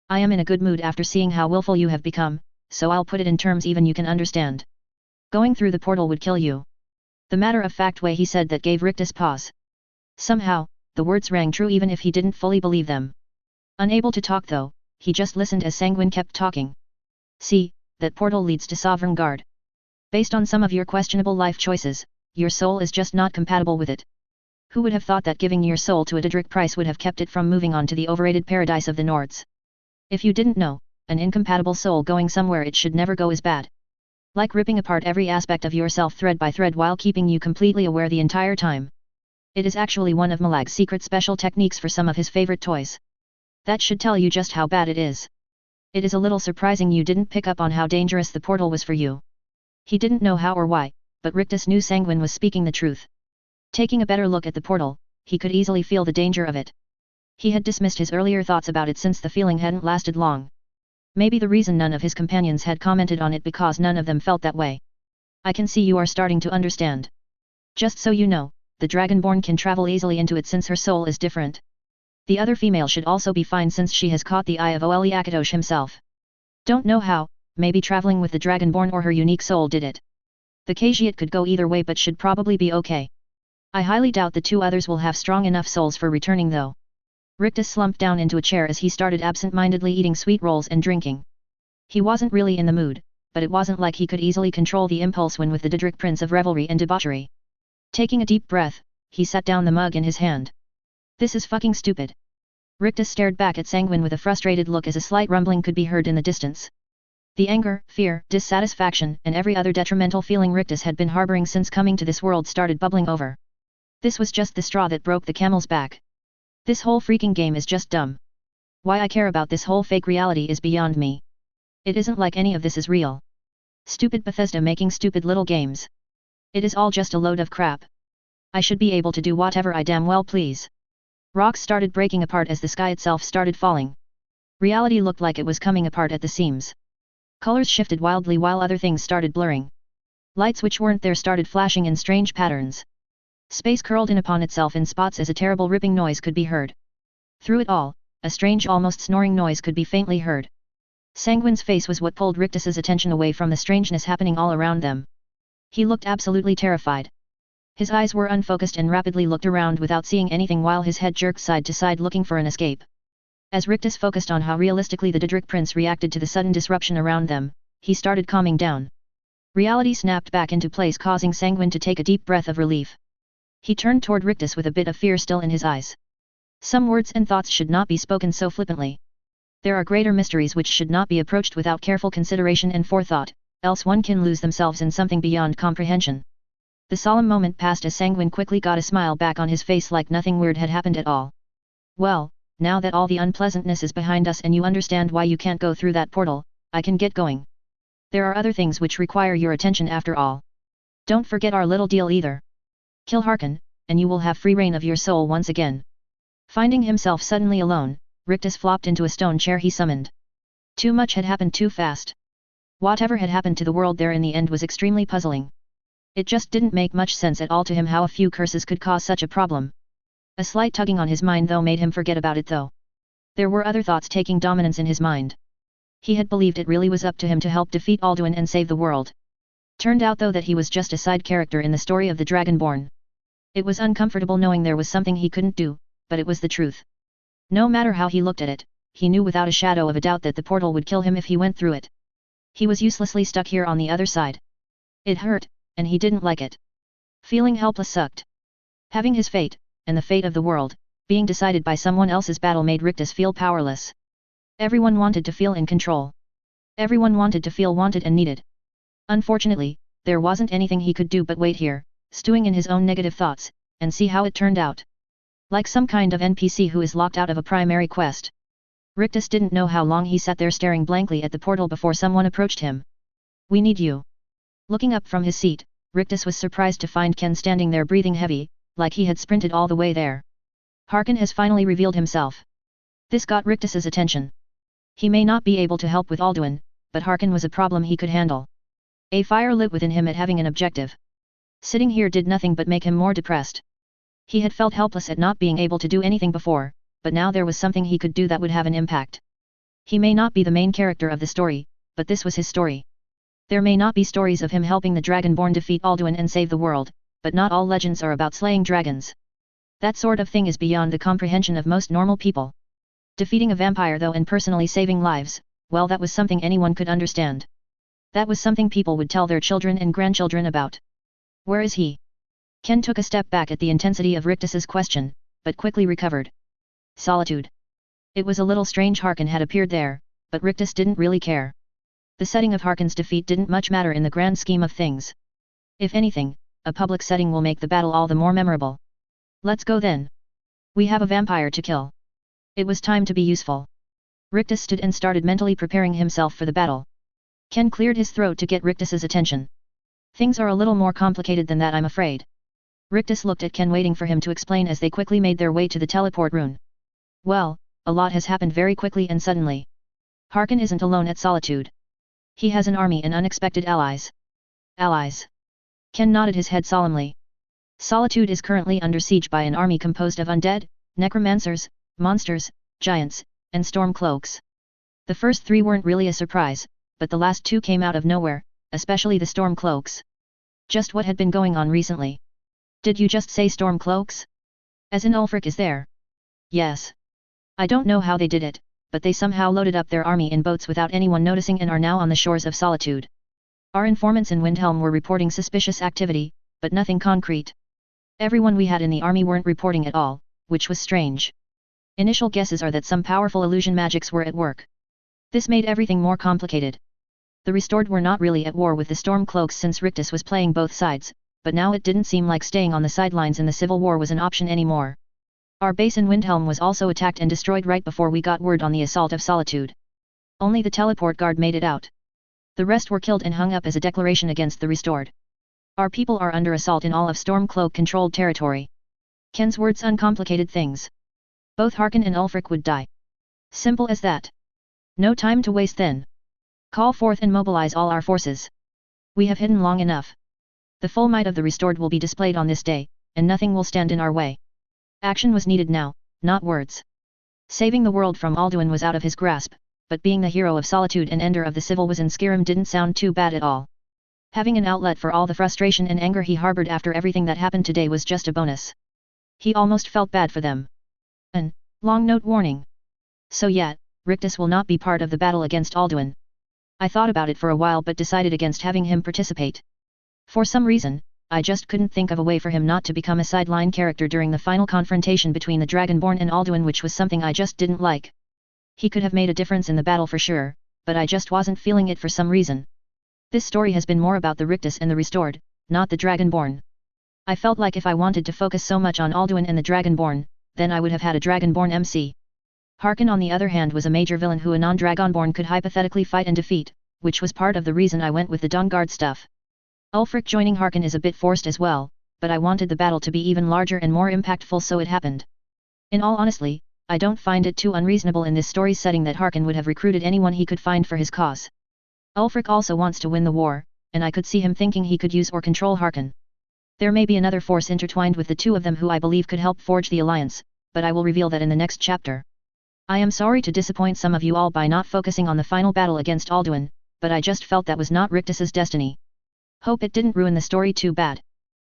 I am in a good mood after seeing how willful you have become, so I'll put it in terms even you can understand. Going through the portal would kill you. The matter-of-fact way he said that gave Rictus pause. Somehow, the words rang true even if he didn't fully believe them. Unable to talk though, he just listened as Sanguine kept talking. See, that portal leads to Sovereign Guard. Based on some of your questionable life choices, your soul is just not compatible with it. Who would have thought that giving your soul to a Didrik price would have kept it from moving on to the overrated paradise of the Nords? If you didn't know, an incompatible soul going somewhere it should never go is bad. Like ripping apart every aspect of yourself thread by thread while keeping you completely aware the entire time. It is actually one of Malag's secret special techniques for some of his favorite toys. That should tell you just how bad it is. It is a little surprising you didn't pick up on how dangerous the portal was for you. He didn't know how or why, but Rictus knew Sanguine was speaking the truth. Taking a better look at the portal, he could easily feel the danger of it. He had dismissed his earlier thoughts about it since the feeling hadn't lasted long. Maybe the reason none of his companions had commented on it because none of them felt that way. I can see you are starting to understand. Just so you know, the Dragonborn can travel easily into it since her soul is different. The other female should also be fine since she has caught the eye of Oeli Akatosh himself. Don't know how, maybe traveling with the Dragonborn or her unique soul did it. The Khajiit could go either way but should probably be okay. I highly doubt the two others will have strong enough souls for returning though. Rictus slumped down into a chair as he started absent-mindedly eating sweet rolls and drinking. He wasn't really in the mood, but it wasn't like he could easily control the impulse when with the Didrik Prince of revelry and debauchery. Taking a deep breath, he set down the mug in his hand. This is fucking stupid. Rictus stared back at Sanguine with a frustrated look as a slight rumbling could be heard in the distance. The anger, fear, dissatisfaction, and every other detrimental feeling Rictus had been harboring since coming to this world started bubbling over. This was just the straw that broke the camel's back. This whole freaking game is just dumb. Why I care about this whole fake reality is beyond me. It isn't like any of this is real. Stupid Bethesda making stupid little games. It is all just a load of crap. I should be able to do whatever I damn well please. Rocks started breaking apart as the sky itself started falling. Reality looked like it was coming apart at the seams. Colors shifted wildly while other things started blurring. Lights which weren't there started flashing in strange patterns. Space curled in upon itself in spots as a terrible ripping noise could be heard. Through it all, a strange almost snoring noise could be faintly heard. Sanguine's face was what pulled Rictus's attention away from the strangeness happening all around them. He looked absolutely terrified. His eyes were unfocused and rapidly looked around without seeing anything while his head jerked side to side looking for an escape. As Rictus focused on how realistically the Didrik Prince reacted to the sudden disruption around them, he started calming down. Reality snapped back into place causing Sanguine to take a deep breath of relief. He turned toward Rictus with a bit of fear still in his eyes. Some words and thoughts should not be spoken so flippantly. There are greater mysteries which should not be approached without careful consideration and forethought, else one can lose themselves in something beyond comprehension. The solemn moment passed as Sanguine quickly got a smile back on his face like nothing weird had happened at all. Well, now that all the unpleasantness is behind us and you understand why you can't go through that portal, I can get going. There are other things which require your attention after all. Don't forget our little deal either. Kill Harkon, and you will have free reign of your soul once again. Finding himself suddenly alone, Rictus flopped into a stone chair he summoned. Too much had happened too fast. Whatever had happened to the world there in the end was extremely puzzling. It just didn't make much sense at all to him how a few curses could cause such a problem. A slight tugging on his mind though made him forget about it though. There were other thoughts taking dominance in his mind. He had believed it really was up to him to help defeat Alduin and save the world. Turned out though that he was just a side character in the story of the Dragonborn. It was uncomfortable knowing there was something he couldn't do, but it was the truth. No matter how he looked at it, he knew without a shadow of a doubt that the portal would kill him if he went through it. He was uselessly stuck here on the other side. It hurt, and he didn't like it. Feeling helpless sucked. Having his fate, and the fate of the world, being decided by someone else's battle made Rictus feel powerless. Everyone wanted to feel in control. Everyone wanted to feel wanted and needed. Unfortunately, there wasn't anything he could do but wait here, stewing in his own negative thoughts, and see how it turned out. Like some kind of NPC who is locked out of a primary quest. Rictus didn't know how long he sat there staring blankly at the portal before someone approached him. "We need you." Looking up from his seat, Rictus was surprised to find Ken standing there breathing heavy, like he had sprinted all the way there. Harkon has finally revealed himself. This got Rictus's attention. He may not be able to help with Alduin, but Harkon was a problem he could handle. A fire lit within him at having an objective. Sitting here did nothing but make him more depressed. He had felt helpless at not being able to do anything before, but now there was something he could do that would have an impact. He may not be the main character of the story, but this was his story. There may not be stories of him helping the Dragonborn defeat Alduin and save the world, but not all legends are about slaying dragons. That sort of thing is beyond the comprehension of most normal people. Defeating a vampire though and personally saving lives, well that was something anyone could understand. That was something people would tell their children and grandchildren about. Where is he? Ken took a step back at the intensity of Rictus's question, but quickly recovered. Solitude. It was a little strange Harkon had appeared there, but Rictus didn't really care. The setting of Harkon's defeat didn't much matter in the grand scheme of things. If anything, a public setting will make the battle all the more memorable. Let's go then. We have a vampire to kill. It was time to be useful. Rictus stood and started mentally preparing himself for the battle. Ken cleared his throat to get Rictus's attention. Things are a little more complicated than that, I'm afraid. Rictus looked at Ken waiting for him to explain as they quickly made their way to the teleport rune. Well, a lot has happened very quickly and suddenly. Harkon isn't alone at Solitude. He has an army and unexpected allies. Allies? Ken nodded his head solemnly. Solitude is currently under siege by an army composed of undead, necromancers, monsters, giants, and stormcloaks. The first three weren't really a surprise, but the last two came out of nowhere, especially the stormcloaks. Just what had been going on recently? Did you just say stormcloaks? As in Ulfric is there? Yes. I don't know how they did it, but they somehow loaded up their army in boats without anyone noticing and are now on the shores of Solitude. Our informants in Windhelm were reporting suspicious activity, but nothing concrete. Everyone we had in the army weren't reporting at all, which was strange. Initial guesses are that some powerful illusion magics were at work. This made everything more complicated. The Restored were not really at war with the Stormcloaks since Rictus was playing both sides, but now it didn't seem like staying on the sidelines in the civil war was an option anymore. Our base in Windhelm was also attacked and destroyed right before we got word on the assault of Solitude. Only the teleport guard made it out. The rest were killed and hung up as a declaration against the Restored. Our people are under assault in all of Stormcloak-controlled territory. Ken's words uncomplicated things. Both Harkon and Ulfric would die. Simple as that. No time to waste then. Call forth and mobilize all our forces. We have hidden long enough. The full might of the Restored will be displayed on this day, and nothing will stand in our way. Action was needed now, not words. Saving the world from Alduin was out of his grasp, but being the hero of Solitude and ender of the civil was in Skyrim didn't sound too bad at all. Having an outlet for all the frustration and anger he harbored after everything that happened today was just a bonus. He almost felt bad for them. An long note warning. So yeah, Rictus will not be part of the battle against Alduin. I thought about it for a while but decided against having him participate. For some reason, I just couldn't think of a way for him not to become a sideline character during the final confrontation between the Dragonborn and Alduin, which was something I just didn't like. He could have made a difference in the battle for sure, but I just wasn't feeling it for some reason. This story has been more about the Rictus and the Restored, not the Dragonborn. I felt like if I wanted to focus so much on Alduin and the Dragonborn, then I would have had a Dragonborn MC. Harkon on the other hand was a major villain who a non-Dragonborn could hypothetically fight and defeat, which was part of the reason I went with the Dawnguard stuff. Ulfric joining Harkon is a bit forced as well, but I wanted the battle to be even larger and more impactful, so it happened. In all honesty, I don't find it too unreasonable in this story's setting that Harkon would have recruited anyone he could find for his cause. Ulfric also wants to win the war, and I could see him thinking he could use or control Harkon. There may be another force intertwined with the two of them who I believe could help forge the alliance, but I will reveal that in the next chapter. I am sorry to disappoint some of you all by not focusing on the final battle against Alduin, but I just felt that was not Rictus's destiny. Hope it didn't ruin the story too bad.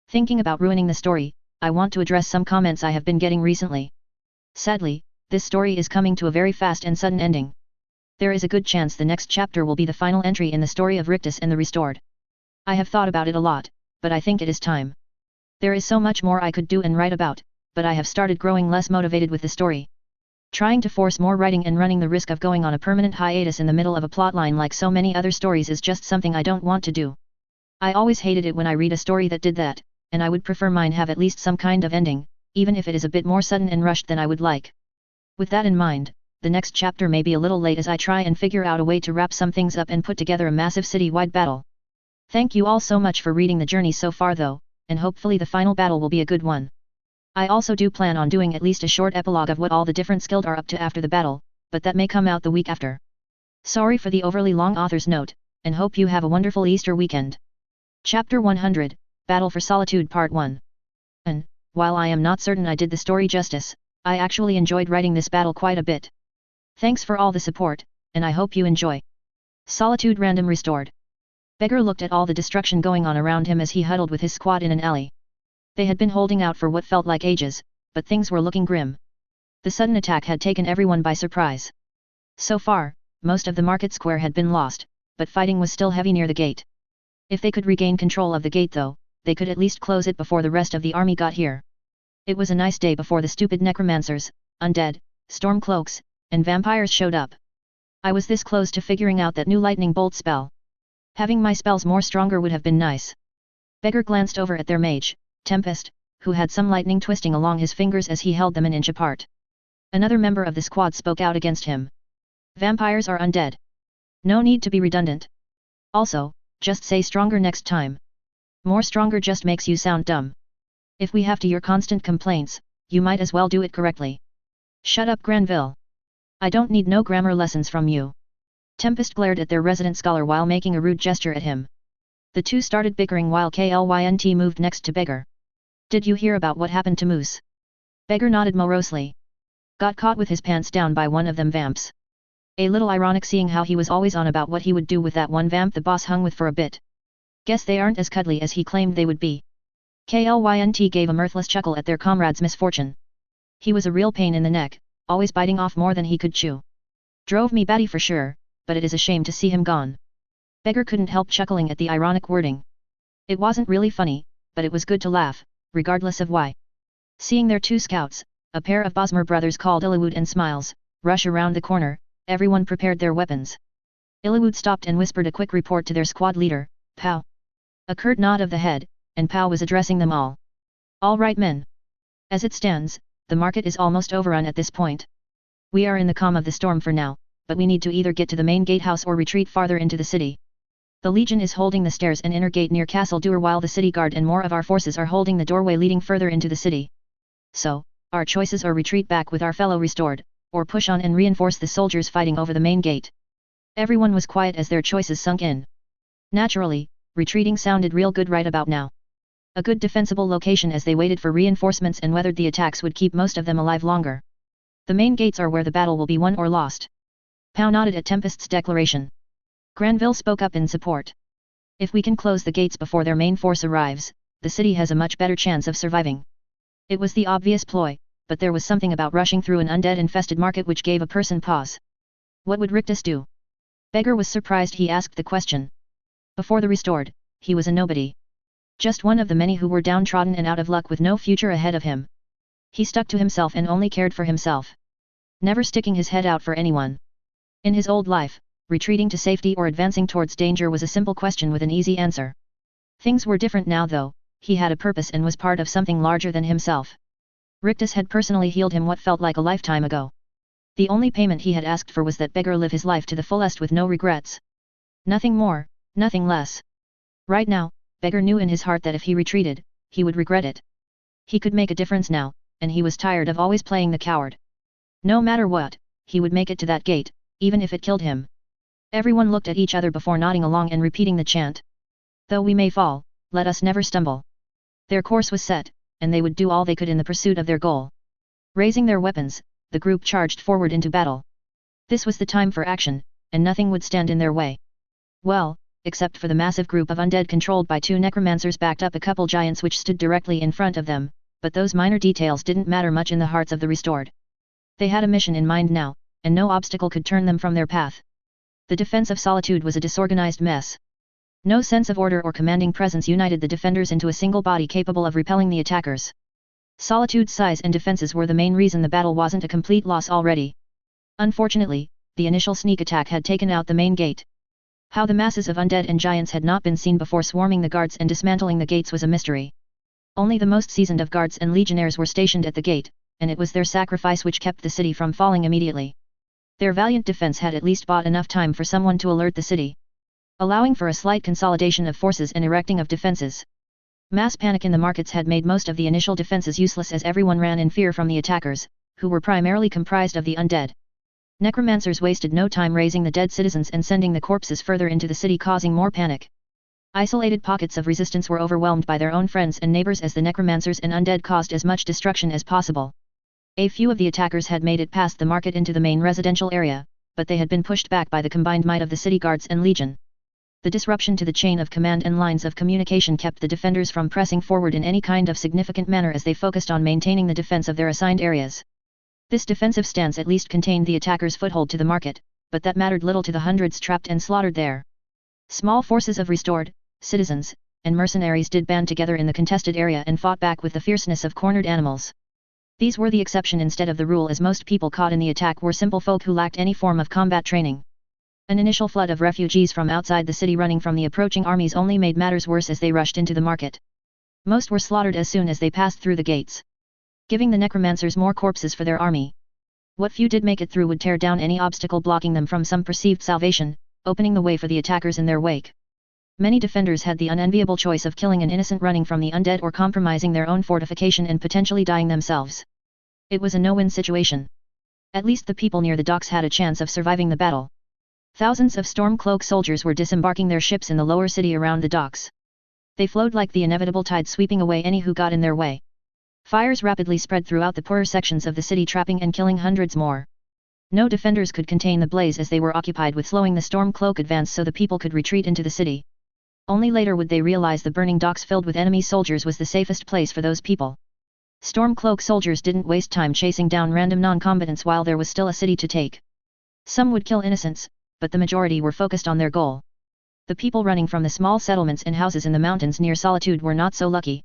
Thinking about ruining the story, I want to address some comments I have been getting recently. Sadly, this story is coming to a very fast and sudden ending. There is a good chance the next chapter will be the final entry in the story of Rictus and the Restored. I have thought about it a lot, but I think it is time. There is so much more I could do and write about, but I have started growing less motivated with the story. Trying to force more writing and running the risk of going on a permanent hiatus in the middle of a plotline like so many other stories is just something I don't want to do. I always hated it when I read a story that did that, and I would prefer mine have at least some kind of ending, even if it is a bit more sudden and rushed than I would like. With that in mind, the next chapter may be a little late as I try and figure out a way to wrap some things up and put together a massive city-wide battle. Thank you all so much for reading the journey so far though, and hopefully the final battle will be a good one. I also do plan on doing at least a short epilogue of what all the different skilled are up to after the battle, but that may come out the week after. Sorry for the overly long author's note, and hope you have a wonderful Easter weekend. Chapter 100, Battle for Solitude Part 1. And, while I am not certain I did the story justice, I actually enjoyed writing this battle quite a bit. Thanks for all the support, and I hope you enjoy. Solitude Random Restored. Beggar looked at all the destruction going on around him as he huddled with his squad in an alley. They had been holding out for what felt like ages, but things were looking grim. The sudden attack had taken everyone by surprise. So far, most of the market square had been lost, but fighting was still heavy near the gate. If they could regain control of the gate though, they could at least close it before the rest of the army got here. It was a nice day before the stupid necromancers, undead, stormcloaks, and vampires showed up. I was this close to figuring out that new lightning bolt spell. Having my spells more stronger would have been nice. Beggar glanced over at their mage, Tempest, who had some lightning twisting along his fingers as he held them an inch apart. Another member of the squad spoke out against him. Vampires are undead. No need to be redundant. Also, just say stronger next time. More stronger just makes you sound dumb. If we have to your constant complaints, you might as well do it correctly. Shut up, Granville. I don't need no grammar lessons from you. Tempest glared at their resident scholar while making a rude gesture at him. The two started bickering while Klynt moved next to Beggar. Did you hear about what happened to Moose? Beggar nodded morosely. Got caught with his pants down by one of them vamps. A little ironic seeing how he was always on about what he would do with that one vamp the boss hung with for a bit. Guess they aren't as cuddly as he claimed they would be. Klynt gave a mirthless chuckle at their comrade's misfortune. He was a real pain in the neck, always biting off more than he could chew. Drove me batty for sure, but it is a shame to see him gone. Beggar couldn't help chuckling at the ironic wording. It wasn't really funny, but it was good to laugh, regardless of why. Seeing their two scouts, a pair of Bosmer brothers called Illiwood and Smiles, rush around the corner, everyone prepared their weapons. Illiwood stopped and whispered a quick report to their squad leader, Pow. A curt nod of the head, and Pow was addressing them all. All right men. As it stands, the market is almost overrun at this point. We are in the calm of the storm for now, but we need to either get to the main gatehouse or retreat farther into the city. The Legion is holding the stairs and inner gate near Castle Duer while the city guard and more of our forces are holding the doorway leading further into the city. So, our choices are retreat back with our fellow restored, or push on and reinforce the soldiers fighting over the main gate. Everyone was quiet as their choices sunk in. Naturally, retreating sounded real good right about now. A good defensible location as they waited for reinforcements and weathered the attacks would keep most of them alive longer. The main gates are where the battle will be won or lost. Pow nodded at Tempest's declaration. Granville spoke up in support. If we can close the gates before their main force arrives, the city has a much better chance of surviving. It was the obvious ploy, but there was something about rushing through an undead-infested market which gave a person pause. What would Rictus do? Beggar was surprised he asked the question. Before the Restored, he was a nobody. Just one of the many who were downtrodden and out of luck with no future ahead of him. He stuck to himself and only cared for himself. Never sticking his head out for anyone. In his old life, retreating to safety or advancing towards danger was a simple question with an easy answer. Things were different now though, he had a purpose and was part of something larger than himself. Rictus had personally healed him what felt like a lifetime ago. The only payment he had asked for was that Beggar live his life to the fullest with no regrets. Nothing more, nothing less. Right now, Beggar knew in his heart that if he retreated, he would regret it. He could make a difference now, and he was tired of always playing the coward. No matter what, he would make it to that gate, even if it killed him. Everyone looked at each other before nodding along and repeating the chant. Though we may fall, let us never stumble. Their course was set, and they would do all they could in the pursuit of their goal. Raising their weapons, the group charged forward into battle. This was the time for action, and nothing would stand in their way. Well, except for the massive group of undead controlled by 2 necromancers backed up a couple giants which stood directly in front of them, but those minor details didn't matter much in the hearts of the restored. They had a mission in mind now, and no obstacle could turn them from their path. The defense of Solitude was a disorganized mess. No sense of order or commanding presence united the defenders into a single body capable of repelling the attackers. Solitude's size and defenses were the main reason the battle wasn't a complete loss already. Unfortunately, the initial sneak attack had taken out the main gate. How the masses of undead and giants had not been seen before swarming the guards and dismantling the gates was a mystery. Only the most seasoned of guards and legionnaires were stationed at the gate, and it was their sacrifice which kept the city from falling immediately. Their valiant defense had at least bought enough time for someone to alert the city, allowing for a slight consolidation of forces and erecting of defenses. Mass panic in the markets had made most of the initial defenses useless as everyone ran in fear from the attackers, who were primarily comprised of the undead. Necromancers wasted no time raising the dead citizens and sending the corpses further into the city, causing more panic. Isolated pockets of resistance were overwhelmed by their own friends and neighbors as the necromancers and undead caused as much destruction as possible. A few of the attackers had made it past the market into the main residential area, but they had been pushed back by the combined might of the city guards and legion. The disruption to the chain of command and lines of communication kept the defenders from pressing forward in any kind of significant manner as they focused on maintaining the defense of their assigned areas. This defensive stance at least contained the attackers' foothold to the market, but that mattered little to the hundreds trapped and slaughtered there. Small forces of restored, citizens, and mercenaries did band together in the contested area and fought back with the fierceness of cornered animals. These were the exception instead of the rule, as most people caught in the attack were simple folk who lacked any form of combat training. An initial flood of refugees from outside the city running from the approaching armies only made matters worse as they rushed into the market. Most were slaughtered as soon as they passed through the gates, giving the necromancers more corpses for their army. What few did make it through would tear down any obstacle blocking them from some perceived salvation, opening the way for the attackers in their wake. Many defenders had the unenviable choice of killing an innocent running from the undead or compromising their own fortification and potentially dying themselves. It was a no-win situation. At least the people near the docks had a chance of surviving the battle. Thousands of Stormcloak soldiers were disembarking their ships in the lower city around the docks. They flowed like the inevitable tide, sweeping away any who got in their way. Fires rapidly spread throughout the poorer sections of the city, trapping and killing hundreds more. No defenders could contain the blaze as they were occupied with slowing the Stormcloak advance so the people could retreat into the city. Only later would they realize the burning docks filled with enemy soldiers was the safest place for those people. Stormcloak soldiers didn't waste time chasing down random non-combatants while there was still a city to take. Some would kill innocents, but the majority were focused on their goal. The people running from the small settlements and houses in the mountains near Solitude were not so lucky.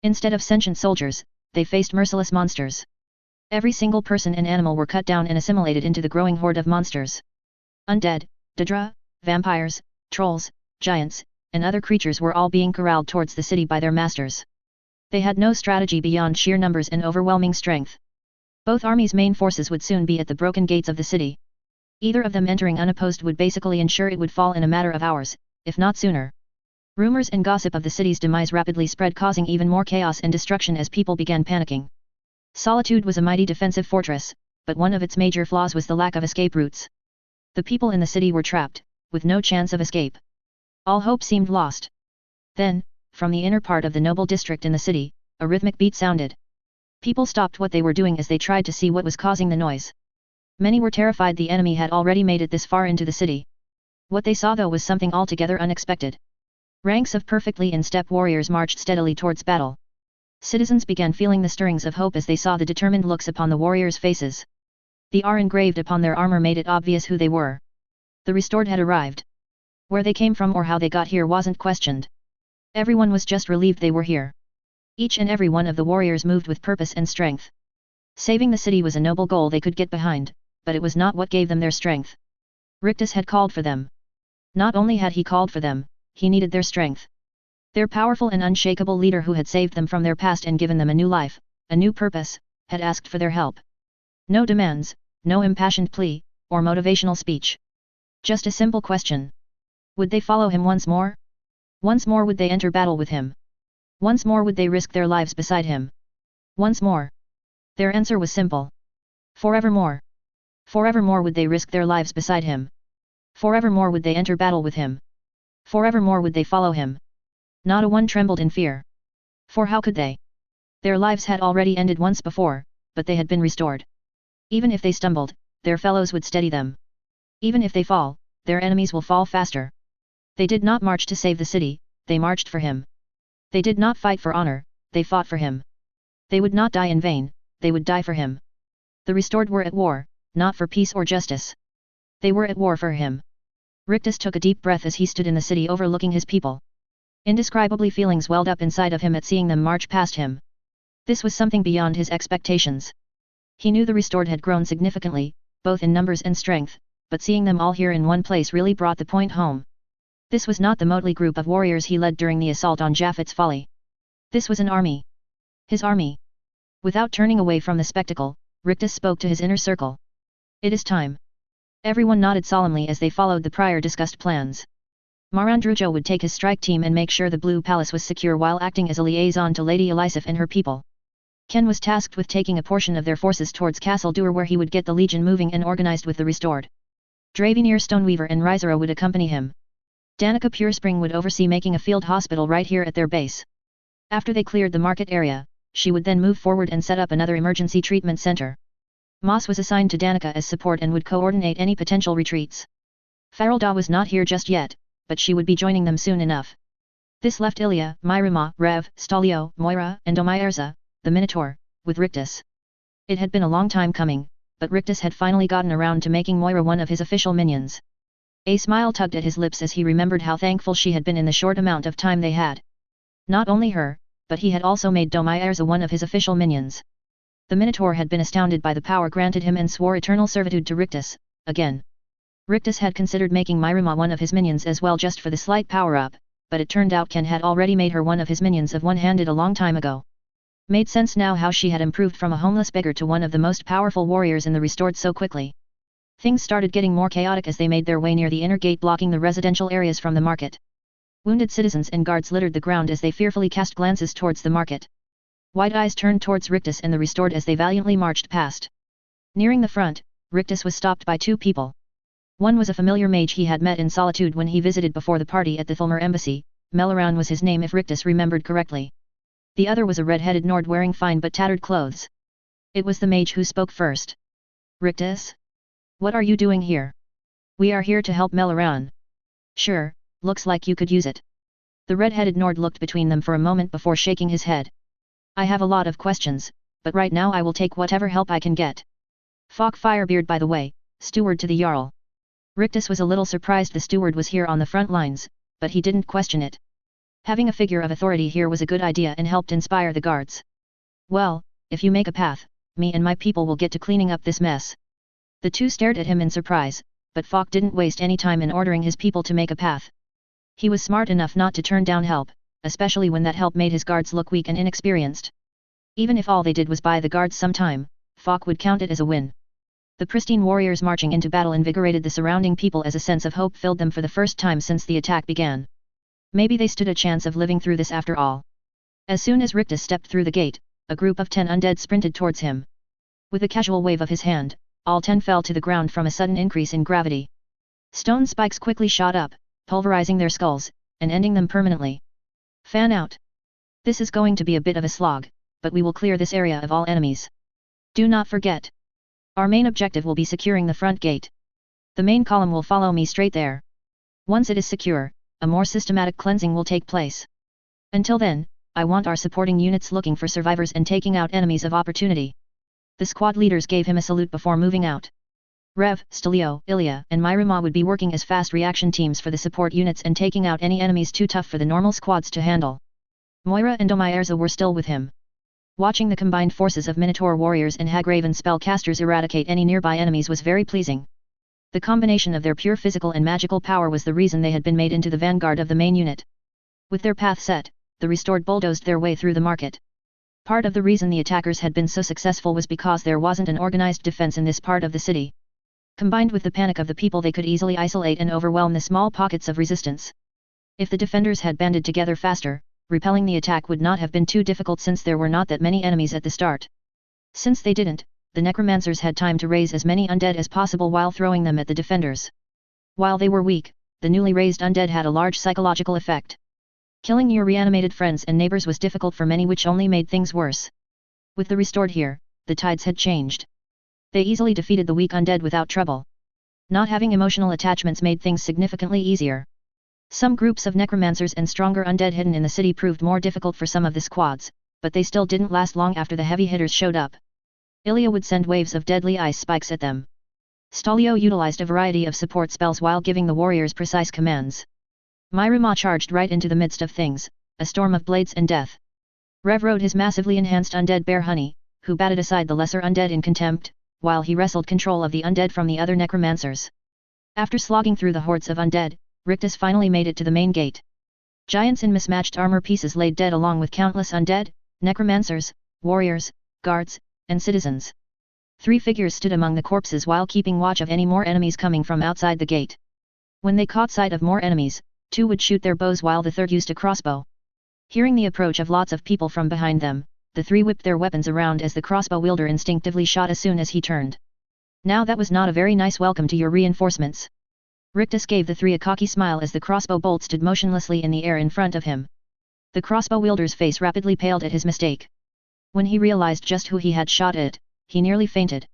Instead of sentient soldiers, they faced merciless monsters. Every single person and animal were cut down and assimilated into the growing horde of monsters. Undead, Daedra, vampires, trolls, giants, and other creatures were all being corralled towards the city by their masters. They had no strategy beyond sheer numbers and overwhelming strength. Both armies' main forces would soon be at the broken gates of the city. Either of them entering unopposed would basically ensure it would fall in a matter of hours, if not sooner. Rumors and gossip of the city's demise rapidly spread, causing even more chaos and destruction as people began panicking. Solitude was a mighty defensive fortress, but one of its major flaws was the lack of escape routes. The people in the city were trapped, with no chance of escape. All hope seemed lost. Then, from the inner part of the noble district in the city, a rhythmic beat sounded. People stopped what they were doing as they tried to see what was causing the noise. Many were terrified the enemy had already made it this far into the city. What they saw though was something altogether unexpected. Ranks of perfectly in-step warriors marched steadily towards battle. Citizens began feeling the stirrings of hope as they saw the determined looks upon the warriors' faces. The R engraved upon their armor made it obvious who they were. The restored had arrived. Where they came from or how they got here wasn't questioned. Everyone was just relieved they were here. Each and every one of the warriors moved with purpose and strength. Saving the city was a noble goal they could get behind, but it was not what gave them their strength. Rictus had called for them. Not only had he called for them, he needed their strength. Their powerful and unshakable leader who had saved them from their past and given them a new life, a new purpose, had asked for their help. No demands, no impassioned plea, or motivational speech. Just a simple question. Would they follow him once more? Once more would they enter battle with him. Once more would they risk their lives beside him. Once more. Their answer was simple. Forevermore. Forevermore would they risk their lives beside him. Forevermore would they enter battle with him. Forevermore would they follow him. Not a one trembled in fear. For how could they? Their lives had already ended once before, but they had been restored. Even if they stumbled, their fellows would steady them. Even if they fall, their enemies will fall faster. They did not march to save the city, they marched for him. They did not fight for honor, they fought for him. They would not die in vain, they would die for him. The restored were at war, not for peace or justice. They were at war for him. Rictus took a deep breath as he stood in the city overlooking his people. Indescribably feelings welled up inside of him at seeing them march past him. This was something beyond his expectations. He knew the restored had grown significantly, both in numbers and strength, but seeing them all here in one place really brought the point home. This was not the motley group of warriors he led during the assault on Japhet's Folly. This was an army. His army. Without turning away from the spectacle, Rictus spoke to his inner circle. It is time. Everyone nodded solemnly as they followed the prior discussed plans. Marandrujo would take his strike team and make sure the Blue Palace was secure while acting as a liaison to Lady Elisif and her people. Ken was tasked with taking a portion of their forces towards Castle Dur where he would get the Legion moving and organized with the restored. Dravenir Stoneweaver and Rysera would accompany him. Danica Purespring would oversee making a field hospital right here at their base. After they cleared the market area, she would then move forward and set up another emergency treatment center. Moss was assigned to Danica as support and would coordinate any potential retreats. Farelda was not here just yet, but she would be joining them soon enough. This left Ilya, Myrima, Rev, Stalio, Moira, and Omaerza, the Minotaur, with Rictus. It had been a long time coming, but Rictus had finally gotten around to making Moira one of his official minions. A smile tugged at his lips as he remembered how thankful she had been in the short amount of time they had. Not only her, but he had also made Domaerza one of his official minions. The Minotaur had been astounded by the power granted him and swore eternal servitude to Rictus, again. Rictus had considered making Myrima one of his minions as well just for the slight power-up, but it turned out Ken had already made her one of his minions of one-handed a long time ago. Made sense now how she had improved from a homeless beggar to one of the most powerful warriors in the restored so quickly. Things started getting more chaotic as they made their way near the inner gate blocking the residential areas from the market. Wounded citizens and guards littered the ground as they fearfully cast glances towards the market. Wide eyes turned towards Rictus and the restored as they valiantly marched past. Nearing the front, Rictus was stopped by two people. One was a familiar mage he had met in solitude when he visited before the party at the Thulmer embassy. Melaran was his name if Rictus remembered correctly. The other was a red-headed Nord wearing fine but tattered clothes. It was the mage who spoke first. Rictus? What are you doing here? We are here to help Melaran. Sure, looks like you could use it. The red-headed Nord looked between them for a moment before shaking his head. I have a lot of questions, but right now I will take whatever help I can get. Falk Firebeard by the way, steward to the Jarl. Rictus was a little surprised the steward was here on the front lines, but he didn't question it. Having a figure of authority here was a good idea and helped inspire the guards. Well, if you make a path, me and my people will get to cleaning up this mess. The two stared at him in surprise, but Falk didn't waste any time in ordering his people to make a path. He was smart enough not to turn down help, especially when that help made his guards look weak and inexperienced. Even if all they did was buy the guards some time, Falk would count it as a win. The pristine warriors marching into battle invigorated the surrounding people as a sense of hope filled them for the first time since the attack began. Maybe they stood a chance of living through this after all. As soon as Rictus stepped through the gate, a group of 10 undead sprinted towards him. With a casual wave of his hand, all 10 fell to the ground from a sudden increase in gravity. Stone spikes quickly shot up, pulverizing their skulls, and ending them permanently. Fan out. This is going to be a bit of a slog, but we will clear this area of all enemies. Do not forget. Our main objective will be securing the front gate. The main column will follow me straight there. Once it is secure, a more systematic cleansing will take place. Until then, I want our supporting units looking for survivors and taking out enemies of opportunity. The squad leaders gave him a salute before moving out. Rev, Stelio, Ilya, and Myrima would be working as fast reaction teams for the support units and taking out any enemies too tough for the normal squads to handle. Moira and Omaerza were still with him. Watching the combined forces of Minotaur warriors and Hagraven spellcasters eradicate any nearby enemies was very pleasing. The combination of their pure physical and magical power was the reason they had been made into the vanguard of the main unit. With their path set, the restored bulldozed their way through the market. Part of the reason the attackers had been so successful was because there wasn't an organized defense in this part of the city. Combined with the panic of the people, they could easily isolate and overwhelm the small pockets of resistance. If the defenders had banded together faster, repelling the attack would not have been too difficult since there were not that many enemies at the start. Since they didn't, the necromancers had time to raise as many undead as possible while throwing them at the defenders. While they were weak, the newly raised undead had a large psychological effect. Killing your reanimated friends and neighbors was difficult for many, which only made things worse. With the restored here, the tides had changed. They easily defeated the weak undead without trouble. Not having emotional attachments made things significantly easier. Some groups of necromancers and stronger undead hidden in the city proved more difficult for some of the squads, but they still didn't last long after the heavy hitters showed up. Ilya would send waves of deadly ice spikes at them. Stalio utilized a variety of support spells while giving the warriors precise commands. Myrima charged right into the midst of things, a storm of blades and death. Rev rode his massively enhanced undead bear Honey, who batted aside the lesser undead in contempt, while he wrestled control of the undead from the other necromancers. After slogging through the hordes of undead, Rictus finally made it to the main gate. Giants in mismatched armor pieces laid dead along with countless undead, necromancers, warriors, guards, and citizens. 3 figures stood among the corpses while keeping watch of any more enemies coming from outside the gate. When they caught sight of more enemies, 2 would shoot their bows while the 3rd used a crossbow. Hearing the approach of lots of people from behind them, the 3 whipped their weapons around as the crossbow wielder instinctively shot as soon as he turned. Now that was not a very nice welcome to your reinforcements. Rictus gave the 3 a cocky smile as the crossbow bolt stood motionlessly in the air in front of him. The crossbow wielder's face rapidly paled at his mistake. When he realized just who he had shot at, he nearly fainted.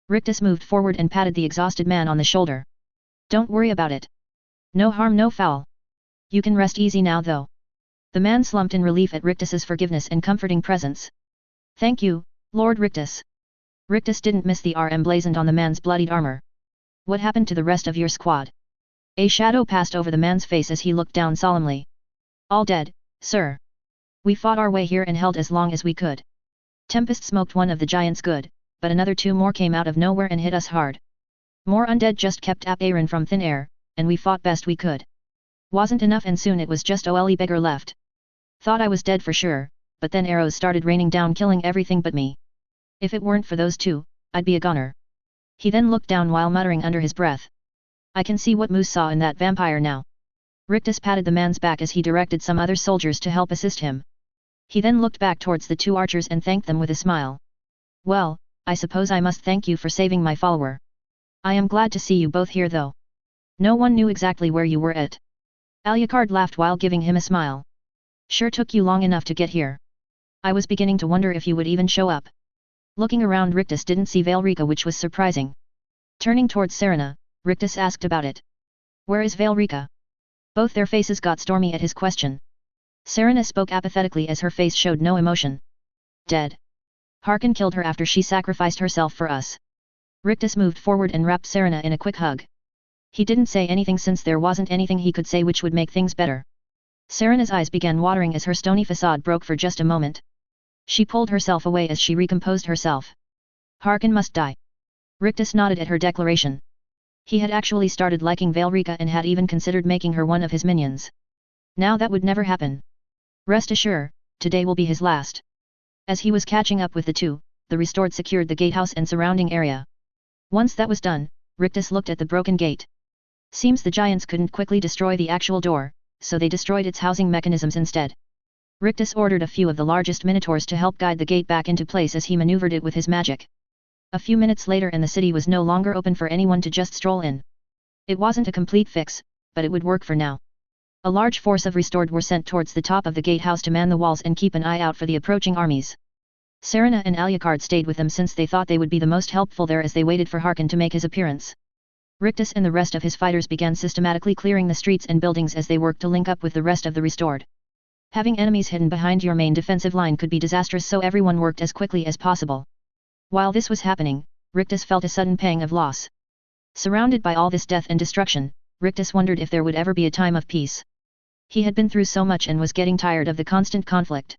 Rictus moved forward and patted the exhausted man on the shoulder. Don't worry about it. No harm, no foul. You can rest easy now though. The man slumped in relief at Rictus's forgiveness and comforting presence. Thank you, Lord Rictus. Rictus didn't miss the R emblazoned on the man's bloodied armor. What happened to the rest of your squad? A shadow passed over the man's face as he looked down solemnly. All dead, sir. We fought our way here and held as long as we could. Tempest smoked one of the giants good, but another 2 more came out of nowhere and hit us hard. More undead just kept up Aaron from thin air, and we fought best we could. Wasn't enough and soon it was just Ole beggar left. Thought I was dead for sure, but then arrows started raining down killing everything but me. If it weren't for those 2, I'd be a goner. He then looked down while muttering under his breath. I can see what Moose saw in that vampire now. Rictus patted the man's back as he directed some other soldiers to help assist him. He then looked back towards the 2 archers and thanked them with a smile. Well, I suppose I must thank you for saving my follower. I am glad to see you both here though. No one knew exactly where you were at. Alucard laughed while giving him a smile. Sure took you long enough to get here. I was beginning to wonder if you would even show up. Looking around, Rictus didn't see Valerica, which was surprising. Turning towards Serena, Rictus asked about it. Where is Valerica? Both their faces got stormy at his question. Serena spoke apathetically as her face showed no emotion. Dead. Harkon killed her after she sacrificed herself for us. Rictus moved forward and wrapped Serena in a quick hug. He didn't say anything since there wasn't anything he could say which would make things better. Serena's eyes began watering as her stony facade broke for just a moment. She pulled herself away as she recomposed herself. Harkon must die. Rictus nodded at her declaration. He had actually started liking Valerica and had even considered making her one of his minions. Now that would never happen. Rest assured, today will be his last. As he was catching up with the 2, the restored secured the gatehouse and surrounding area. Once that was done, Rictus looked at the broken gate. Seems the giants couldn't quickly destroy the actual door, so they destroyed its housing mechanisms instead. Rictus ordered a few of the largest minotaurs to help guide the gate back into place as he maneuvered it with his magic. A few minutes later and the city was no longer open for anyone to just stroll in. It wasn't a complete fix, but it would work for now. A large force of restored were sent towards the top of the gatehouse to man the walls and keep an eye out for the approaching armies. Serena and Alucard stayed with them since they thought they would be the most helpful there as they waited for Harkon to make his appearance. Rictus and the rest of his fighters began systematically clearing the streets and buildings as they worked to link up with the rest of the restored. Having enemies hidden behind your main defensive line could be disastrous, so everyone worked as quickly as possible. While this was happening, Rictus felt a sudden pang of loss. Surrounded by all this death and destruction, Rictus wondered if there would ever be a time of peace. He had been through so much and was getting tired of the constant conflict.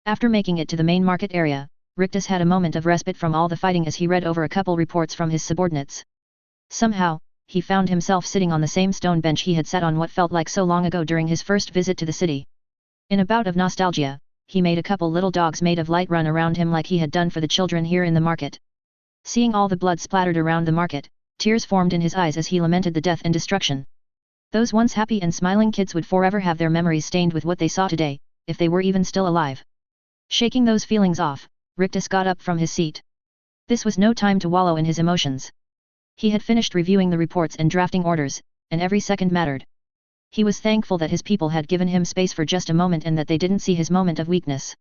After making it to the main market area, Rictus had a moment of respite from all the fighting as he read over a couple reports from his subordinates. Somehow, he found himself sitting on the same stone bench he had sat on what felt like so long ago during his first visit to the city. In a bout of nostalgia, he made a couple little dogs made of light run around him like he had done for the children here in the market. Seeing all the blood splattered around the market, tears formed in his eyes as he lamented the death and destruction. Those once happy and smiling kids would forever have their memories stained with what they saw today, if they were even still alive. Shaking those feelings off, Rictus got up from his seat. This was no time to wallow in his emotions. He had finished reviewing the reports and drafting orders, and every second mattered. He was thankful that his people had given him space for just a moment and that they didn't see his moment of weakness.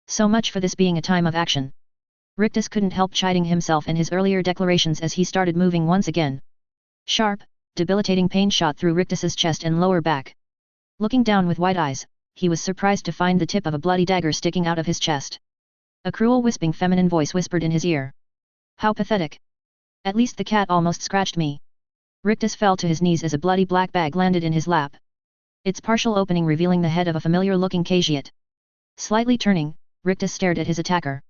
So much for this being a time of action. Rictus couldn't help chiding himself and his earlier declarations as he started moving once again. Sharp, debilitating pain shot through Rictus's chest and lower back. Looking down with wide eyes, he was surprised to find the tip of a bloody dagger sticking out of his chest. A cruel wisping feminine voice whispered in his ear. How pathetic. At least the cat almost scratched me. Rictus fell to his knees as a bloody black bag landed in his lap. Its partial opening revealing the head of a familiar-looking Khajiit. Slightly turning, Rictus stared at his attacker.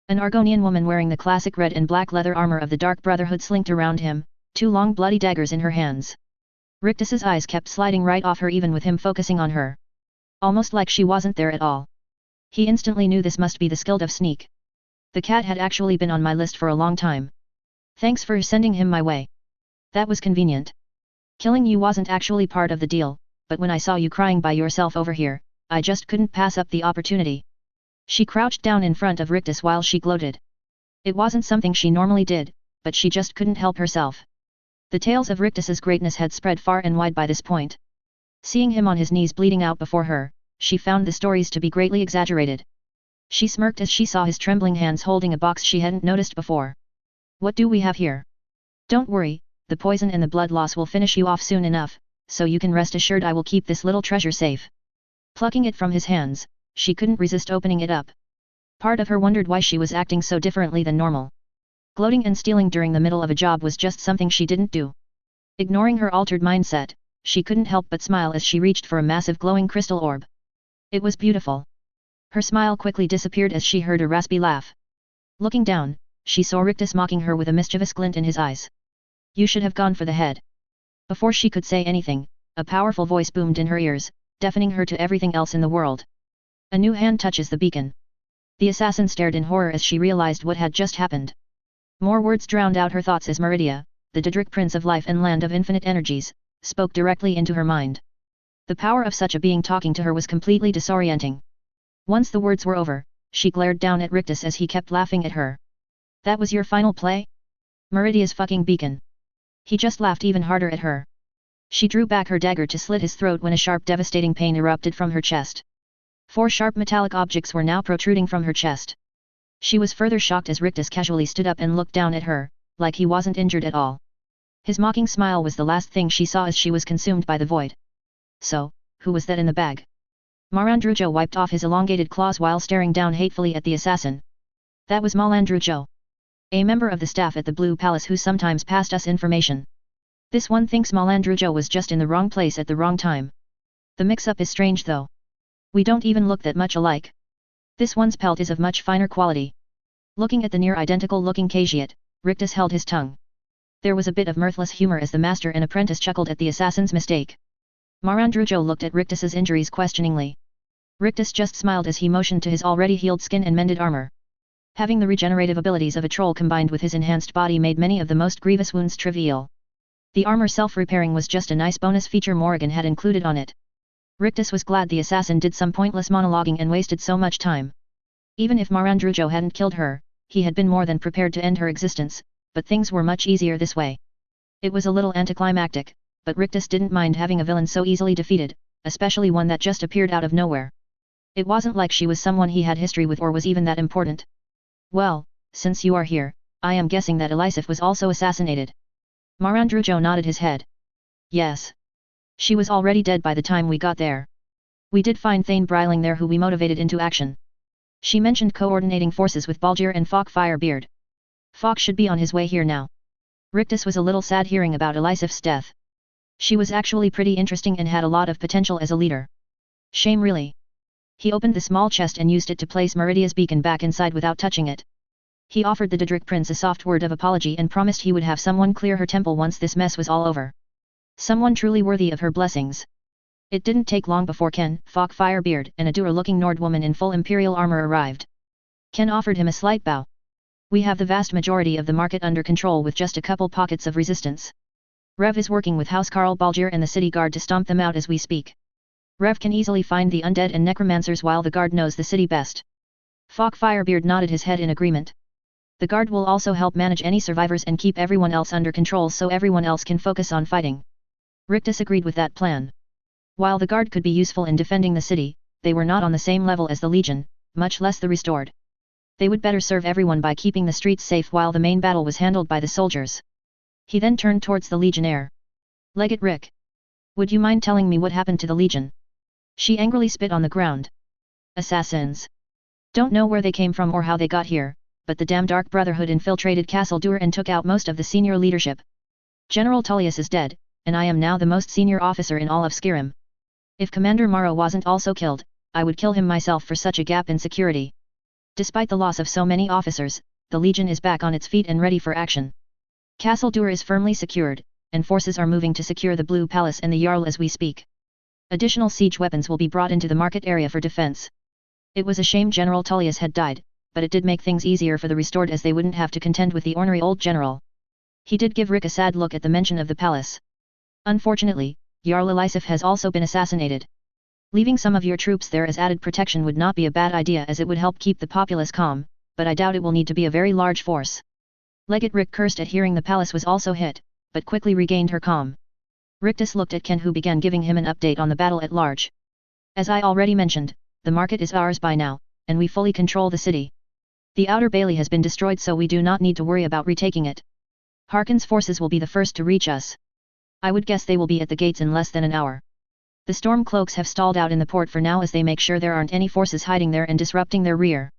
An Argonian woman wearing the classic red and black leather armor of the Dark Brotherhood slinked around him, two long bloody daggers in her hands. Rictus's eyes kept sliding right off her even with him focusing on her. Almost like she wasn't there at all. He instantly knew this must be the skilled of sneak. The cat had actually been on my list for a long time. Thanks for sending him my way. That was convenient. Killing you wasn't actually part of the deal, but when I saw you crying by yourself over here, I just couldn't pass up the opportunity. She crouched down in front of Rictus while she gloated. It wasn't something she normally did, but she just couldn't help herself. The tales of Rictus's greatness had spread far and wide by this point. Seeing him on his knees bleeding out before her, she found the stories to be greatly exaggerated. She smirked as she saw his trembling hands holding a box she hadn't noticed before. What do we have here? Don't worry, the poison and the blood loss will finish you off soon enough, so you can rest assured I will keep this little treasure safe. Plucking it from his hands, she couldn't resist opening it up. Part of her wondered why she was acting so differently than normal. Gloating and stealing during the middle of a job was just something she didn't do. Ignoring her altered mindset, she couldn't help but smile as she reached for a massive glowing crystal orb. It was beautiful. Her smile quickly disappeared as she heard a raspy laugh. Looking down, she saw Rictus mocking her with a mischievous glint in his eyes. You should have gone for the head. Before she could say anything, a powerful voice boomed in her ears, deafening her to everything else in the world. A new hand touches the beacon. The assassin stared in horror as she realized what had just happened. More words drowned out her thoughts as Meridia, the Daedric Prince of Life and Land of Infinite Energies, spoke directly into her mind. The power of such a being talking to her was completely disorienting. Once the words were over, she glared down at Rictus as he kept laughing at her. That was your final play? Meridia's fucking beacon. He just laughed even harder at her. She drew back her dagger to slit his throat when a sharp devastating pain erupted from her chest. 4 sharp metallic objects were now protruding from her chest. She was further shocked as Rictus casually stood up and looked down at her, like he wasn't injured at all. His mocking smile was the last thing she saw as she was consumed by the void. So, who was that in the bag? Marandrujo wiped off his elongated claws while staring down hatefully at the assassin. That was Malandrujo. A member of the staff at the Blue Palace who sometimes passed us information. This one thinks Malandrujo was just in the wrong place at the wrong time. The mix-up is strange though. We don't even look that much alike. This one's pelt is of much finer quality. Looking at the near-identical looking Khajiit, Rictus held his tongue. There was a bit of mirthless humor as the master and apprentice chuckled at the assassin's mistake. Marandrujo looked at Rictus's injuries questioningly. Rictus just smiled as he motioned to his already healed skin and mended armor. Having the regenerative abilities of a troll combined with his enhanced body made many of the most grievous wounds trivial. The armor self-repairing was just a nice bonus feature Morrigan had included on it. Rictus was glad the assassin did some pointless monologuing and wasted so much time. Even if Marandrujo hadn't killed her, he had been more than prepared to end her existence, but things were much easier this way. It was a little anticlimactic, but Rictus didn't mind having a villain so easily defeated, especially one that just appeared out of nowhere. It wasn't like she was someone he had history with or was even that important. Well, since you are here, I am guessing that Elisif was also assassinated. Marandrujo nodded his head. Yes. She was already dead by the time we got there. We did find Thane Bryling there who we motivated into action. She mentioned coordinating forces with Balgir and Falk Firebeard. Falk should be on his way here now. Rictus was a little sad hearing about Elisif's death. She was actually pretty interesting and had a lot of potential as a leader. Shame really. He opened the small chest and used it to place Meridia's beacon back inside without touching it. He offered the Daedric Prince a soft word of apology and promised he would have someone clear her temple once this mess was all over. Someone truly worthy of her blessings. It didn't take long before Ken, Falk Firebeard and a dour-looking Nord woman in full imperial armor arrived. Ken offered him a slight bow. We have the vast majority of the market under control with just a couple pockets of resistance. Rev is working with Housecarl Balgir and the city guard to stomp them out as we speak. Rev can easily find the undead and necromancers while the guard knows the city best. Falk Firebeard nodded his head in agreement. The guard will also help manage any survivors and keep everyone else under control so everyone else can focus on fighting. Rictus agreed with that plan. While the guard could be useful in defending the city, they were not on the same level as the Legion, much less the Restored. They would better serve everyone by keeping the streets safe while the main battle was handled by the soldiers. He then turned towards the Legionnaire. Legate Rick. Would you mind telling me what happened to the Legion? She angrily spit on the ground. Assassins. Don't know where they came from or how they got here, but the damn Dark Brotherhood infiltrated Castle Dur and took out most of the senior leadership. General Tullius is dead, and I am now the most senior officer in all of Skyrim. If Commander Morrow wasn't also killed, I would kill him myself for such a gap in security. Despite the loss of so many officers, the Legion is back on its feet and ready for action. Castle Dur is firmly secured, and forces are moving to secure the Blue Palace and the Jarl as we speak. Additional siege weapons will be brought into the market area for defense. It was a shame General Tullius had died, but it did make things easier for the Restored as they wouldn't have to contend with the ornery old general. He did give Rick a sad look at the mention of the palace. Unfortunately, Jarl Elisif has also been assassinated. Leaving some of your troops there as added protection would not be a bad idea as it would help keep the populace calm, but I doubt it will need to be a very large force. Legate Rick cursed at hearing the palace was also hit, but quickly regained her calm. Rictus looked at Ken who began giving him an update on the battle at large. As I already mentioned, the market is ours by now, and we fully control the city. The outer bailey has been destroyed so we do not need to worry about retaking it. Harkon's forces will be the first to reach us. I would guess they will be at the gates in less than an hour. The storm cloaks have stalled out in the port for now as they make sure there aren't any forces hiding there and disrupting their rear.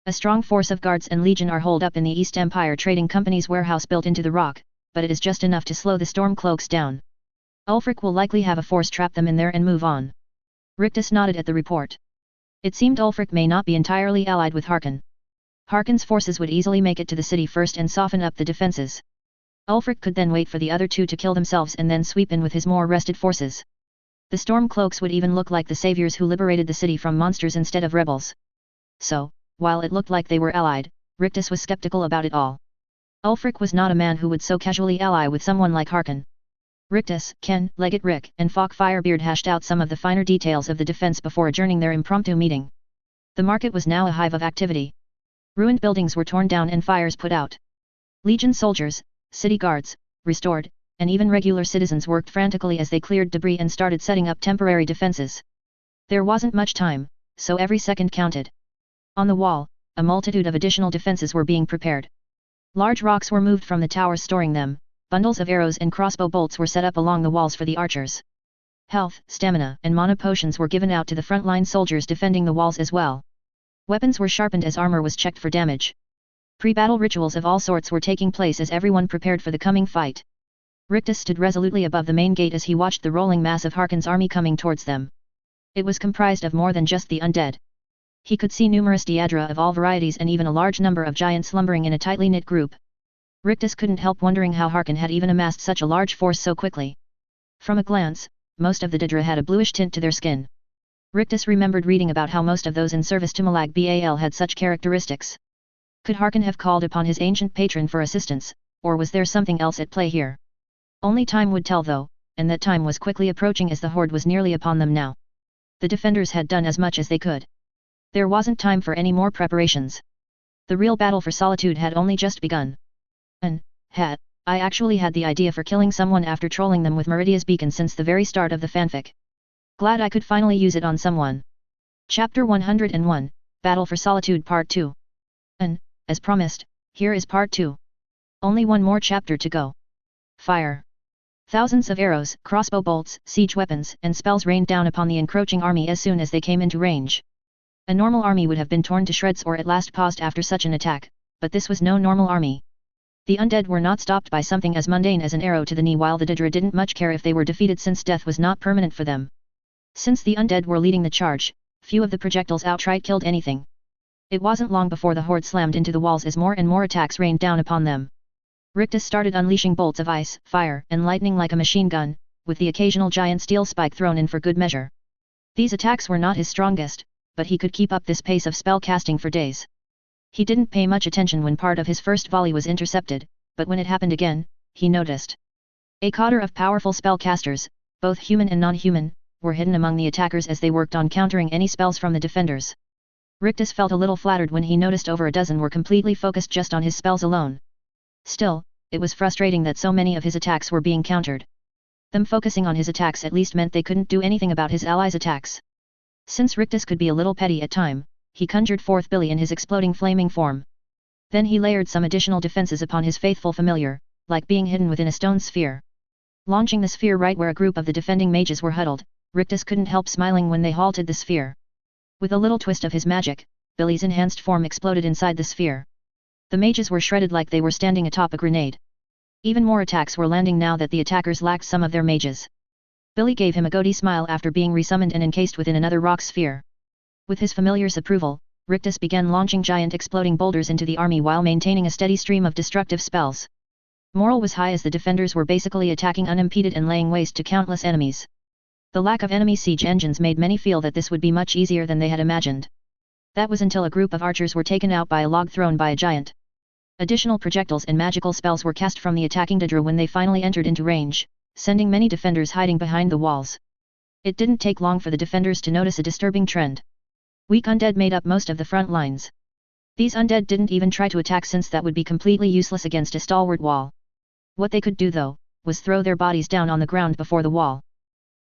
A strong force of guards and legion are holed up in the East Empire Trading Company's warehouse built into the rock, but it is just enough to slow the storm cloaks down. Ulfric will likely have a force trap them in there and move on. Rictus nodded at the report. It seemed Ulfric may not be entirely allied with Harkon. Harkon's forces would easily make it to the city first and soften up the defenses. Ulfric could then wait for the other two to kill themselves and then sweep in with his more rested forces. The storm cloaks would even look like the saviors who liberated the city from monsters instead of rebels. So, while it looked like they were allied, Rictus was skeptical about it all. Ulfric was not a man who would so casually ally with someone like Harkon. Rictus, Ken, Legate Rick, and Falk Firebeard hashed out some of the finer details of the defense before adjourning their impromptu meeting. The market was now a hive of activity. Ruined buildings were torn down and fires put out. Legion soldiers, city guards, restored, and even regular citizens worked frantically as they cleared debris and started setting up temporary defenses. There wasn't much time, so every second counted. On the wall, a multitude of additional defenses were being prepared. Large rocks were moved from the towers storing them. Bundles of arrows and crossbow bolts were set up along the walls for the archers. Health, stamina, and mana potions were given out to the frontline soldiers defending the walls as well. Weapons were sharpened as armor was checked for damage. Pre-battle rituals of all sorts were taking place as everyone prepared for the coming fight. Rictus stood resolutely above the main gate as he watched the rolling mass of Harkon's army coming towards them. It was comprised of more than just the undead. He could see numerous Daedra of all varieties and even a large number of giants slumbering in a tightly knit group. Rictus couldn't help wondering how Harkon had even amassed such a large force so quickly. From a glance, most of the Daedra had a bluish tint to their skin. Rictus remembered reading about how most of those in service to Malag Bal had such characteristics. Could Harkon have called upon his ancient patron for assistance, or was there something else at play here? Only time would tell though, and that time was quickly approaching as the horde was nearly upon them now. The defenders had done as much as they could. There wasn't time for any more preparations. The real battle for Solitude had only just begun. I actually had the idea for killing someone after trolling them with Meridia's beacon since the very start of the fanfic. Glad I could finally use it on someone. Chapter 101, Battle for Solitude Part 2. As promised, here is Part 2. Only one more chapter to go. Fire. Thousands of arrows, crossbow bolts, siege weapons, and spells rained down upon the encroaching army as soon as they came into range. A normal army would have been torn to shreds or at last paused after such an attack, but this was no normal army. The undead were not stopped by something as mundane as an arrow to the knee while the Daedra didn't much care if they were defeated since death was not permanent for them. Since the undead were leading the charge, few of the projectiles outright killed anything. It wasn't long before the horde slammed into the walls as more and more attacks rained down upon them. Rictus started unleashing bolts of ice, fire, and lightning like a machine gun, with the occasional giant steel spike thrown in for good measure. These attacks were not his strongest, but he could keep up this pace of spell casting for days. He didn't pay much attention when part of his first volley was intercepted, but when it happened again, he noticed. A cadre of powerful spellcasters, both human and non-human, were hidden among the attackers as they worked on countering any spells from the defenders. Rictus felt a little flattered when he noticed over a dozen were completely focused just on his spells alone. Still, it was frustrating that so many of his attacks were being countered. Them focusing on his attacks at least meant they couldn't do anything about his allies' attacks. Since Rictus could be a little petty at time, he conjured forth Billy in his exploding flaming form. Then he layered some additional defenses upon his faithful familiar, like being hidden within a stone sphere. Launching the sphere right where a group of the defending mages were huddled, Rictus couldn't help smiling when they halted the sphere. With a little twist of his magic, Billy's enhanced form exploded inside the sphere. The mages were shredded like they were standing atop a grenade. Even more attacks were landing now that the attackers lacked some of their mages. Billy gave him a goaty smile after being resummoned and encased within another rock sphere. With his familiar's approval, Rictus began launching giant exploding boulders into the army while maintaining a steady stream of destructive spells. Morale was high as the defenders were basically attacking unimpeded and laying waste to countless enemies. The lack of enemy siege engines made many feel that this would be much easier than they had imagined. That was until a group of archers were taken out by a log thrown by a giant. Additional projectiles and magical spells were cast from the attacking Daedra when they finally entered into range, sending many defenders hiding behind the walls. It didn't take long for the defenders to notice a disturbing trend. Weak undead made up most of the front lines. These undead didn't even try to attack since that would be completely useless against a stalwart wall. What they could do though, was throw their bodies down on the ground before the wall.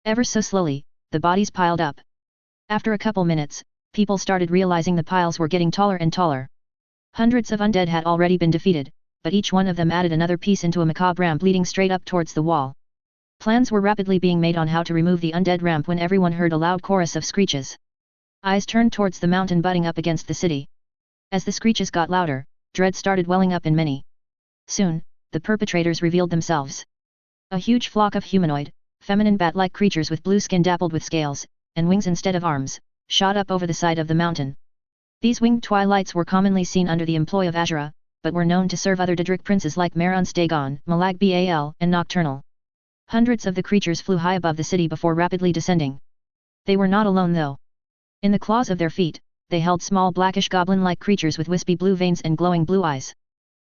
Ever so slowly, the bodies piled up. After a couple minutes, people started realizing the piles were getting taller and taller. Hundreds of undead had already been defeated, but each one of them added another piece into a macabre ramp leading straight up towards the wall. Plans were rapidly being made on how to remove the undead ramp when everyone heard a loud chorus of screeches. Eyes turned towards the mountain butting up against the city. As the screeches got louder, dread started welling up in many. Soon, the perpetrators revealed themselves. A huge flock of humanoid, feminine bat-like creatures with blue skin dappled with scales, and wings instead of arms, shot up over the side of the mountain. These winged twilights were commonly seen under the employ of Azura, but were known to serve other Daedric princes like Marun's Dagon, Malag Bal, and Nocturnal. Hundreds of the creatures flew high above the city before rapidly descending. They were not alone though. In the claws of their feet, they held small blackish goblin-like creatures with wispy blue veins and glowing blue eyes.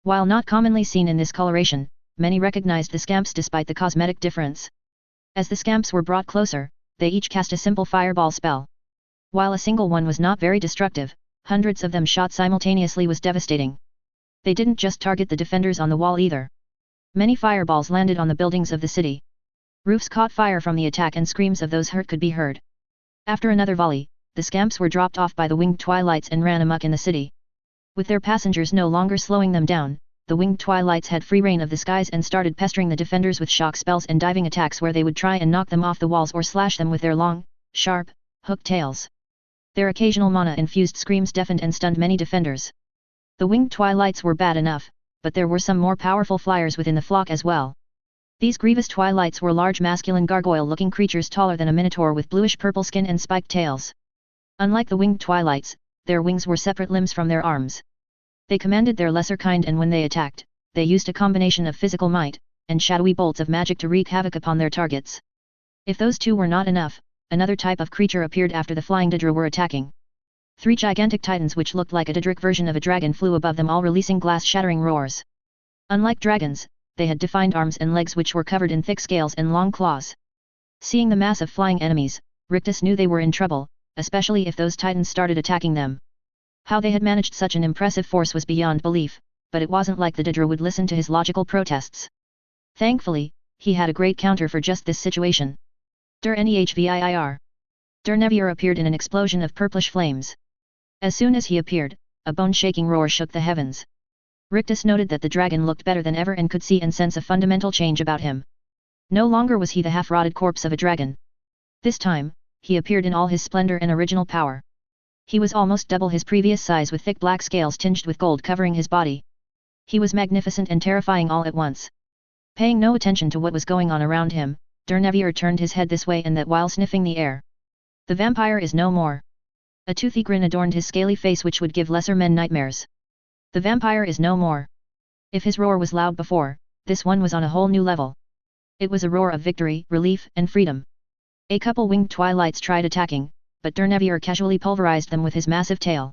While not commonly seen in this coloration, many recognized the scamps despite the cosmetic difference. As the scamps were brought closer, they each cast a simple fireball spell. While a single one was not very destructive, hundreds of them shot simultaneously was devastating. They didn't just target the defenders on the wall either. Many fireballs landed on the buildings of the city. Roofs caught fire from the attack and screams of those hurt could be heard. After another volley, the scamps were dropped off by the winged twilights and ran amok in the city. With their passengers no longer slowing them down, the winged twilights had free reign of the skies and started pestering the defenders with shock spells and diving attacks where they would try and knock them off the walls or slash them with their long, sharp, hooked tails. Their occasional mana-infused screams deafened and stunned many defenders. The winged twilights were bad enough, but there were some more powerful flyers within the flock as well. These grievous twilights were large masculine gargoyle-looking creatures taller than a minotaur with bluish-purple skin and spiked tails. Unlike the winged twilights, their wings were separate limbs from their arms. They commanded their lesser kind, and when they attacked, they used a combination of physical might and shadowy bolts of magic to wreak havoc upon their targets. If those two were not enough, another type of creature appeared after the flying Daedra were attacking. 3 gigantic titans which looked like a Daedric version of a dragon flew above them, all releasing glass-shattering roars. Unlike dragons, they had defined arms and legs which were covered in thick scales and long claws. Seeing the mass of flying enemies, Rictus knew they were in trouble, especially if those titans started attacking them. How they had managed such an impressive force was beyond belief, but it wasn't like the Daedra would listen to his logical protests. Thankfully, he had a great counter for just this situation. Nehvir. Dernevier appeared in an explosion of purplish flames. As soon as he appeared, a bone-shaking roar shook the heavens. Rictus noted that the dragon looked better than ever and could see and sense a fundamental change about him. No longer was he the half-rotted corpse of a dragon. This time, he appeared in all his splendor and original power. He was almost double his previous size with thick black scales tinged with gold covering his body. He was magnificent and terrifying all at once. Paying no attention to what was going on around him, Dernevier turned his head this way and that while sniffing the air. The vampire is no more. A toothy grin adorned his scaly face which would give lesser men nightmares. The vampire is no more. If his roar was loud before, this one was on a whole new level. It was a roar of victory, relief, and freedom. A couple winged twilights tried attacking, but Dernevier casually pulverized them with his massive tail.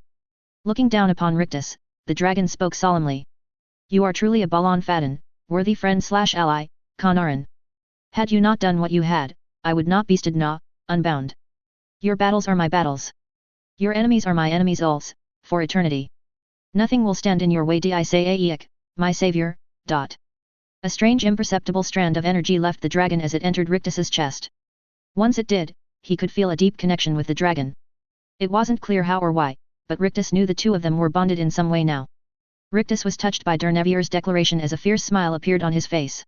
Looking down upon Rictus, the dragon spoke solemnly. You are truly a Balan Fadden, worthy friend/ally, Kanaran. Had you not done what you had, I would not be stood unbound. Your battles are my battles. Your enemies are my enemies also, for eternity. Nothing will stand in your way my savior. A strange imperceptible strand of energy left the dragon as it entered Rictus's chest. Once it did, he could feel a deep connection with the dragon. It wasn't clear how or why, but Rictus knew the two of them were bonded in some way now. Rictus was touched by Durnevier's declaration as a fierce smile appeared on his face.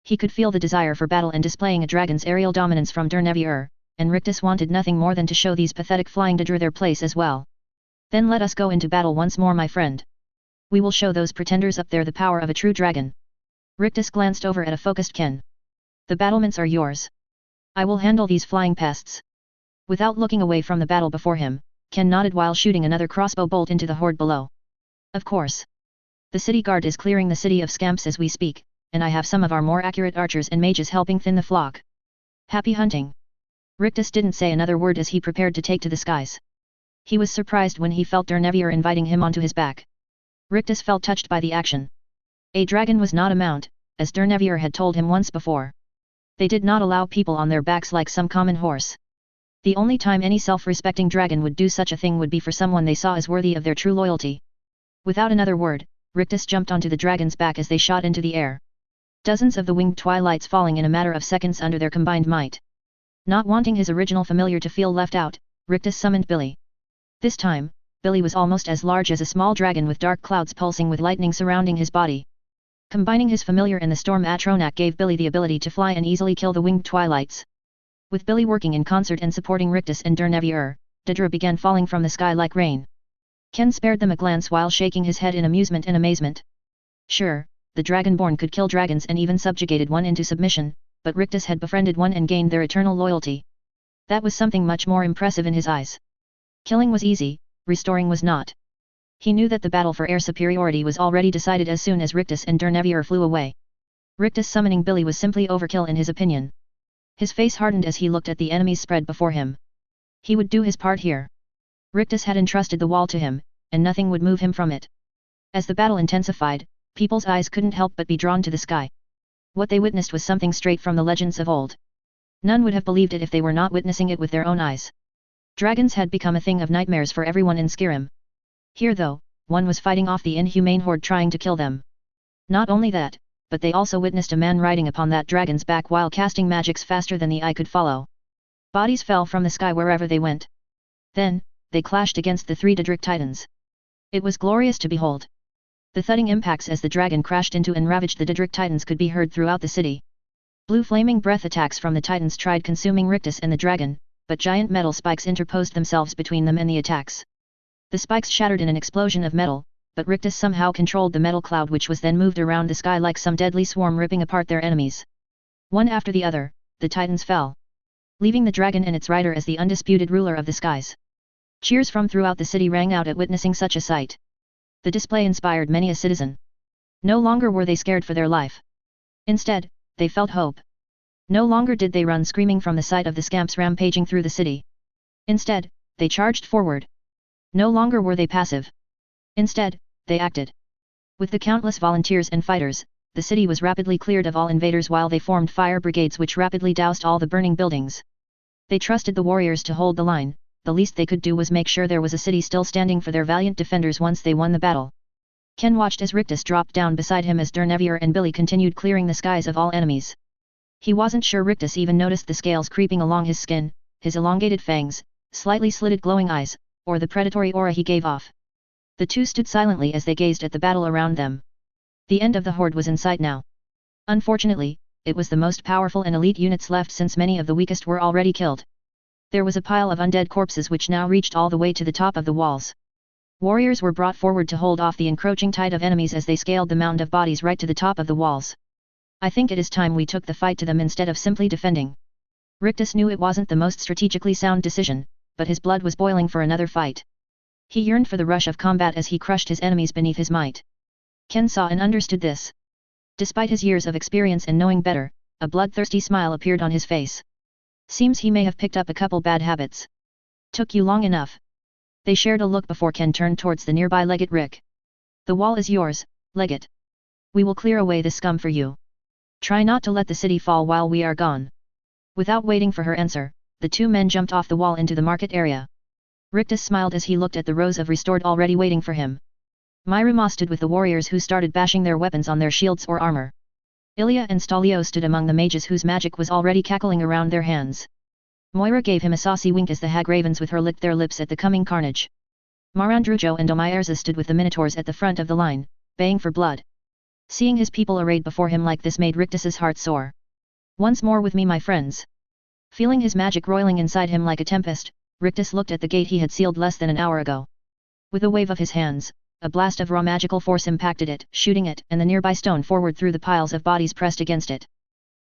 He could feel the desire for battle and displaying a dragon's aerial dominance from Durnevier, and Rictus wanted nothing more than to show these pathetic flying Daedra their place as well. Then let us go into battle once more, my friend. We will show those pretenders up there the power of a true dragon. Rictus glanced over at a focused Ken. The battlements are yours. I will handle these flying pests. Without looking away from the battle before him, Ken nodded while shooting another crossbow bolt into the horde below. Of course. The city guard is clearing the city of scamps as we speak, and I have some of our more accurate archers and mages helping thin the flock. Happy hunting. Rictus didn't say another word as he prepared to take to the skies. He was surprised when he felt Durnevier inviting him onto his back. Rictus felt touched by the action. A dragon was not a mount, as Durnevier had told him once before. They did not allow people on their backs like some common horse. The only time any self-respecting dragon would do such a thing would be for someone they saw as worthy of their true loyalty. Without another word, Rictus jumped onto the dragon's back as they shot into the air. Dozens of the winged twilights falling in a matter of seconds under their combined might. Not wanting his original familiar to feel left out, Rictus summoned Billy. This time, Billy was almost as large as a small dragon with dark clouds pulsing with lightning surrounding his body. Combining his familiar and the storm Atronak gave Billy the ability to fly and easily kill the winged twilights. With Billy working in concert and supporting Rictus and Durnevier, Daedra began falling from the sky like rain. Ken spared them a glance while shaking his head in amusement and amazement. Sure, the Dragonborn could kill dragons and even subjugated one into submission, but Rictus had befriended one and gained their eternal loyalty. That was something much more impressive in his eyes. Killing was easy, restoring was not. He knew that the battle for air superiority was already decided as soon as Rictus and Durnevier flew away. Rictus summoning Billy was simply overkill in his opinion. His face hardened as he looked at the enemies spread before him. He would do his part here. Rictus had entrusted the wall to him, and nothing would move him from it. As the battle intensified, people's eyes couldn't help but be drawn to the sky. What they witnessed was something straight from the legends of old. None would have believed it if they were not witnessing it with their own eyes. Dragons had become a thing of nightmares for everyone in Skyrim. Here though, one was fighting off the inhumane horde trying to kill them. Not only that, but they also witnessed a man riding upon that dragon's back while casting magics faster than the eye could follow. Bodies fell from the sky wherever they went. Then, they clashed against the three Daedric titans. It was glorious to behold. The thudding impacts as the dragon crashed into and ravaged the Daedric titans could be heard throughout the city. Blue flaming breath attacks from the titans tried consuming Rictus and the dragon, but giant metal spikes interposed themselves between them and the attacks. The spikes shattered in an explosion of metal, but Rictus somehow controlled the metal cloud which was then moved around the sky like some deadly swarm ripping apart their enemies. One after the other, the titans fell, leaving the dragon and its rider as the undisputed ruler of the skies. Cheers from throughout the city rang out at witnessing such a sight. The display inspired many a citizen. No longer were they scared for their life. Instead, they felt hope. No longer did they run screaming from the sight of the scamps rampaging through the city. Instead, they charged forward. No longer were they passive. Instead, they acted. With the countless volunteers and fighters, the city was rapidly cleared of all invaders while they formed fire brigades which rapidly doused all the burning buildings. They trusted the warriors to hold the line. The least they could do was make sure there was a city still standing for their valiant defenders once they won the battle. Ken watched as Rictus dropped down beside him as Durnevier and Billy continued clearing the skies of all enemies. He wasn't sure Rictus even noticed the scales creeping along his skin, his elongated fangs, slightly slitted glowing eyes, or the predatory aura he gave off. The two stood silently as they gazed at the battle around them. The end of the horde was in sight now. Unfortunately, it was the most powerful and elite units left since many of the weakest were already killed. There was a pile of undead corpses which now reached all the way to the top of the walls. Warriors were brought forward to hold off the encroaching tide of enemies as they scaled the mound of bodies right to the top of the walls. I think it is time we took the fight to them instead of simply defending. Rictus knew it wasn't the most strategically sound decision, but his blood was boiling for another fight. He yearned for the rush of combat as he crushed his enemies beneath his might. Ken saw and understood this. Despite his years of experience and knowing better, a bloodthirsty smile appeared on his face. Seems he may have picked up a couple bad habits. Took you long enough. They shared a look before Ken turned towards the nearby Legate Rick. The wall is yours, Legate. We will clear away the scum for you. Try not to let the city fall while we are gone. Without waiting for her answer, the two men jumped off the wall into the market area. Rictus smiled as he looked at the rows of restored already waiting for him. Myra stood with the warriors who started bashing their weapons on their shields or armor. Ilya and Stalio stood among the mages whose magic was already cackling around their hands. Moira gave him a saucy wink as the hag ravens with her licked their lips at the coming carnage. Marandrujo and Omaerza stood with the minotaurs at the front of the line, baying for blood. Seeing his people arrayed before him like this made Rictus's heart soar. Once more with me, my friends. Feeling his magic roiling inside him like a tempest, Rictus looked at the gate he had sealed less than an hour ago. With a wave of his hands, a blast of raw magical force impacted it, shooting it and the nearby stone forward through the piles of bodies pressed against it.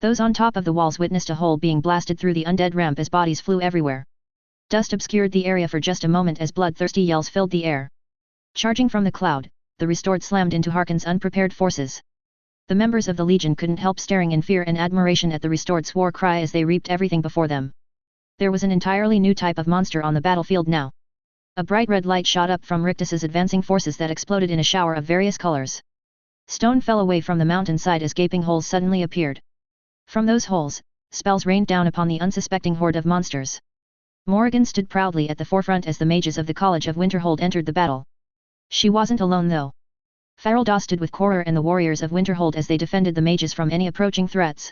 Those on top of the walls witnessed a hole being blasted through the undead ramp as bodies flew everywhere. Dust obscured the area for just a moment as bloodthirsty yells filled the air. Charging from the cloud, the restored slammed into Harkon's unprepared forces. The members of the Legion couldn't help staring in fear and admiration at the restored's war cry as they reaped everything before them. There was an entirely new type of monster on the battlefield now. A bright red light shot up from Rictus's advancing forces that exploded in a shower of various colors. Stone fell away from the mountainside as gaping holes suddenly appeared. From those holes, spells rained down upon the unsuspecting horde of monsters. Morrigan stood proudly at the forefront as the mages of the College of Winterhold entered the battle. She wasn't alone though. Farelda stood with Koror and the warriors of Winterhold as they defended the mages from any approaching threats.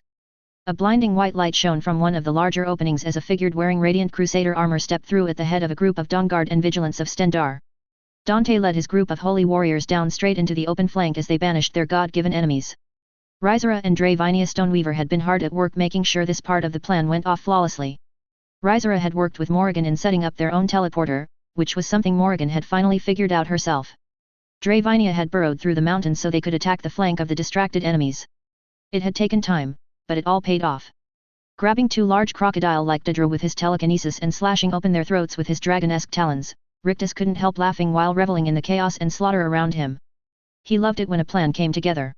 A blinding white light shone from one of the larger openings as a figure wearing radiant crusader armor stepped through at the head of a group of Dawnguard and Vigilants of Stendar. Dante led his group of holy warriors down straight into the open flank as they banished their god-given enemies. Rysera and Dravinia Stoneweaver had been hard at work making sure this part of the plan went off flawlessly. Rysera had worked with Morrigan in setting up their own teleporter, which was something Morrigan had finally figured out herself. Dravinia had burrowed through the mountains so they could attack the flank of the distracted enemies. It had taken time, but it all paid off. Grabbing two large crocodile-like Daedra with his telekinesis and slashing open their throats with his dragon-esque talons, Rictus couldn't help laughing while reveling in the chaos and slaughter around him. He loved it when a plan came together.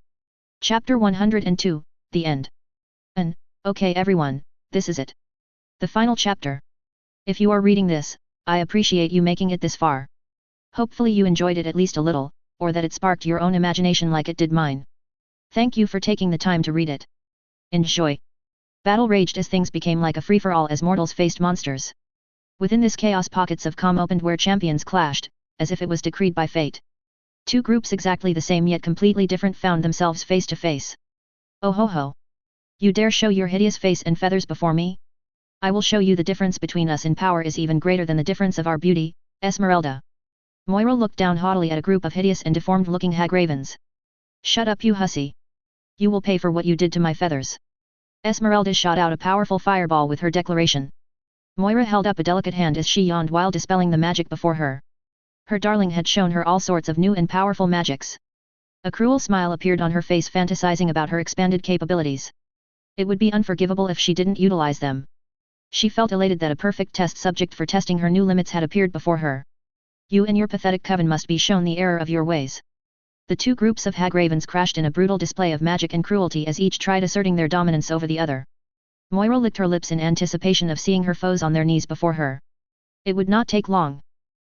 Chapter 102, The End. Okay everyone, this is it. The final chapter. If you are reading this, I appreciate you making it this far. Hopefully you enjoyed it at least a little, or that it sparked your own imagination like it did mine. Thank you for taking the time to read it. Enjoy. Battle raged as things became like a free-for-all as mortals faced monsters. Within this chaos pockets of calm opened where champions clashed, as if it was decreed by fate. Two groups exactly the same yet completely different found themselves face to face. Oh ho ho! You dare show your hideous face and feathers before me? I will show you the difference between us in power is even greater than the difference of our beauty, Esmeralda. Moira looked down haughtily at a group of hideous and deformed-looking hag ravens. Shut up you hussy! You will pay for what you did to my feathers. Esmeralda shot out a powerful fireball with her declaration. Moira held up a delicate hand as she yawned while dispelling the magic before her. Her darling had shown her all sorts of new and powerful magics. A cruel smile appeared on her face fantasizing about her expanded capabilities. It would be unforgivable if she didn't utilize them. She felt elated that a perfect test subject for testing her new limits had appeared before her. You and your pathetic coven must be shown the error of your ways. The two groups of hag ravens crashed in a brutal display of magic and cruelty as each tried asserting their dominance over the other. Moira licked her lips in anticipation of seeing her foes on their knees before her. It would not take long.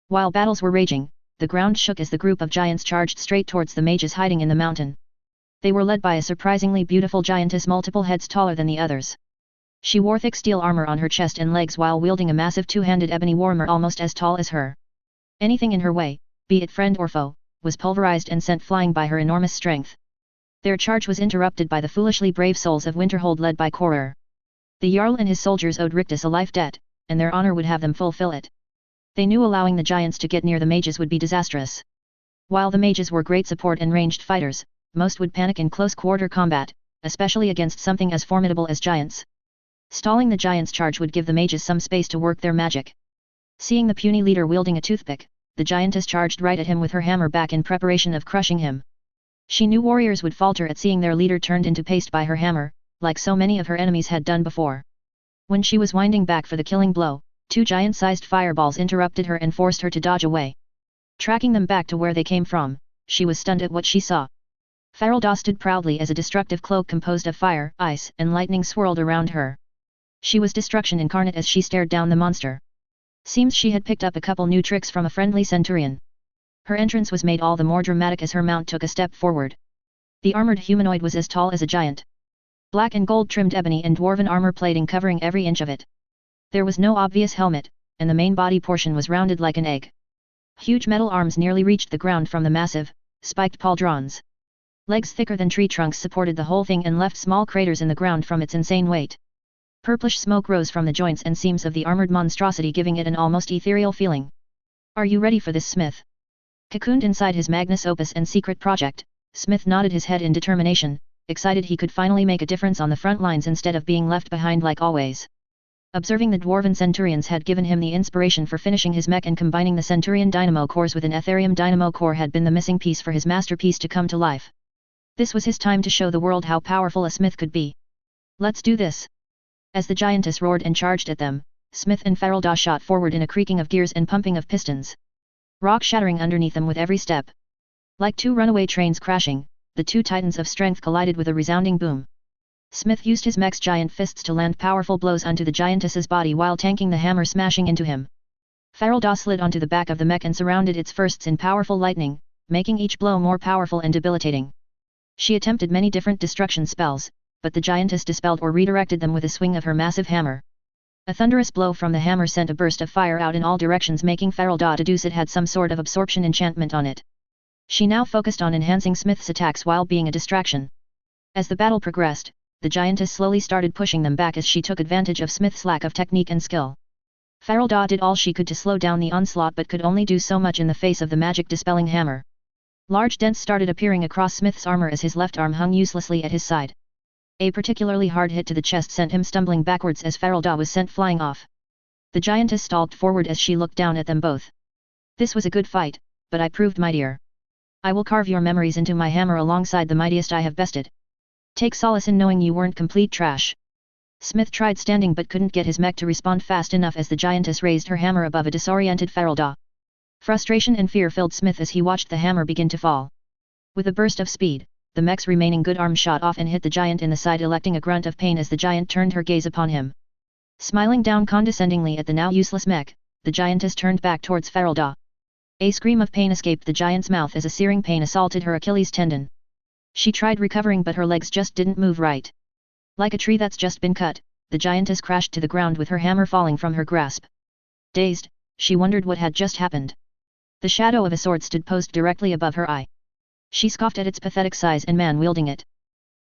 While battles were raging, the ground shook as the group of giants charged straight towards the mages hiding in the mountain. They were led by a surprisingly beautiful giantess multiple heads taller than the others. She wore thick steel armor on her chest and legs while wielding a massive two-handed ebony warhammer almost as tall as her. Anything in her way, be it friend or foe, was pulverized and sent flying by her enormous strength. Their charge was interrupted by the foolishly brave souls of Winterhold led by Koror. The Jarl and his soldiers owed Rictus a life debt, and their honor would have them fulfill it. They knew allowing the giants to get near the mages would be disastrous. While the mages were great support and ranged fighters, most would panic in close-quarter combat, especially against something as formidable as giants. Stalling the giants' charge would give the mages some space to work their magic. Seeing the puny leader wielding a toothpick, the giantess charged right at him with her hammer back in preparation of crushing him. She knew warriors would falter at seeing their leader turned into paste by her hammer, like so many of her enemies had done before. When she was winding back for the killing blow, two giant-sized fireballs interrupted her and forced her to dodge away. Tracking them back to where they came from, she was stunned at what she saw. Farelda stood proudly as a destructive cloak composed of fire, ice, and lightning swirled around her. She was destruction incarnate as she stared down the monster. Seems she had picked up a couple new tricks from a friendly centurion. Her entrance was made all the more dramatic as her mount took a step forward. The armored humanoid was as tall as a giant. Black and gold trimmed ebony and dwarven armor plating covering every inch of it. There was no obvious helmet, and the main body portion was rounded like an egg. Huge metal arms nearly reached the ground from the massive, spiked pauldrons. Legs thicker than tree trunks supported the whole thing and left small craters in the ground from its insane weight. Purplish smoke rose from the joints and seams of the armored monstrosity, giving it an almost ethereal feeling. "Are you ready for this, Smith?" Cocooned inside his magnus opus and secret project, Smith nodded his head in determination, excited he could finally make a difference on the front lines instead of being left behind like always. Observing the dwarven centurions had given him the inspiration for finishing his mech, and combining the centurion dynamo cores with an Ethereum dynamo core had been the missing piece for his masterpiece to come to life. This was his time to show the world how powerful a Smith could be. "Let's do this!" As the giantess roared and charged at them, Smith and Ferelda shot forward in a creaking of gears and pumping of pistons. Rock shattering underneath them with every step. Like two runaway trains crashing, the two titans of strength collided with a resounding boom. Smith used his mech's giant fists to land powerful blows onto the giantess's body while tanking the hammer smashing into him. Ferelda slid onto the back of the mech and surrounded its firsts in powerful lightning, making each blow more powerful and debilitating. She attempted many different destruction spells, but the giantess dispelled or redirected them with a swing of her massive hammer. A thunderous blow from the hammer sent a burst of fire out in all directions, making Ferelda deduce it had some sort of absorption enchantment on it. She now focused on enhancing Smith's attacks while being a distraction. As the battle progressed, the giantess slowly started pushing them back as she took advantage of Smith's lack of technique and skill. Ferelda did all she could to slow down the onslaught, but could only do so much in the face of the magic-dispelling hammer. Large dents started appearing across Smith's armor as his left arm hung uselessly at his side. A particularly hard hit to the chest sent him stumbling backwards as Ferelda was sent flying off. The giantess stalked forward as she looked down at them both. "This was a good fight, but I proved mightier. I will carve your memories into my hammer alongside the mightiest I have bested. Take solace in knowing you weren't complete trash." Smith tried standing but couldn't get his mech to respond fast enough as the giantess raised her hammer above a disoriented Ferelda. Frustration and fear filled Smith as he watched the hammer begin to fall. With a burst of speed, the mech's remaining good arm shot off and hit the giant in the side, electing a grunt of pain as the giant turned her gaze upon him. Smiling down condescendingly at the now useless mech, the giantess turned back towards Ferelda. A scream of pain escaped the giant's mouth as a searing pain assaulted her Achilles tendon. She tried recovering, but her legs just didn't move right. Like a tree that's just been cut, the giantess crashed to the ground with her hammer falling from her grasp. Dazed, she wondered what had just happened. The shadow of a sword stood posed directly above her eye. She scoffed at its pathetic size and man wielding it.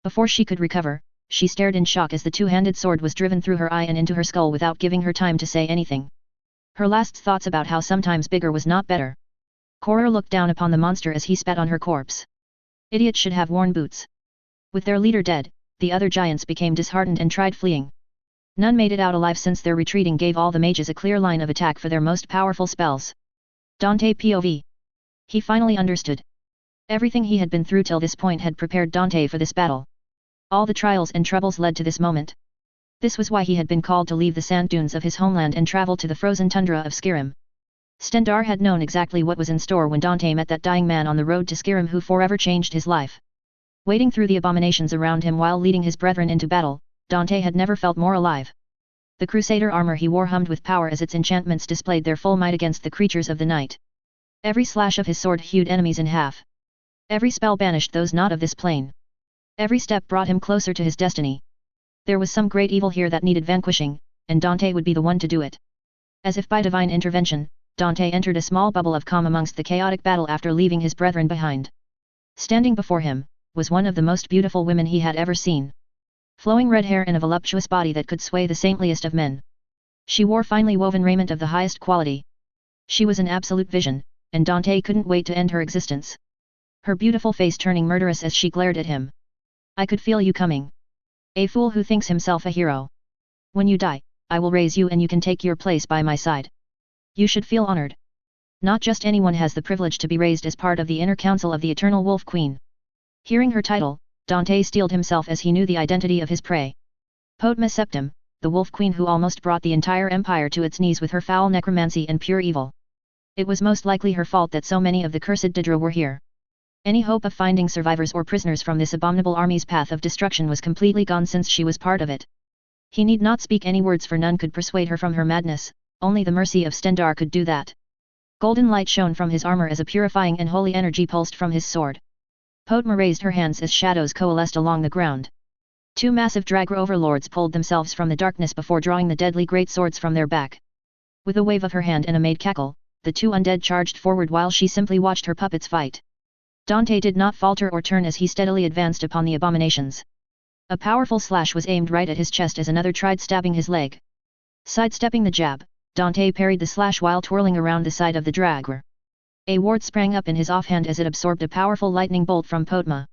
Before she could recover, she stared in shock as the two-handed sword was driven through her eye and into her skull without giving her time to say anything. Her last thoughts about how sometimes bigger was not better. Koror looked down upon the monster as he spat on her corpse. Idiots should have worn boots. With their leader dead, the other giants became disheartened and tried fleeing. None made it out alive since their retreating gave all the mages a clear line of attack for their most powerful spells. Dante POV. He finally understood. Everything he had been through till this point had prepared Dante for this battle. All the trials and troubles led to this moment. This was why he had been called to leave the sand dunes of his homeland and travel to the frozen tundra of Skyrim. Stendarr had known exactly what was in store when Dante met that dying man on the road to Skyrim who forever changed his life. Wading through the abominations around him while leading his brethren into battle, Dante had never felt more alive. The crusader armor he wore hummed with power as its enchantments displayed their full might against the creatures of the night. Every slash of his sword hewed enemies in half. Every spell banished those not of this plane. Every step brought him closer to his destiny. There was some great evil here that needed vanquishing, and Dante would be the one to do it. As if by divine intervention, Dante entered a small bubble of calm amongst the chaotic battle after leaving his brethren behind. Standing before him, was one of the most beautiful women he had ever seen. Flowing red hair and a voluptuous body that could sway the saintliest of men. She wore finely woven raiment of the highest quality. She was an absolute vision, and Dante couldn't wait to end her existence. Her beautiful face turning murderous as she glared at him. "I could feel you coming. A fool who thinks himself a hero. When you die, I will raise you and you can take your place by my side. You should feel honored. Not just anyone has the privilege to be raised as part of the inner council of the Eternal Wolf Queen." Hearing her title, Dante steeled himself as he knew the identity of his prey. Potma Septim, the Wolf Queen who almost brought the entire empire to its knees with her foul necromancy and pure evil. It was most likely her fault that so many of the cursed Daedra were here. Any hope of finding survivors or prisoners from this abominable army's path of destruction was completely gone since she was part of it. He need not speak any words, for none could persuade her from her madness, only the mercy of Stendarr could do that. Golden light shone from his armor as a purifying and holy energy pulsed from his sword. Potma raised her hands as shadows coalesced along the ground. Two massive Dragra overlords pulled themselves from the darkness before drawing the deadly great swords from their back. With a wave of her hand and a made cackle, the two undead charged forward while she simply watched her puppets fight. Dante did not falter or turn as he steadily advanced upon the abominations. A powerful slash was aimed right at his chest as another tried stabbing his leg. Sidestepping the jab, Dante parried the slash while twirling around the side of the Dragra. A ward sprang up in his offhand as it absorbed a powerful lightning bolt from Potma.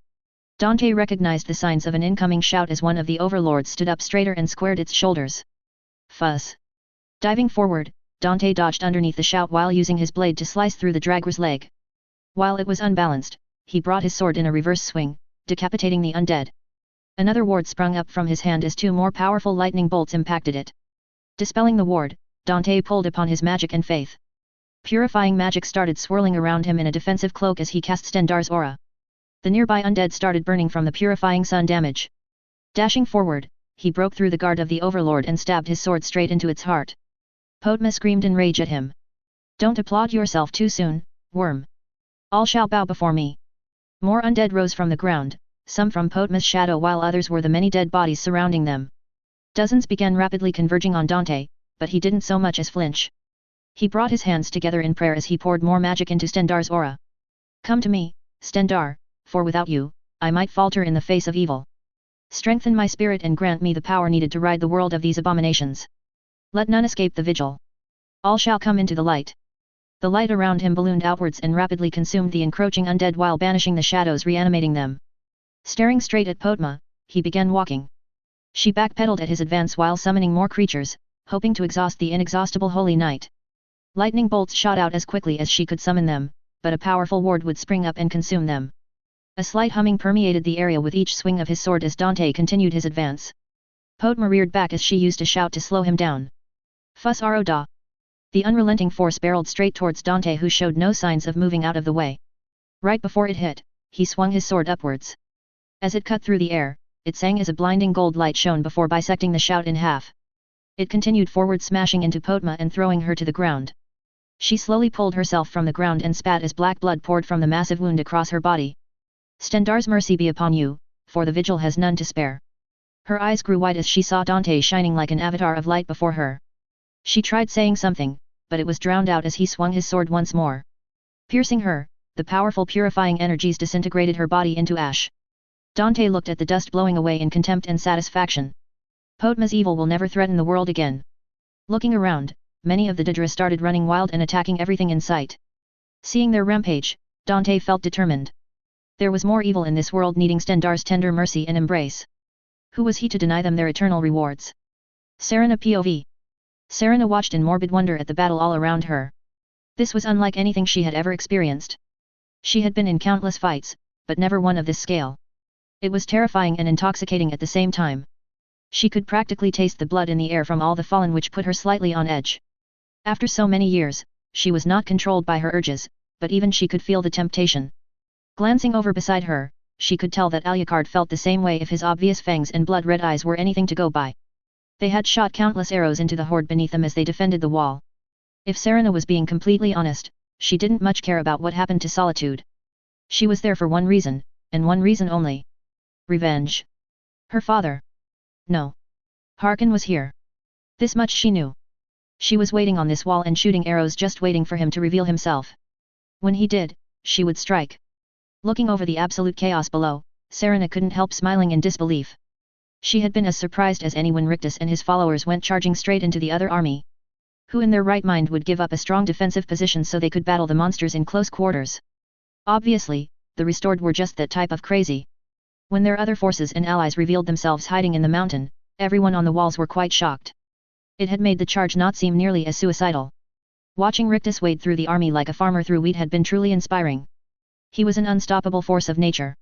Dante recognized the signs of an incoming shout as one of the overlords stood up straighter and squared its shoulders. Fuzz! Diving forward, Dante dodged underneath the shout while using his blade to slice through the Dragra's leg. While it was unbalanced, he brought his sword in a reverse swing, decapitating the undead. Another ward sprung up from his hand as two more powerful lightning bolts impacted it. Dispelling the ward, Dante pulled upon his magic and faith. Purifying magic started swirling around him in a defensive cloak as he cast Stendarr's aura. The nearby undead started burning from the purifying sun damage. Dashing forward, he broke through the guard of the overlord and stabbed his sword straight into its heart. Potma screamed in rage at him. "Don't applaud yourself too soon, worm. All shall bow before me." More undead rose from the ground, some from Potma's shadow while others were the many dead bodies surrounding them. Dozens began rapidly converging on Dante, but he didn't so much as flinch. He brought his hands together in prayer as he poured more magic into Stendarr's aura. "Come to me, Stendarr, for without you, I might falter in the face of evil. Strengthen my spirit and grant me the power needed to ride the world of these abominations. Let none escape the vigil. All shall come into the light." The light around him ballooned outwards and rapidly consumed the encroaching undead while banishing the shadows reanimating them. Staring straight at Potma, he began walking. She backpedaled at his advance while summoning more creatures, hoping to exhaust the inexhaustible holy night. Lightning bolts shot out as quickly as she could summon them, but a powerful ward would spring up and consume them. A slight humming permeated the area with each swing of his sword as Dante continued his advance. Potma reared back as she used a shout to slow him down. "Fuss Aro da!" The unrelenting force barreled straight towards Dante, who showed no signs of moving out of the way. Right before it hit, he swung his sword upwards. As it cut through the air, it sang as a blinding gold light shone before bisecting the shout in half. It continued forward, smashing into Potma and throwing her to the ground. She slowly pulled herself from the ground and spat as black blood poured from the massive wound across her body. "Stendarr's mercy be upon you, for the vigil has none to spare." Her eyes grew wide as she saw Dante shining like an avatar of light before her. She tried saying something, but it was drowned out as he swung his sword once more. Piercing her, the powerful purifying energies disintegrated her body into ash. Dante looked at the dust blowing away in contempt and satisfaction. Potma's evil will never threaten the world again. Looking around, many of the Daedra started running wild and attacking everything in sight. Seeing their rampage, Dante felt determined. There was more evil in this world needing Stendarr's tender mercy and embrace. Who was he to deny them their eternal rewards? Serena POV. Serena watched in morbid wonder at the battle all around her. This was unlike anything she had ever experienced. She had been in countless fights, but never one of this scale. It was terrifying and intoxicating at the same time. She could practically taste the blood in the air from all the fallen, which put her slightly on edge. After so many years, she was not controlled by her urges, but even she could feel the temptation. Glancing over beside her, she could tell that Alucard felt the same way if his obvious fangs and blood-red eyes were anything to go by. They had shot countless arrows into the horde beneath them as they defended the wall. If Serena was being completely honest, she didn't much care about what happened to Solitude. She was there for one reason, and one reason only. Revenge. Her father. No. Harkin was here. This much she knew. She was waiting on this wall and shooting arrows, just waiting for him to reveal himself. When he did, she would strike. Looking over the absolute chaos below, Serena couldn't help smiling in disbelief. She had been as surprised as any when Rictus and his followers went charging straight into the other army. Who in their right mind would give up a strong defensive position so they could battle the monsters in close quarters? Obviously, the restored were just that type of crazy. When their other forces and allies revealed themselves hiding in the mountain, everyone on the walls were quite shocked. It had made the charge not seem nearly as suicidal. Watching Rictus wade through the army like a farmer through wheat had been truly inspiring. He was an unstoppable force of nature.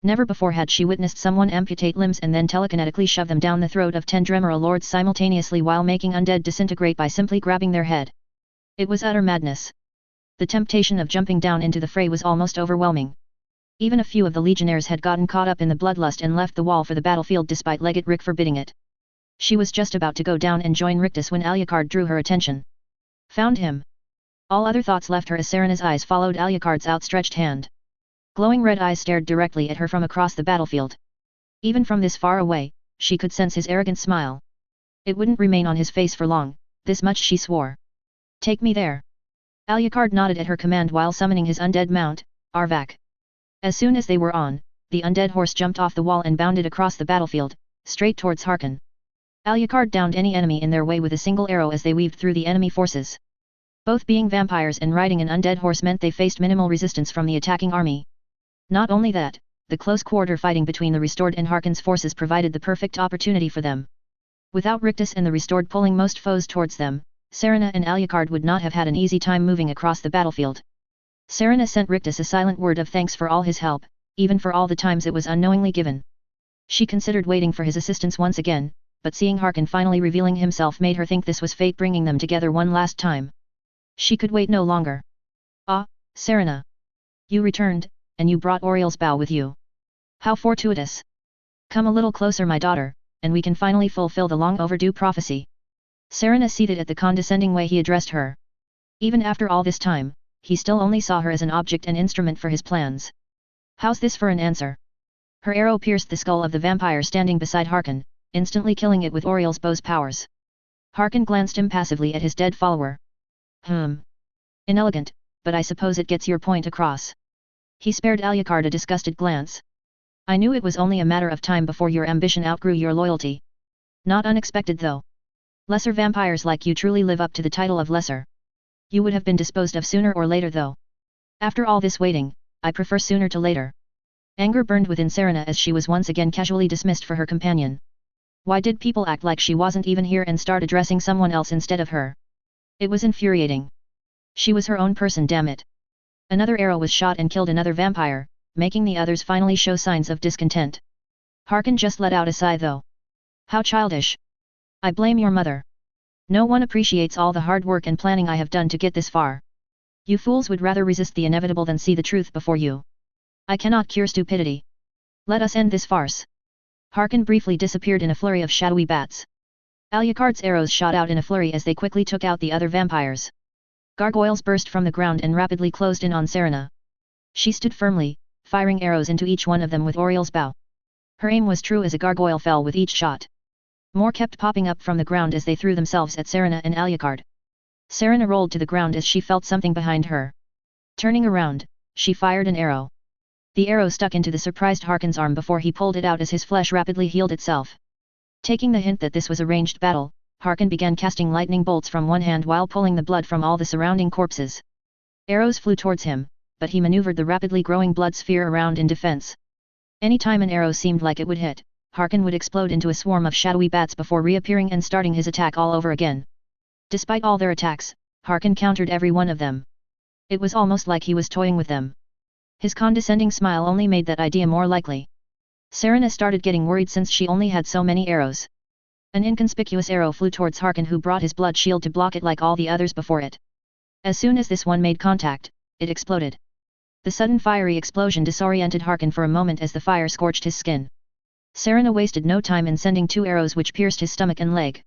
Never before had she witnessed someone amputate limbs and then telekinetically shove them down the throat of 10 Dremora lords simultaneously while making undead disintegrate by simply grabbing their head. It was utter madness. The temptation of jumping down into the fray was almost overwhelming. Even a few of the legionnaires had gotten caught up in the bloodlust and left the wall for the battlefield despite Legate Rick forbidding it. She was just about to go down and join Rictus when Alucard drew her attention. Found him. All other thoughts left her as Serena's eyes followed Alucard's outstretched hand. Glowing red eyes stared directly at her from across the battlefield. Even from this far away, she could sense his arrogant smile. It wouldn't remain on his face for long, this much she swore. Take me there. Alucard nodded at her command while summoning his undead mount, Arvak. As soon as they were on, the undead horse jumped off the wall and bounded across the battlefield, straight towards Harkon. Alucard downed any enemy in their way with a single arrow as they weaved through the enemy forces. Both being vampires and riding an undead horse meant they faced minimal resistance from the attacking army. Not only that, the close-quarter fighting between the restored and Harkon's forces provided the perfect opportunity for them. Without Rictus and the restored pulling most foes towards them, Serena and Alucard would not have had an easy time moving across the battlefield. Serena sent Rictus a silent word of thanks for all his help, even for all the times it was unknowingly given. She considered waiting for his assistance once again, but seeing Harkon finally revealing himself made her think this was fate bringing them together one last time. She could wait no longer. Ah, Serena. You returned, and you brought Oriel's bow with you. How fortuitous. Come a little closer, my daughter, and we can finally fulfill the long-overdue prophecy. Serena seated at the condescending way he addressed her. Even after all this time, he still only saw her as an object and instrument for his plans. How's this for an answer? Her arrow pierced the skull of the vampire standing beside Harkon, instantly killing it with Oriel's bow's powers. Harkon glanced impassively at his dead follower. Inelegant, but I suppose it gets your point across. He spared Alucard a disgusted glance. I knew it was only a matter of time before your ambition outgrew your loyalty. Not unexpected though. Lesser vampires like you truly live up to the title of lesser. You would have been disposed of sooner or later though. After all this waiting, I prefer sooner to later. Anger burned within Serena as she was once again casually dismissed for her companion. Why did people act like she wasn't even here and start addressing someone else instead of her? It was infuriating. She was her own person, damn it. Another arrow was shot and killed another vampire, making the others finally show signs of discontent. Harkon just let out a sigh though. How childish. I blame your mother. No one appreciates all the hard work and planning I have done to get this far. You fools would rather resist the inevitable than see the truth before you. I cannot cure stupidity. Let us end this farce. Harkon briefly disappeared in a flurry of shadowy bats. Alucard's arrows shot out in a flurry as they quickly took out the other vampires. Gargoyles burst from the ground and rapidly closed in on Serena. She stood firmly, firing arrows into each one of them with Oriel's bow. Her aim was true as a gargoyle fell with each shot. More kept popping up from the ground as they threw themselves at Serena and Alucard. Serena rolled to the ground as she felt something behind her. Turning around, she fired an arrow. The arrow stuck into the surprised Harkon's arm before he pulled it out as his flesh rapidly healed itself. Taking the hint that this was a ranged battle, Harkon began casting lightning bolts from one hand while pulling the blood from all the surrounding corpses. Arrows flew towards him, but he maneuvered the rapidly growing blood sphere around in defense. Any time an arrow seemed like it would hit, Harkon would explode into a swarm of shadowy bats before reappearing and starting his attack all over again. Despite all their attacks, Harkon countered every one of them. It was almost like he was toying with them. His condescending smile only made that idea more likely. Serena started getting worried since she only had so many arrows. An inconspicuous arrow flew towards Harkon, who brought his blood shield to block it like all the others before it. As soon as this one made contact, it exploded. The sudden fiery explosion disoriented Harkon for a moment as the fire scorched his skin. Serena wasted no time in sending 2 arrows which pierced his stomach and leg.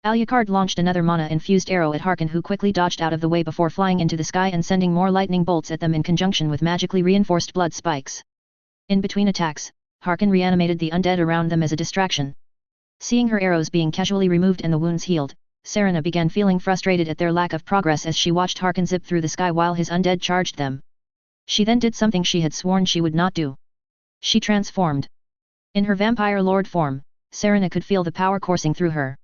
Alucard launched another mana-infused arrow at Harkon, who quickly dodged out of the way before flying into the sky and sending more lightning bolts at them in conjunction with magically reinforced blood spikes. In between attacks, Harkon reanimated the undead around them as a distraction. Seeing her arrows being casually removed and the wounds healed, Serena began feeling frustrated at their lack of progress as she watched Harkon zip through the sky while his undead charged them. She then did something she had sworn she would not do. She transformed. In her vampire lord form, Serena could feel the power coursing through her.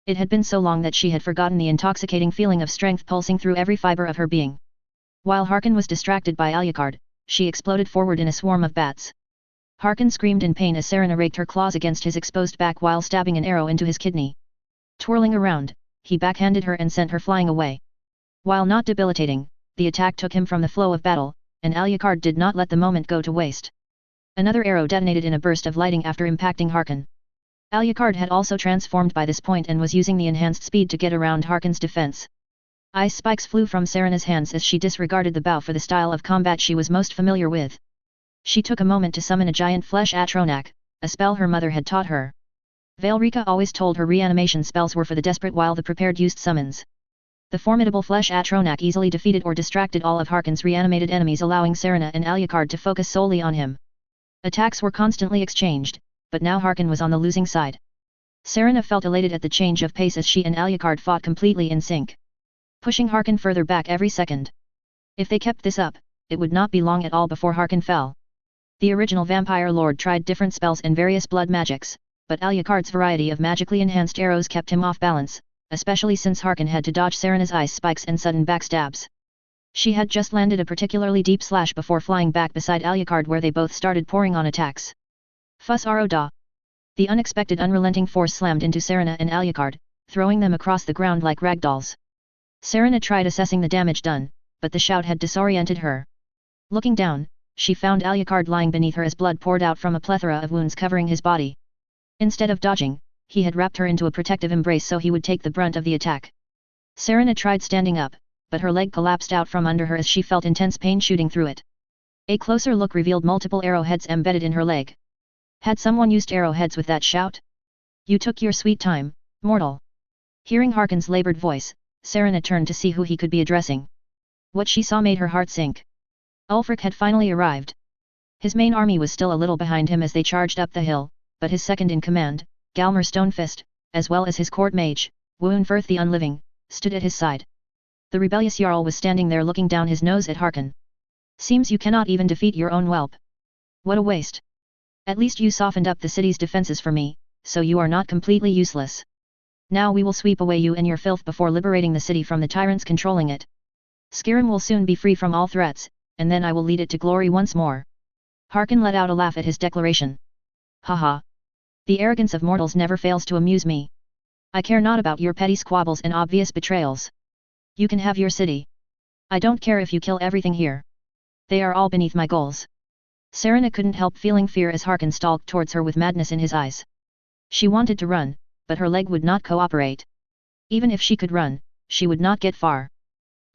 It had been so long that she had forgotten the intoxicating feeling of strength pulsing through every fiber of her being. While Harkon was distracted by Alucard, she exploded forward in a swarm of bats. Harkon screamed in pain as Serena raked her claws against his exposed back while stabbing an arrow into his kidney. Twirling around, he backhanded her and sent her flying away. While not debilitating, the attack took him from the flow of battle, and Alucard did not let the moment go to waste. Another arrow detonated in a burst of lighting after impacting Harkon. Alucard had also transformed by this point and was using the enhanced speed to get around Harkon's defense. Ice spikes flew from Serena's hands as she disregarded the bow for the style of combat she was most familiar with. She took a moment to summon a giant flesh Atronak, a spell her mother had taught her. Veilrika always told her reanimation spells were for the desperate while the prepared used summons. The formidable flesh Atronak easily defeated or distracted all of Harkon's reanimated enemies, allowing Serena and Alucard to focus solely on him. Attacks were constantly exchanged, but now Harkon was on the losing side. Serena felt elated at the change of pace as she and Alucard fought completely in sync, pushing Harkon further back every second. If they kept this up, it would not be long at all before Harkon fell. The original vampire lord tried different spells and various blood magics, but Alucard's variety of magically enhanced arrows kept him off balance, especially since Harkon had to dodge Serena's ice spikes and sudden backstabs. She had just landed a particularly deep slash before flying back beside Alucard, where they both started pouring on attacks. Fuss aro da. The unexpected unrelenting force slammed into Serena and Alucard, throwing them across the ground like ragdolls. Serena tried assessing the damage done, but the shout had disoriented her. Looking down, she found Alucard lying beneath her as blood poured out from a plethora of wounds covering his body. Instead of dodging, he had wrapped her into a protective embrace so he would take the brunt of the attack. Serena tried standing up, but her leg collapsed out from under her as she felt intense pain shooting through it. A closer look revealed multiple arrowheads embedded in her leg. Had someone used arrowheads with that shout? You took your sweet time, mortal. Hearing Harkon's labored voice, Serena turned to see who he could be addressing. What she saw made her heart sink. Ulfric had finally arrived. His main army was still a little behind him as they charged up the hill, but his second-in-command, Galmer Stonefist, as well as his court mage, Wounfirth the Unliving, stood at his side. The rebellious Jarl was standing there looking down his nose at Harkon. Seems you cannot even defeat your own whelp. What a waste. At least you softened up the city's defenses for me, so you are not completely useless. Now we will sweep away you and your filth before liberating the city from the tyrants controlling it. Skyrim will soon be free from all threats, and then I will lead it to glory once more. Harkon let out a laugh at his declaration. Haha. The arrogance of mortals never fails to amuse me. I care not about your petty squabbles and obvious betrayals. You can have your city. I don't care if you kill everything here. They are all beneath my goals. Serena couldn't help feeling fear as Harkon stalked towards her with madness in his eyes. She wanted to run, but her leg would not cooperate. Even if she could run, she would not get far.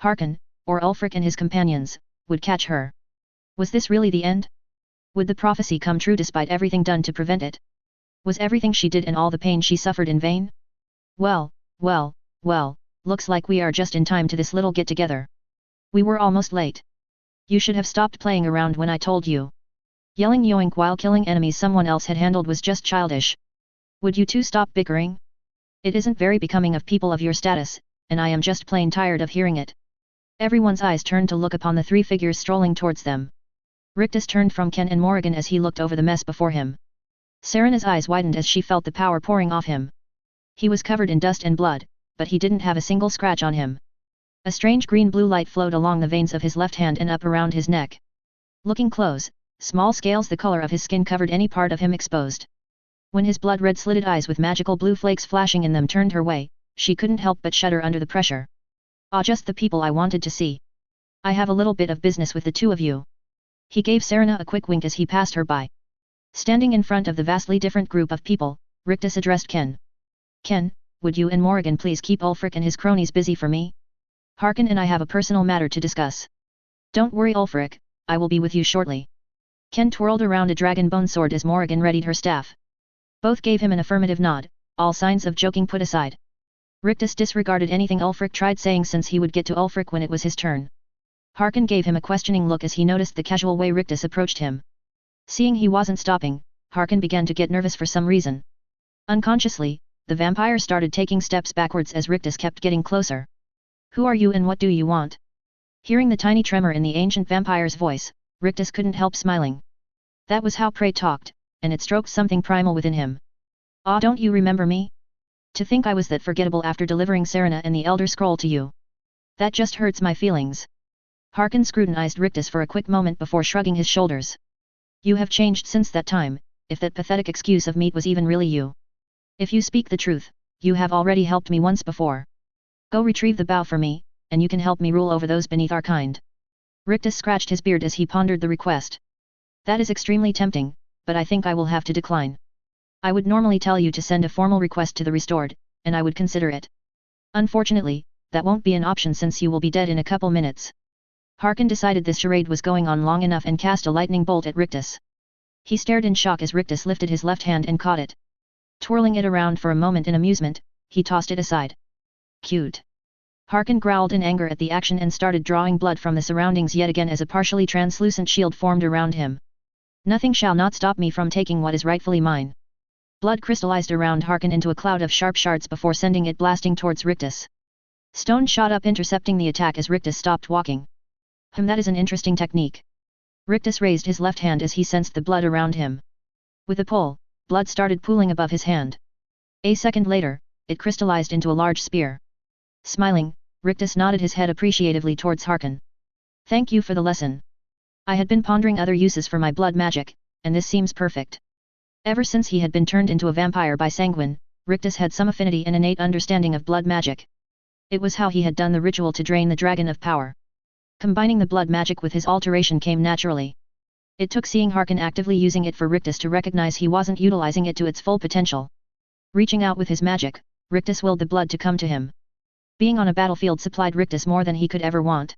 Harkon, or Ulfric and his companions, would catch her. Was this really the end? Would the prophecy come true despite everything done to prevent it? Was everything she did and all the pain she suffered in vain? Well, looks like we are just in time to this little get-together. We were almost late. You should have stopped playing around when I told you. Yelling yoink while killing enemies someone else had handled was just childish. Would you two stop bickering? It isn't very becoming of people of your status, and I am just plain tired of hearing it. Everyone's eyes turned to look upon the three figures strolling towards them. Rictus turned from Ken and Morrigan as he looked over the mess before him. Serena's eyes widened as she felt the power pouring off him. He was covered in dust and blood, but he didn't have a single scratch on him. A strange green-blue light flowed along the veins of his left hand and up around his neck. Looking close, small scales the color of his skin covered any part of him exposed. When his blood-red slitted eyes with magical blue flakes flashing in them turned her way, she couldn't help but shudder under the pressure. Ah, just the people I wanted to see. I have a little bit of business with the two of you. He gave Serena a quick wink as he passed her by. Standing in front of the vastly different group of people, Rictus addressed Ken. Ken, would you and Morrigan please keep Ulfric and his cronies busy for me? Harkon and I have a personal matter to discuss. Don't worry Ulfric, I will be with you shortly. Ken twirled around a dragon bone sword as Morrigan readied her staff. Both gave him an affirmative nod, all signs of joking put aside. Rictus disregarded anything Ulfric tried saying since he would get to Ulfric when it was his turn. Harkon gave him a questioning look as he noticed the casual way Rictus approached him. Seeing he wasn't stopping, Harkon began to get nervous for some reason. Unconsciously, the vampire started taking steps backwards as Rictus kept getting closer. Who are you and what do you want? Hearing the tiny tremor in the ancient vampire's voice, Rictus couldn't help smiling. That was how Prey talked, and it stroked something primal within him. Ah, don't you remember me? To think I was that forgettable after delivering Serena and the Elder Scroll to you. That just hurts my feelings. Harkon scrutinized Rictus for a quick moment before shrugging his shoulders. You have changed since that time, if that pathetic excuse of meat was even really you. If you speak the truth, you have already helped me once before. Go retrieve the bow for me, and you can help me rule over those beneath our kind. Rictus scratched his beard as he pondered the request. That is extremely tempting, but I think I will have to decline. I would normally tell you to send a formal request to the Restored, and I would consider it. Unfortunately, that won't be an option since you will be dead in a couple minutes. Harkon decided this charade was going on long enough and cast a lightning bolt at Rictus. He stared in shock as Rictus lifted his left hand and caught it. Twirling it around for a moment in amusement, he tossed it aside. Cute. Harkon growled in anger at the action and started drawing blood from the surroundings yet again as a partially translucent shield formed around him. Nothing shall not stop me from taking what is rightfully mine. Blood crystallized around Harkon into a cloud of sharp shards before sending it blasting towards Rictus. Stone shot up intercepting the attack as Rictus stopped walking. That is an interesting technique. Rictus raised his left hand as he sensed the blood around him. With a pull, blood started pooling above his hand. A second later, it crystallized into a large spear. Smiling, Rictus nodded his head appreciatively towards Harkon. Thank you for the lesson. I had been pondering other uses for my blood magic, and this seems perfect. Ever since he had been turned into a vampire by Sanguine, Rictus had some affinity and innate understanding of blood magic. It was how he had done the ritual to drain the dragon of power. Combining the blood magic with his alteration came naturally. It took seeing Harkon actively using it for Rictus to recognize he wasn't utilizing it to its full potential. Reaching out with his magic, Rictus willed the blood to come to him. Being on a battlefield supplied Rictus more than he could ever want.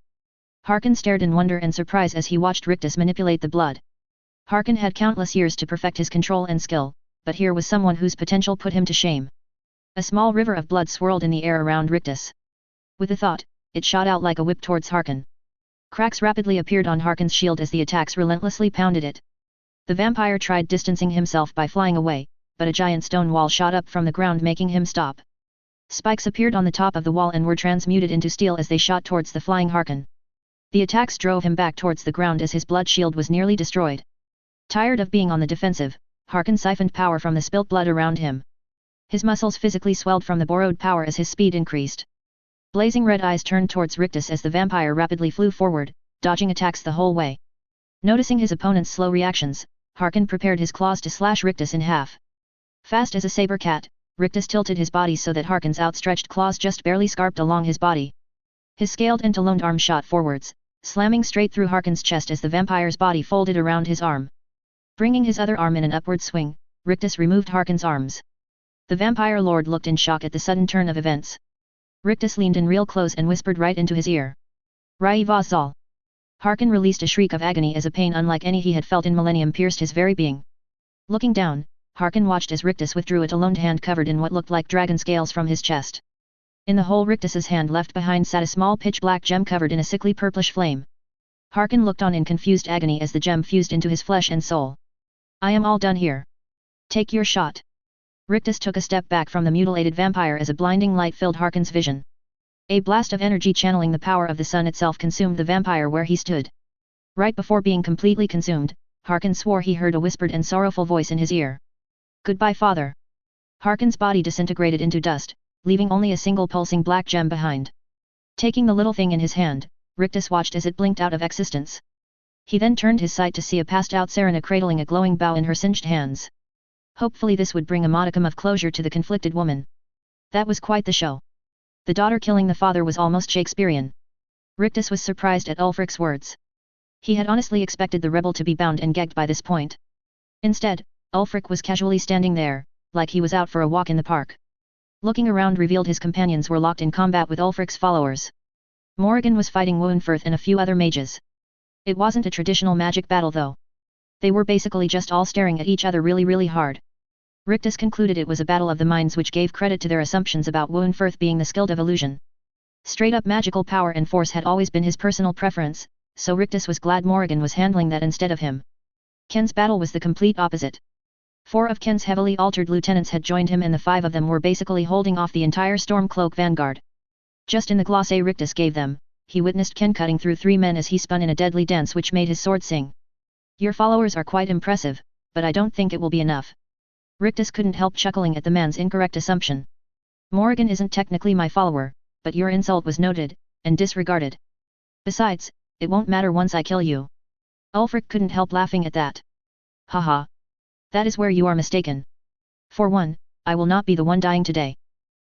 Harkon stared in wonder and surprise as he watched Rictus manipulate the blood. Harkon had countless years to perfect his control and skill, but here was someone whose potential put him to shame. A small river of blood swirled in the air around Rictus. With a thought, it shot out like a whip towards Harkon. Cracks rapidly appeared on Harkon's shield as the attacks relentlessly pounded it. The vampire tried distancing himself by flying away, but a giant stone wall shot up from the ground making him stop. Spikes appeared on the top of the wall and were transmuted into steel as they shot towards the flying Harkon. The attacks drove him back towards the ground as his blood shield was nearly destroyed. Tired of being on the defensive, Harkon siphoned power from the spilt blood around him. His muscles physically swelled from the borrowed power as his speed increased. Blazing red eyes turned towards Rictus as the vampire rapidly flew forward, dodging attacks the whole way. Noticing his opponent's slow reactions, Harkon prepared his claws to slash Rictus in half. Fast as a saber cat, Rictus tilted his body so that Harkon's outstretched claws just barely scarped along his body. His scaled and taloned arm shot forwards, slamming straight through Harkon's chest as the vampire's body folded around his arm. Bringing his other arm in an upward swing, Rictus removed Harkon's arms. The vampire lord looked in shock at the sudden turn of events. Rictus leaned in real close and whispered right into his ear. Rai Vazal. Harkon released a shriek of agony as a pain unlike any he had felt in millennium pierced his very being. Looking down, Harkon watched as Rictus withdrew a taloned hand covered in what looked like dragon scales from his chest. In the hole Rictus's hand left behind sat a small pitch-black gem covered in a sickly purplish flame. Harkon looked on in confused agony as the gem fused into his flesh and soul. I am all done here. Take your shot. Rictus took a step back from the mutilated vampire as a blinding light filled Harkon's vision. A blast of energy channeling the power of the sun itself consumed the vampire where he stood. Right before being completely consumed, Harkon swore he heard a whispered and sorrowful voice in his ear. Goodbye, father. Harkon's body disintegrated into dust, leaving only a single pulsing black gem behind. Taking the little thing in his hand, Rictus watched as it blinked out of existence. He then turned his sight to see a passed-out Serena cradling a glowing bow in her singed hands. Hopefully this would bring a modicum of closure to the conflicted woman. That was quite the show. The daughter killing the father was almost Shakespearean. Rictus was surprised at Ulfric's words. He had honestly expected the rebel to be bound and gagged by this point. Instead, Ulfric was casually standing there, like he was out for a walk in the park. Looking around revealed his companions were locked in combat with Ulfric's followers. Morrigan was fighting Woundfirth and a few other mages. It wasn't a traditional magic battle though. They were basically just all staring at each other really hard. Rictus concluded it was a battle of the minds which gave credit to their assumptions about Woundfirth being the skilled of illusion. Straight up magical power and force had always been his personal preference, so Rictus was glad Morrigan was handling that instead of him. Ken's battle was the complete opposite. 4 of Ken's heavily altered lieutenants had joined him and the 5 of them were basically holding off the entire Stormcloak vanguard. Just in the gloss Rictus gave them, he witnessed Ken cutting through 3 men as he spun in a deadly dance which made his sword sing. Your followers are quite impressive, but I don't think it will be enough. Rictus couldn't help chuckling at the man's incorrect assumption. Morrigan isn't technically my follower, but your insult was noted, and disregarded. Besides, it won't matter once I kill you. Ulfric couldn't help laughing at that. Haha. That is where you are mistaken. For one, I will not be the one dying today.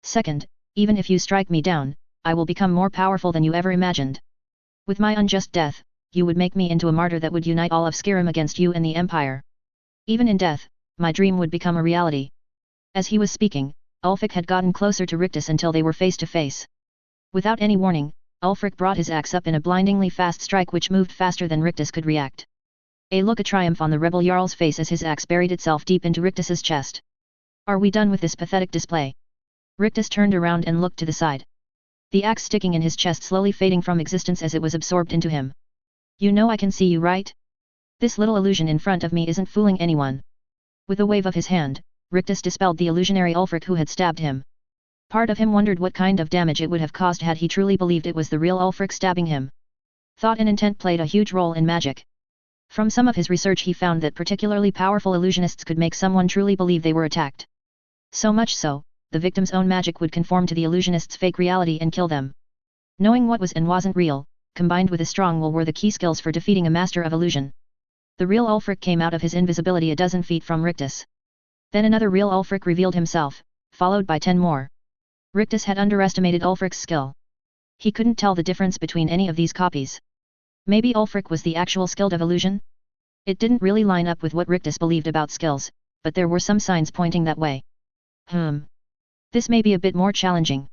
Second, even if you strike me down, I will become more powerful than you ever imagined. With my unjust death, you would make me into a martyr that would unite all of Skyrim against you and the Empire. Even in death, my dream would become a reality. As he was speaking, Ulfric had gotten closer to Rictus until they were face to face. Without any warning, Ulfric brought his axe up in a blindingly fast strike which moved faster than Rictus could react. A look of triumph on the rebel Jarl's face as his axe buried itself deep into Rictus's chest. Are we done with this pathetic display? Rictus turned around and looked to the side. The axe sticking in his chest slowly fading from existence as it was absorbed into him. You know I can see you, right? This little illusion in front of me isn't fooling anyone. With a wave of his hand, Rictus dispelled the illusionary Ulfric who had stabbed him. Part of him wondered what kind of damage it would have caused had he truly believed it was the real Ulfric stabbing him. Thought and intent played a huge role in magic. From some of his research he found that particularly powerful illusionists could make someone truly believe they were attacked. So much so, the victim's own magic would conform to the illusionist's fake reality and kill them. Knowing what was and wasn't real, combined with a strong will were the key skills for defeating a master of illusion. The real Ulfric came out of his invisibility a dozen feet from Rictus. Then another real Ulfric revealed himself, followed by 10 more. Rictus had underestimated Ulfric's skill. He couldn't tell the difference between any of these copies. Maybe Ulfric was the actual skilled of illusion? It didn't really line up with what Rictus believed about skills, but there were some signs pointing that way. This may be a bit more challenging.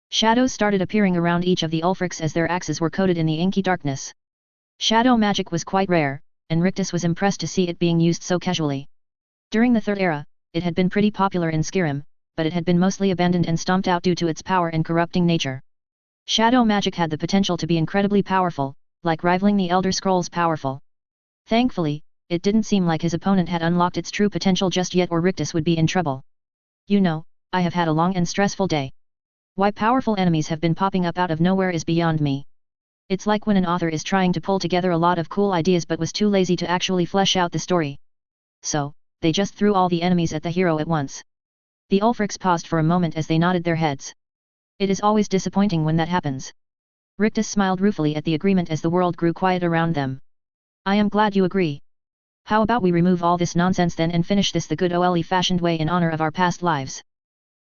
Shadows started appearing around each of the Ulfrics as their axes were coated in the inky darkness. Shadow magic was quite rare, and Rictus was impressed to see it being used so casually. During the Third Era, it had been pretty popular in Skyrim, but it had been mostly abandoned and stomped out due to its power and corrupting nature. Shadow magic had the potential to be incredibly powerful, like rivaling the Elder Scrolls powerful. Thankfully, it didn't seem like his opponent had unlocked its true potential just yet or Rictus would be in trouble. You know, I have had a long and stressful day. Why powerful enemies have been popping up out of nowhere is beyond me. It's like when an author is trying to pull together a lot of cool ideas but was too lazy to actually flesh out the story. So, they just threw all the enemies at the hero at once. The Ulfrics paused for a moment as they nodded their heads. It is always disappointing when that happens. Rictus smiled ruefully at the agreement as the world grew quiet around them. I am glad you agree. How about we remove all this nonsense then and finish this the good old-fashioned way in honor of our past lives?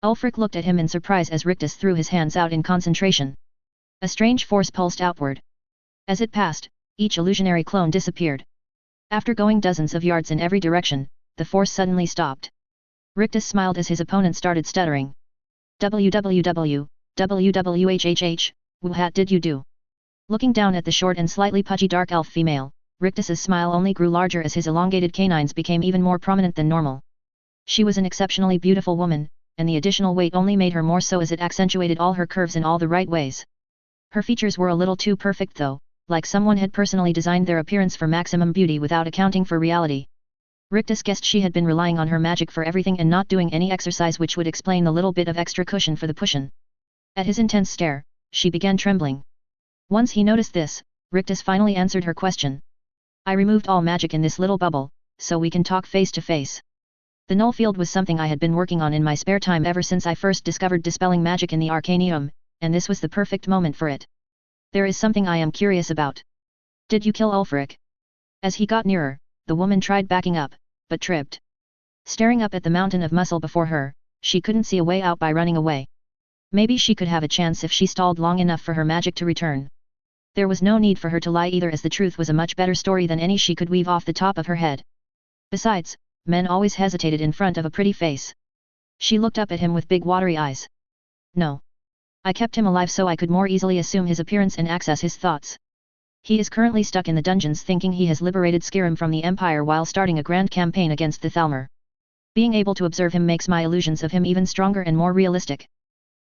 Ulfric looked at him in surprise as Rictus threw his hands out in concentration. A strange force pulsed outward. As it passed, each illusionary clone disappeared. After going dozens of yards in every direction, the force suddenly stopped. Rictus smiled as his opponent started stuttering. WWWWHHH, what did you do? Looking down at the short and slightly pudgy dark elf female, Rictus's smile only grew larger as his elongated canines became even more prominent than normal. She was an exceptionally beautiful woman, and the additional weight only made her more so as it accentuated all her curves in all the right ways. Her features were a little too perfect though, like someone had personally designed their appearance for maximum beauty without accounting for reality. Rictus guessed she had been relying on her magic for everything and not doing any exercise, which would explain the little bit of extra cushion for the push-in. At his intense stare, she began trembling. Once he noticed this, Rictus finally answered her question. I removed all magic in this little bubble, so we can talk face to face. The null field was something I had been working on in my spare time ever since I first discovered dispelling magic in the Arcanium, and this was the perfect moment for it. There is something I am curious about. Did you kill Ulfric? As he got nearer, the woman tried backing up, but tripped. Staring up at the mountain of muscle before her, she couldn't see a way out by running away. Maybe she could have a chance if she stalled long enough for her magic to return. There was no need for her to lie either, as the truth was a much better story than any she could weave off the top of her head. Besides, men always hesitated in front of a pretty face. She looked up at him with big watery eyes. No. I kept him alive so I could more easily assume his appearance and access his thoughts. He is currently stuck in the dungeons thinking he has liberated Skyrim from the Empire while starting a grand campaign against the Thalmor. Being able to observe him makes my illusions of him even stronger and more realistic.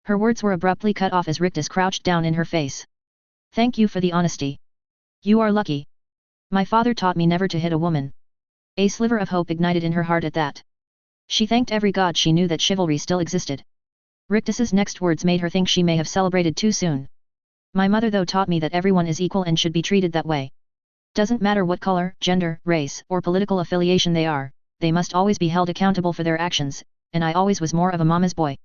Her words were abruptly cut off as Rictus crouched down in her face. Thank you for the honesty. You are lucky. My father taught me never to hit a woman. A sliver of hope ignited in her heart at that. She thanked every god she knew that chivalry still existed. Rictus's next words made her think she may have celebrated too soon. My mother though taught me that everyone is equal and should be treated that way. Doesn't matter what color, gender, race, or political affiliation they are, they must always be held accountable for their actions, and I always was more of a mama's boy.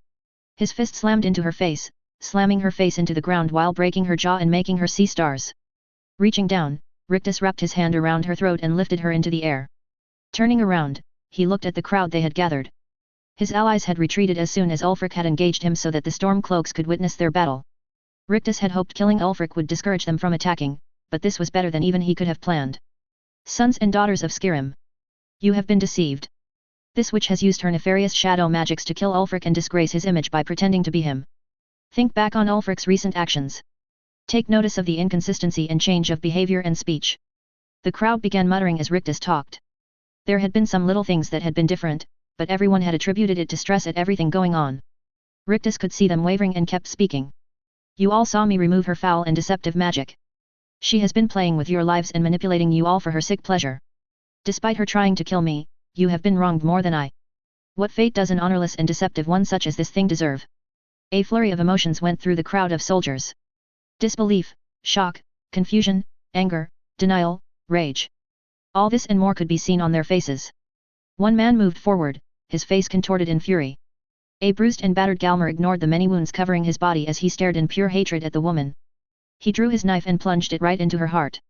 His fist slammed into her face, slamming her face into the ground while breaking her jaw and making her see stars. Reaching down, Rictus wrapped his hand around her throat and lifted her into the air. Turning around, he looked at the crowd they had gathered. His allies had retreated as soon as Ulfric had engaged him so that the Stormcloaks could witness their battle. Rictus had hoped killing Ulfric would discourage them from attacking, but this was better than even he could have planned. Sons and daughters of Skyrim. You have been deceived. This witch has used her nefarious shadow magics to kill Ulfric and disgrace his image by pretending to be him. Think back on Ulfric's recent actions. Take notice of the inconsistency and change of behavior and speech. The crowd began muttering as Rictus talked. There had been some little things that had been different, but everyone had attributed it to stress at everything going on. Rictus could see them wavering and kept speaking. You all saw me remove her foul and deceptive magic. She has been playing with your lives and manipulating you all for her sick pleasure. Despite her trying to kill me, you have been wronged more than I. What fate does an honorless and deceptive one such as this thing deserve? A flurry of emotions went through the crowd of soldiers. Disbelief, shock, confusion, anger, denial, rage. All this and more could be seen on their faces. One man moved forward, his face contorted in fury. A bruised and battered Galmer ignored the many wounds covering his body as he stared in pure hatred at the woman. He drew his knife and plunged it right into her heart.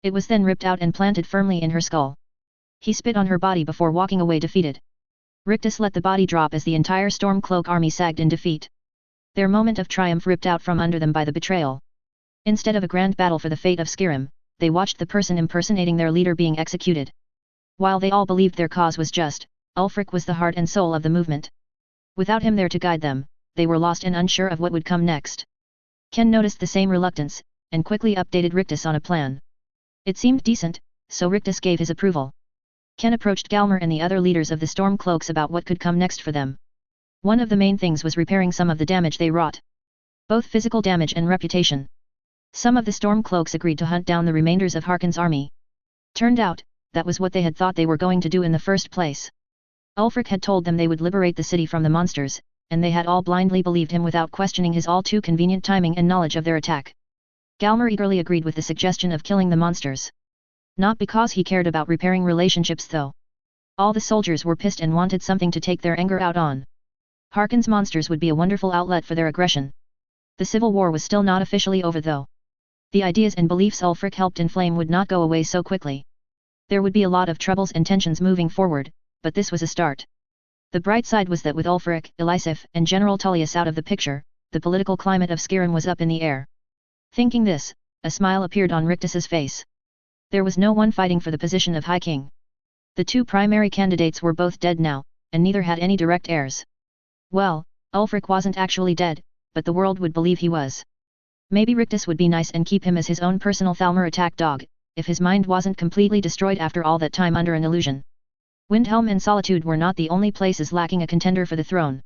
It was then ripped out and planted firmly in her skull. He spit on her body before walking away defeated. Rictus let the body drop as the entire Stormcloak army sagged in defeat. Their moment of triumph ripped out from under them by the betrayal. Instead of a grand battle for the fate of Skyrim, they watched the person impersonating their leader being executed. While they all believed their cause was just, Ulfric was the heart and soul of the movement. Without him there to guide them, they were lost and unsure of what would come next. Ken noticed the same reluctance, and quickly updated Rictus on a plan. It seemed decent, so Rictus gave his approval. Ken approached Galmer and the other leaders of the Stormcloaks about what could come next for them. One of the main things was repairing some of the damage they wrought. Both physical damage and reputation. Some of the Stormcloaks agreed to hunt down the remainders of Harkon's army. Turned out, that was what they had thought they were going to do in the first place. Ulfric had told them they would liberate the city from the monsters, and they had all blindly believed him without questioning his all-too-convenient timing and knowledge of their attack. Galmer eagerly agreed with the suggestion of killing the monsters. Not because he cared about repairing relationships though. All the soldiers were pissed and wanted something to take their anger out on. Harkon's monsters would be a wonderful outlet for their aggression. The civil war was still not officially over though. The ideas and beliefs Ulfric helped inflame would not go away so quickly. There would be a lot of troubles and tensions moving forward, but this was a start. The bright side was that with Ulfric, Elisif, and General Tullius out of the picture, the political climate of Skyrim was up in the air. Thinking this, a smile appeared on Rictus's face. There was no one fighting for the position of High King. The two primary candidates were both dead now, and neither had any direct heirs. Well, Ulfric wasn't actually dead, but the world would believe he was. Maybe Rictus would be nice and keep him as his own personal Thalmor attack dog, if his mind wasn't completely destroyed after all that time under an illusion. Windhelm and Solitude were not the only places lacking a contender for the throne.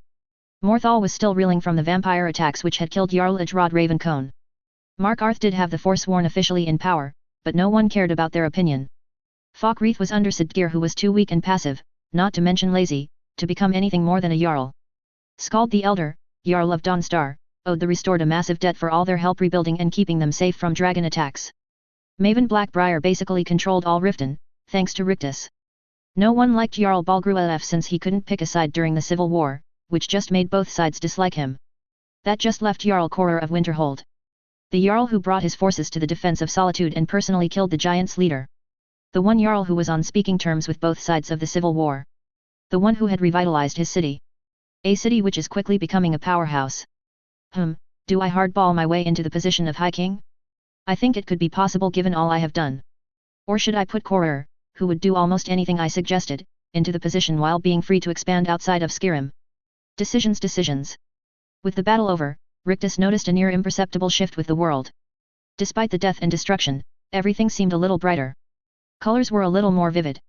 Morthal was still reeling from the vampire attacks which had killed Jarl Ajrod Ravencone. Markarth did have the Forsworn officially in power, but no one cared about their opinion. Falkreath was under Sidgeir who was too weak and passive, not to mention lazy, to become anything more than a Jarl. Skald the Elder, Jarl of Dawnstar, owed the Restored a massive debt for all their help rebuilding and keeping them safe from dragon attacks. Maven Blackbriar basically controlled all Riften, thanks to Rictus. No one liked Jarl Balgruelf since he couldn't pick a side during the Civil War, which just made both sides dislike him. That just left Jarl Koror of Winterhold. The Jarl who brought his forces to the defense of Solitude and personally killed the Giants' leader. The one Jarl who was on speaking terms with both sides of the Civil War. The one who had revitalized his city. A city which is quickly becoming a powerhouse. Do I hardball my way into the position of High King? I think it could be possible given all I have done. Or should I put Koror, who would do almost anything I suggested, into the position while being free to expand outside of Skyrim? Decisions. With the battle over, Rictus noticed a near imperceptible shift with the world. Despite the death and destruction, everything seemed a little brighter. Colors were a little more vivid.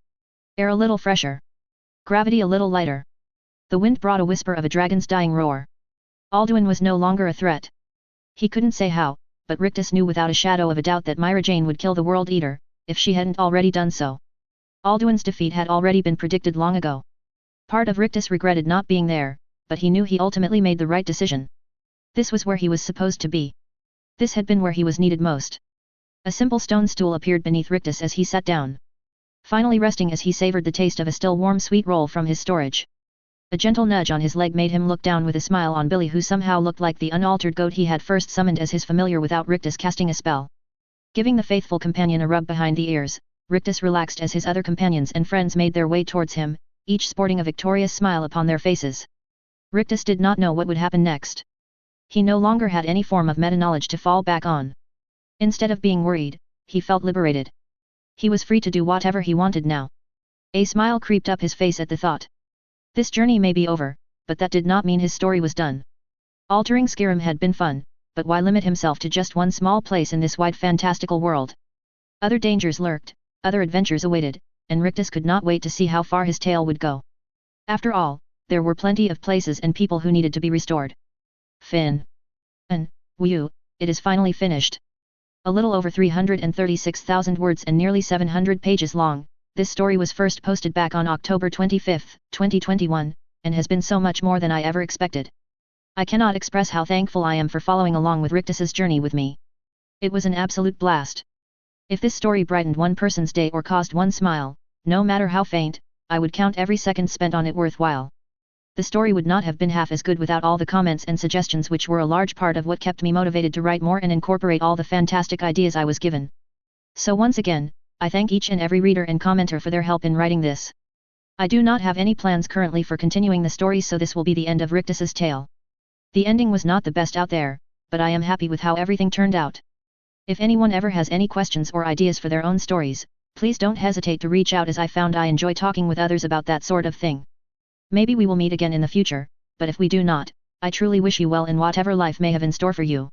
Air a little fresher. Gravity a little lighter. The wind brought a whisper of a dragon's dying roar. Alduin was no longer a threat. He couldn't say how, but Rictus knew without a shadow of a doubt that Myra Jane would kill the World Eater, if she hadn't already done so. Alduin's defeat had already been predicted long ago. Part of Rictus regretted not being there, but he knew he ultimately made the right decision. This was where he was supposed to be. This had been where he was needed most. A simple stone stool appeared beneath Rictus as he sat down. Finally resting as he savored the taste of a still warm sweet roll from his storage. A gentle nudge on his leg made him look down with a smile on Billy, who somehow looked like the unaltered goat he had first summoned as his familiar without Rictus casting a spell. Giving the faithful companion a rub behind the ears, Rictus relaxed as his other companions and friends made their way towards him, each sporting a victorious smile upon their faces. Rictus did not know what would happen next. He no longer had any form of meta-knowledge to fall back on. Instead of being worried, he felt liberated. He was free to do whatever he wanted now. A smile creeped up his face at the thought. This journey may be over, but that did not mean his story was done. Altering Skyrim had been fun, but why limit himself to just one small place in this wide fantastical world? Other dangers lurked, other adventures awaited, and Rictus could not wait to see how far his tale would go. After all, there were plenty of places and people who needed to be restored. It is finally finished. A little over 336,000 words and nearly 700 pages long, this story was first posted back on October 25, 2021, and has been so much more than I ever expected. I cannot express how thankful I am for following along with Rictus's journey with me. It was an absolute blast. If this story brightened one person's day or caused one smile, no matter how faint, I would count every second spent on it worthwhile. The story would not have been half as good without all the comments and suggestions, which were a large part of what kept me motivated to write more and incorporate all the fantastic ideas I was given. So once again, I thank each and every reader and commenter for their help in writing this. I do not have any plans currently for continuing the story, so this will be the end of Rictus's tale. The ending was not the best out there, but I am happy with how everything turned out. If anyone ever has any questions or ideas for their own stories, please don't hesitate to reach out, as I found I enjoy talking with others about that sort of thing. Maybe we will meet again in the future, but if we do not, I truly wish you well in whatever life may have in store for you.